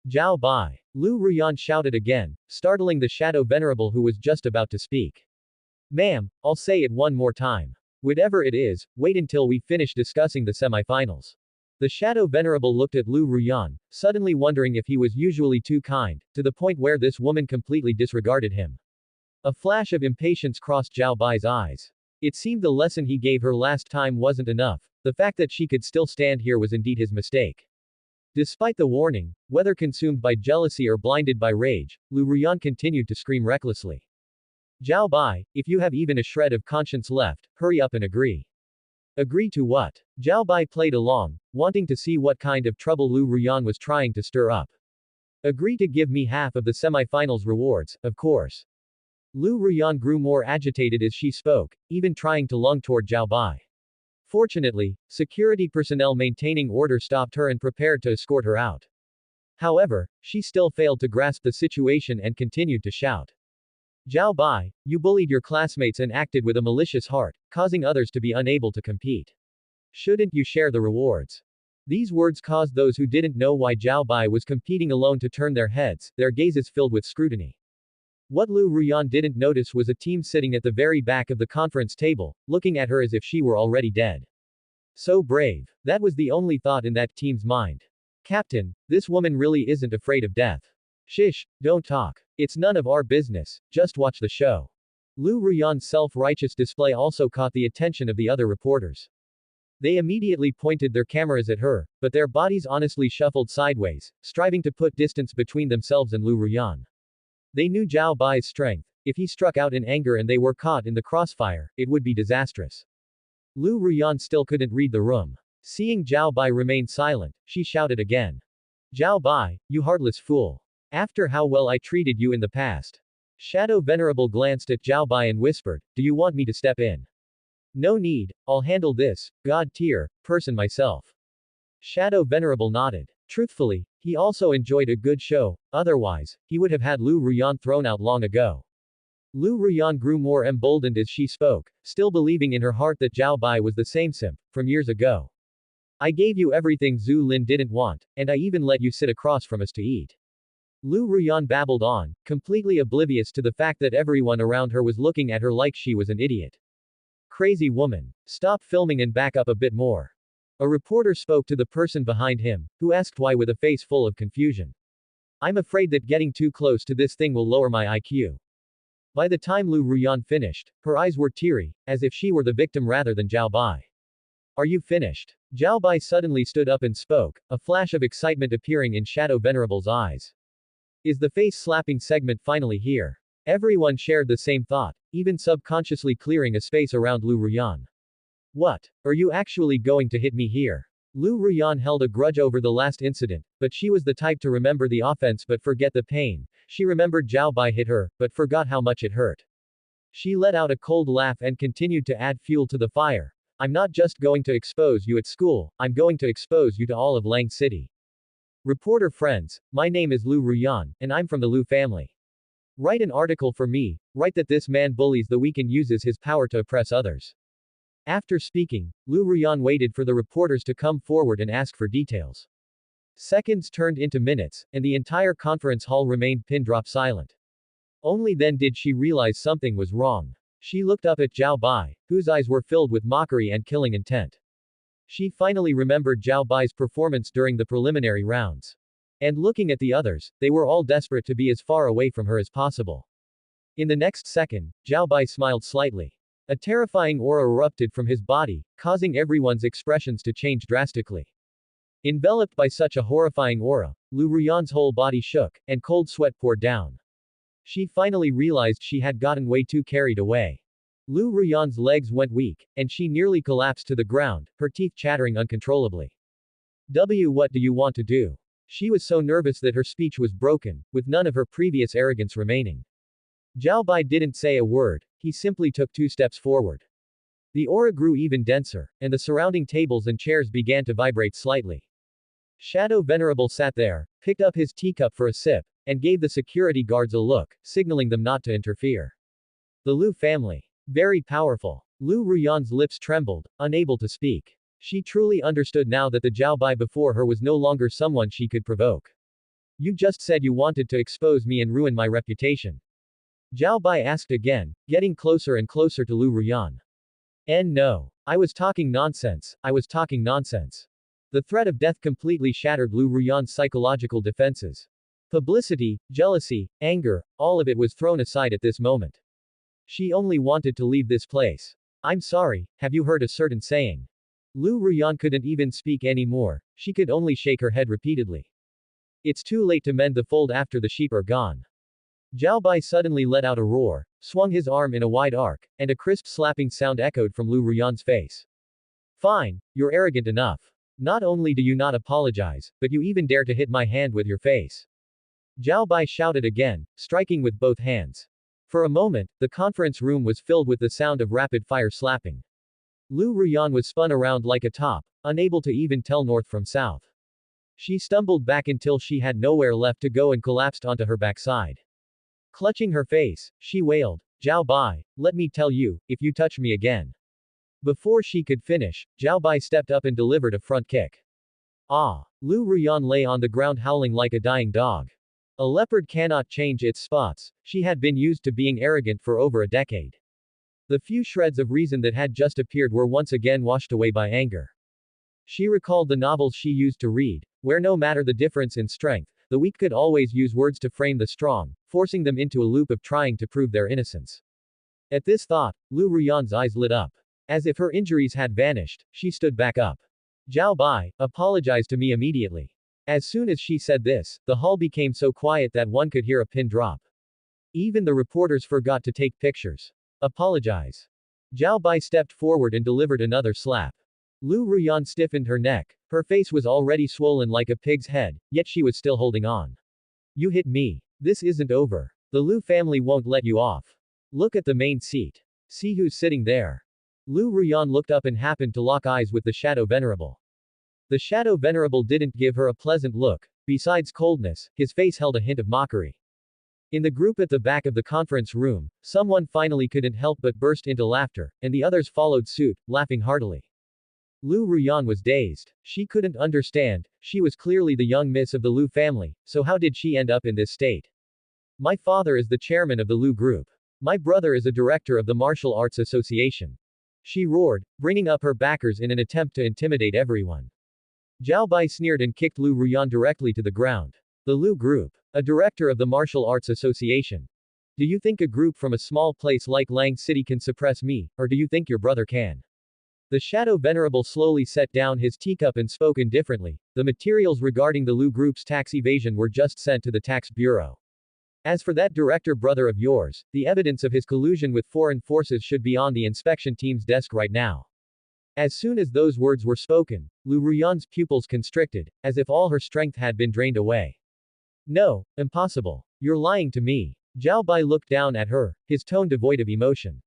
B: Zhao Bai! Lu Ruyan shouted again, startling the Shadow Venerable who was just about to speak. Ma'am, I'll say it one more time. Whatever it is, wait until we finish discussing the semifinals. The Shadow Venerable looked at Lu Ruyan, suddenly wondering if he was usually too kind, to the point where this woman completely disregarded him. A flash of impatience crossed Zhao Bai's eyes. It seemed the lesson he gave her last time wasn't enough. The fact that she could still stand here was indeed his mistake. Despite the warning, whether consumed by jealousy or blinded by rage, Lu Ruyan continued to scream recklessly. Zhao Bai, if you have even a shred of conscience left, hurry up and agree. Agree to what? Zhao Bai played along, wanting to see what kind of trouble Lu Ruyan was trying to stir up. Agree to give me half of the semifinals rewards, of course. Lu Ruyan grew more agitated as she spoke, even trying to lung toward Zhao Bai. Fortunately, security personnel maintaining order stopped her and prepared to escort her out. However, she still failed to grasp the situation and continued to shout. Zhao Bai, you bullied your classmates and acted with a malicious heart, causing others to be unable to compete. Shouldn't you share the rewards? These words caused those who didn't know why Zhao Bai was competing alone to turn their heads, their gazes filled with scrutiny. What Lu Ruyan didn't notice was a team sitting at the very back of the conference table, looking at her as if she were already dead. So brave. That was the only thought in that team's mind. Captain, this woman really isn't afraid of death. Shish, don't talk. It's none of our business, just watch the show. Lu Ruyan's self-righteous display also caught the attention of the other reporters. They immediately pointed their cameras at her, but their bodies honestly shuffled sideways, striving to put distance between themselves and Lu Ruyan. They knew Zhao Bai's strength. If he struck out in anger and they were caught in the crossfire, it would be disastrous. Lu Ruyan still couldn't read the room. Seeing Zhao Bai remain silent, she shouted again. Zhao Bai, you heartless fool. After how well I treated you in the past. Shadow Venerable glanced at Zhao Bai and whispered, do you want me to step in? No need, I'll handle this, god tier, person myself. Shadow Venerable nodded. Truthfully, he also enjoyed a good show, otherwise, he would have had Lu Ruyan thrown out long ago. Lu Ruyan grew more emboldened as she spoke, still believing in her heart that Zhao Bai was the same simp, from years ago. I gave you everything Zhu Lin didn't want, and I even let you sit across from us to eat. Lu Ruyan babbled on, completely oblivious to the fact that everyone around her was looking at her like she was an idiot. Crazy woman. Stop filming and back up a bit more. A reporter spoke to the person behind him, who asked why with a face full of confusion. I'm afraid that getting too close to this thing will lower my IQ. By the time Lu Ruyan finished, her eyes were teary, as if she were the victim rather than Zhao Bai. Are you finished? Zhao Bai suddenly stood up and spoke, a flash of excitement appearing in Shadow Venerable's eyes. Is the face-slapping segment finally here? Everyone shared the same thought, even subconsciously clearing a space around Lu Ruyan. What? Are you actually going to hit me here? Lu Ruyan held a grudge over the last incident, but she was the type to remember the offense but forget the pain. She remembered Zhao Bai hit her, but forgot how much it hurt. She let out a cold laugh and continued to add fuel to the fire. I'm not just going to expose you at school, I'm going to expose you to all of Lang City. Reporter friends, my name is Lu Ruyan, and I'm from the Lu family. Write an article for me, write that this man bullies the weak and uses his power to oppress others. After speaking, Lu Ruyan waited for the reporters to come forward and ask for details. Seconds turned into minutes, and the entire conference hall remained pin-drop silent. Only then did she realize something was wrong. She looked up at Zhao Bai, whose eyes were filled with mockery and killing intent. She finally remembered Zhao Bai's performance during the preliminary rounds. And looking at the others, they were all desperate to be as far away from her as possible. In the next second, Zhao Bai smiled slightly. A terrifying aura erupted from his body, causing everyone's expressions to change drastically. Enveloped by such a horrifying aura, Lu Ruyan's whole body shook, and cold sweat poured down. She finally realized she had gotten way too carried away. Lu Ruyan's legs went weak, and she nearly collapsed to the ground, her teeth chattering uncontrollably. What do you want to do? She was so nervous that her speech was broken, with none of her previous arrogance remaining. Zhao Bai didn't say a word, he simply took 2 steps forward. The aura grew even denser, and the surrounding tables and chairs began to vibrate slightly. Shadow Venerable sat there, picked up his teacup for a sip, and gave the security guards a look, signaling them not to interfere. The Lu family. Very powerful. Lu Ruyan's lips trembled, unable to speak. She truly understood now that the Zhao Bai before her was no longer someone she could provoke. You just said you wanted to expose me and ruin my reputation. Zhao Bai asked again, getting closer and closer to Lu Ruyan. No. I was talking nonsense, I was talking nonsense. The threat of death completely shattered Lu Ruyan's psychological defenses. Publicity, jealousy, anger, all of it was thrown aside at this moment. She only wanted to leave this place. I'm sorry, have you heard a certain saying? Lu Ruyan couldn't even speak anymore, she could only shake her head repeatedly. It's too late to mend the fold after the sheep are gone. Zhao Bai suddenly let out a roar, swung his arm in a wide arc, and a crisp slapping sound echoed from Lu Ruyan's face. Fine, you're arrogant enough. Not only do you not apologize, but you even dare to hit my hand with your face. Zhao Bai shouted again, striking with both hands. For a moment, the conference room was filled with the sound of rapid-fire slapping. Lu Ruyan was spun around like a top, unable to even tell north from south. She stumbled back until she had nowhere left to go and collapsed onto her backside. Clutching her face, she wailed, Zhao Bai, let me tell you, if you touch me again. Before she could finish, Zhao Bai stepped up and delivered a front kick. Ah! Lu Ruyan lay on the ground howling like a dying dog. A leopard cannot change its spots, she had been used to being arrogant for over a decade. The few shreds of reason that had just appeared were once again washed away by anger. She recalled the novels she used to read, where no matter the difference in strength, the weak could always use words to frame the strong, forcing them into a loop of trying to prove their innocence. At this thought, Lu Ruyan's eyes lit up. As if her injuries had vanished, she stood back up. Zhao Bai, apologize to me immediately. As soon as she said this, the hall became so quiet that one could hear a pin drop. Even the reporters forgot to take pictures. Apologize. Zhao Bai stepped forward and delivered another slap. Lu Ruyan stiffened her neck. Her face was already swollen like a pig's head, yet she was still holding on. You hit me. This isn't over. The Lu family won't let you off. Look at the main seat. See who's sitting there. Lu Ruyan looked up and happened to lock eyes with the Shadow Venerable. The Shadow Venerable didn't give her a pleasant look. Besides coldness, his face held a hint of mockery. In the group at the back of the conference room, someone finally couldn't help but burst into laughter, and the others followed suit, laughing heartily. Lu Ruyan was dazed. She couldn't understand, she was clearly the young miss of the Lu family, so how did she end up in this state? My father is the chairman of the Lu group. My brother is a director of the Martial Arts Association. She roared, bringing up her backers in an attempt to intimidate everyone. Zhao Bai sneered and kicked Lu Ruyan directly to the ground. The Lu Group. A director of the Martial Arts Association. Do you think a group from a small place like Lang City can suppress me, or do you think your brother can? The Shadow Venerable slowly set down his teacup and spoke indifferently. The materials regarding the Lu Group's tax evasion were just sent to the tax bureau. As for that director brother of yours, the evidence of his collusion with foreign forces should be on the inspection team's desk right now. As soon as those words were spoken, Lu Ruyan's pupils constricted, as if all her strength had been drained away. No, impossible. You're lying to me. Zhao Bai looked down at her, his tone devoid of emotion.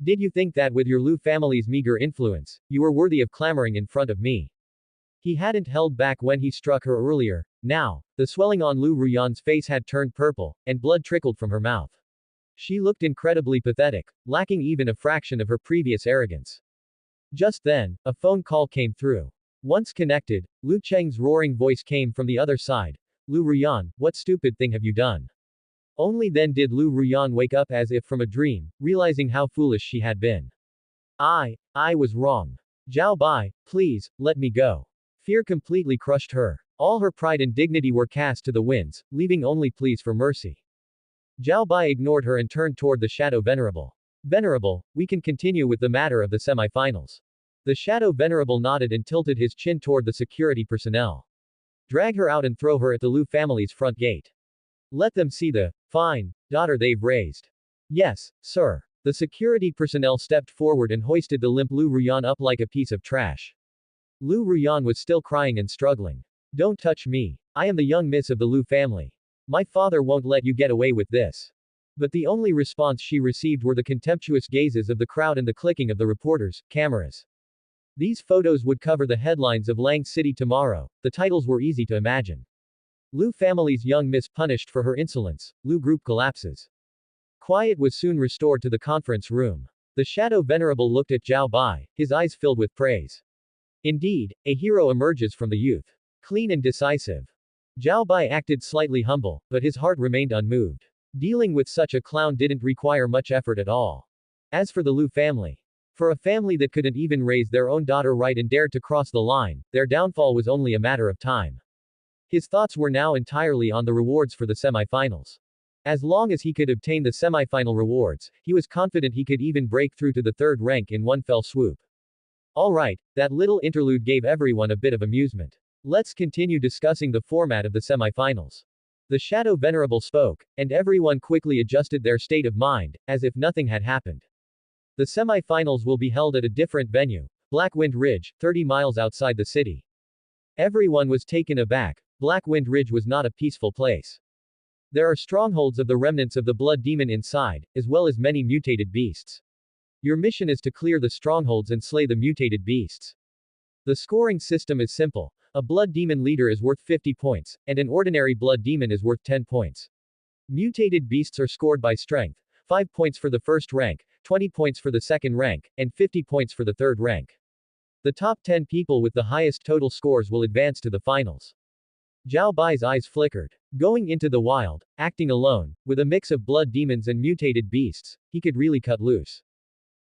B: Did you think that with your Lu family's meager influence, you were worthy of clamoring in front of me? He hadn't held back when he struck her earlier. Now, the swelling on Lu Ruyan's face had turned purple, and blood trickled from her mouth. She looked incredibly pathetic, lacking even a fraction of her previous arrogance. Just then, a phone call came through. Once connected, Lu Cheng's roaring voice came from the other side. Lu Ruyan, what stupid thing have you done? Only then did Lu Ruyan wake up as if from a dream, realizing how foolish she had been. I was wrong. Zhao Bai, please, let me go. Fear completely crushed her. All her pride and dignity were cast to the winds, leaving only pleas for mercy. Zhao Bai ignored her and turned toward the Shadow Venerable. Venerable, we can continue with the matter of the semi-finals. The Shadow Venerable nodded and tilted his chin toward the security personnel. Drag her out and throw her at the Lu family's front gate. Let them see the fine daughter they've raised. Yes, sir. The security personnel stepped forward and hoisted the limp Lu Ruyan up like a piece of trash. Lu Ruyan was still crying and struggling. Don't touch me. I am the young miss of the Lu family. My father won't let you get away with this. But the only response she received were the contemptuous gazes of the crowd and the clicking of the reporters' cameras. These photos would cover the headlines of Lang City tomorrow. The titles were easy to imagine. Lu family's young miss punished for her insolence. Lu group collapses. Quiet was soon restored to the conference room. The Shadow Venerable looked at Zhao Bai, his eyes filled with praise. Indeed, a hero emerges from the youth. Clean and decisive. Zhao Bai acted slightly humble, but his heart remained unmoved. Dealing with such a clown didn't require much effort at all. As for the Lu family, for a family that couldn't even raise their own daughter right and dared to cross the line, their downfall was only a matter of time. His thoughts were now entirely on the rewards for the semi-finals. As long as he could obtain the semi-final rewards, he was confident he could even break through to the third rank in one fell swoop. Alright, that little interlude gave everyone a bit of amusement. Let's continue discussing the format of the semi-finals. The Shadow Venerable spoke, and everyone quickly adjusted their state of mind, as if nothing had happened. The semi-finals will be held at a different venue, Blackwind Ridge, 30 miles outside the city. Everyone was taken aback. Blackwind Ridge was not a peaceful place. There are strongholds of the remnants of the blood demon inside, as well as many mutated beasts. Your mission is to clear the strongholds and slay the mutated beasts. The scoring system is simple. A blood demon leader is worth 50 points, and an ordinary blood demon is worth 10 points. Mutated beasts are scored by strength. 5 points for the first rank, 20 points for the second rank, and 50 points for the third rank. The top 10 people with the highest total scores will advance to the finals. Zhao Bai's eyes flickered. Going into the wild, acting alone, with a mix of blood demons and mutated beasts, he could really cut loose.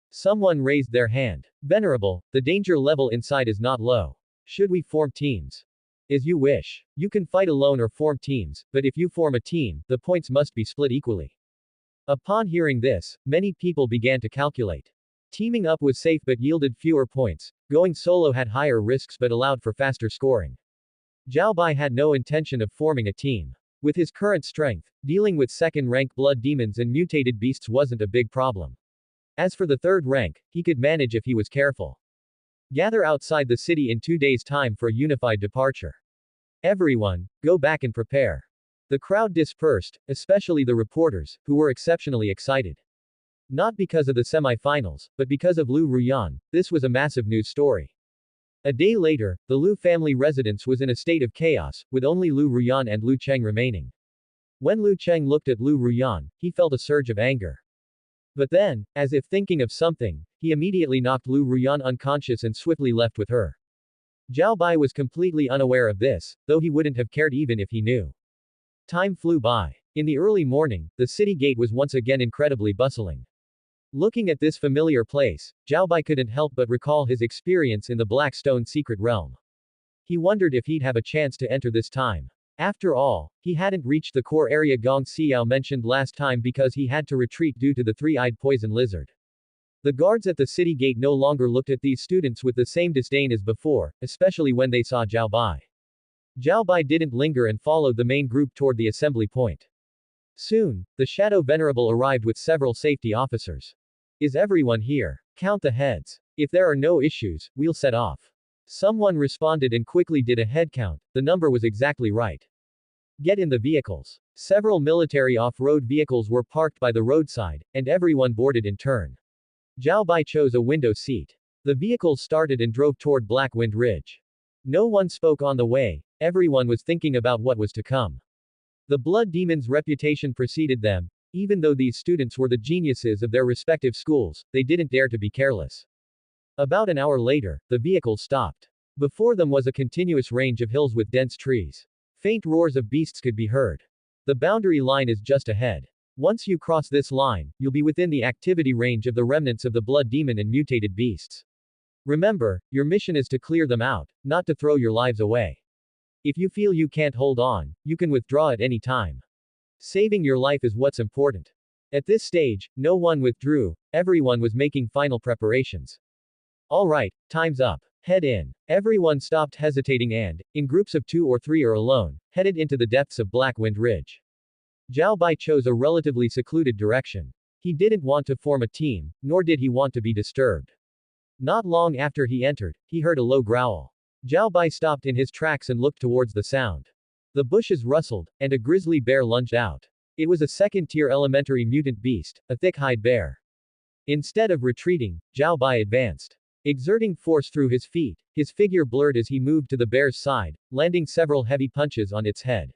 B: Someone raised their hand. Venerable, the danger level inside is not low. Should we form teams? As you wish. You can fight alone or form teams, but if you form a team, the points must be split equally. Upon hearing this, many people began to calculate. Teaming up was safe but yielded fewer points. Going solo had higher risks but allowed for faster scoring. Zhao Bai had no intention of forming a team. With his current strength, dealing with second-rank blood demons and mutated beasts wasn't a big problem. As for the third rank, he could manage if he was careful. Gather outside the city in 2 days' time for a unified departure. Everyone, go back and prepare. The crowd dispersed, especially the reporters, who were exceptionally excited. Not because of the semi-finals, but because of Lu Ruyan, this was a massive news story. A day later, the Lu family residence was in a state of chaos, with only Lu Ruyan and Lu Cheng remaining. When Lu Cheng looked at Lu Ruyan, he felt a surge of anger. But then, as if thinking of something, he immediately knocked Lu Ruyan unconscious and swiftly left with her. Zhao Bai was completely unaware of this, though he wouldn't have cared even if he knew. Time flew by. In the early morning, the city gate was once again incredibly bustling. Looking at this familiar place, Zhao Bai couldn't help but recall his experience in the Black Stone secret realm. He wondered if he'd have a chance to enter this time. After all, he hadn't reached the core area Gong Xiao mentioned last time because he had to retreat due to the three-eyed poison lizard. The guards at the city gate no longer looked at these students with the same disdain as before, especially when they saw Zhao Bai. Zhao Bai didn't linger and followed the main group toward the assembly point. Soon, the Shadow Venerable arrived with several safety officers. Is everyone here? Count the heads. If there are no issues, we'll set off. Someone responded and quickly did a head count. The number was exactly right. Get in the vehicles. Several military off-road vehicles were parked by the roadside, and everyone boarded in turn. Zhao Bai chose a window seat. The vehicles started and drove toward Blackwind Ridge. No one spoke on the way, everyone was thinking about what was to come. The Blood Demon's reputation preceded them. Even though these students were the geniuses of their respective schools, they didn't dare to be careless. About an hour later, the vehicles stopped. Before them was a continuous range of hills with dense trees. Faint roars of beasts could be heard. The boundary line is just ahead. Once you cross this line, you'll be within the activity range of the remnants of the Blood Demon and mutated beasts. Remember, your mission is to clear them out, not to throw your lives away. If you feel you can't hold on, you can withdraw at any time. Saving your life is what's important. At this stage, no one withdrew, everyone was making final preparations. Alright, time's up. Head in. Everyone stopped hesitating and, in groups of 2 or 3 or alone, headed into the depths of Blackwind Ridge. Zhao Bai chose a relatively secluded direction. He didn't want to form a team, nor did he want to be disturbed. Not long after he entered, he heard a low growl. Zhao Bai stopped in his tracks and looked towards the sound. The bushes rustled, and a grizzly bear lunged out. It was a second-tier elementary mutant beast, a thick-hide bear. Instead of retreating, Zhao Bai advanced. Exerting force through his feet, his figure blurred as he moved to the bear's side, landing several heavy punches on its head.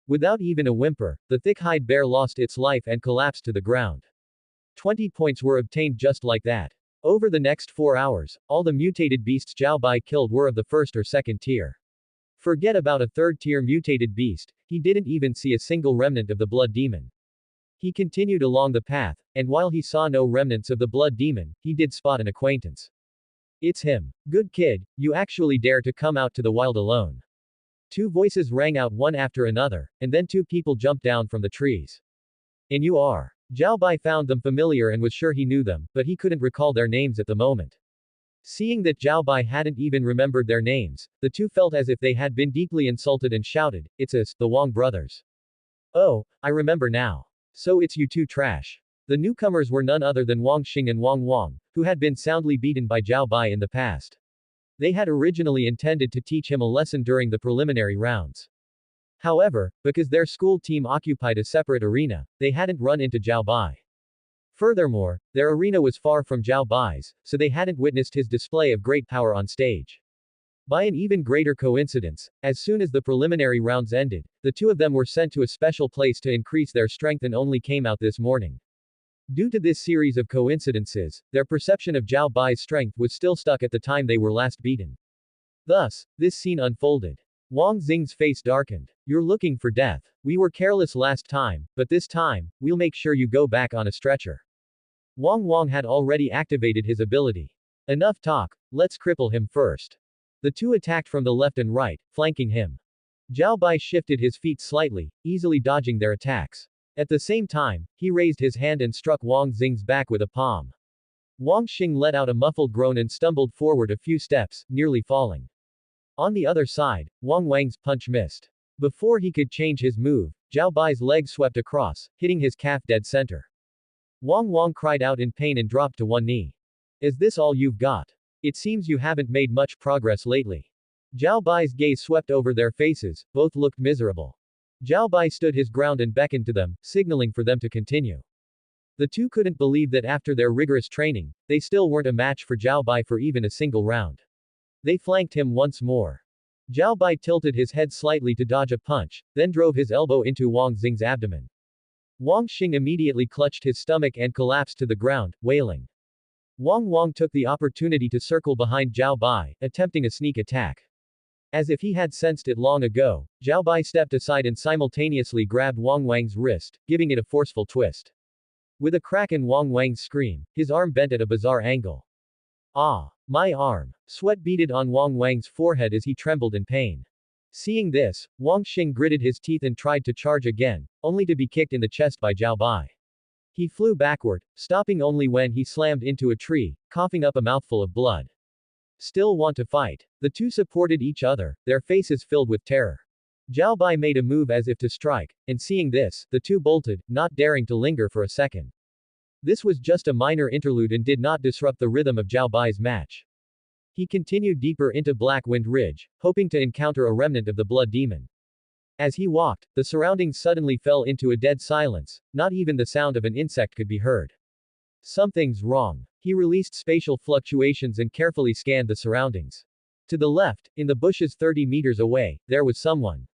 B: Without even a whimper, the thick-hide bear lost its life and collapsed to the ground. 20 points were obtained just like that. Over the next 4 hours, all the mutated beasts Zhao Bai killed were of the first or second tier. Forget about a third-tier mutated beast, he didn't even see a single remnant of the Blood Demon. He continued along the path, and while he saw no remnants of the Blood Demon, he did spot an acquaintance. It's him. Good kid, you actually dare to come out to the wild alone. 2 voices rang out one after another, and then 2 people jumped down from the trees. And you are. Zhao Bai found them familiar and was sure he knew them, but he couldn't recall their names at the moment. Seeing that Zhao Bai hadn't even remembered their names, the 2 felt as if they had been deeply insulted and shouted, "It's us, the Wang brothers." Oh, I remember now. So it's you 2 trash. The newcomers were none other than Wang Xing and Wang, who had been soundly beaten by Zhao Bai in the past. They had originally intended to teach him a lesson during the preliminary rounds. However, because their school team occupied a separate arena, they hadn't run into Zhao Bai. Furthermore, their arena was far from Zhao Bai's, so they hadn't witnessed his display of great power on stage. By an even greater coincidence, as soon as the preliminary rounds ended, the 2 of them were sent to a special place to increase their strength and only came out this morning. Due to this series of coincidences, their perception of Zhao Bai's strength was still stuck at the time they were last beaten. Thus, this scene unfolded. Wang Xing's face darkened. You're looking for death. We were careless last time, but this time, we'll make sure you go back on a stretcher. Wang had already activated his ability. Enough talk, let's cripple him first. The 2 attacked from the left and right, flanking him. Zhao Bai shifted his feet slightly, easily dodging their attacks. At the same time, he raised his hand and struck Wang Xing's back with a palm. Wang Xing let out a muffled groan and stumbled forward a few steps, nearly falling. On the other side, Wang Wang's punch missed. Before he could change his move, Zhao Bai's leg swept across, hitting his calf dead center. Wang cried out in pain and dropped to one knee. Is this all you've got? It seems you haven't made much progress lately. Zhao Bai's gaze swept over their faces, both looked miserable. Zhao Bai stood his ground and beckoned to them, signaling for them to continue. The two couldn't believe that after their rigorous training, they still weren't a match for Zhao Bai for even a single round. They flanked him once more. Zhao Bai tilted his head slightly to dodge a punch, then drove his elbow into Wang Xing's abdomen. Wang Xing immediately clutched his stomach and collapsed to the ground, wailing. Wang took the opportunity to circle behind Zhao Bai, attempting a sneak attack. As if he had sensed it long ago, Zhao Bai stepped aside and simultaneously grabbed Wang's wrist, giving it a forceful twist. With a crack in Wang's scream, his arm bent at a bizarre angle. Ah! My arm! Sweat beaded on Wang's forehead as he trembled in pain. Seeing this, Wang Xing gritted his teeth and tried to charge again, only to be kicked in the chest by Zhao Bai. He flew backward, stopping only when he slammed into a tree, coughing up a mouthful of blood. Still want to fight? The two supported each other, their faces filled with terror. Zhao Bai made a move as if to strike, and seeing this, the two bolted, not daring to linger for a second. This was just a minor interlude and did not disrupt the rhythm of Zhao Bai's match. He continued deeper into Black Wind Ridge, hoping to encounter a remnant of the Blood Demon. As he walked, the surroundings suddenly fell into a dead silence, not even the sound of an insect could be heard. Something's wrong. He released spatial fluctuations and carefully scanned the surroundings. To the left, in the bushes 30 meters away, there was someone.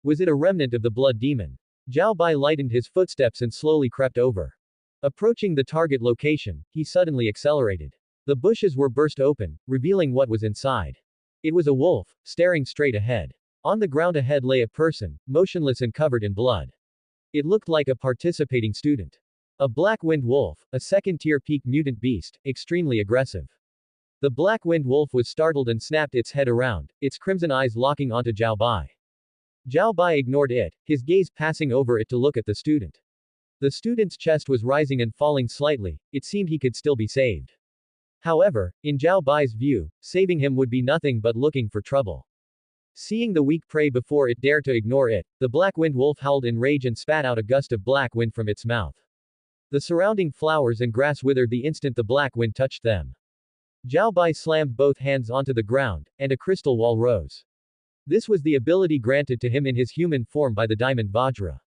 B: Was it a remnant of the Blood Demon? Zhao Bai lightened his footsteps and slowly crept over. Approaching the target location, he suddenly accelerated. The bushes were burst open, revealing what was inside. It was a wolf, staring straight ahead. On the ground ahead lay a person, motionless and covered in blood. It looked like a participating student. A Black Wind Wolf, a second-tier peak mutant beast, extremely aggressive. The Black Wind Wolf was startled and snapped its head around, its crimson eyes locking onto Zhao Bai. Zhao Bai ignored it, his gaze passing over it to look at the student. The student's chest was rising and falling slightly, it seemed he could still be saved. However, in Zhao Bai's view, saving him would be nothing but looking for trouble. Seeing the weak prey before it dared to ignore it, the Black Wind Wolf howled in rage and spat out a gust of black wind from its mouth. The surrounding flowers and grass withered the instant the black wind touched them. Zhao Bai slammed both hands onto the ground, and a crystal wall rose. This was the ability granted to him in his human form by the Diamond Vajra.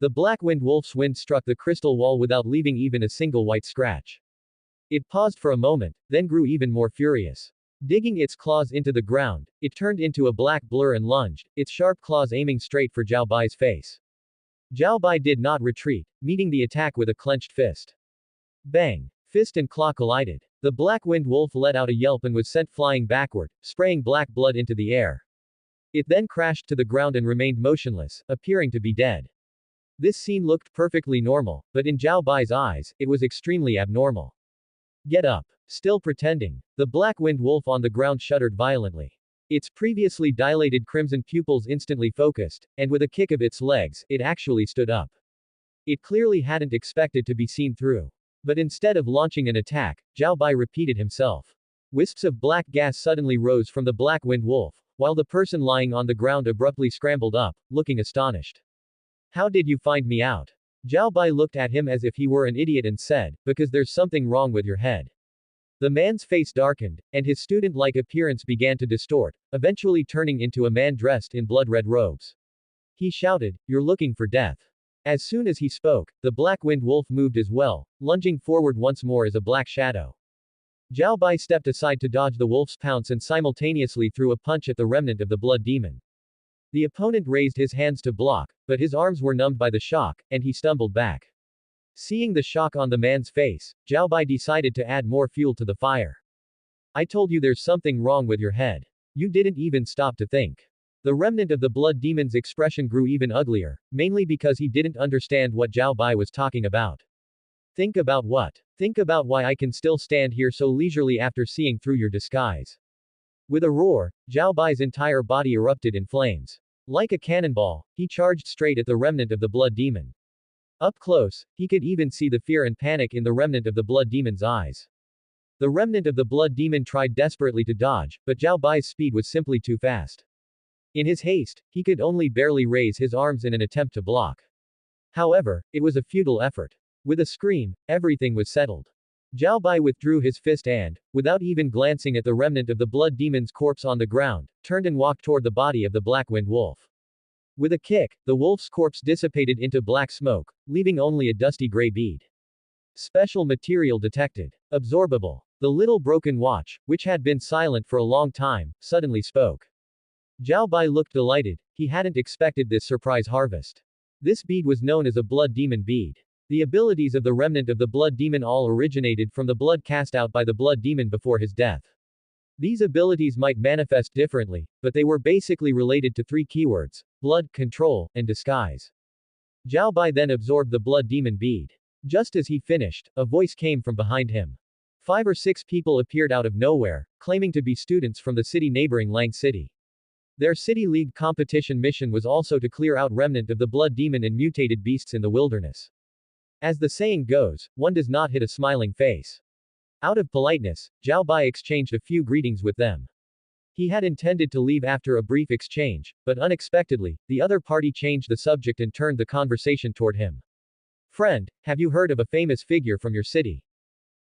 B: The Black Wind Wolf's wind struck the crystal wall without leaving even a single white scratch. It paused for a moment, then grew even more furious. Digging its claws into the ground, it turned into a black blur and lunged, its sharp claws aiming straight for Zhao Bai's face. Zhao Bai did not retreat, meeting the attack with a clenched fist. Bang! Fist and claw collided. The Black Wind Wolf let out a yelp and was sent flying backward, spraying black blood into the air. It then crashed to the ground and remained motionless, appearing to be dead. This scene looked perfectly normal, but in Zhao Bai's eyes, it was extremely abnormal. Get up. Still pretending. The Black Wind Wolf on the ground shuddered violently. Its previously dilated crimson pupils instantly focused, and with a kick of its legs, it actually stood up. It clearly hadn't expected to be seen through. But instead of launching an attack, Zhao Bai repeated himself. Wisps of black gas suddenly rose from the Black Wind Wolf, while the person lying on the ground abruptly scrambled up, looking astonished. How did you find me out? Zhao Bai looked at him as if he were an idiot and said, because there's something wrong with your head. The man's face darkened, and his student-like appearance began to distort, eventually turning into a man dressed in blood-red robes. He shouted, "You're looking for death." As soon as he spoke, the Black Wind Wolf moved as well, lunging forward once more as a black shadow. Zhao Bai stepped aside to dodge the wolf's pounce and simultaneously threw a punch at the remnant of the blood demon. The opponent raised his hands to block, but his arms were numbed by the shock, and he stumbled back. Seeing the shock on the man's face, Zhao Bai decided to add more fuel to the fire. I told you there's something wrong with your head. You didn't even stop to think. The remnant of the blood demon's expression grew even uglier, mainly because he didn't understand what Zhao Bai was talking about. Think about what? Think about why I can still stand here so leisurely after seeing through your disguise. With a roar, Zhao Bai's entire body erupted in flames. Like a cannonball, he charged straight at the remnant of the blood demon. Up close, he could even see the fear and panic in the remnant of the blood demon's eyes. The remnant of the blood demon tried desperately to dodge, but Zhao Bai's speed was simply too fast. In his haste, he could only barely raise his arms in an attempt to block. However, it was a futile effort. With a scream, everything was settled. Zhao Bai withdrew his fist and, without even glancing at the remnant of the blood demon's corpse on the ground, turned and walked toward the body of the black-winged wolf. With a kick, the wolf's corpse dissipated into black smoke, leaving only a dusty gray bead. Special material detected. Absorbable. The little broken watch, which had been silent for a long time, suddenly spoke. Zhao Bai looked delighted, he hadn't expected this surprise harvest. This bead was known as a blood demon bead. The abilities of the remnant of the blood demon all originated from the blood cast out by the blood demon before his death. These abilities might manifest differently, but they were basically related to three keywords: blood, control, and disguise. Zhao Bai then absorbed the blood demon bead. Just as he finished, a voice came from behind him. 5 or 6 people appeared out of nowhere, claiming to be students from the city neighboring Lang City. Their City League competition mission was also to clear out remnant of the blood demon and mutated beasts in the wilderness. As the saying goes, one does not hit a smiling face. Out of politeness, Zhao Bai exchanged a few greetings with them. He had intended to leave after a brief exchange, but unexpectedly, the other party changed the subject and turned the conversation toward him. Friend, have you heard of a famous figure from your city?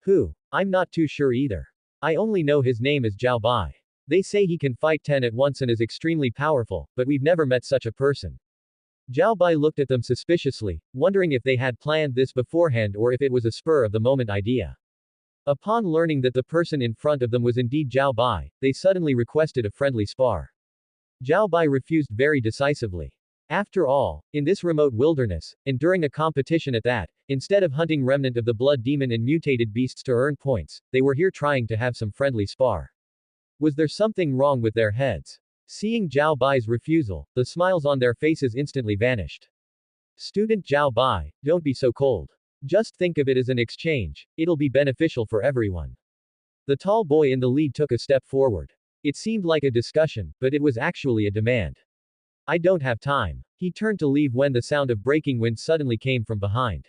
B: Who? I'm not too sure either. I only know his name is Zhao Bai. They say he can fight 10 at once and is extremely powerful, but we've never met such a person. Zhao Bai looked at them suspiciously, wondering if they had planned this beforehand or if it was a spur-of-the-moment idea. Upon learning that the person in front of them was indeed Zhao Bai, they suddenly requested a friendly spar. Zhao Bai refused very decisively. After all, in this remote wilderness, and during a competition at that, instead of hunting remnant of the blood demon and mutated beasts to earn points, they were here trying to have some friendly spar. Was there something wrong with their heads? Seeing Zhao Bai's refusal, the smiles on their faces instantly vanished. Student Zhao Bai, don't be so cold. Just think of it as an exchange, it'll be beneficial for everyone. The tall boy in the lead took a step forward. It seemed like a discussion, but it was actually a demand. I don't have time. He turned to leave when the sound of breaking wind suddenly came from behind.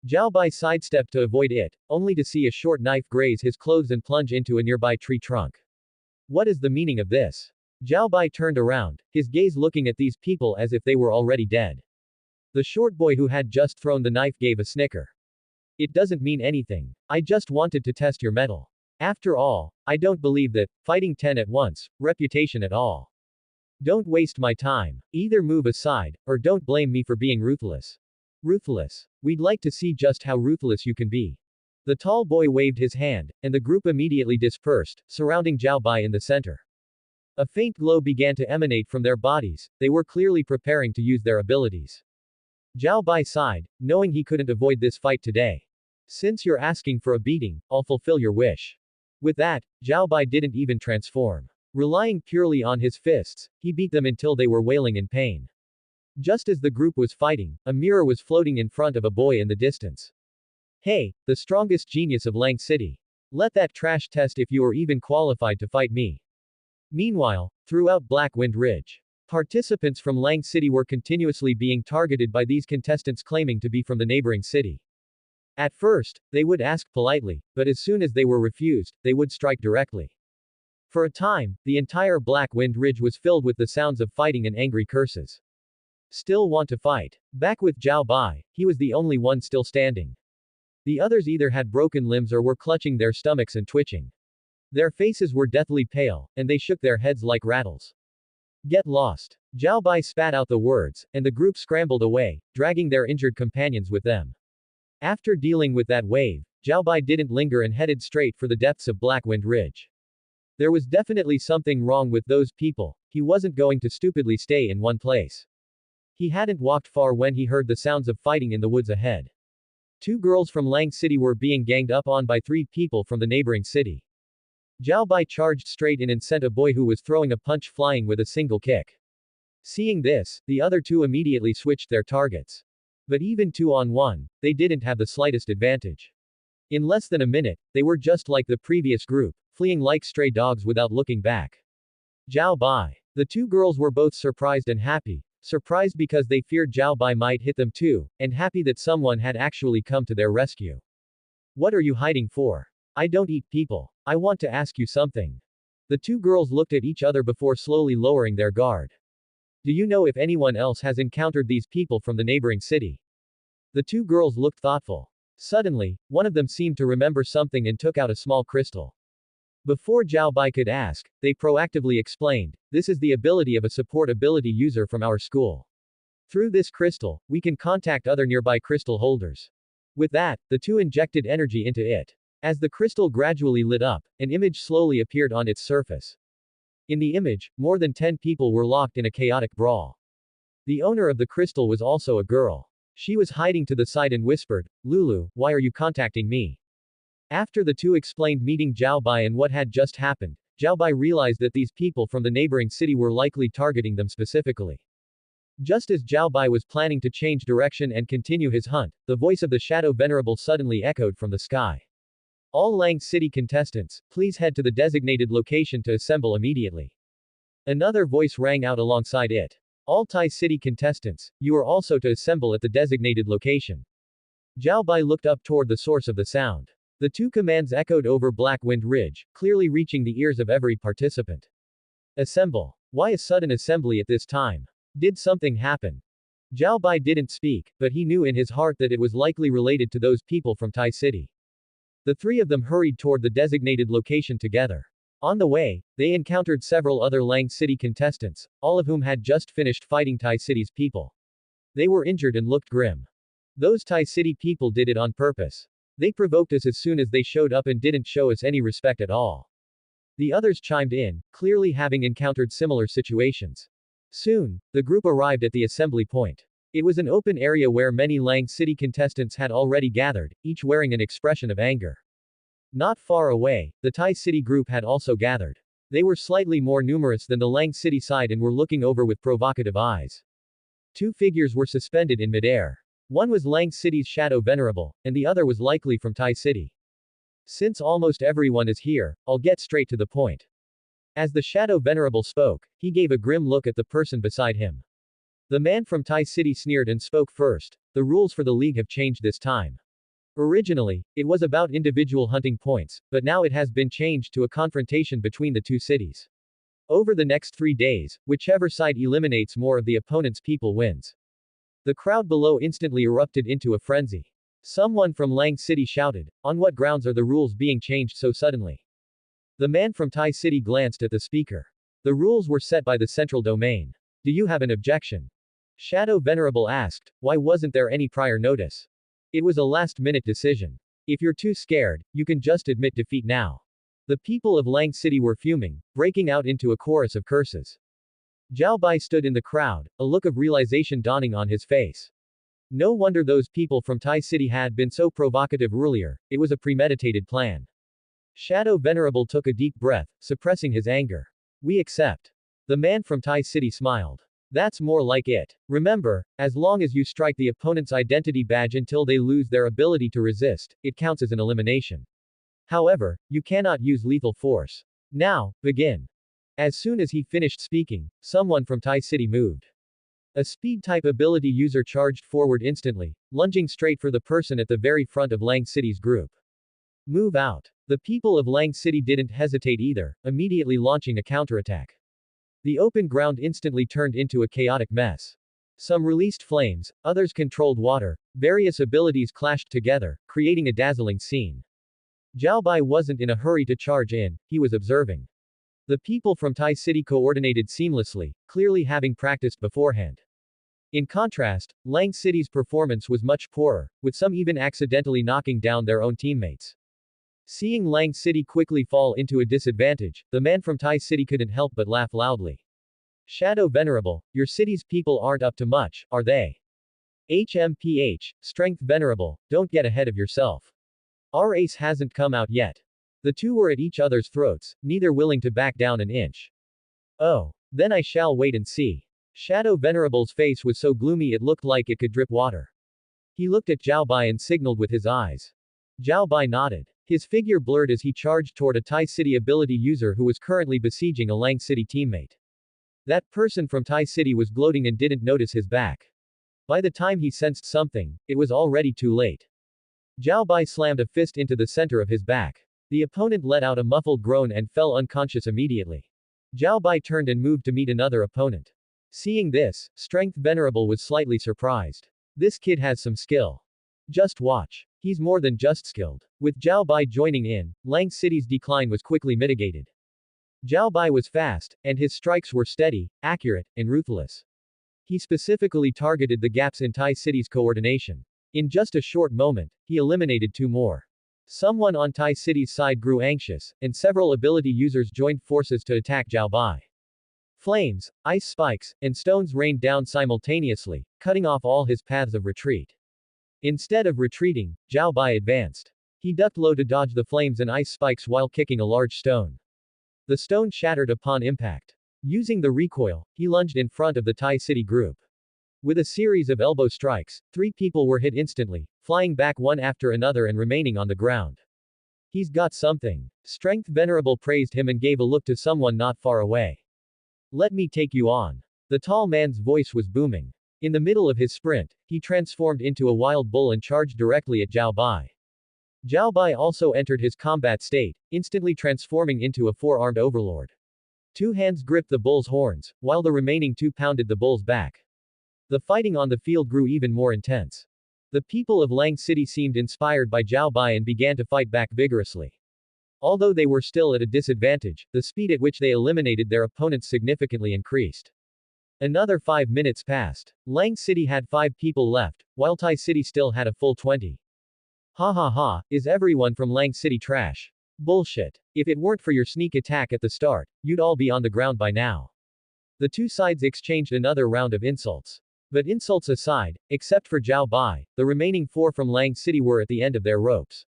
B: Zhao Bai sidestepped to avoid it, only to see a short knife graze his clothes and plunge into a nearby tree trunk. What is the meaning of this? Zhao Bai turned around, his gaze looking at these people as if they were already dead. The short boy who had just thrown the knife gave a snicker. It doesn't mean anything. I just wanted to test your mettle. After all, I don't believe that, fighting 10 at once, reputation at all. Don't waste my time. Either move aside, or don't blame me for being ruthless. Ruthless. We'd like to see just how ruthless you can be. The tall boy waved his hand, and the group immediately dispersed, surrounding Zhao Bai in the center. A faint glow began to emanate from their bodies, they were clearly preparing to use their abilities. Zhao Bai sighed, knowing he couldn't avoid this fight today. Since you're asking for a beating, I'll fulfill your wish. With that, Zhao Bai didn't even transform. Relying purely on his fists, he beat them until they were wailing in pain. Just as the group was fighting, a mirror was floating in front of a boy in the distance. Hey, the strongest genius of Lang City. Let that trash test if you are even qualified to fight me. Meanwhile, throughout Blackwind Ridge, participants from Lang City were continuously being targeted by these contestants claiming to be from the neighboring city. At first, they would ask politely, but as soon as they were refused, they would strike directly. For a time, the entire Blackwind Ridge was filled with the sounds of fighting and angry curses. Still want to fight? Back with Zhao Bai, he was the only one still standing. The others either had broken limbs or were clutching their stomachs and twitching. Their faces were deathly pale, and they shook their heads like rattles. Get lost. Zhao Bai spat out the words, and the group scrambled away, dragging their injured companions with them. After dealing with that wave, Zhao Bai didn't linger and headed straight for the depths of Blackwind Ridge. There was definitely something wrong with those people, he wasn't going to stupidly stay in one place. He hadn't walked far when he heard the sounds of fighting in the woods ahead. 2 girls from Lang City were being ganged up on by 3 people from the neighboring city. Zhao Bai charged straight in and sent a boy who was throwing a punch flying with a single kick. Seeing this, the other 2 immediately switched their targets. But even 2-on-1, they didn't have the slightest advantage. In less than a minute, they were just like the previous group, fleeing like stray dogs without looking back. Zhao Bai. The 2 girls were both surprised and happy. Surprised because they feared Zhao Bai might hit them too, and happy that someone had actually come to their rescue. What are you hiding for? I don't eat people. I want to ask you something. The 2 girls looked at each other before slowly lowering their guard. Do you know if anyone else has encountered these people from the neighboring city? The 2 girls looked thoughtful. Suddenly, one of them seemed to remember something and took out a small crystal. Before Zhao Bai could ask, they proactively explained, "This is the ability of a support ability user from our school. Through this crystal, we can contact other nearby crystal holders." With that, the two injected energy into it. As the crystal gradually lit up, an image slowly appeared on its surface. In the image, more than 10 people were locked in a chaotic brawl. The owner of the crystal was also a girl. She was hiding to the side and whispered, "Lulu, why are you contacting me?" After the two explained meeting Zhao Bai and what had just happened, Zhao Bai realized that these people from the neighboring city were likely targeting them specifically. Just as Zhao Bai was planning to change direction and continue his hunt, the voice of the Shadow Venerable suddenly echoed from the sky. "All Lang City contestants, please head to the designated location to assemble immediately." Another voice rang out alongside it. "All Tai City contestants, you are also to assemble at the designated location." Zhao Bai looked up toward the source of the sound. The two commands echoed over Black Wind Ridge, clearly reaching the ears of every participant. "Assemble. Why a sudden assembly at this time? Did something happen?" Zhao Bai didn't speak, but he knew in his heart that it was likely related to those people from Tai City. The three of them hurried toward the designated location together. On the way, they encountered several other Lang City contestants, all of whom had just finished fighting Tai City's people. They were injured and looked grim. "Those Tai City people did it on purpose. They provoked us as soon as they showed up and didn't show us any respect at all." The others chimed in, clearly having encountered similar situations. Soon, the group arrived at the assembly point. It was an open area where many Lang City contestants had already gathered, each wearing an expression of anger. Not far away, the Tai City group had also gathered. They were slightly more numerous than the Lang City side and were looking over with provocative eyes. Two figures were suspended in midair. One was Lang City's Shadow Venerable, and the other was likely from Tai City. "Since almost everyone is here, I'll get straight to the point." As the Shadow Venerable spoke, he gave a grim look at the person beside him. The man from Tai City sneered and spoke first. "The rules for the league have changed this time. Originally, it was about individual hunting points, but now it has been changed to a confrontation between the two cities. Over the next 3 days, whichever side eliminates more of the opponent's people wins." The crowd below instantly erupted into a frenzy. Someone from Lang City shouted, "On what grounds are the rules being changed so suddenly?" The man from Tai City glanced at the speaker. "The rules were set by the central domain. Do you have an objection?" Shadow Venerable asked, "Why wasn't there any prior notice? It was a last-minute decision. If you're too scared, you can just admit defeat now." The people of Lang City were fuming, breaking out into a chorus of curses. Zhao Bai stood in the crowd, a look of realization dawning on his face. No wonder those people from Tai City had been so provocative earlier, it was a premeditated plan. Shadow Venerable took a deep breath, suppressing his anger. "We accept." The man from Tai City smiled. "That's more like it. Remember, as long as you strike the opponent's identity badge until they lose their ability to resist, it counts as an elimination. However, you cannot use lethal force. Now, begin." As soon as he finished speaking, someone from Tai City moved. A speed-type ability user charged forward instantly, lunging straight for the person at the very front of Lang City's group. "Move out." The people of Lang City didn't hesitate either, immediately launching a counterattack. The open ground instantly turned into a chaotic mess. Some released flames, others controlled water, various abilities clashed together, creating a dazzling scene. Zhao Bai wasn't in a hurry to charge in, he was observing. The people from Tai City coordinated seamlessly, clearly having practiced beforehand. In contrast, Lang City's performance was much poorer, with some even accidentally knocking down their own teammates. Seeing Lang City quickly fall into a disadvantage, the man from Tai City couldn't help but laugh loudly. "Shadow Venerable, your city's people aren't up to much, are they? HMPH, Strength Venerable, don't get ahead of yourself. Our ace hasn't come out yet." The two were at each other's throats, neither willing to back down an inch. "Oh. Then I shall wait and see." Shadow Venerable's face was so gloomy it looked like it could drip water. He looked at Zhao Bai and signaled with his eyes. Zhao Bai nodded. His figure blurred as he charged toward a Tai City ability user who was currently besieging a Lang City teammate. That person from Tai City was gloating and didn't notice his back. By the time he sensed something, it was already too late. Zhao Bai slammed a fist into the center of his back. The opponent let out a muffled groan and fell unconscious immediately. Zhao Bai turned and moved to meet another opponent. Seeing this, Strength Venerable was slightly surprised. "This kid has some skill. Just watch." He's more than just skilled. With Zhao Bai joining in, Lang City's decline was quickly mitigated. Zhao Bai was fast, and his strikes were steady, accurate, and ruthless. He specifically targeted the gaps in Tai City's coordination. In just a short moment, he eliminated two more. Someone on Tai City's side grew anxious, and several ability users joined forces to attack Zhao Bai. Flames, ice spikes, and stones rained down simultaneously, cutting off all his paths of retreat. Instead of retreating, Zhao Bai advanced. He ducked low to dodge the flames and ice spikes while kicking a large stone. The stone shattered upon impact. Using the recoil, he lunged in front of the Tai City group. With a series of elbow strikes, 3 people were hit instantly, flying back one after another and remaining on the ground. He's got something. Strength Venerable praised him and gave a look to someone not far away. Let me take you on. The tall man's voice was booming. In the middle of his sprint, he transformed into a wild bull and charged directly at Zhao Bai. Zhao Bai also entered his combat state, instantly transforming into a 4-armed overlord. 2 hands gripped the bull's horns, while the remaining 2 pounded the bull's back. The fighting on the field grew even more intense. The people of Lang City seemed inspired by Zhao Bai and began to fight back vigorously. Although they were still at a disadvantage, the speed at which they eliminated their opponents significantly increased. Another 5 minutes passed. Lang City had 5 people left, while Tai City still had a full 20. Ha ha ha, is everyone from Lang City trash? Bullshit. If it weren't for your sneak attack at the start, you'd all be on the ground by now. The two sides exchanged another round of insults. But insults aside, except for Zhao Bai, the remaining 4 from Lang City were at the end of their ropes.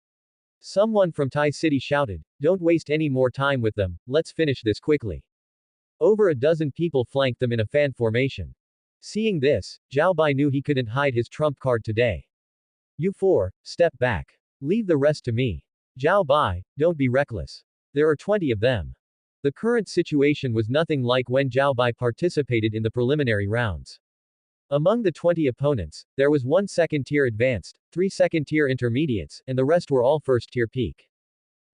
B: Someone from Tai City shouted, "Don't waste any more time with them, let's finish this quickly." Over a dozen people flanked them in a fan formation. Seeing this, Zhao Bai knew he couldn't hide his trump card today. You 4, step back. Leave the rest to me. Zhao Bai, don't be reckless. There are 20 of them. The current situation was nothing like when Zhao Bai participated in the preliminary rounds. Among the 20 opponents, there was 1 second-tier advanced, 3 second-tier intermediates, and the rest were all first-tier peak.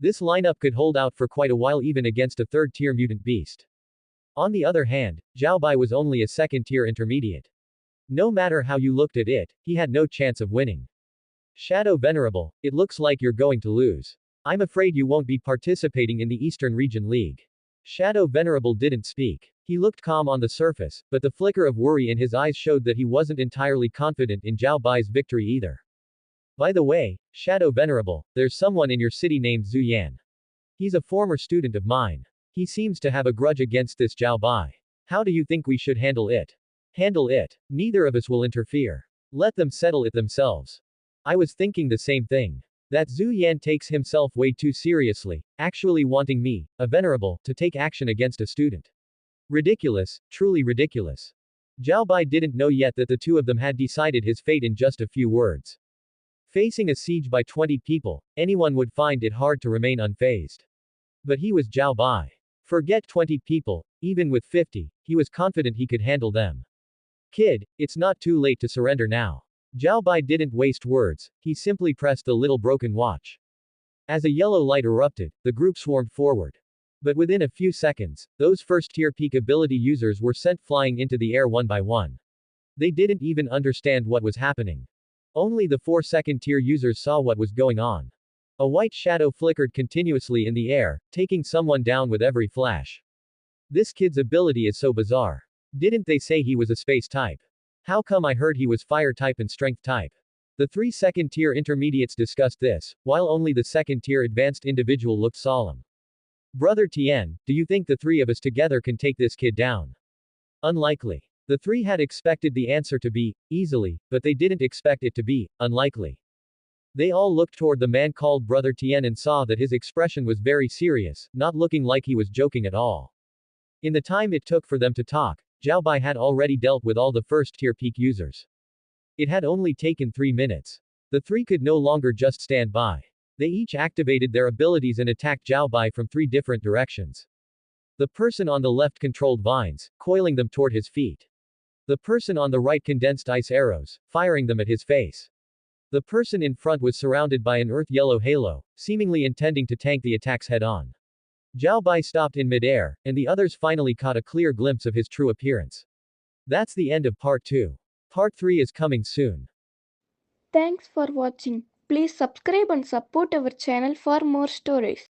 B: This lineup could hold out for quite a while even against a third-tier mutant beast. On the other hand, Zhao Bai was only a second-tier intermediate. No matter how you looked at it, he had no chance of winning. Shadow Venerable, it looks like you're going to lose. I'm afraid you won't be participating in the Eastern Region League. Shadow Venerable didn't speak. He looked calm on the surface, but the flicker of worry in his eyes showed that he wasn't entirely confident in Zhao Bai's victory either. By the way, Shadow Venerable, there's someone in your city named Zhu Yan. He's a former student of mine. He seems to have a grudge against this Zhao Bai. How do you think we should handle it? Handle it. Neither of us will interfere. Let them settle it themselves. I was thinking the same thing. That Zhu Yan takes himself way too seriously, actually wanting me, a venerable, to take action against a student. Ridiculous, truly ridiculous. Zhao Bai didn't know yet that the two of them had decided his fate in just a few words. Facing a siege by 20 people, anyone would find it hard to remain unfazed. But he was Zhao Bai. Forget 20 people, even with 50, he was confident he could handle them. Kid, it's not too late to surrender now. Zhao Bai didn't waste words, he simply pressed the little broken watch. As a yellow light erupted, the group swarmed forward. But within a few seconds, those first-tier peak ability users were sent flying into the air one by one. They didn't even understand what was happening. Only the 4 second-tier users saw what was going on. A white shadow flickered continuously in the air, taking someone down with every flash. This kid's ability is so bizarre. Didn't they say he was a space type? How come I heard he was fire type and strength type? The 3 second-tier intermediates discussed this, while only the second-tier advanced individual looked solemn. Brother Tien, do you think the 3 of us together can take this kid down? Unlikely. The 3 had expected the answer to be, easily, but they didn't expect it to be, unlikely. They all looked toward the man called Brother Tien and saw that his expression was very serious, not looking like he was joking at all. In the time it took for them to talk, Zhao Bai had already dealt with all the first-tier peak users. It had only taken 3 minutes. The 3 could no longer just stand by. They each activated their abilities and attacked Zhao Bai from 3 different directions. The person on the left controlled vines, coiling them toward his feet. The person on the right condensed ice arrows, firing them at his face. The person in front was surrounded by an earth-yellow halo, seemingly intending to tank the attacks head-on. Zhao Bai stopped in midair, and the others finally caught a clear glimpse of his true appearance. That's the end of part 2. Part 3 is coming soon.
A: Thanks for watching. Please subscribe and support our channel for more stories.